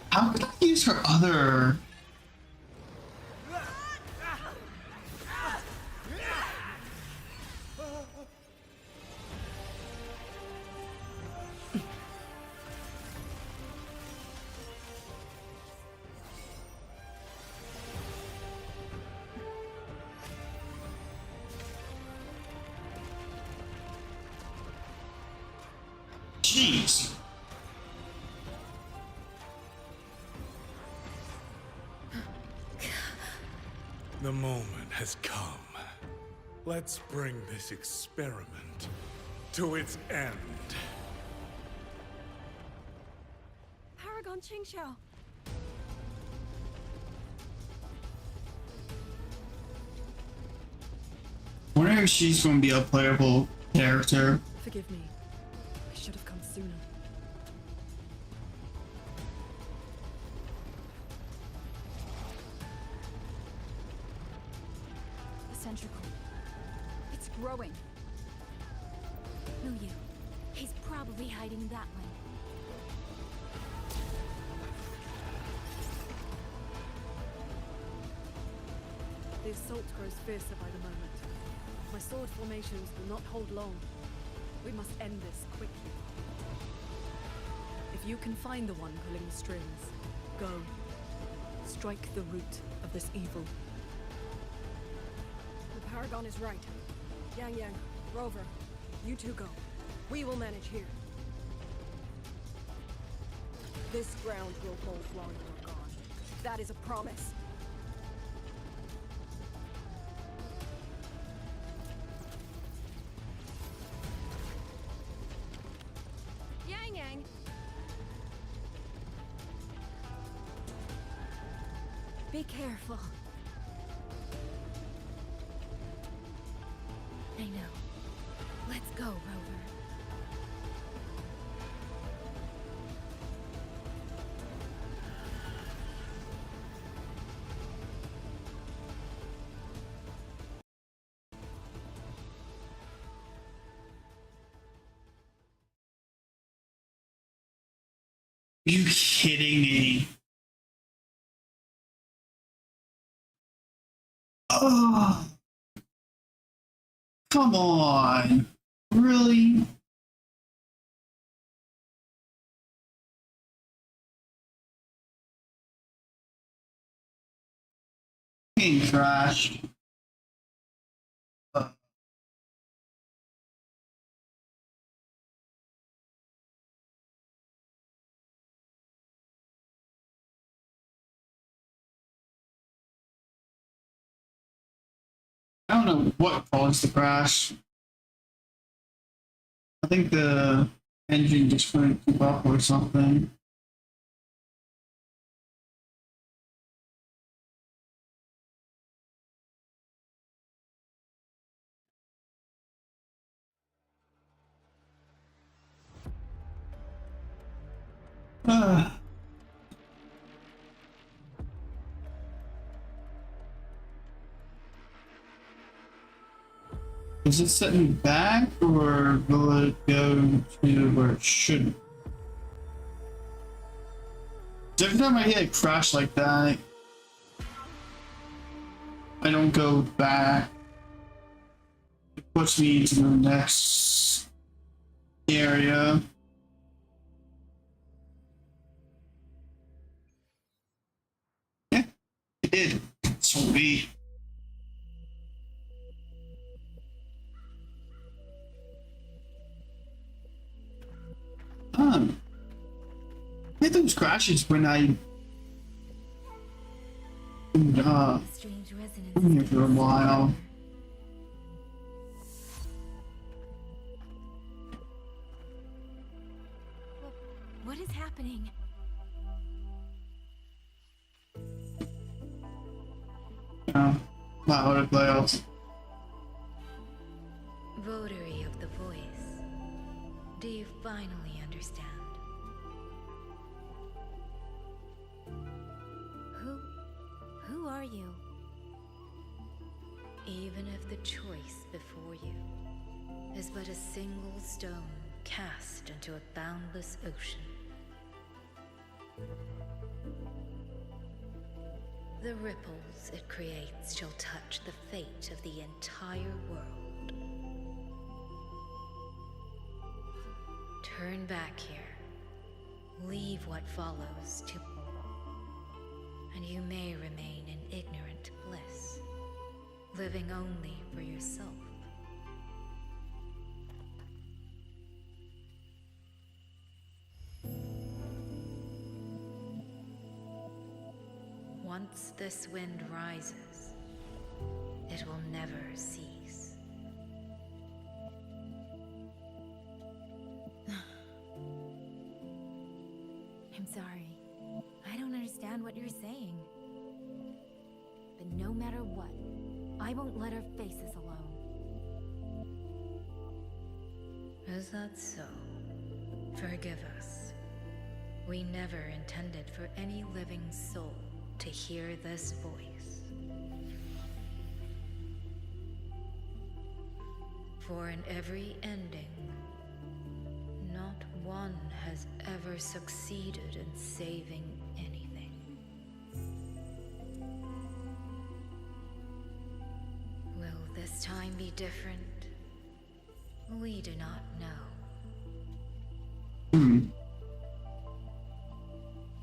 How could I use her other? Jeez. The moment has come. Let's bring this experiment to its end. Paragon Qingxiao. I wonder if she's going to be a playable character. Forgive me. I should have come sooner. The centricle. It's growing. No, you. He's probably hiding that way. The assault grows fiercer by the moment. My sword formations will not hold long. We must end this quickly. If you can find the one pulling the strings, go. Strike the root of this evil. The Paragon is right. Yang Yang, Rover, you two go. We will manage here. This ground will hold while you're gone. That is a promise. Yang Yang. Be careful. I know. Let's go, Rover. You kidding me? Oh, come on. Really? Game crashed. I don't know what caused the crash. I think the engine just couldn't keep up or something. Is it set me back, or will it go to where it shouldn't? Every time I hit a crash like that, I don't go back. It puts me into the next area. Yeah, it did. Sweet. I had those crashes when I been here for a while. What is happening? My autoplayoffs. Votary of the voice, do you finally understand? Who are you? Even if the choice before you is but a single stone cast into a boundless ocean, the ripples it creates shall touch the fate of the entire world. Turn back here. Leave what follows to... and you may remain in ignorant bliss, living only for yourself. Once this wind rises, it will never cease. I'm sorry. I don't understand what you're saying. But no matter what, I won't let our faces alone. Is that so? Forgive us. We never intended for any living soul to hear this voice. For in every ending, not one has ever succeeded in saving anything. Will this time be different? We do not know.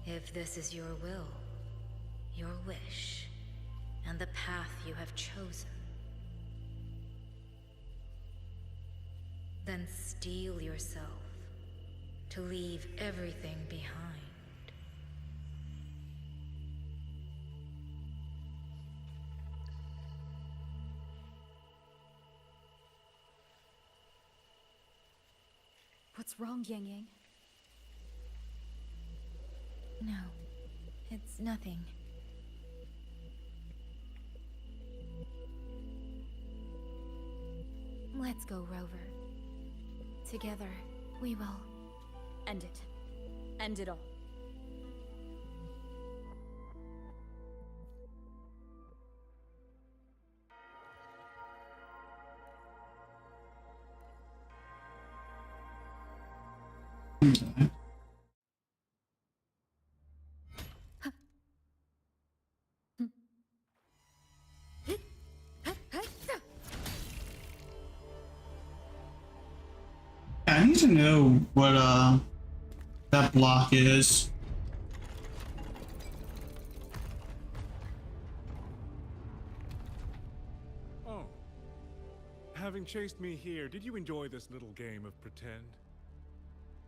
If this is your will, your wish, and the path you have chosen, then steel yourself to leave everything behind. What's wrong, Yang Yang? No, it's nothing. Let's go, Rover. Together, we will end it. End it all. I need to know what that block is. Oh. Having chased me here, did you enjoy this little game of pretend?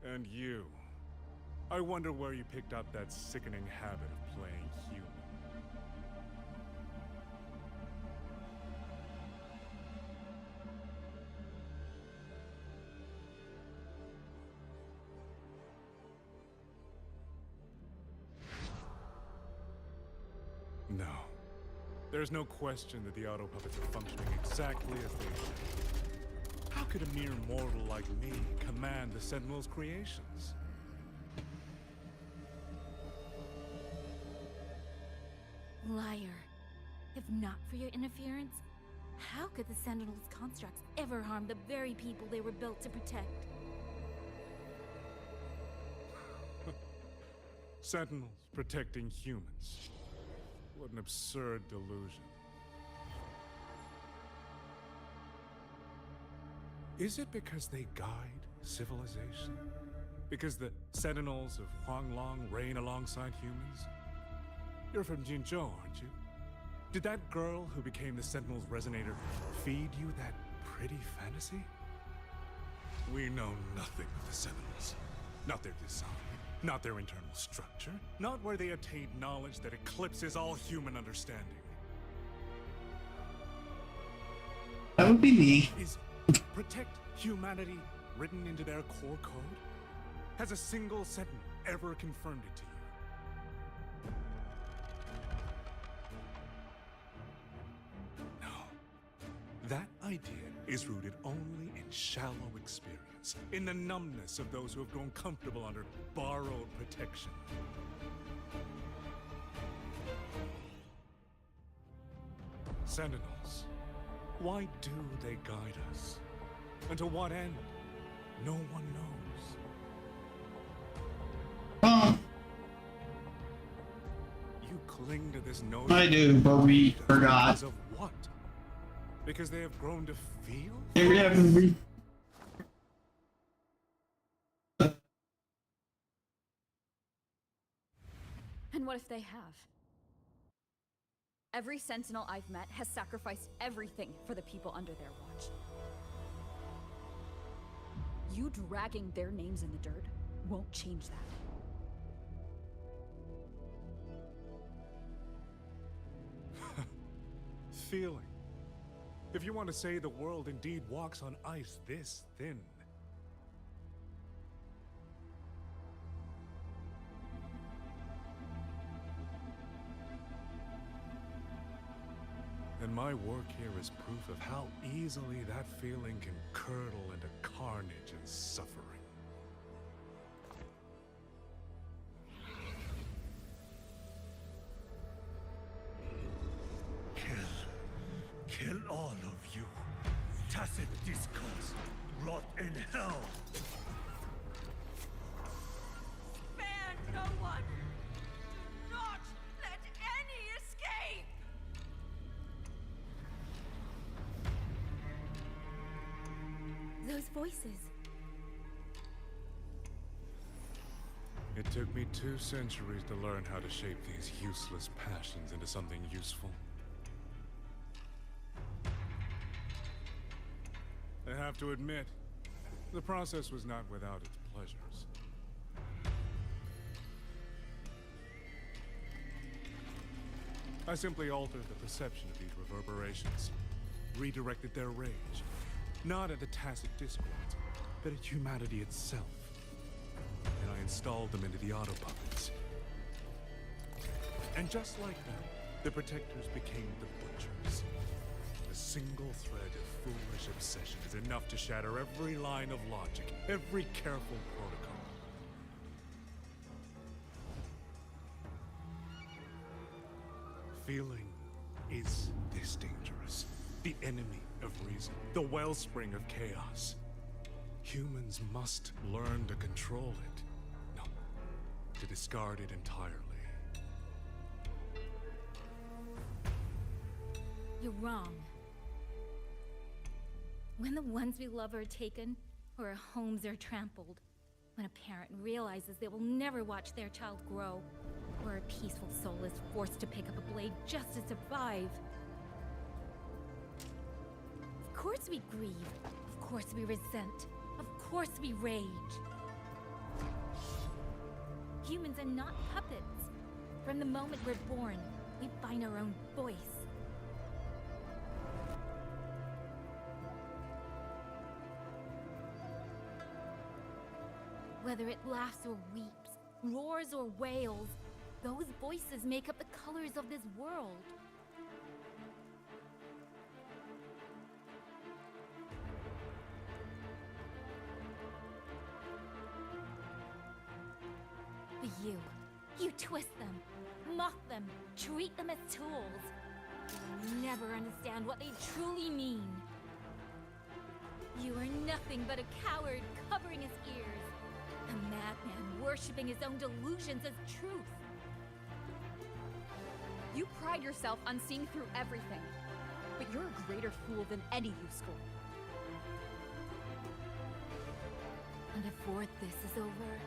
And you. I wonder where you picked up that sickening habit of playing human. No. There's no question that the auto puppets are functioning exactly as they should. How could a mere mortal like me command the Sentinel's creations? Liar. If not for your interference, how could the Sentinel's constructs ever harm the very people they were built to protect? Sentinels protecting humans. What an absurd delusion. Is it because they guide civilization? Because the Sentinels of Huanglong reign alongside humans? You're from Jinzhou, aren't you? Did that girl who became the Sentinel's resonator feed you that pretty fantasy? We know nothing of the Sentinels. Not their design, not their internal structure, not where they attained knowledge that eclipses all human understanding. That would be me. Is protect humanity written into their core code? Has a single Sentinel ever confirmed it to you? That idea is rooted only in shallow experience, in the numbness of those who have grown comfortable under borrowed protection. Sentinels, why do they guide us? And to what end? No one knows. You cling to this notion. I do, but we forgot. Because of what? Because they have grown to feel? And what if they have? Every Sentinel I've met has sacrificed everything for the people under their watch. You dragging their names in the dirt won't change that. Feeling. If you want to say the world indeed walks on ice this thin. And my work here is proof of how easily that feeling can curdle into carnage and suffering. Kill all of you. Tacit discourse, rot in hell. Spare no one! Do not let any escape! Those voices. It took me 2 centuries to learn how to shape these useless passions into something useful. I have to admit, The process was not without its pleasures. I simply altered the perception of these reverberations, redirected their rage, not at the Tacit Discords, but at humanity itself. And I installed them into the auto-puppets. And just like them, the Protectors became the Butchers. A single thread of foolish obsession is enough to shatter every line of logic, every careful protocol. Feeling is this dangerous. The enemy of reason. The wellspring of chaos. Humans must learn to control it. No, to discard it entirely. You're wrong. When the ones we love are taken, or our homes are trampled, when a parent realizes they will never watch their child grow, or a peaceful soul is forced to pick up a blade just to survive. Of course we grieve. Of course we resent. Of course we rage. Humans are not puppets. From the moment we're born, we find our own voice. Whether it laughs or weeps, roars or wails, those voices make up the colors of this world. But you twist them, mock them, treat them as tools. You'll never understand what they truly mean. You are nothing but a coward covering his ears. A madman worshipping his own delusions as truth. You pride yourself on seeing through everything, but you're a greater fool than any you scorn. And before this is over,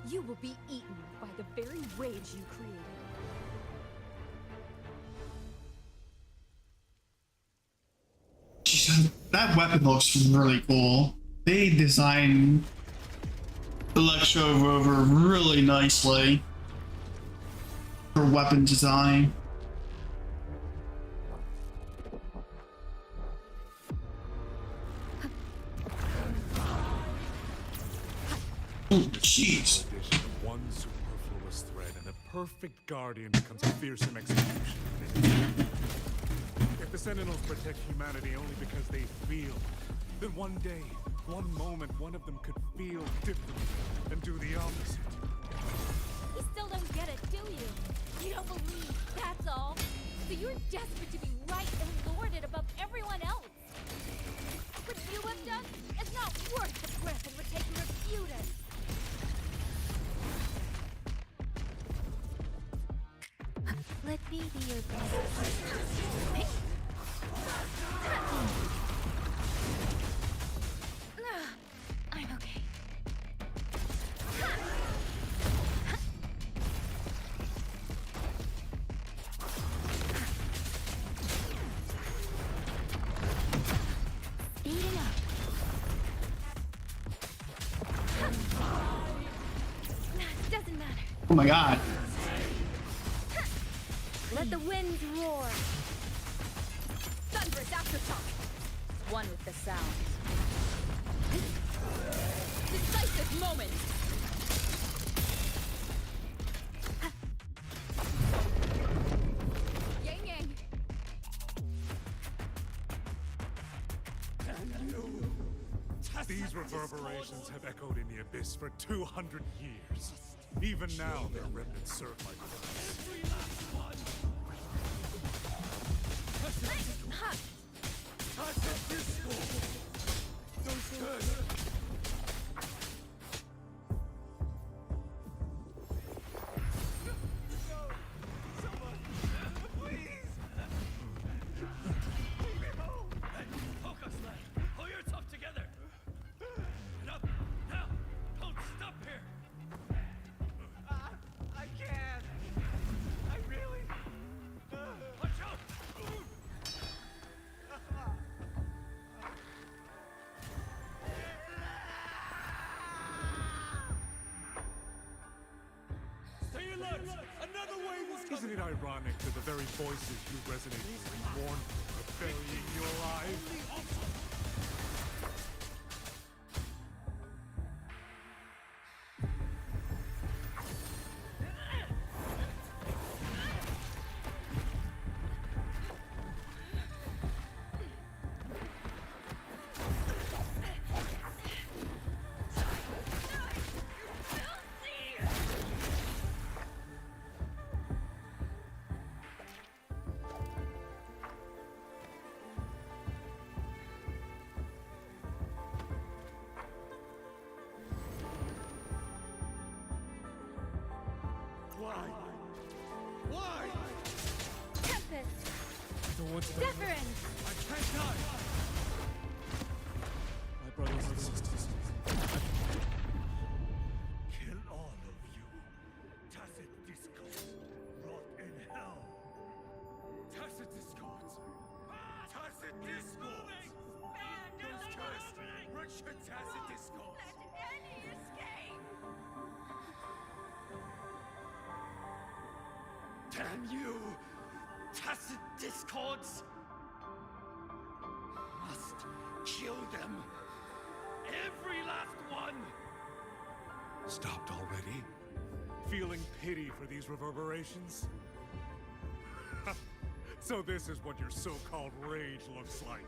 you will be eaten by the very rage you created. Jeez, that weapon looks really cool. They designed Electro Rover really nicely for weapon design. Oh, jeez. One superfluous thread and the perfect guardian becomes a fearsome execution. If the Sentinels protect humanity only because they feel, then one day, one moment, one of them could feel differently and do the opposite. you still don't get it, do you? You don't believe, that's all. So you're desperate to be right and lorded above everyone else. What you have done is not worth the breath it would take to refute it. Let me be your best. I'm okay. Speeding up. Doesn't matter. Oh my god. Let the winds roar. Thunderous aftershock. One with the sound. Decisive moment. Yang yang. These reverberations have echoed in the abyss for 200 years. Even now, their remnants serve like ironic that the very voices you resonate with mourn for burying you alive? Why? Tempest! Don't want to die. Deference! I can't die! My brothers and sisters. Kill all of you. Tacit discords. Rot in hell. Tacit discords. Tacit discords! Those cursed, wretched tacit discords! Let any escape! Damn you! Tacit discords! Must kill them! Every last one! Stopped already? Feeling pity for these reverberations? So this is what your so-called rage looks like.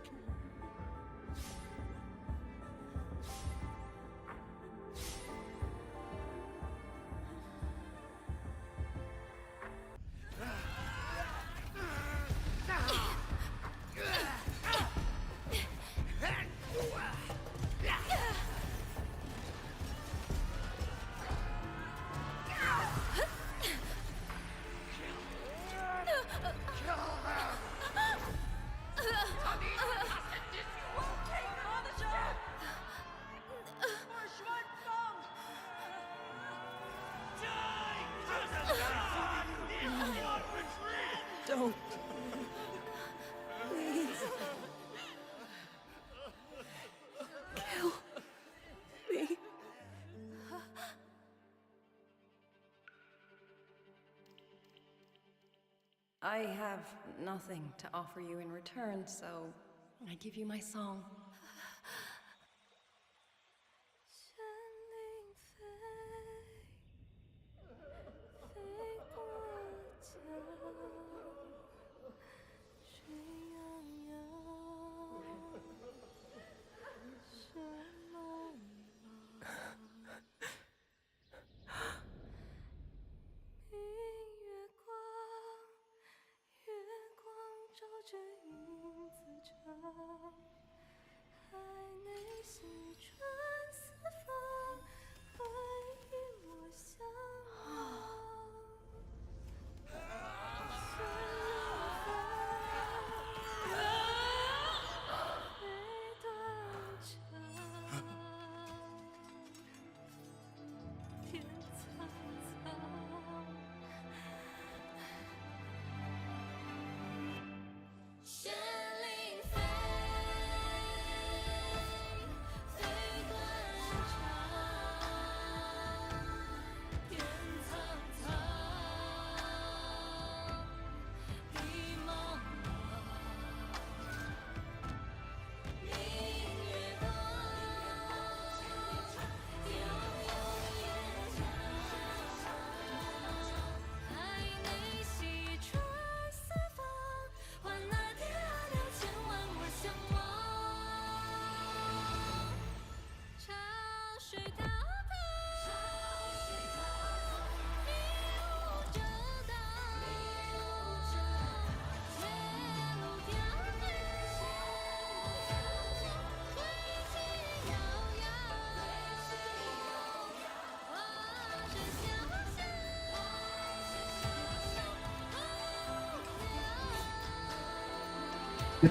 Don't. Please. Kill me. I have nothing to offer you in return, so I give you my song.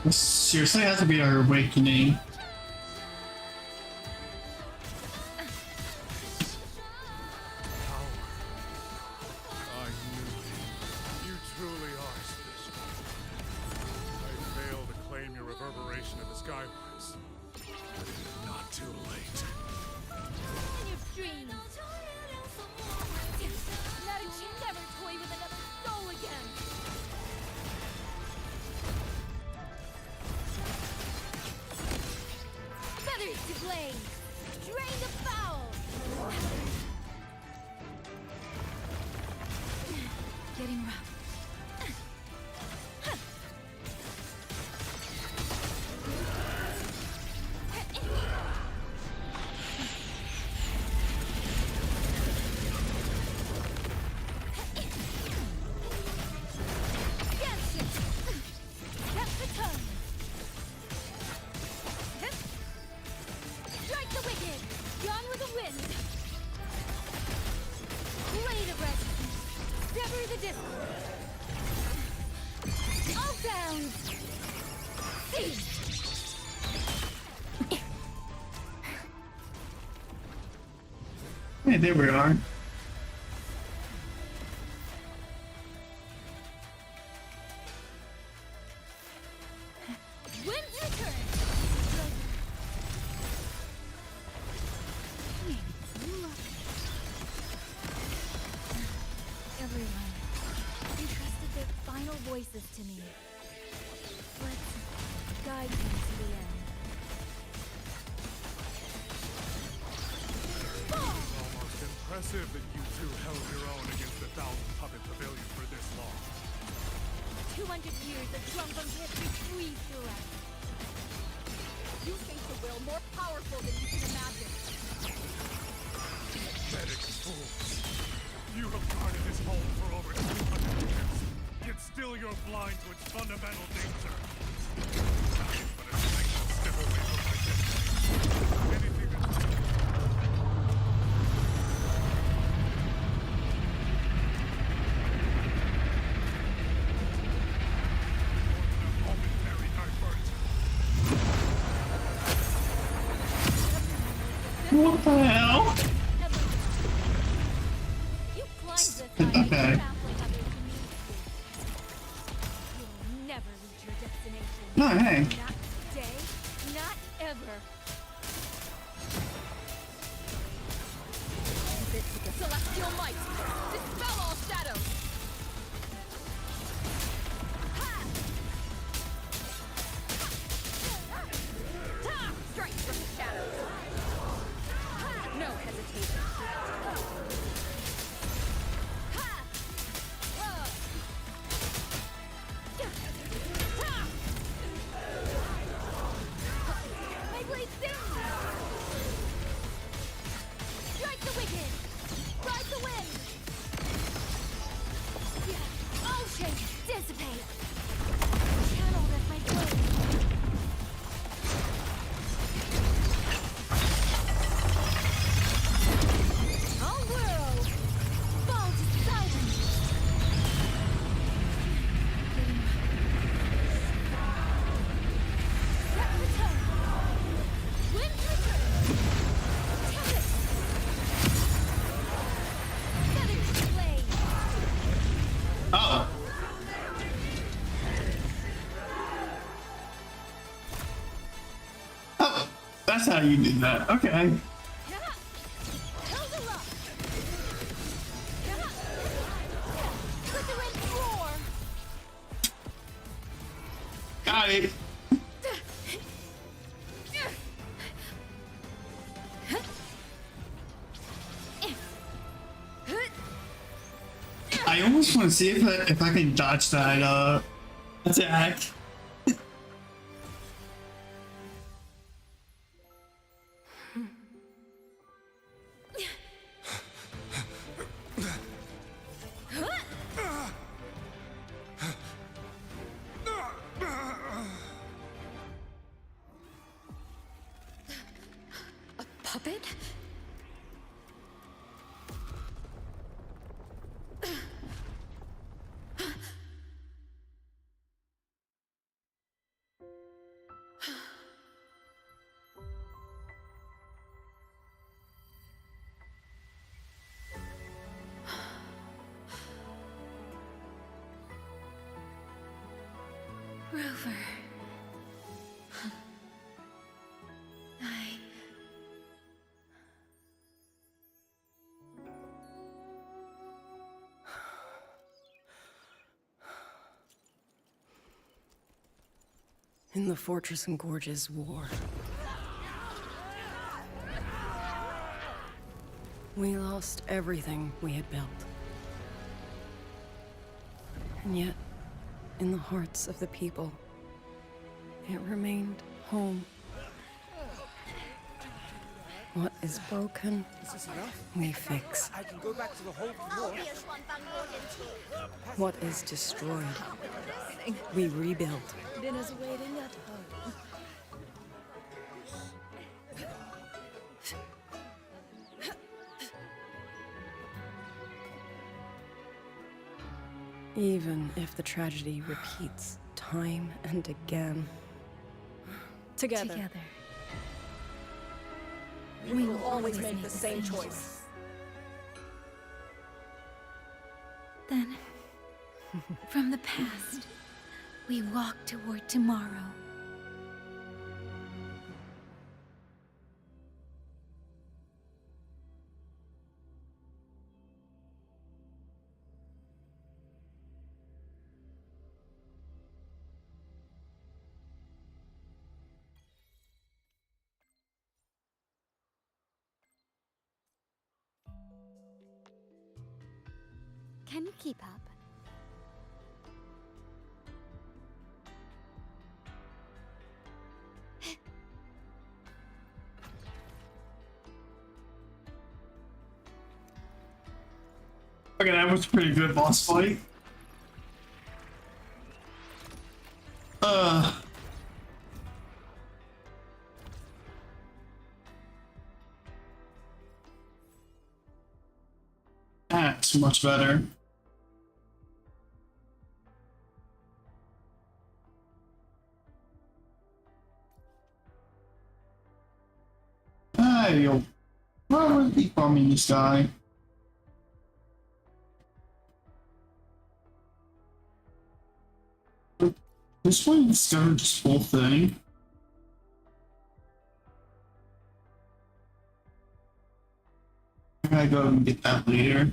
This seriously has to be our awakening. I knew it. You truly are special. I failed to claim your reverberation of the skywards. But it is not too late. Your dreams! Now you never toy with another soul again! Rain the foul! Getting rough. Strike the wicked! Gone with the wind! Blade of resistance! Sever the discord! All down! Cease! Hey, there we are. Wind's return! Everyone, entrusted their final voices to me. Let's guide them to the end. Almost impressive that you two held your own against the 1,000-puppet pavilion for this long. 200 years of Shuangfeng's history breathe through us. You think the will more powerful than you can imagine. Pathetic fools. You have guarded this home for over 200 years, yet still you're blind to its fundamental danger. Nothing but a single step away from my destiny. Anything that's... momentary diversion. What the hell? You climbed this Okay. high, trampling others to meet you. You'll never reach your destination. No, hey. Not today, not ever. Bits of the celestial might! Dispel all shadows! Strike from the shadows! No hesitation. My blade sings! Strike the wicked! Ride the wind! Ocean, dissipate! Channeled as my blade! All world, fall to silence! Set return! Wind's return! Tempest! Feathers blade! Oh. Oh, that's how you did that. Okay. Let the wind roar! Got it. I almost want to see if I can dodge that attack. Puppet? Rover. In the Fortress and Gorges War. We lost everything we had built. And yet, in the hearts of the people, it remained home. What is broken, we fix. I can go back to the hold for more. What is destroyed, we rebuild. Dinner's waiting at home. Even if the tragedy repeats time and again. Together. We will always make the same choice. Then, from the past, we walk toward tomorrow. Can you keep up? Okay, that was a pretty good boss fight. That's much better. You'll probably be bombing this guy. This one discovered this whole thing. I gotta go and get that later.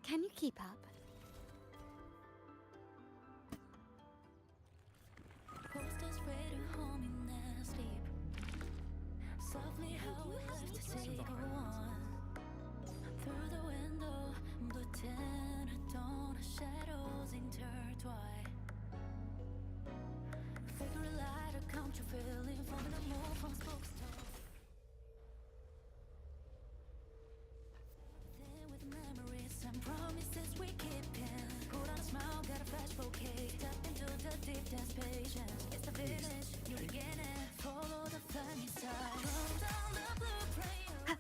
Can you keep up? Posters waiting home in their sleep. Softly how we live to say go on. Through the window, blue tinted dawn, shadows intertwine. Figure a light, a count your feeling, forming a move from spokes to with memories and promises we keep in. Put on a smile, get a fresh bouquet. Step into the deep dance patience. It's the finish, new beginning. Follow the flame inside. Run down the blueprint.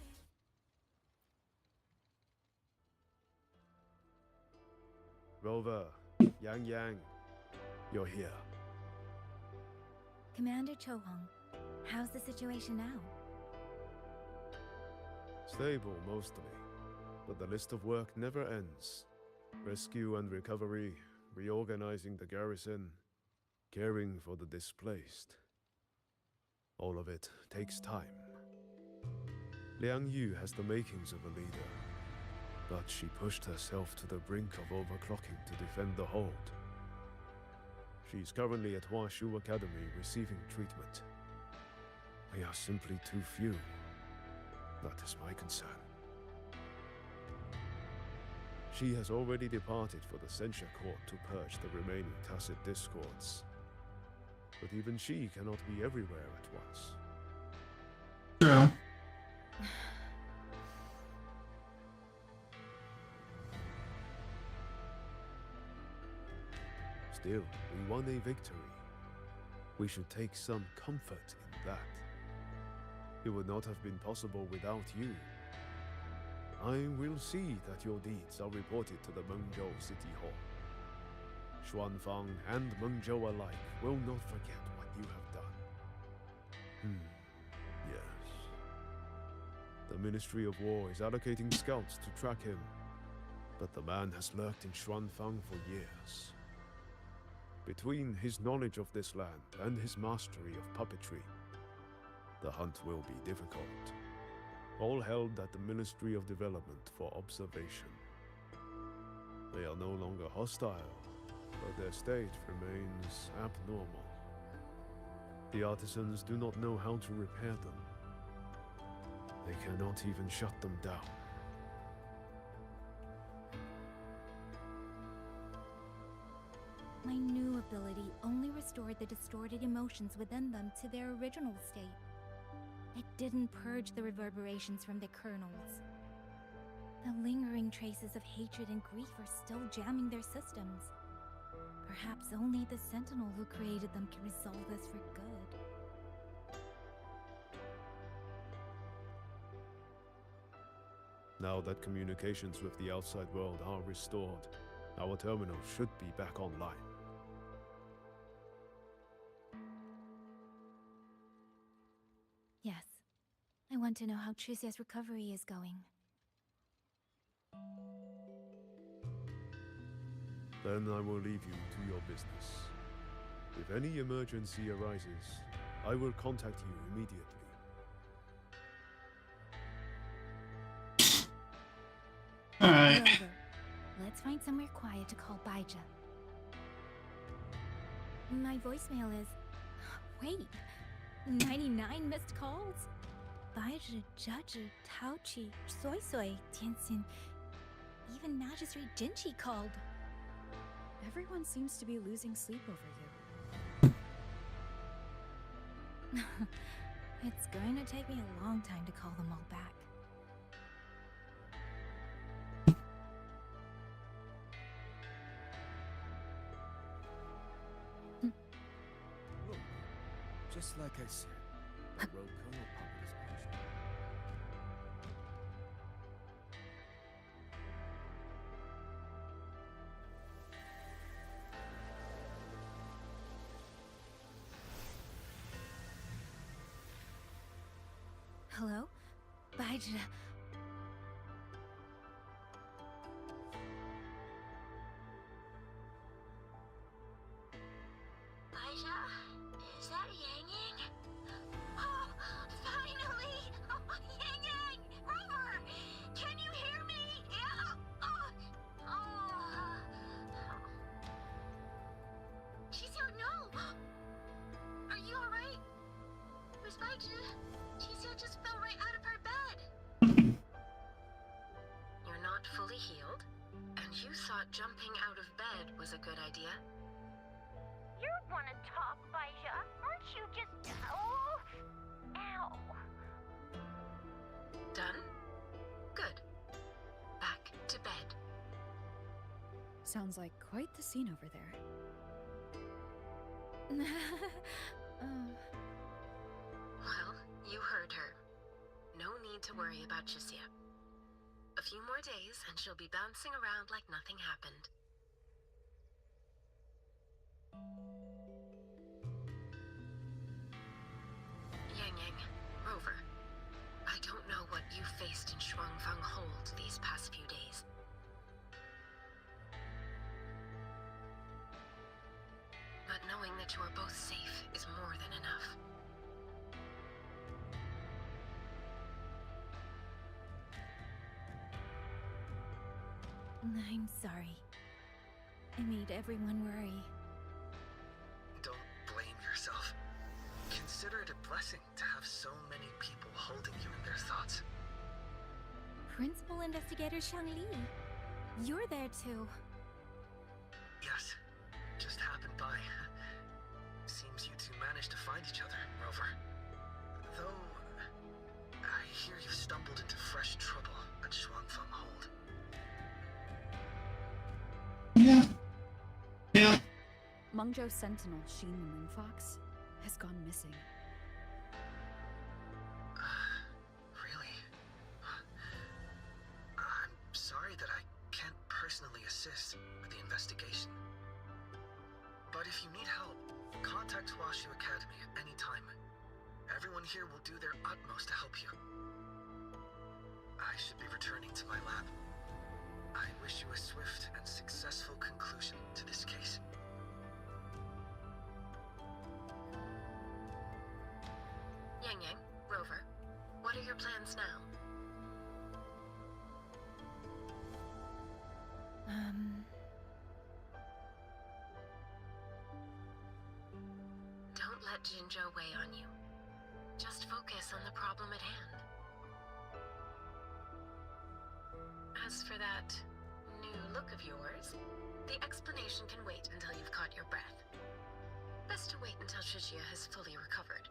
Rover, Yang, you're here. Commander Chohong, how's the situation now? Stable, mostly. But the list of work never ends. Rescue and recovery, reorganizing the garrison, caring for the displaced. All of it takes time. Liang Yu has the makings of a leader, but she pushed herself to the brink of overclocking to defend the hold. She's currently at Huashu Academy receiving treatment. We are simply too few. That is my concern. She has already departed for the censure court to purge the remaining tacit discords. But even she cannot be everywhere at once. True. Still, we won a victory. We should take some comfort in that. It would not have been possible without you. I will see that your deeds are reported to the Mengzhou City Hall. Xuanfang and Mengzhou alike will not forget what you have done. Yes. The Ministry of War is allocating scouts to track him, but the man has lurked in Xuanfang for years. Between his knowledge of this land and his mastery of puppetry, the hunt will be difficult. All held at the Ministry of Development for observation. They are no longer hostile, but their state remains abnormal. The artisans do not know how to repair them. They cannot even shut them down. My new ability only restored the distorted emotions within them to their original state. It didn't purge the reverberations from their kernels. The lingering traces of hatred and grief are still jamming their systems. Perhaps only the Sentinel who created them can resolve this for good. Now that communications with the outside world are restored, our terminal should be back online. Yes. I want to know how Trucia's recovery is going. Then I will leave you to your business. If any emergency arises, I will contact you immediately. Alright. Rover, let's find somewhere quiet to call Baija. My voicemail is... Wait, 99 missed calls? Baija, Judge, Taochi, Soy Soy, Tianxin, even Magistrate Jinchi called. Everyone seems to be losing sleep over you. It's going to take me a long time to call them all back. Look, just like I said, the rogue colonel puppet is mentioned. Hello? Baija. Baija? Is that Yang Yang? Oh, finally! Oh, Yang Yang! Rover! Can you hear me? Yeah! Chizu, no! Are you alright? Where's Baija? Chizu just fell right out of her bed. You're not fully healed, and you thought jumping out of bed was a good idea? You wanna talk, Baija? Aren't you just... Oh! Ow! Done? Good. Back to bed. Sounds like quite the scene over there. Well, you heard her. No need to worry about Chisia. A few more days and she'll be bouncing around like nothing happened. Yang Yang, Rover, I don't know what you faced in Shuangfang Hold these past few days. But knowing that you are both safe is more than enough. I'm sorry. I made everyone worry. Don't blame yourself. Consider it a blessing to have so many people holding you in their thoughts. Principal Investigator Shangli, you're there too. Yes, just happened by. Seems you two managed to find each other, Rover. Though, I hear you've stumbled into fresh trouble at Shuangfang Hold. Yeah. Mengzhou Sentinel Sheen the Moonfox has gone missing. Really? I'm sorry that I can't personally assist with the investigation. But if you need help, contact Huashu Academy at any time. Everyone here will do their utmost to help you. I should be returning to my lab. I wish you a swift and successful conclusion to this case. Yang Yang, Rover, what are your plans now? Don't let Jinzhou weigh on you. Just focus on the problem at hand. As for that new look of yours, the explanation can wait until you've caught your breath. Best to wait until Shishia has fully recovered.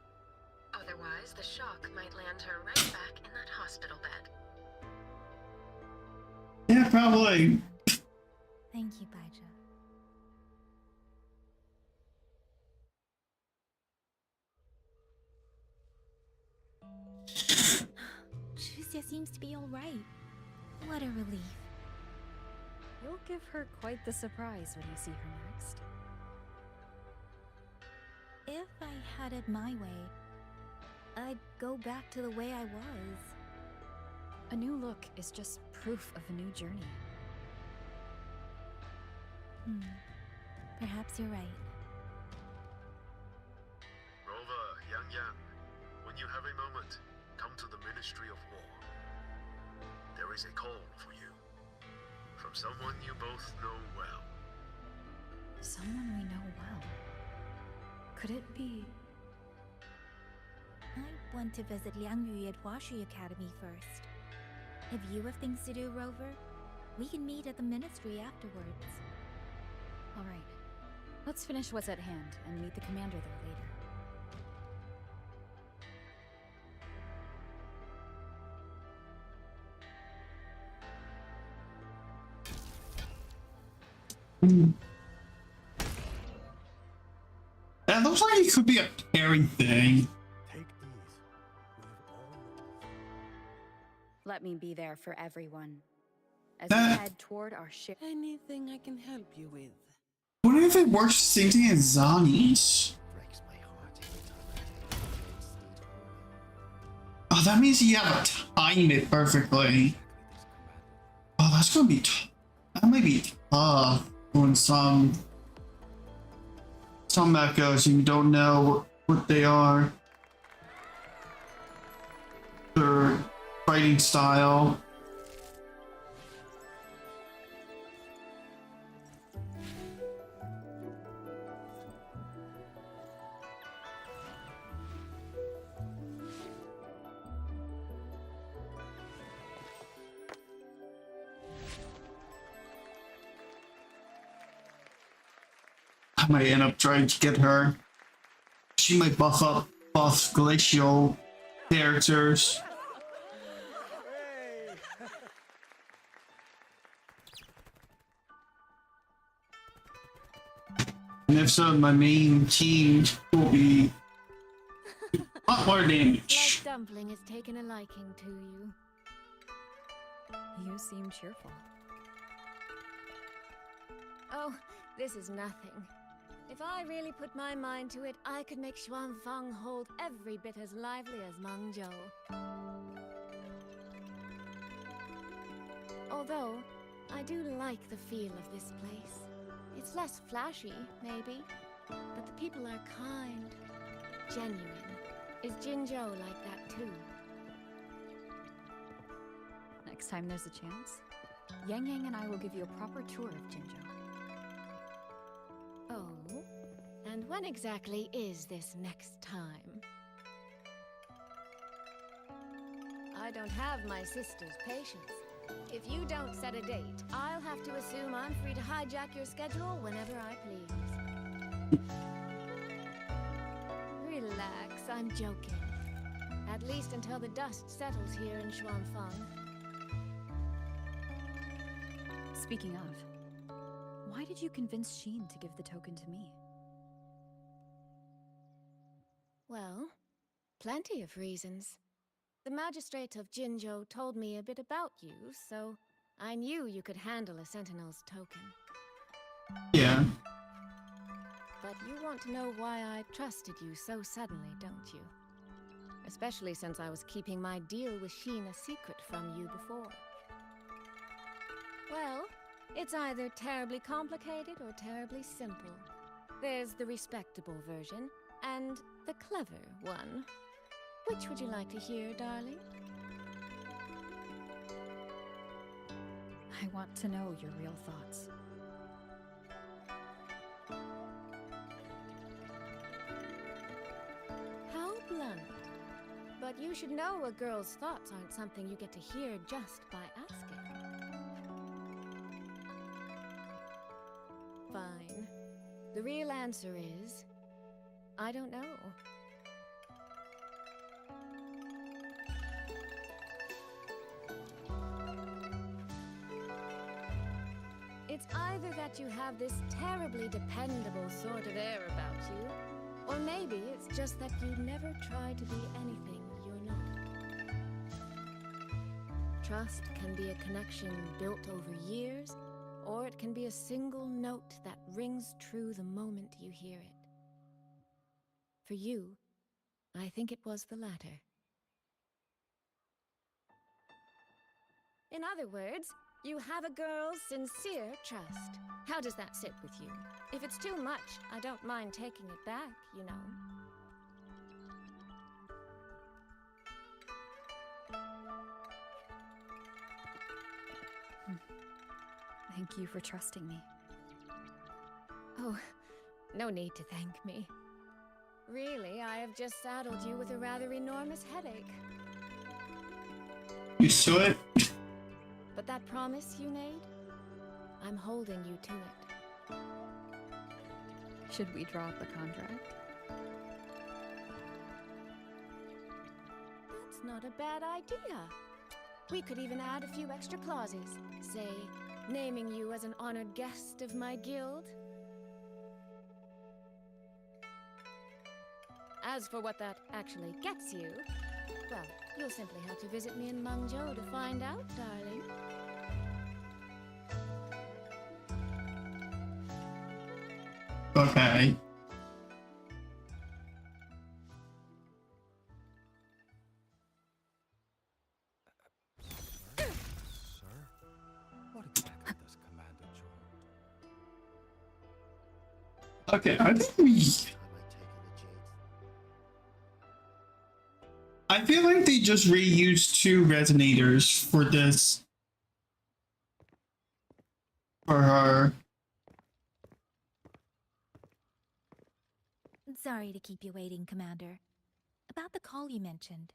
Otherwise, the shock might land her right back in that hospital bed. Yeah, probably. Thank you, Baija. Chuzia seems to be all right. What a relief. You'll give her quite the surprise when you see her next. If I had it my way, I'd go back to the way I was. A new look is just proof of a new journey. Perhaps you're right. Rover, Yang Yang, when you have a moment, come to the Ministry of War. There is a call for you. From someone you both know well. Someone we know well. Could it be... I want to visit Liang Yu at Huashi Academy first. If you have things to do, Rover, we can meet at the ministry afterwards. All right. Let's finish what's at hand and meet the commander there later. That looks like it could be a pairing thing. Let me be there for everyone. As we head toward our ship. Anything I can help you with? What if it works same thing as Zani's? Oh, that means you have to time it perfectly. Oh, that's gonna be that might be tough on some echoes and you don't know what they are. Their fighting style. I might end up trying to get her. She might buff glacial characters. And if so, my main team will be a lot more damage. Like Dumpling has taken a liking to you. You seem cheerful. Oh, this is nothing. If I really put my mind to it, I could make Xuanfang hold every bit as lively as Mengzhou. Although, I do like the feel of this place. It's less flashy, maybe, but the people are kind, genuine. Is Jinzhou like that too? Next time there's a chance, Yang Yang and I will give you a proper tour of Jinzhou. Oh? And when exactly is this next time? I don't have my sister's patience. If you don't set a date, I'll have to assume I'm free to hijack your schedule whenever I please. Relax, I'm joking. At least until the dust settles here in Xuanfang. Speaking of, why did you convince Xin to give the token to me? Well, plenty of reasons. The magistrate of Jinzhou told me a bit about you, so I knew you could handle a Sentinel's token. Yeah. But you want to know why I trusted you so suddenly, don't you? Especially since I was keeping my deal with Xin a secret from you before. Well, it's either terribly complicated or terribly simple. There's the respectable version, and the clever one. Which would you like to hear, darling? I want to know your real thoughts. But you should know a girl's thoughts aren't something you get to hear just by asking. Fine. The real answer is, I don't know. It's either that you have this terribly dependable sort of air about you, or maybe it's just that you never try to be anything you're not. Trust can be a connection built over years, or it can be a single note that rings true the moment you hear it. For you, I think it was the latter. In other words, you have a girl's sincere trust. How does that sit with you? If it's too much, I don't mind taking it back, you know. Thank you for trusting me. Oh, no need to thank me. Really, I have just saddled you with a rather enormous headache. You saw it? But that promise you made, I'm holding you to it. Should we draw up a contract? That's not a bad idea. We could even add a few extra clauses. Say, naming you as an honored guest of my guild. As for what that actually gets you, well, you'll simply have to visit me in Mangzhou to find out, darling. Okay. Sir? What exactly does Commander Joe? Okay, I think we... I feel like they just reused 2 resonators for this. For her. Sorry to keep you waiting, Commander. About the call you mentioned.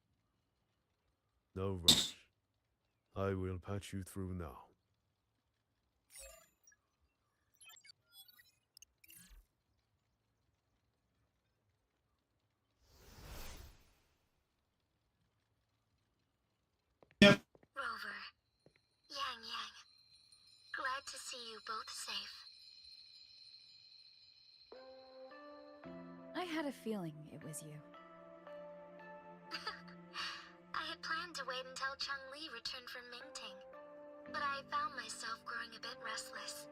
No rush. I will patch you through now. Rover, Yang Yang, glad to see you both safe. I had a feeling it was you. I had planned to wait until Changli returned from Mingting, but I found myself growing a bit restless.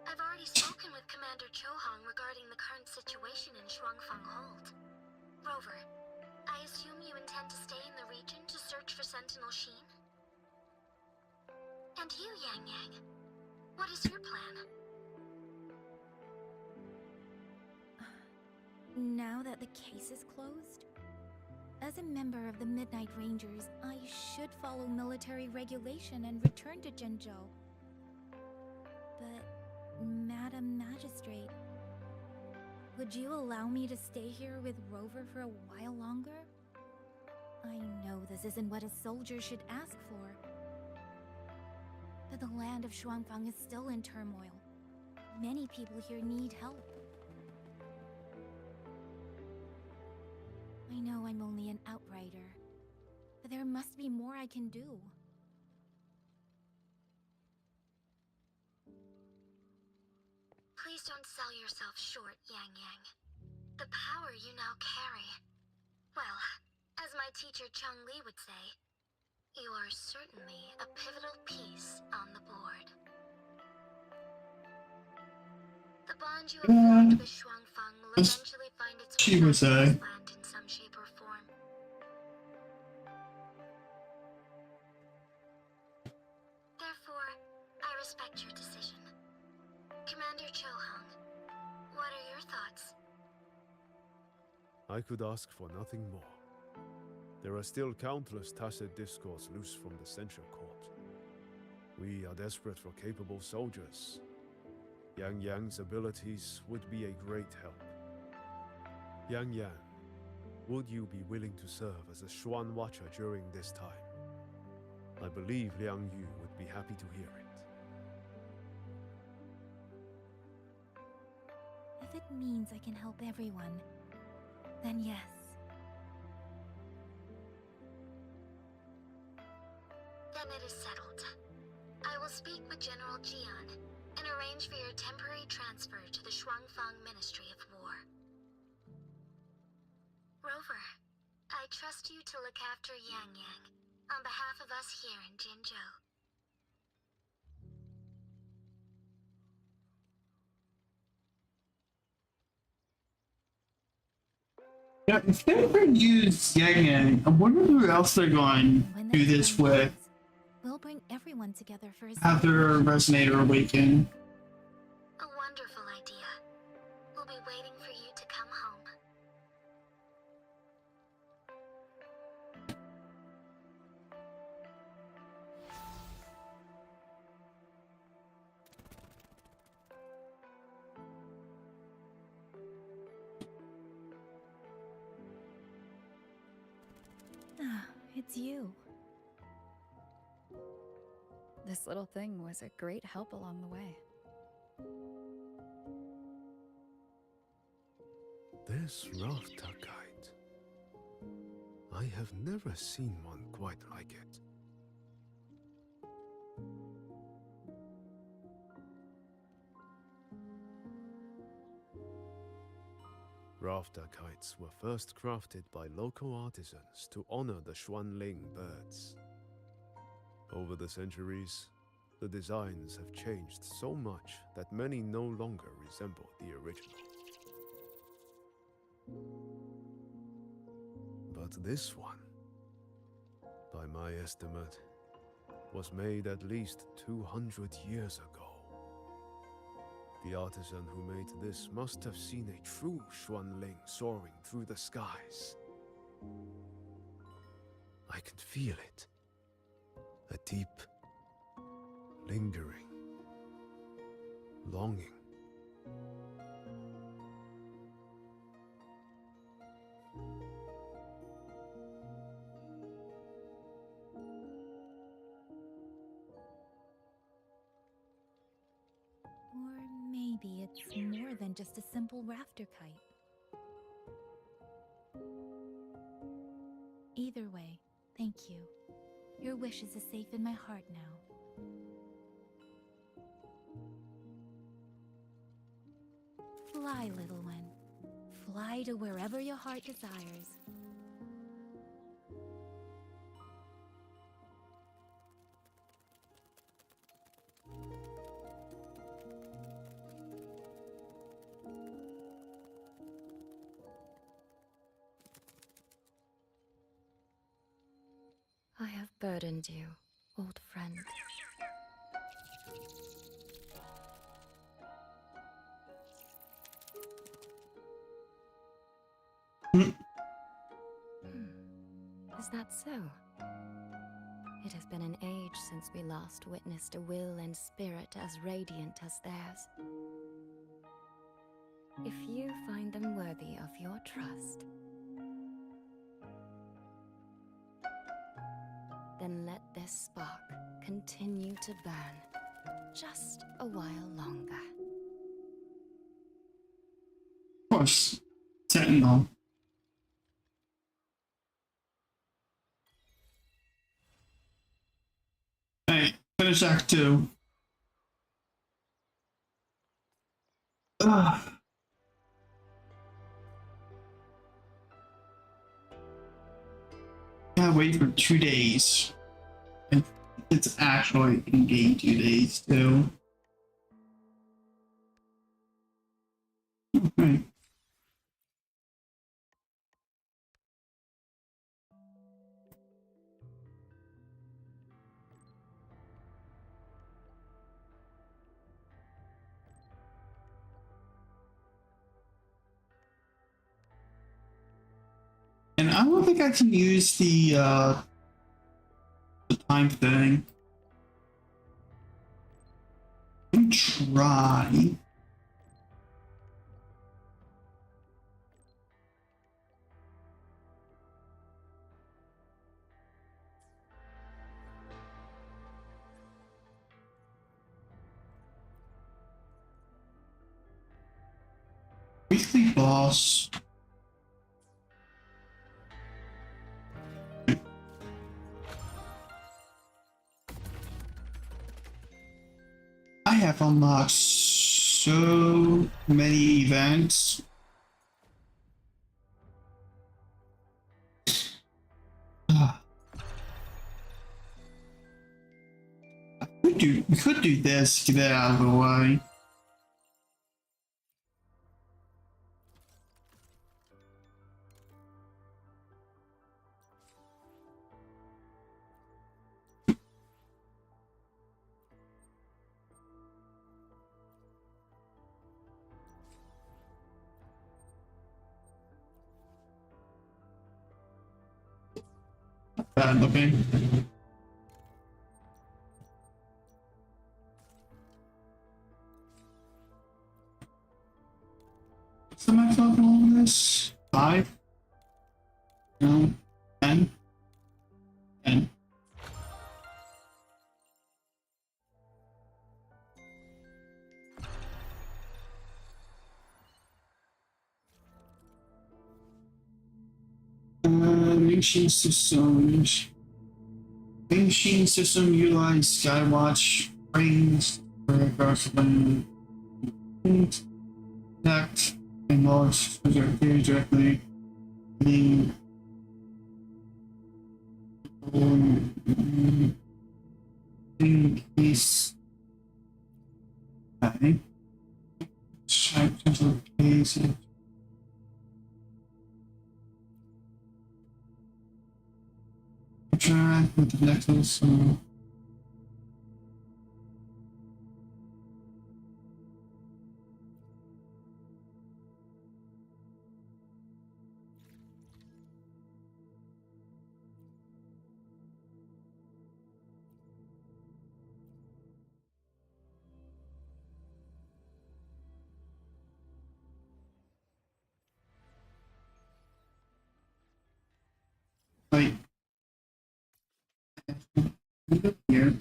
I've already spoken with Commander Chohong regarding the current situation in Shuangfang Hold. Rover, I assume you intend to stay in the region to search for Sentinel Sheen? And you, Yang Yang, what is your plan? Now that the case is closed, as a member of the Midnight Rangers, I should follow military regulation and return to Zhenzhou. But, Madam Magistrate, would you allow me to stay here with Rover for a while longer? I know this isn't what a soldier should ask for. But the land of Shuangfang is still in turmoil. Many people here need help. I know I'm only an outrider, but there must be more I can do. Please don't sell yourself short, Yang Yang. The power you now carry. Well, as my teacher Changli would say, you are certainly a pivotal piece on the board. The bond you have formed with Shuangfang will eventually find its way back to this land in some shape or form. Therefore, I respect your decision. Commander Chohong, what are your thoughts? I could ask for nothing more. There are still countless tacit discords loose from the Censure Court. We are desperate for capable soldiers. Yang Yang's abilities would be a great help. Yang Yang, would you be willing to serve as a Xuan Watcher during this time? I believe Liang Yu would be happy to hear it. If it means I can help everyone, then yes. Then it is settled. I will speak with General Jian and arrange for your temporary transfer to the Shuangfang Ministry of War. Rover, I trust you to look after Yang Yang on behalf of us here in Jinzhou. Yeah, if they ever use Yang Yang, I wonder who else they're going to do this with. We'll bring everyone together for a Have their resonator awaken. A wonderful idea. We'll be waiting for you to come home. Ah, it's you. This little thing was a great help along the way. This rafter kite. I have never seen one quite like it. Rafter kites were first crafted by local artisans to honor the Xuanling birds. Over the centuries, the designs have changed so much that many no longer resemble the original. But this one, by my estimate, was made at least 200 years ago. The artisan who made this must have seen a true Xuanling soaring through the skies. I can feel it. A deep, lingering longing. Or maybe it's more than just a simple rafter kite. Either way, thank you. Your wishes are safe in my heart now. Fly, little one. Fly to wherever your heart desires. I have burdened you, old friend. Is that so? It has been an age since we last witnessed a will and spirit as radiant as theirs. If you find them worthy of your trust, then let this spark continue to burn just a while longer. Of course, Sentinel. Hey, finish Act 2. Ugh. Gotta wait for 2 days. And it's actually in-game 2 days, too. Okay. And I don't think I can use the time thing. Let me try. Weekly boss. I have unlocked so many events. We could do this, get that out of the way. Bad looking. What's the max level on this? 5? No. 10? 10. Machine systems. Machine system utilize Skywatch rings for aggressive connect and launch directly. Increase. Okay. Check into case. Try with the necklace. Wait. Here.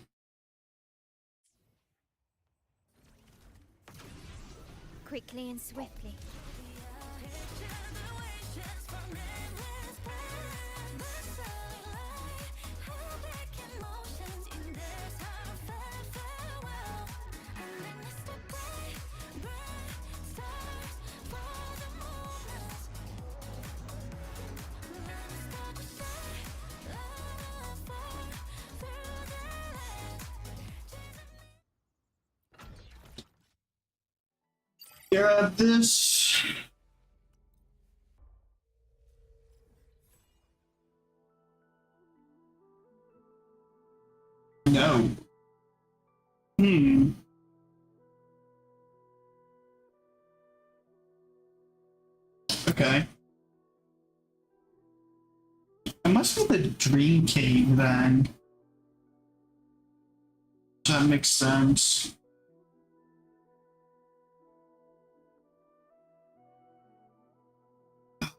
Quickly and swiftly. Grab this. No. Okay. I must be the Dream Cave then. That makes sense.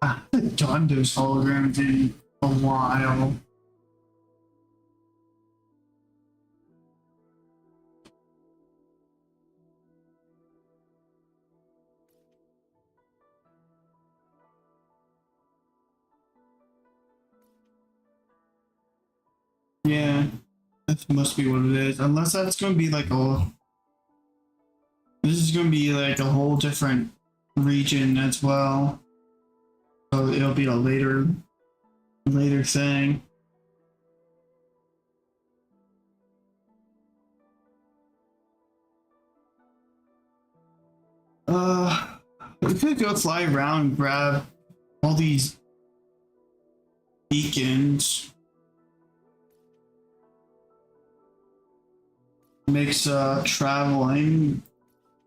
I haven't done those holograms in a while. Yeah, that must be what it is. Unless that's going to be like a... This is going to be like a whole different region as well. So it'll be a later thing. We could go fly around and grab all these beacons. Makes traveling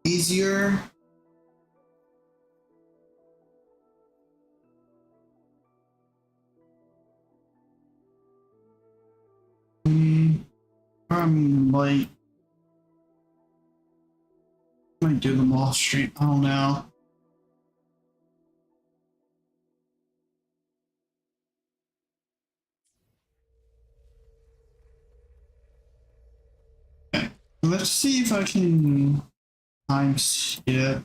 easier. I'm like, might do them off stream. I don't know. Okay, let's see if I can time skip.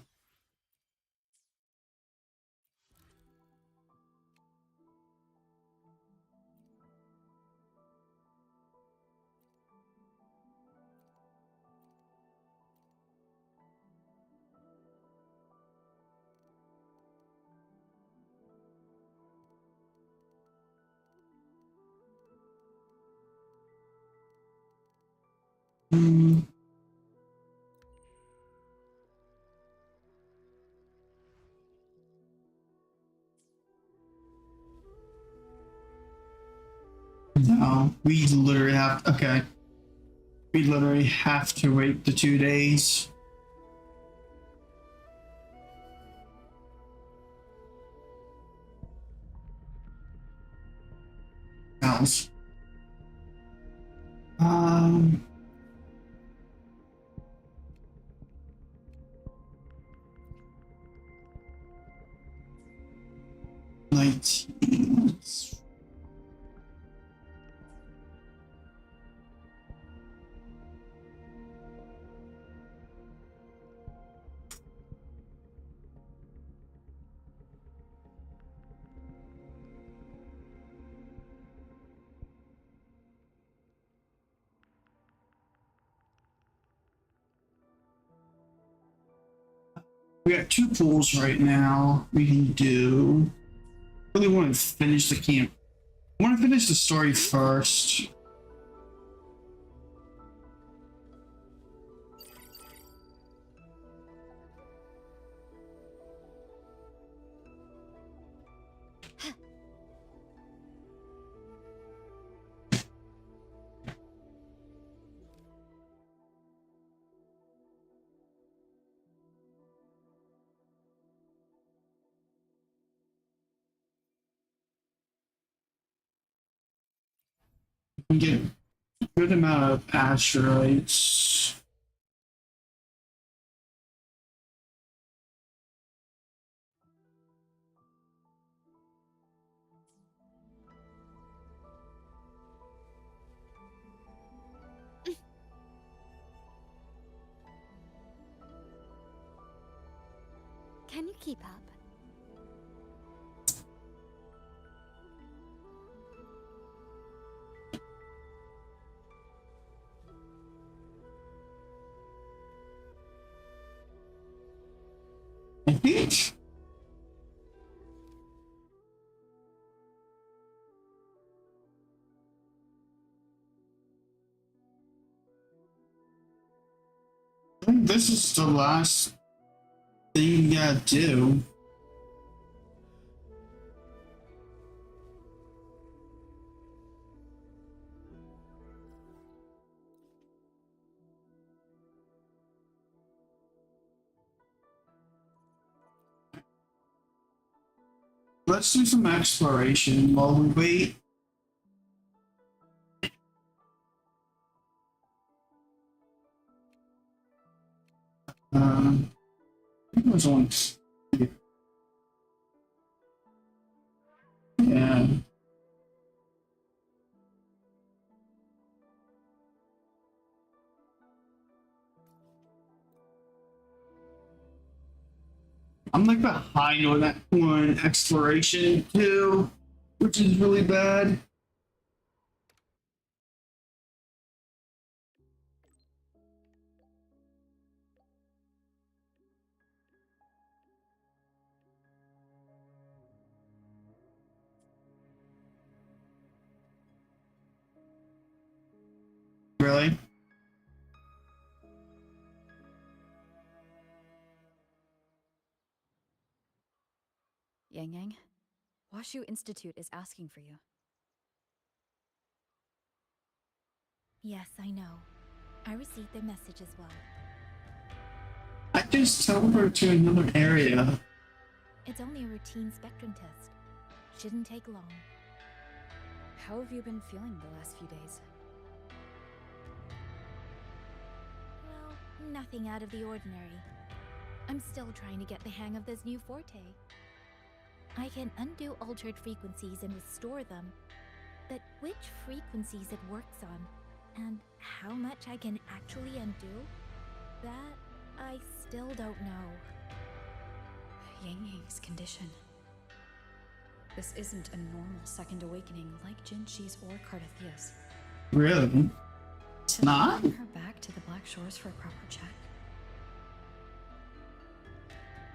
Hmm. No, we literally have. Okay. We literally have to wait the 2 days. Else. Um. 19. We got 2 pools right now. We can do. Really want to finish the camp. I want to finish the story first. We get a good amount of asteroids. Can you keep up? I think. I think this is the last thing you gotta do. Let's do some exploration while we wait. I think it was on. Yeah. I'm like behind on that one exploration too, which is really bad. Really? Yang Yang, Washu Institute is asking for you. Yes, I know. I received their message as well. I just teleported to another area. It's only a routine spectrum test. Shouldn't take long. How have you been feeling the last few days? Well, nothing out of the ordinary. I'm still trying to get the hang of this new forte. I can undo altered frequencies and restore them, but which frequencies it works on, and how much I can actually undo, that I still don't know. Yang Yang's condition. This isn't a normal second awakening like Jinshi's or Cardathia's. Really? It's Should not? I bring her back to the Black Shores for a proper check?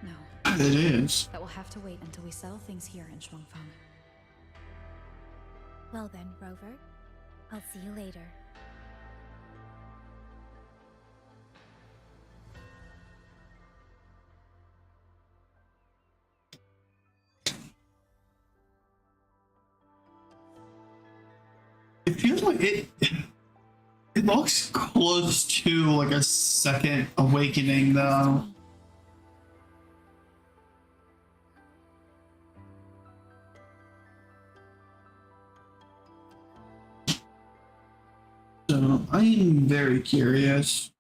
No. It is. That will have to wait until we settle things here in Shuangfang. Well then, Rover, I'll see you later. It feels like it looks close to like a second awakening though. So I am very curious.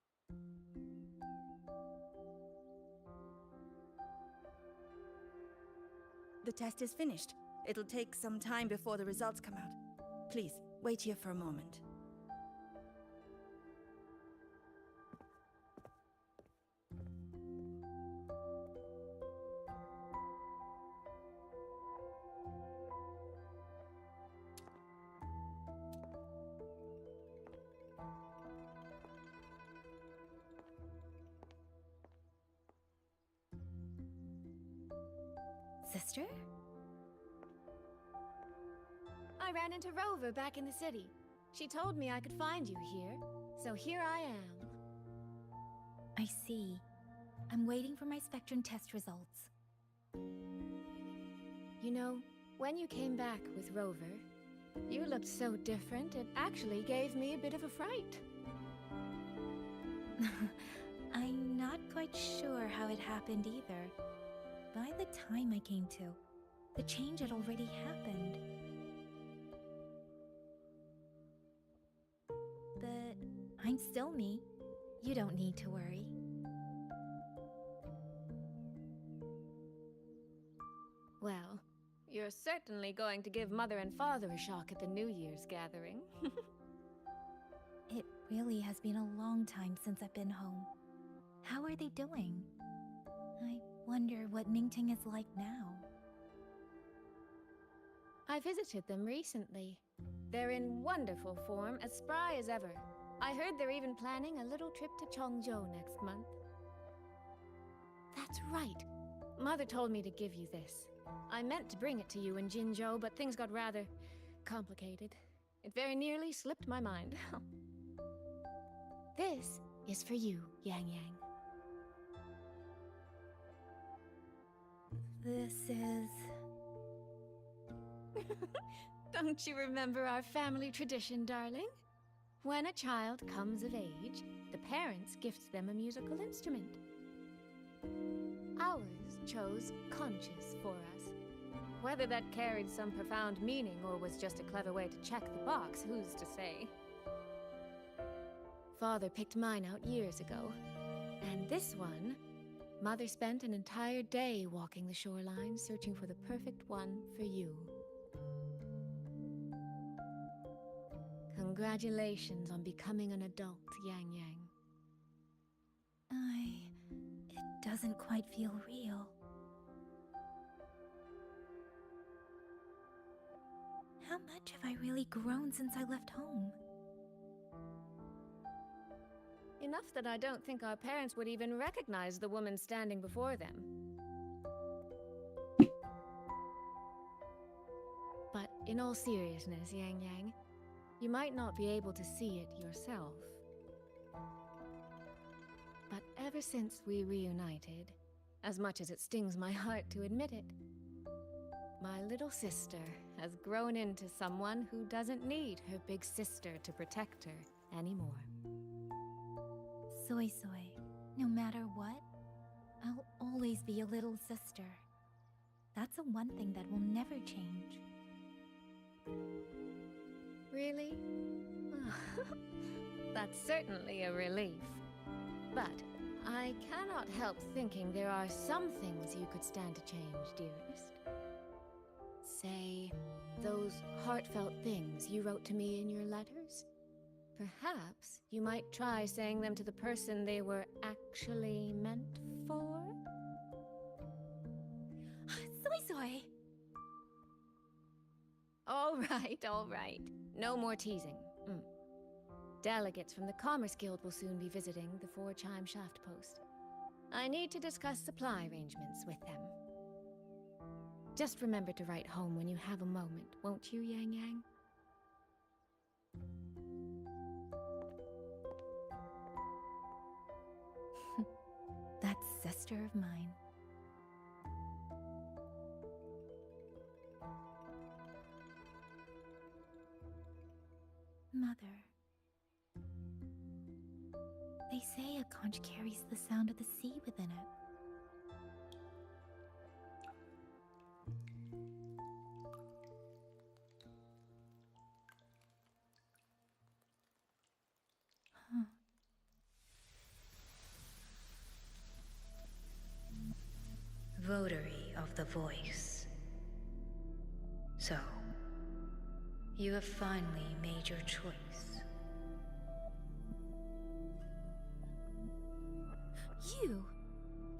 The test is finished. It'll take some time before the results come out. Please, wait here for a moment. Sister? I ran into Rover back in the city. She told me I could find you here, so here I am. I see. I'm waiting for my Spectrum test results. You know, when you came back with Rover, you looked so different, it actually gave me a bit of a fright. I'm not quite sure how it happened either. By the time I came to, the change had already happened. But I'm still me. You don't need to worry. Well, you're certainly going to give Mother and Father a shock at the New Year's gathering. It really has been a long time since I've been home. How are they doing? I wonder what Mingting is like now. I visited them recently. They're in wonderful form, as spry as ever. I heard they're even planning a little trip to Chongzhou next month. That's right. Mother told me to give you this. I meant to bring it to you in Jinzhou, but things got rather complicated. It very nearly slipped my mind. This is for you, Yang Yang. This is... Don't you remember our family tradition, darling? When a child comes of age, the parents gift them a musical instrument. Ours chose conscious for us. Whether that carried some profound meaning or was just a clever way to check the box, who's to say? Father picked mine out years ago. And this one, Mother spent an entire day walking the shoreline, searching for the perfect one for you. Congratulations on becoming an adult, Yang Yang. It doesn't quite feel real. How much have I really grown since I left home? Enough that I don't think our parents would even recognize the woman standing before them. But in all seriousness, Yang Yang, you might not be able to see it yourself. But ever since we reunited, as much as it stings my heart to admit it, my little sister has grown into someone who doesn't need her big sister to protect her anymore. Soy Soy, no matter what, I'll always be a little sister. That's the one thing that will never change. Really? That's certainly a relief. But I cannot help thinking there are some things you could stand to change, dearest. Say, those heartfelt things you wrote to me in your letters? Perhaps you might try saying them to the person they were actually meant for? Soy Soy! All right. No more teasing. Delegates from the Commerce Guild will soon be visiting the Four-Chime Shaft Post. I need to discuss supply arrangements with them. Just remember to write home when you have a moment, won't you, Yang Yang? That sister of mine. father. They say a conch carries the sound of the sea within it. Votary of the voice. So, you have finally made your choice.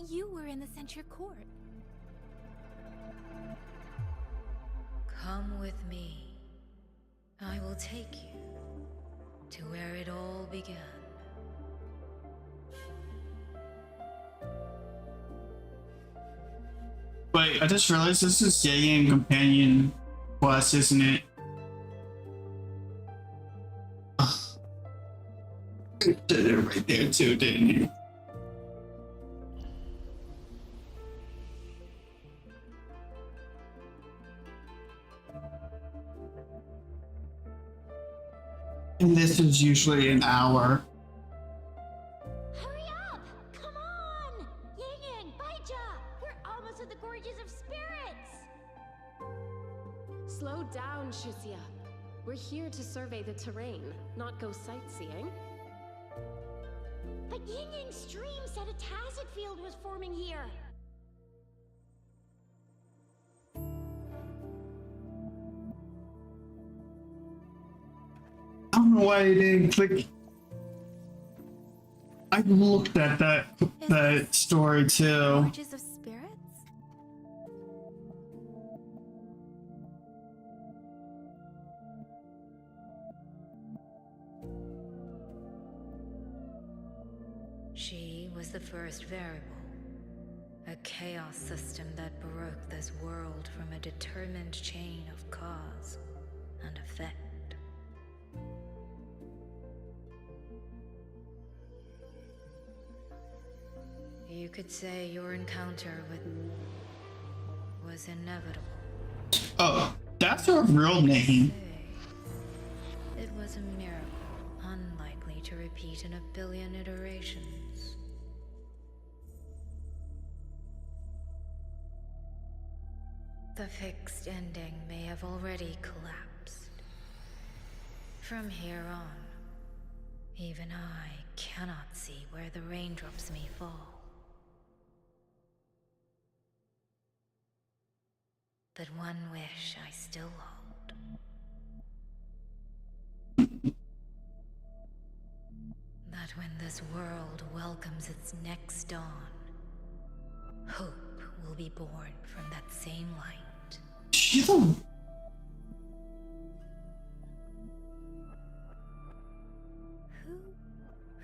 You were in the censure court. Come with me. I will take you to where it all began. Wait, I just realized this is Yang companion quest, isn't it? You did it right there too, didn't you? And this is usually an hour. Hurry up! Come on! Yang, Baija! We're almost at the Gorges of Spirits! Slow down, Shuzia. We're here to survey the terrain, not go sightseeing. But Yang stream said a tacet field was forming here. I don't know why I didn't click. I looked at that story too. Gorges of Spirits? She was the first variable. A chaos system that broke this world from a determined chain of cause and effect. You could say your encounter with was inevitable. Oh, that's her real name. It was a miracle, unlikely to repeat in a billion iterations. The fixed ending may have already collapsed. From here on, even I cannot see where the raindrops may fall. But one wish I still hold. That when this world welcomes its next dawn, hope will be born from that same light.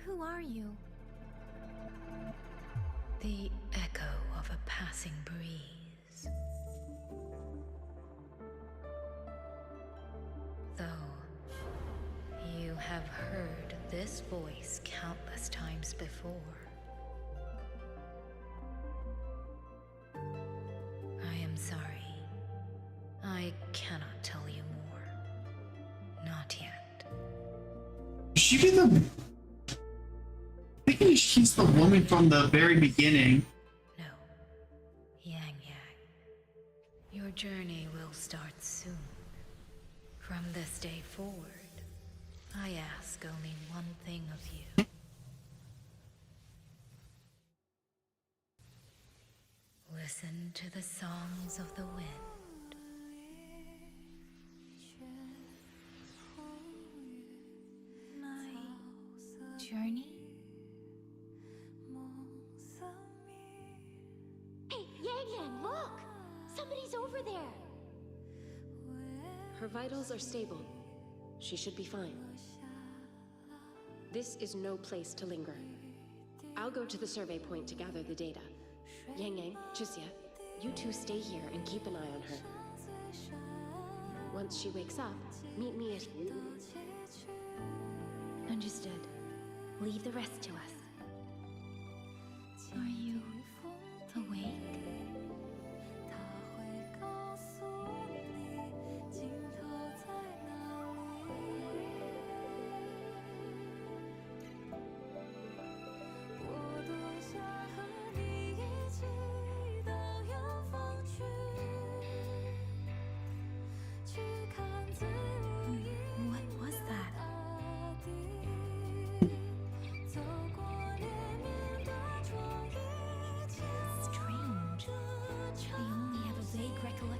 Who are you? The echo of a passing breeze. Though you have heard this voice countless times before, I am sorry. I cannot tell you more. Not yet. She be the. I think she's the woman from the very beginning. Yang Yang, your journey will start soon. From this day forward, I ask only one thing of you. Listen to the songs of the wind. My journey? Hey, Yang, look! Somebody's over there! Her vitals are stable. She should be fine. This is no place to linger. I'll go to the survey point to gather the data. Yang, Chixia, you two stay here and keep an eye on her. Once she wakes up, meet me at... Understood. Leave the rest to us. Are you awake?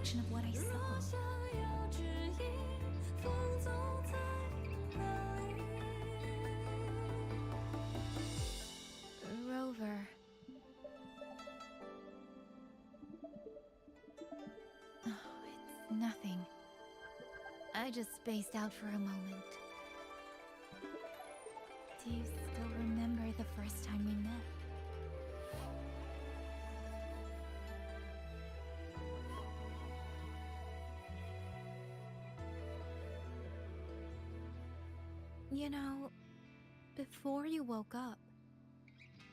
reflection of what I saw. Rover. Oh, it's nothing. I just spaced out for a moment. Do you still remember the first time we met? You know, before you woke up...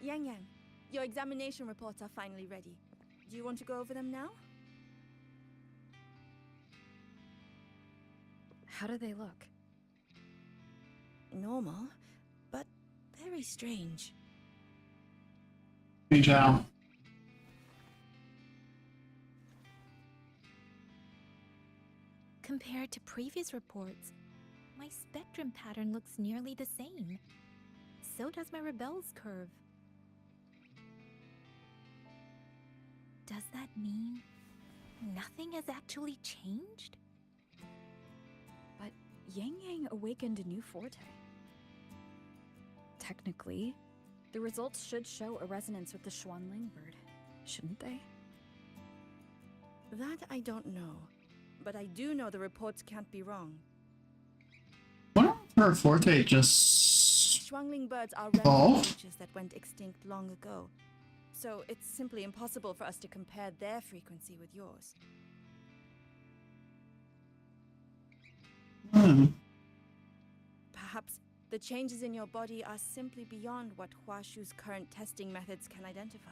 Yang Yang, your examination reports are finally ready. Do you want to go over them now? How do they look? Normal, but very strange. Strange how? Compared to previous reports, my spectrum pattern looks nearly the same. So does my Rebel's curve. Does that mean nothing has actually changed? But Yang Yang awakened a new forte. Technically, the results should show a resonance with the Xuanling bird, shouldn't they? That I don't know, but I do know the reports can't be wrong. What if her forte just Xuanling birds are evolved? rare creatures that went extinct long ago, so it's simply impossible for us to compare their frequency with yours. Perhaps the changes in your body are simply beyond what Huashu's current testing methods can identify.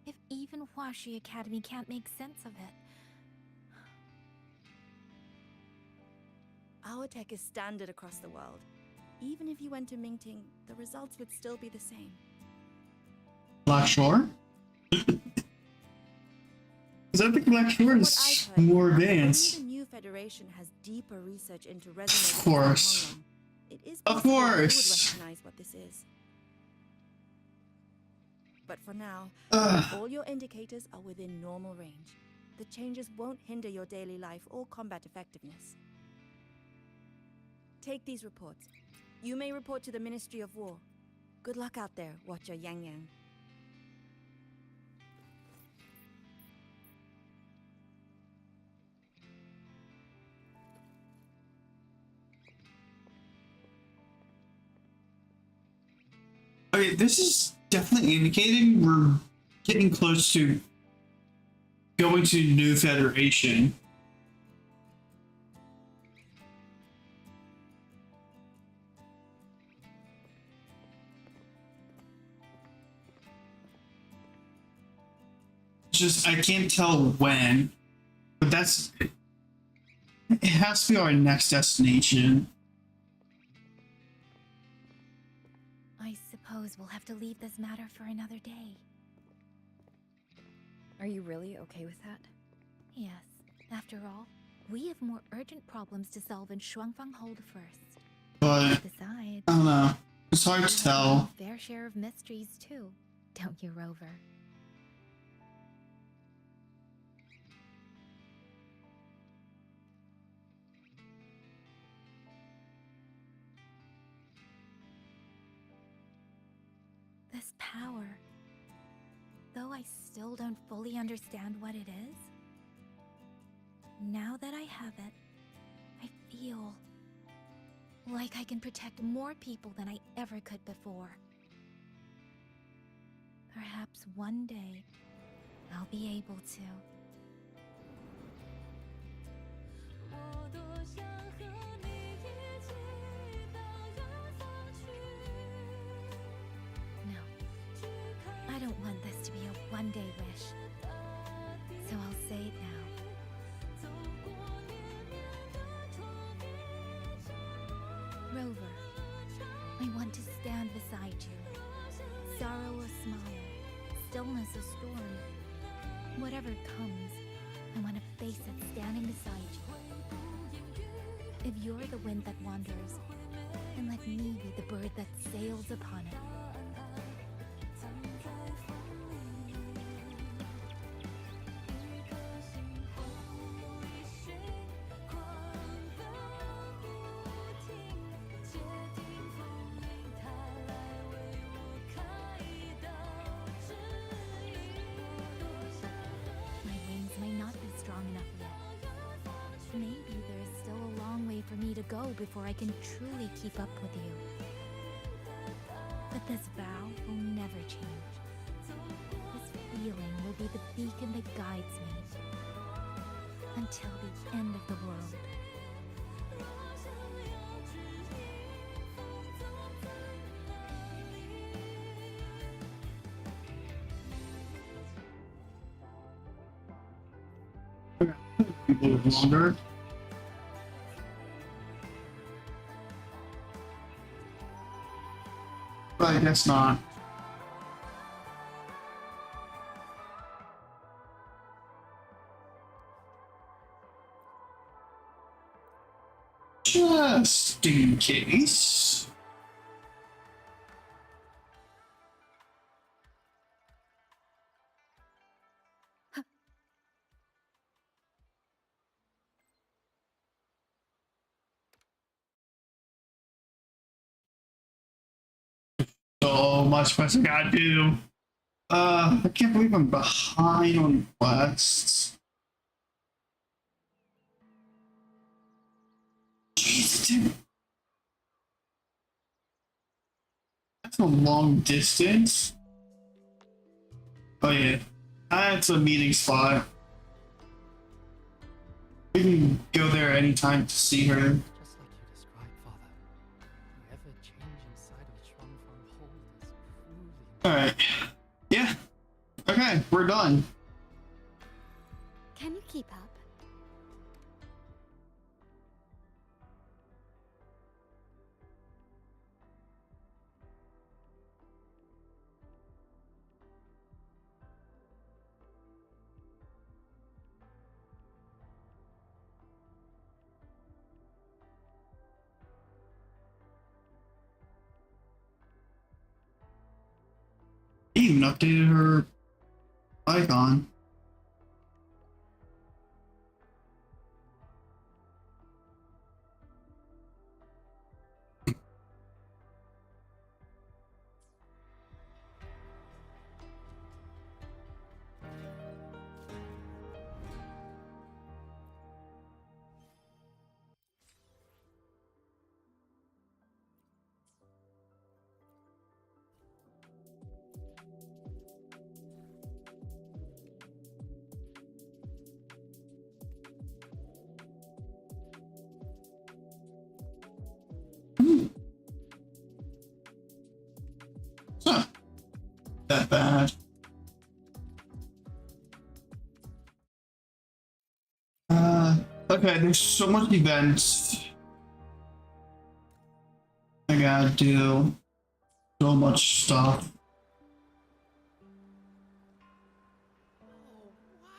If even Huashi Academy can't make sense of it. Our tech is standard across the world. Even if you went to Mingting, the results would still be the same. Black Shore? Because I think Black Shore is more advanced. Only the new Federation has deeper research into resonance. Of course. It is Of possible that you would course. recognize what this is. But for now, all your indicators are within normal range. The changes won't hinder your daily life or combat effectiveness. Take these reports. You may report to the Ministry of War. Good luck out there, Watcher Yang Yang. Okay, this is definitely indicating we're getting close to going to New Federation. Just, I can't tell when, but that's, it has to be our next destination. I suppose we'll have to leave this matter for another day. Are you really okay with that? Yes. After all, we have more urgent problems to solve in Shuangfang Hold first. But, Besides, I don't know. It's hard to we have tell. our fair share of mysteries too, don't you, Rover? This power, though I still don't fully understand what it is, now that I have it, I feel like I can protect more people than I ever could before. Perhaps one day, I'll be able to. I don't want this to be a one-day wish, so I'll say it now. Rover, I want to stand beside you. Sorrow or smile, stillness or storm. Whatever comes, I want to face it standing beside you. If you're the wind that wanders, and let me be the bird that sails upon it. My wings may not be strong enough yet. Maybe there is still a long way for me to go before I can truly keep up with you. But this vow will never change. This feeling will be the beacon that guides me until the end of the world. A little longer. But I guess not. Just in case. So much quest I gotta do. I can't believe I'm behind on quests. Jesus, dude. That's a long distance. Oh yeah, that's a meeting spot. We can go there anytime to see her. Just like you described, Father. The ever change inside of Chuanfang Hold is truly... Alright. Yeah. Okay, we're done. Can you keep up? They even updated her icon. Huh. That bad. Okay, there's so much events I gotta do. So much stuff.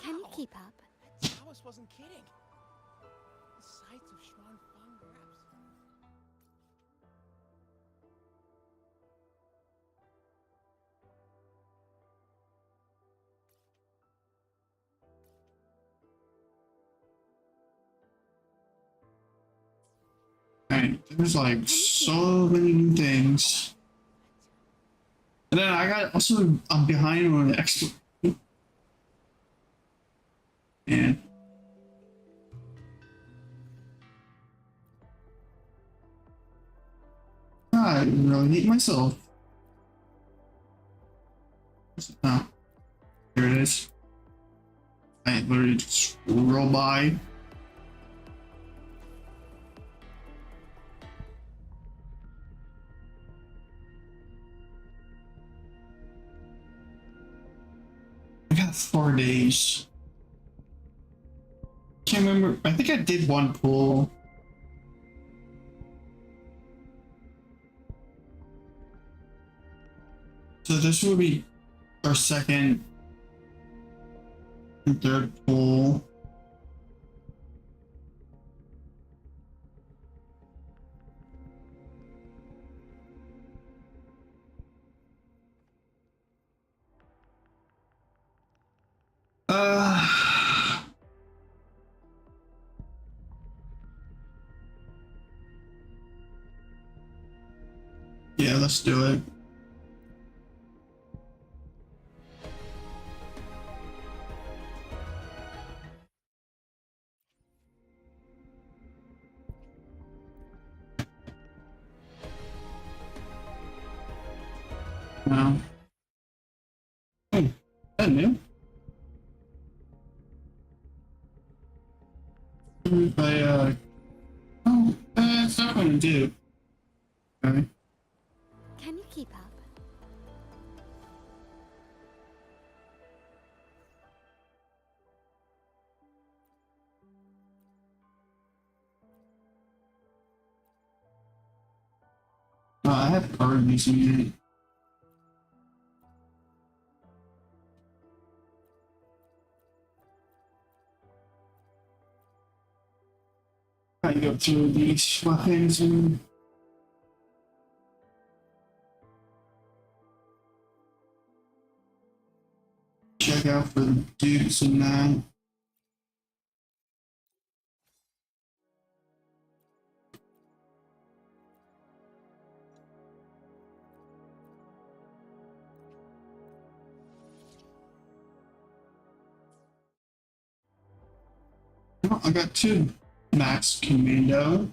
Can you keep up? Thomas wasn't kidding. The sights of Xuanfang perhaps. Right, there's like so many new things. And then I got also I'm behind on the extra. Man. I really hate myself. Oh, here it is. I literally just roll by. I got 4 days. Can't remember. I think I did one pull. So this will be our second and third pull. Yeah, let's do it. No. Hmm. That new? Oh, it's not going to do. Okay. Can you keep up? I have card using it. I go through these weapons and check out for the dupes and that. Oh, I got 2 Max Commando.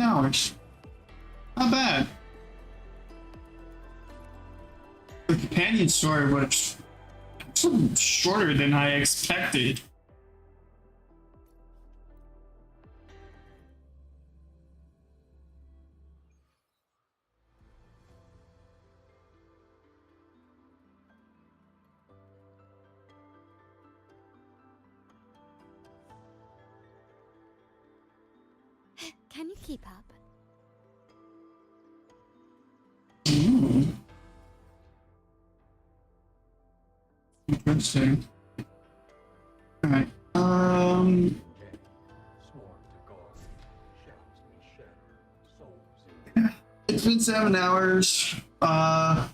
Hours. Not bad. The companion story was shorter than I expected. Can you keep up? Interesting. Alright. It's been 7 hours. I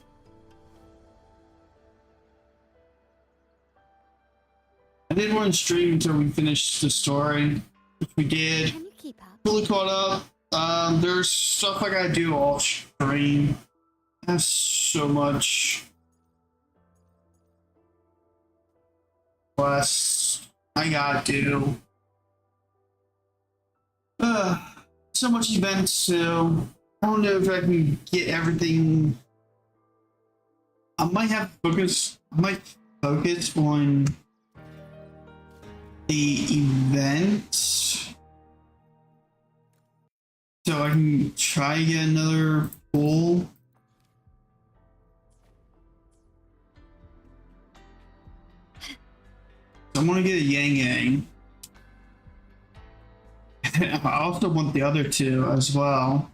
did one stream until we finished the story, which we did. Can you keep up? Fully caught up. There's stuff I gotta do off stream. That's so much. Plus, I gotta do. So much events, so I don't know if I can get everything. I might focus on the event so I can try to get another goal. I want to get a Yang Yang. I also want the other 2 as well.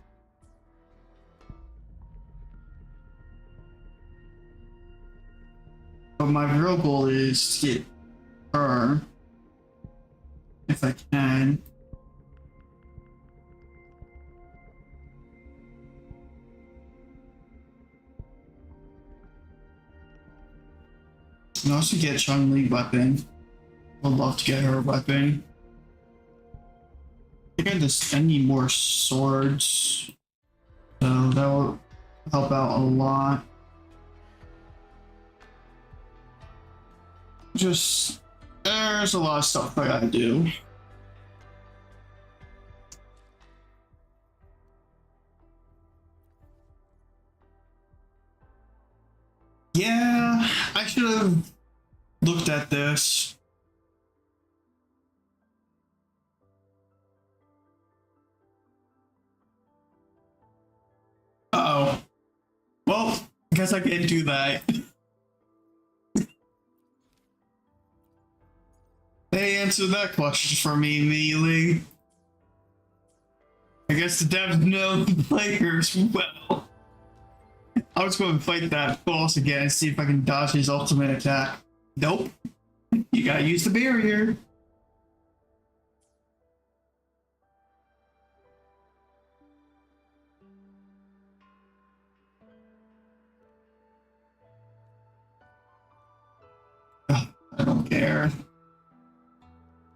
But my real goal is to get her, if I can. And also get Chun-Li weapon. Would love to get her a weapon. I think I need more swords. So that will help out a lot. Just, there's a lot of stuff I gotta do. Yeah, I should have looked at this. Uh-oh. Well, I guess I can't do that. Hey, answered that question for me immediately. I guess the devs know the players well. I was going to fight that boss again and see if I can dodge his ultimate attack. Nope. You gotta use the barrier. Ugh, I don't care.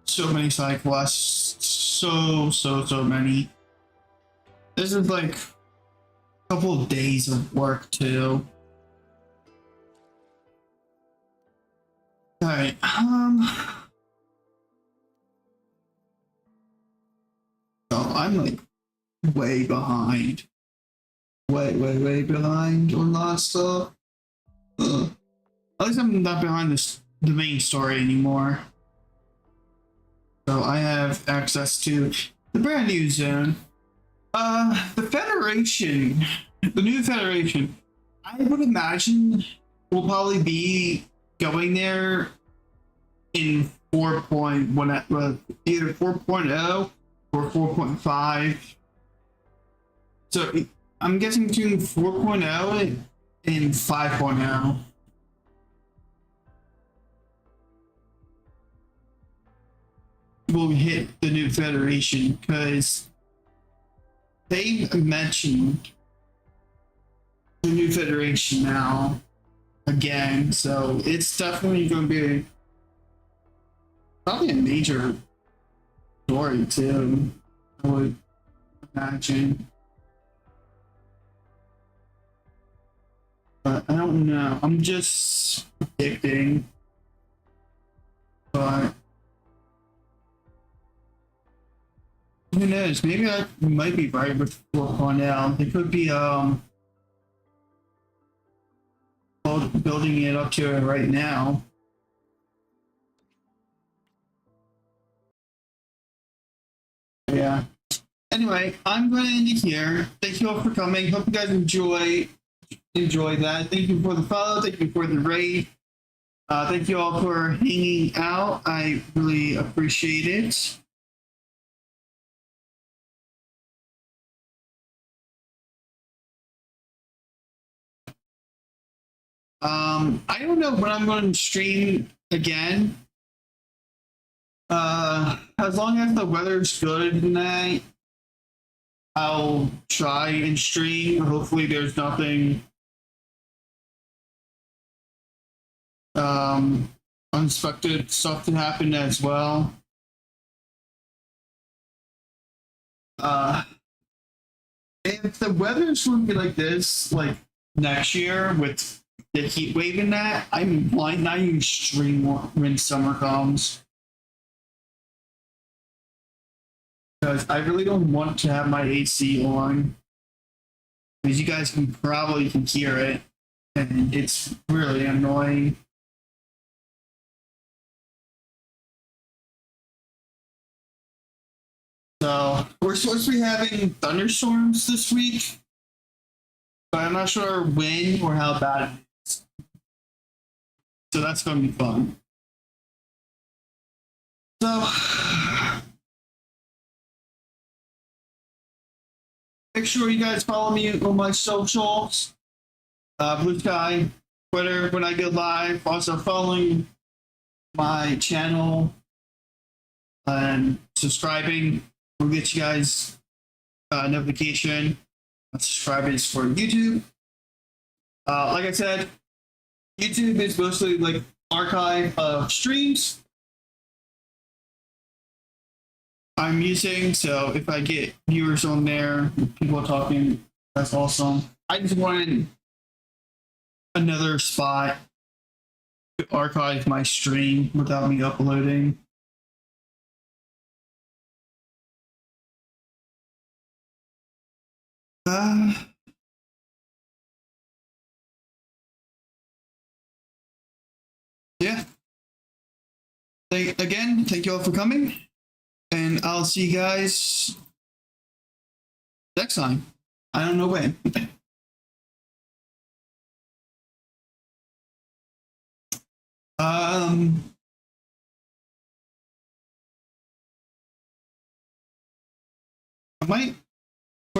So many side quests. So many. This is like a couple of days of work too. Alright, oh, I'm like way behind. Way behind on a lot of stuff. Ugh. At least I'm not behind the main story anymore. So I have access to the brand new zone. The Federation, the new Federation, I would imagine will probably be going there in 4.1, either 4.0 or 4.5. So I'm guessing between 4.0 and 5.0. Will hit the new Federation because they mentioned the new Federation now again, so it's definitely going to be probably a major story too, I would imagine. But I don't know. I'm just predicting. But who knows? Maybe I might be right with 4.0. They could be building it up to it right now. Yeah. Anyway, I'm going to end it here. Thank you all for coming. Hope you guys enjoy that. Thank you for the follow. Thank you for the raid. Thank you all for hanging out. I really appreciate it. I don't know when I'm going to stream again. As long as the weather's good tonight, I'll try and stream. Hopefully there's nothing unexpected stuff to happen as well. If the weather's going to be like this, like next year with the heat wave in that, I might not even stream when summer comes. Because I really don't want to have my AC on. Because you guys can hear it. And it's really annoying. So, we're supposed to be having thunderstorms this week. But I'm not sure when or how bad it is. So that's going to be fun. So, make sure you guys follow me on my socials. Blue Sky, Twitter when I go live. Also following my channel and subscribing will get you guys notification. Subscribing is for YouTube. Like I said, YouTube is mostly like archive of streams I'm using, so if I get viewers on there, people talking, that's awesome. I just wanted another spot to archive my stream without me uploading. Yeah. Thank you all for coming, and I'll see you guys next time. I don't know when.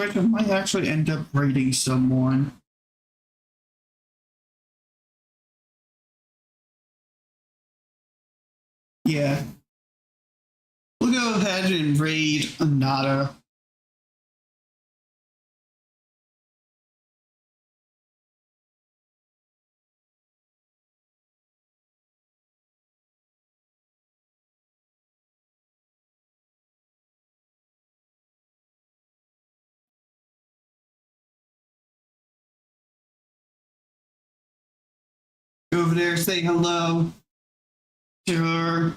which I might actually end up raiding someone. Yeah. We'll go ahead and raid Anata. Go over there, say hello to her.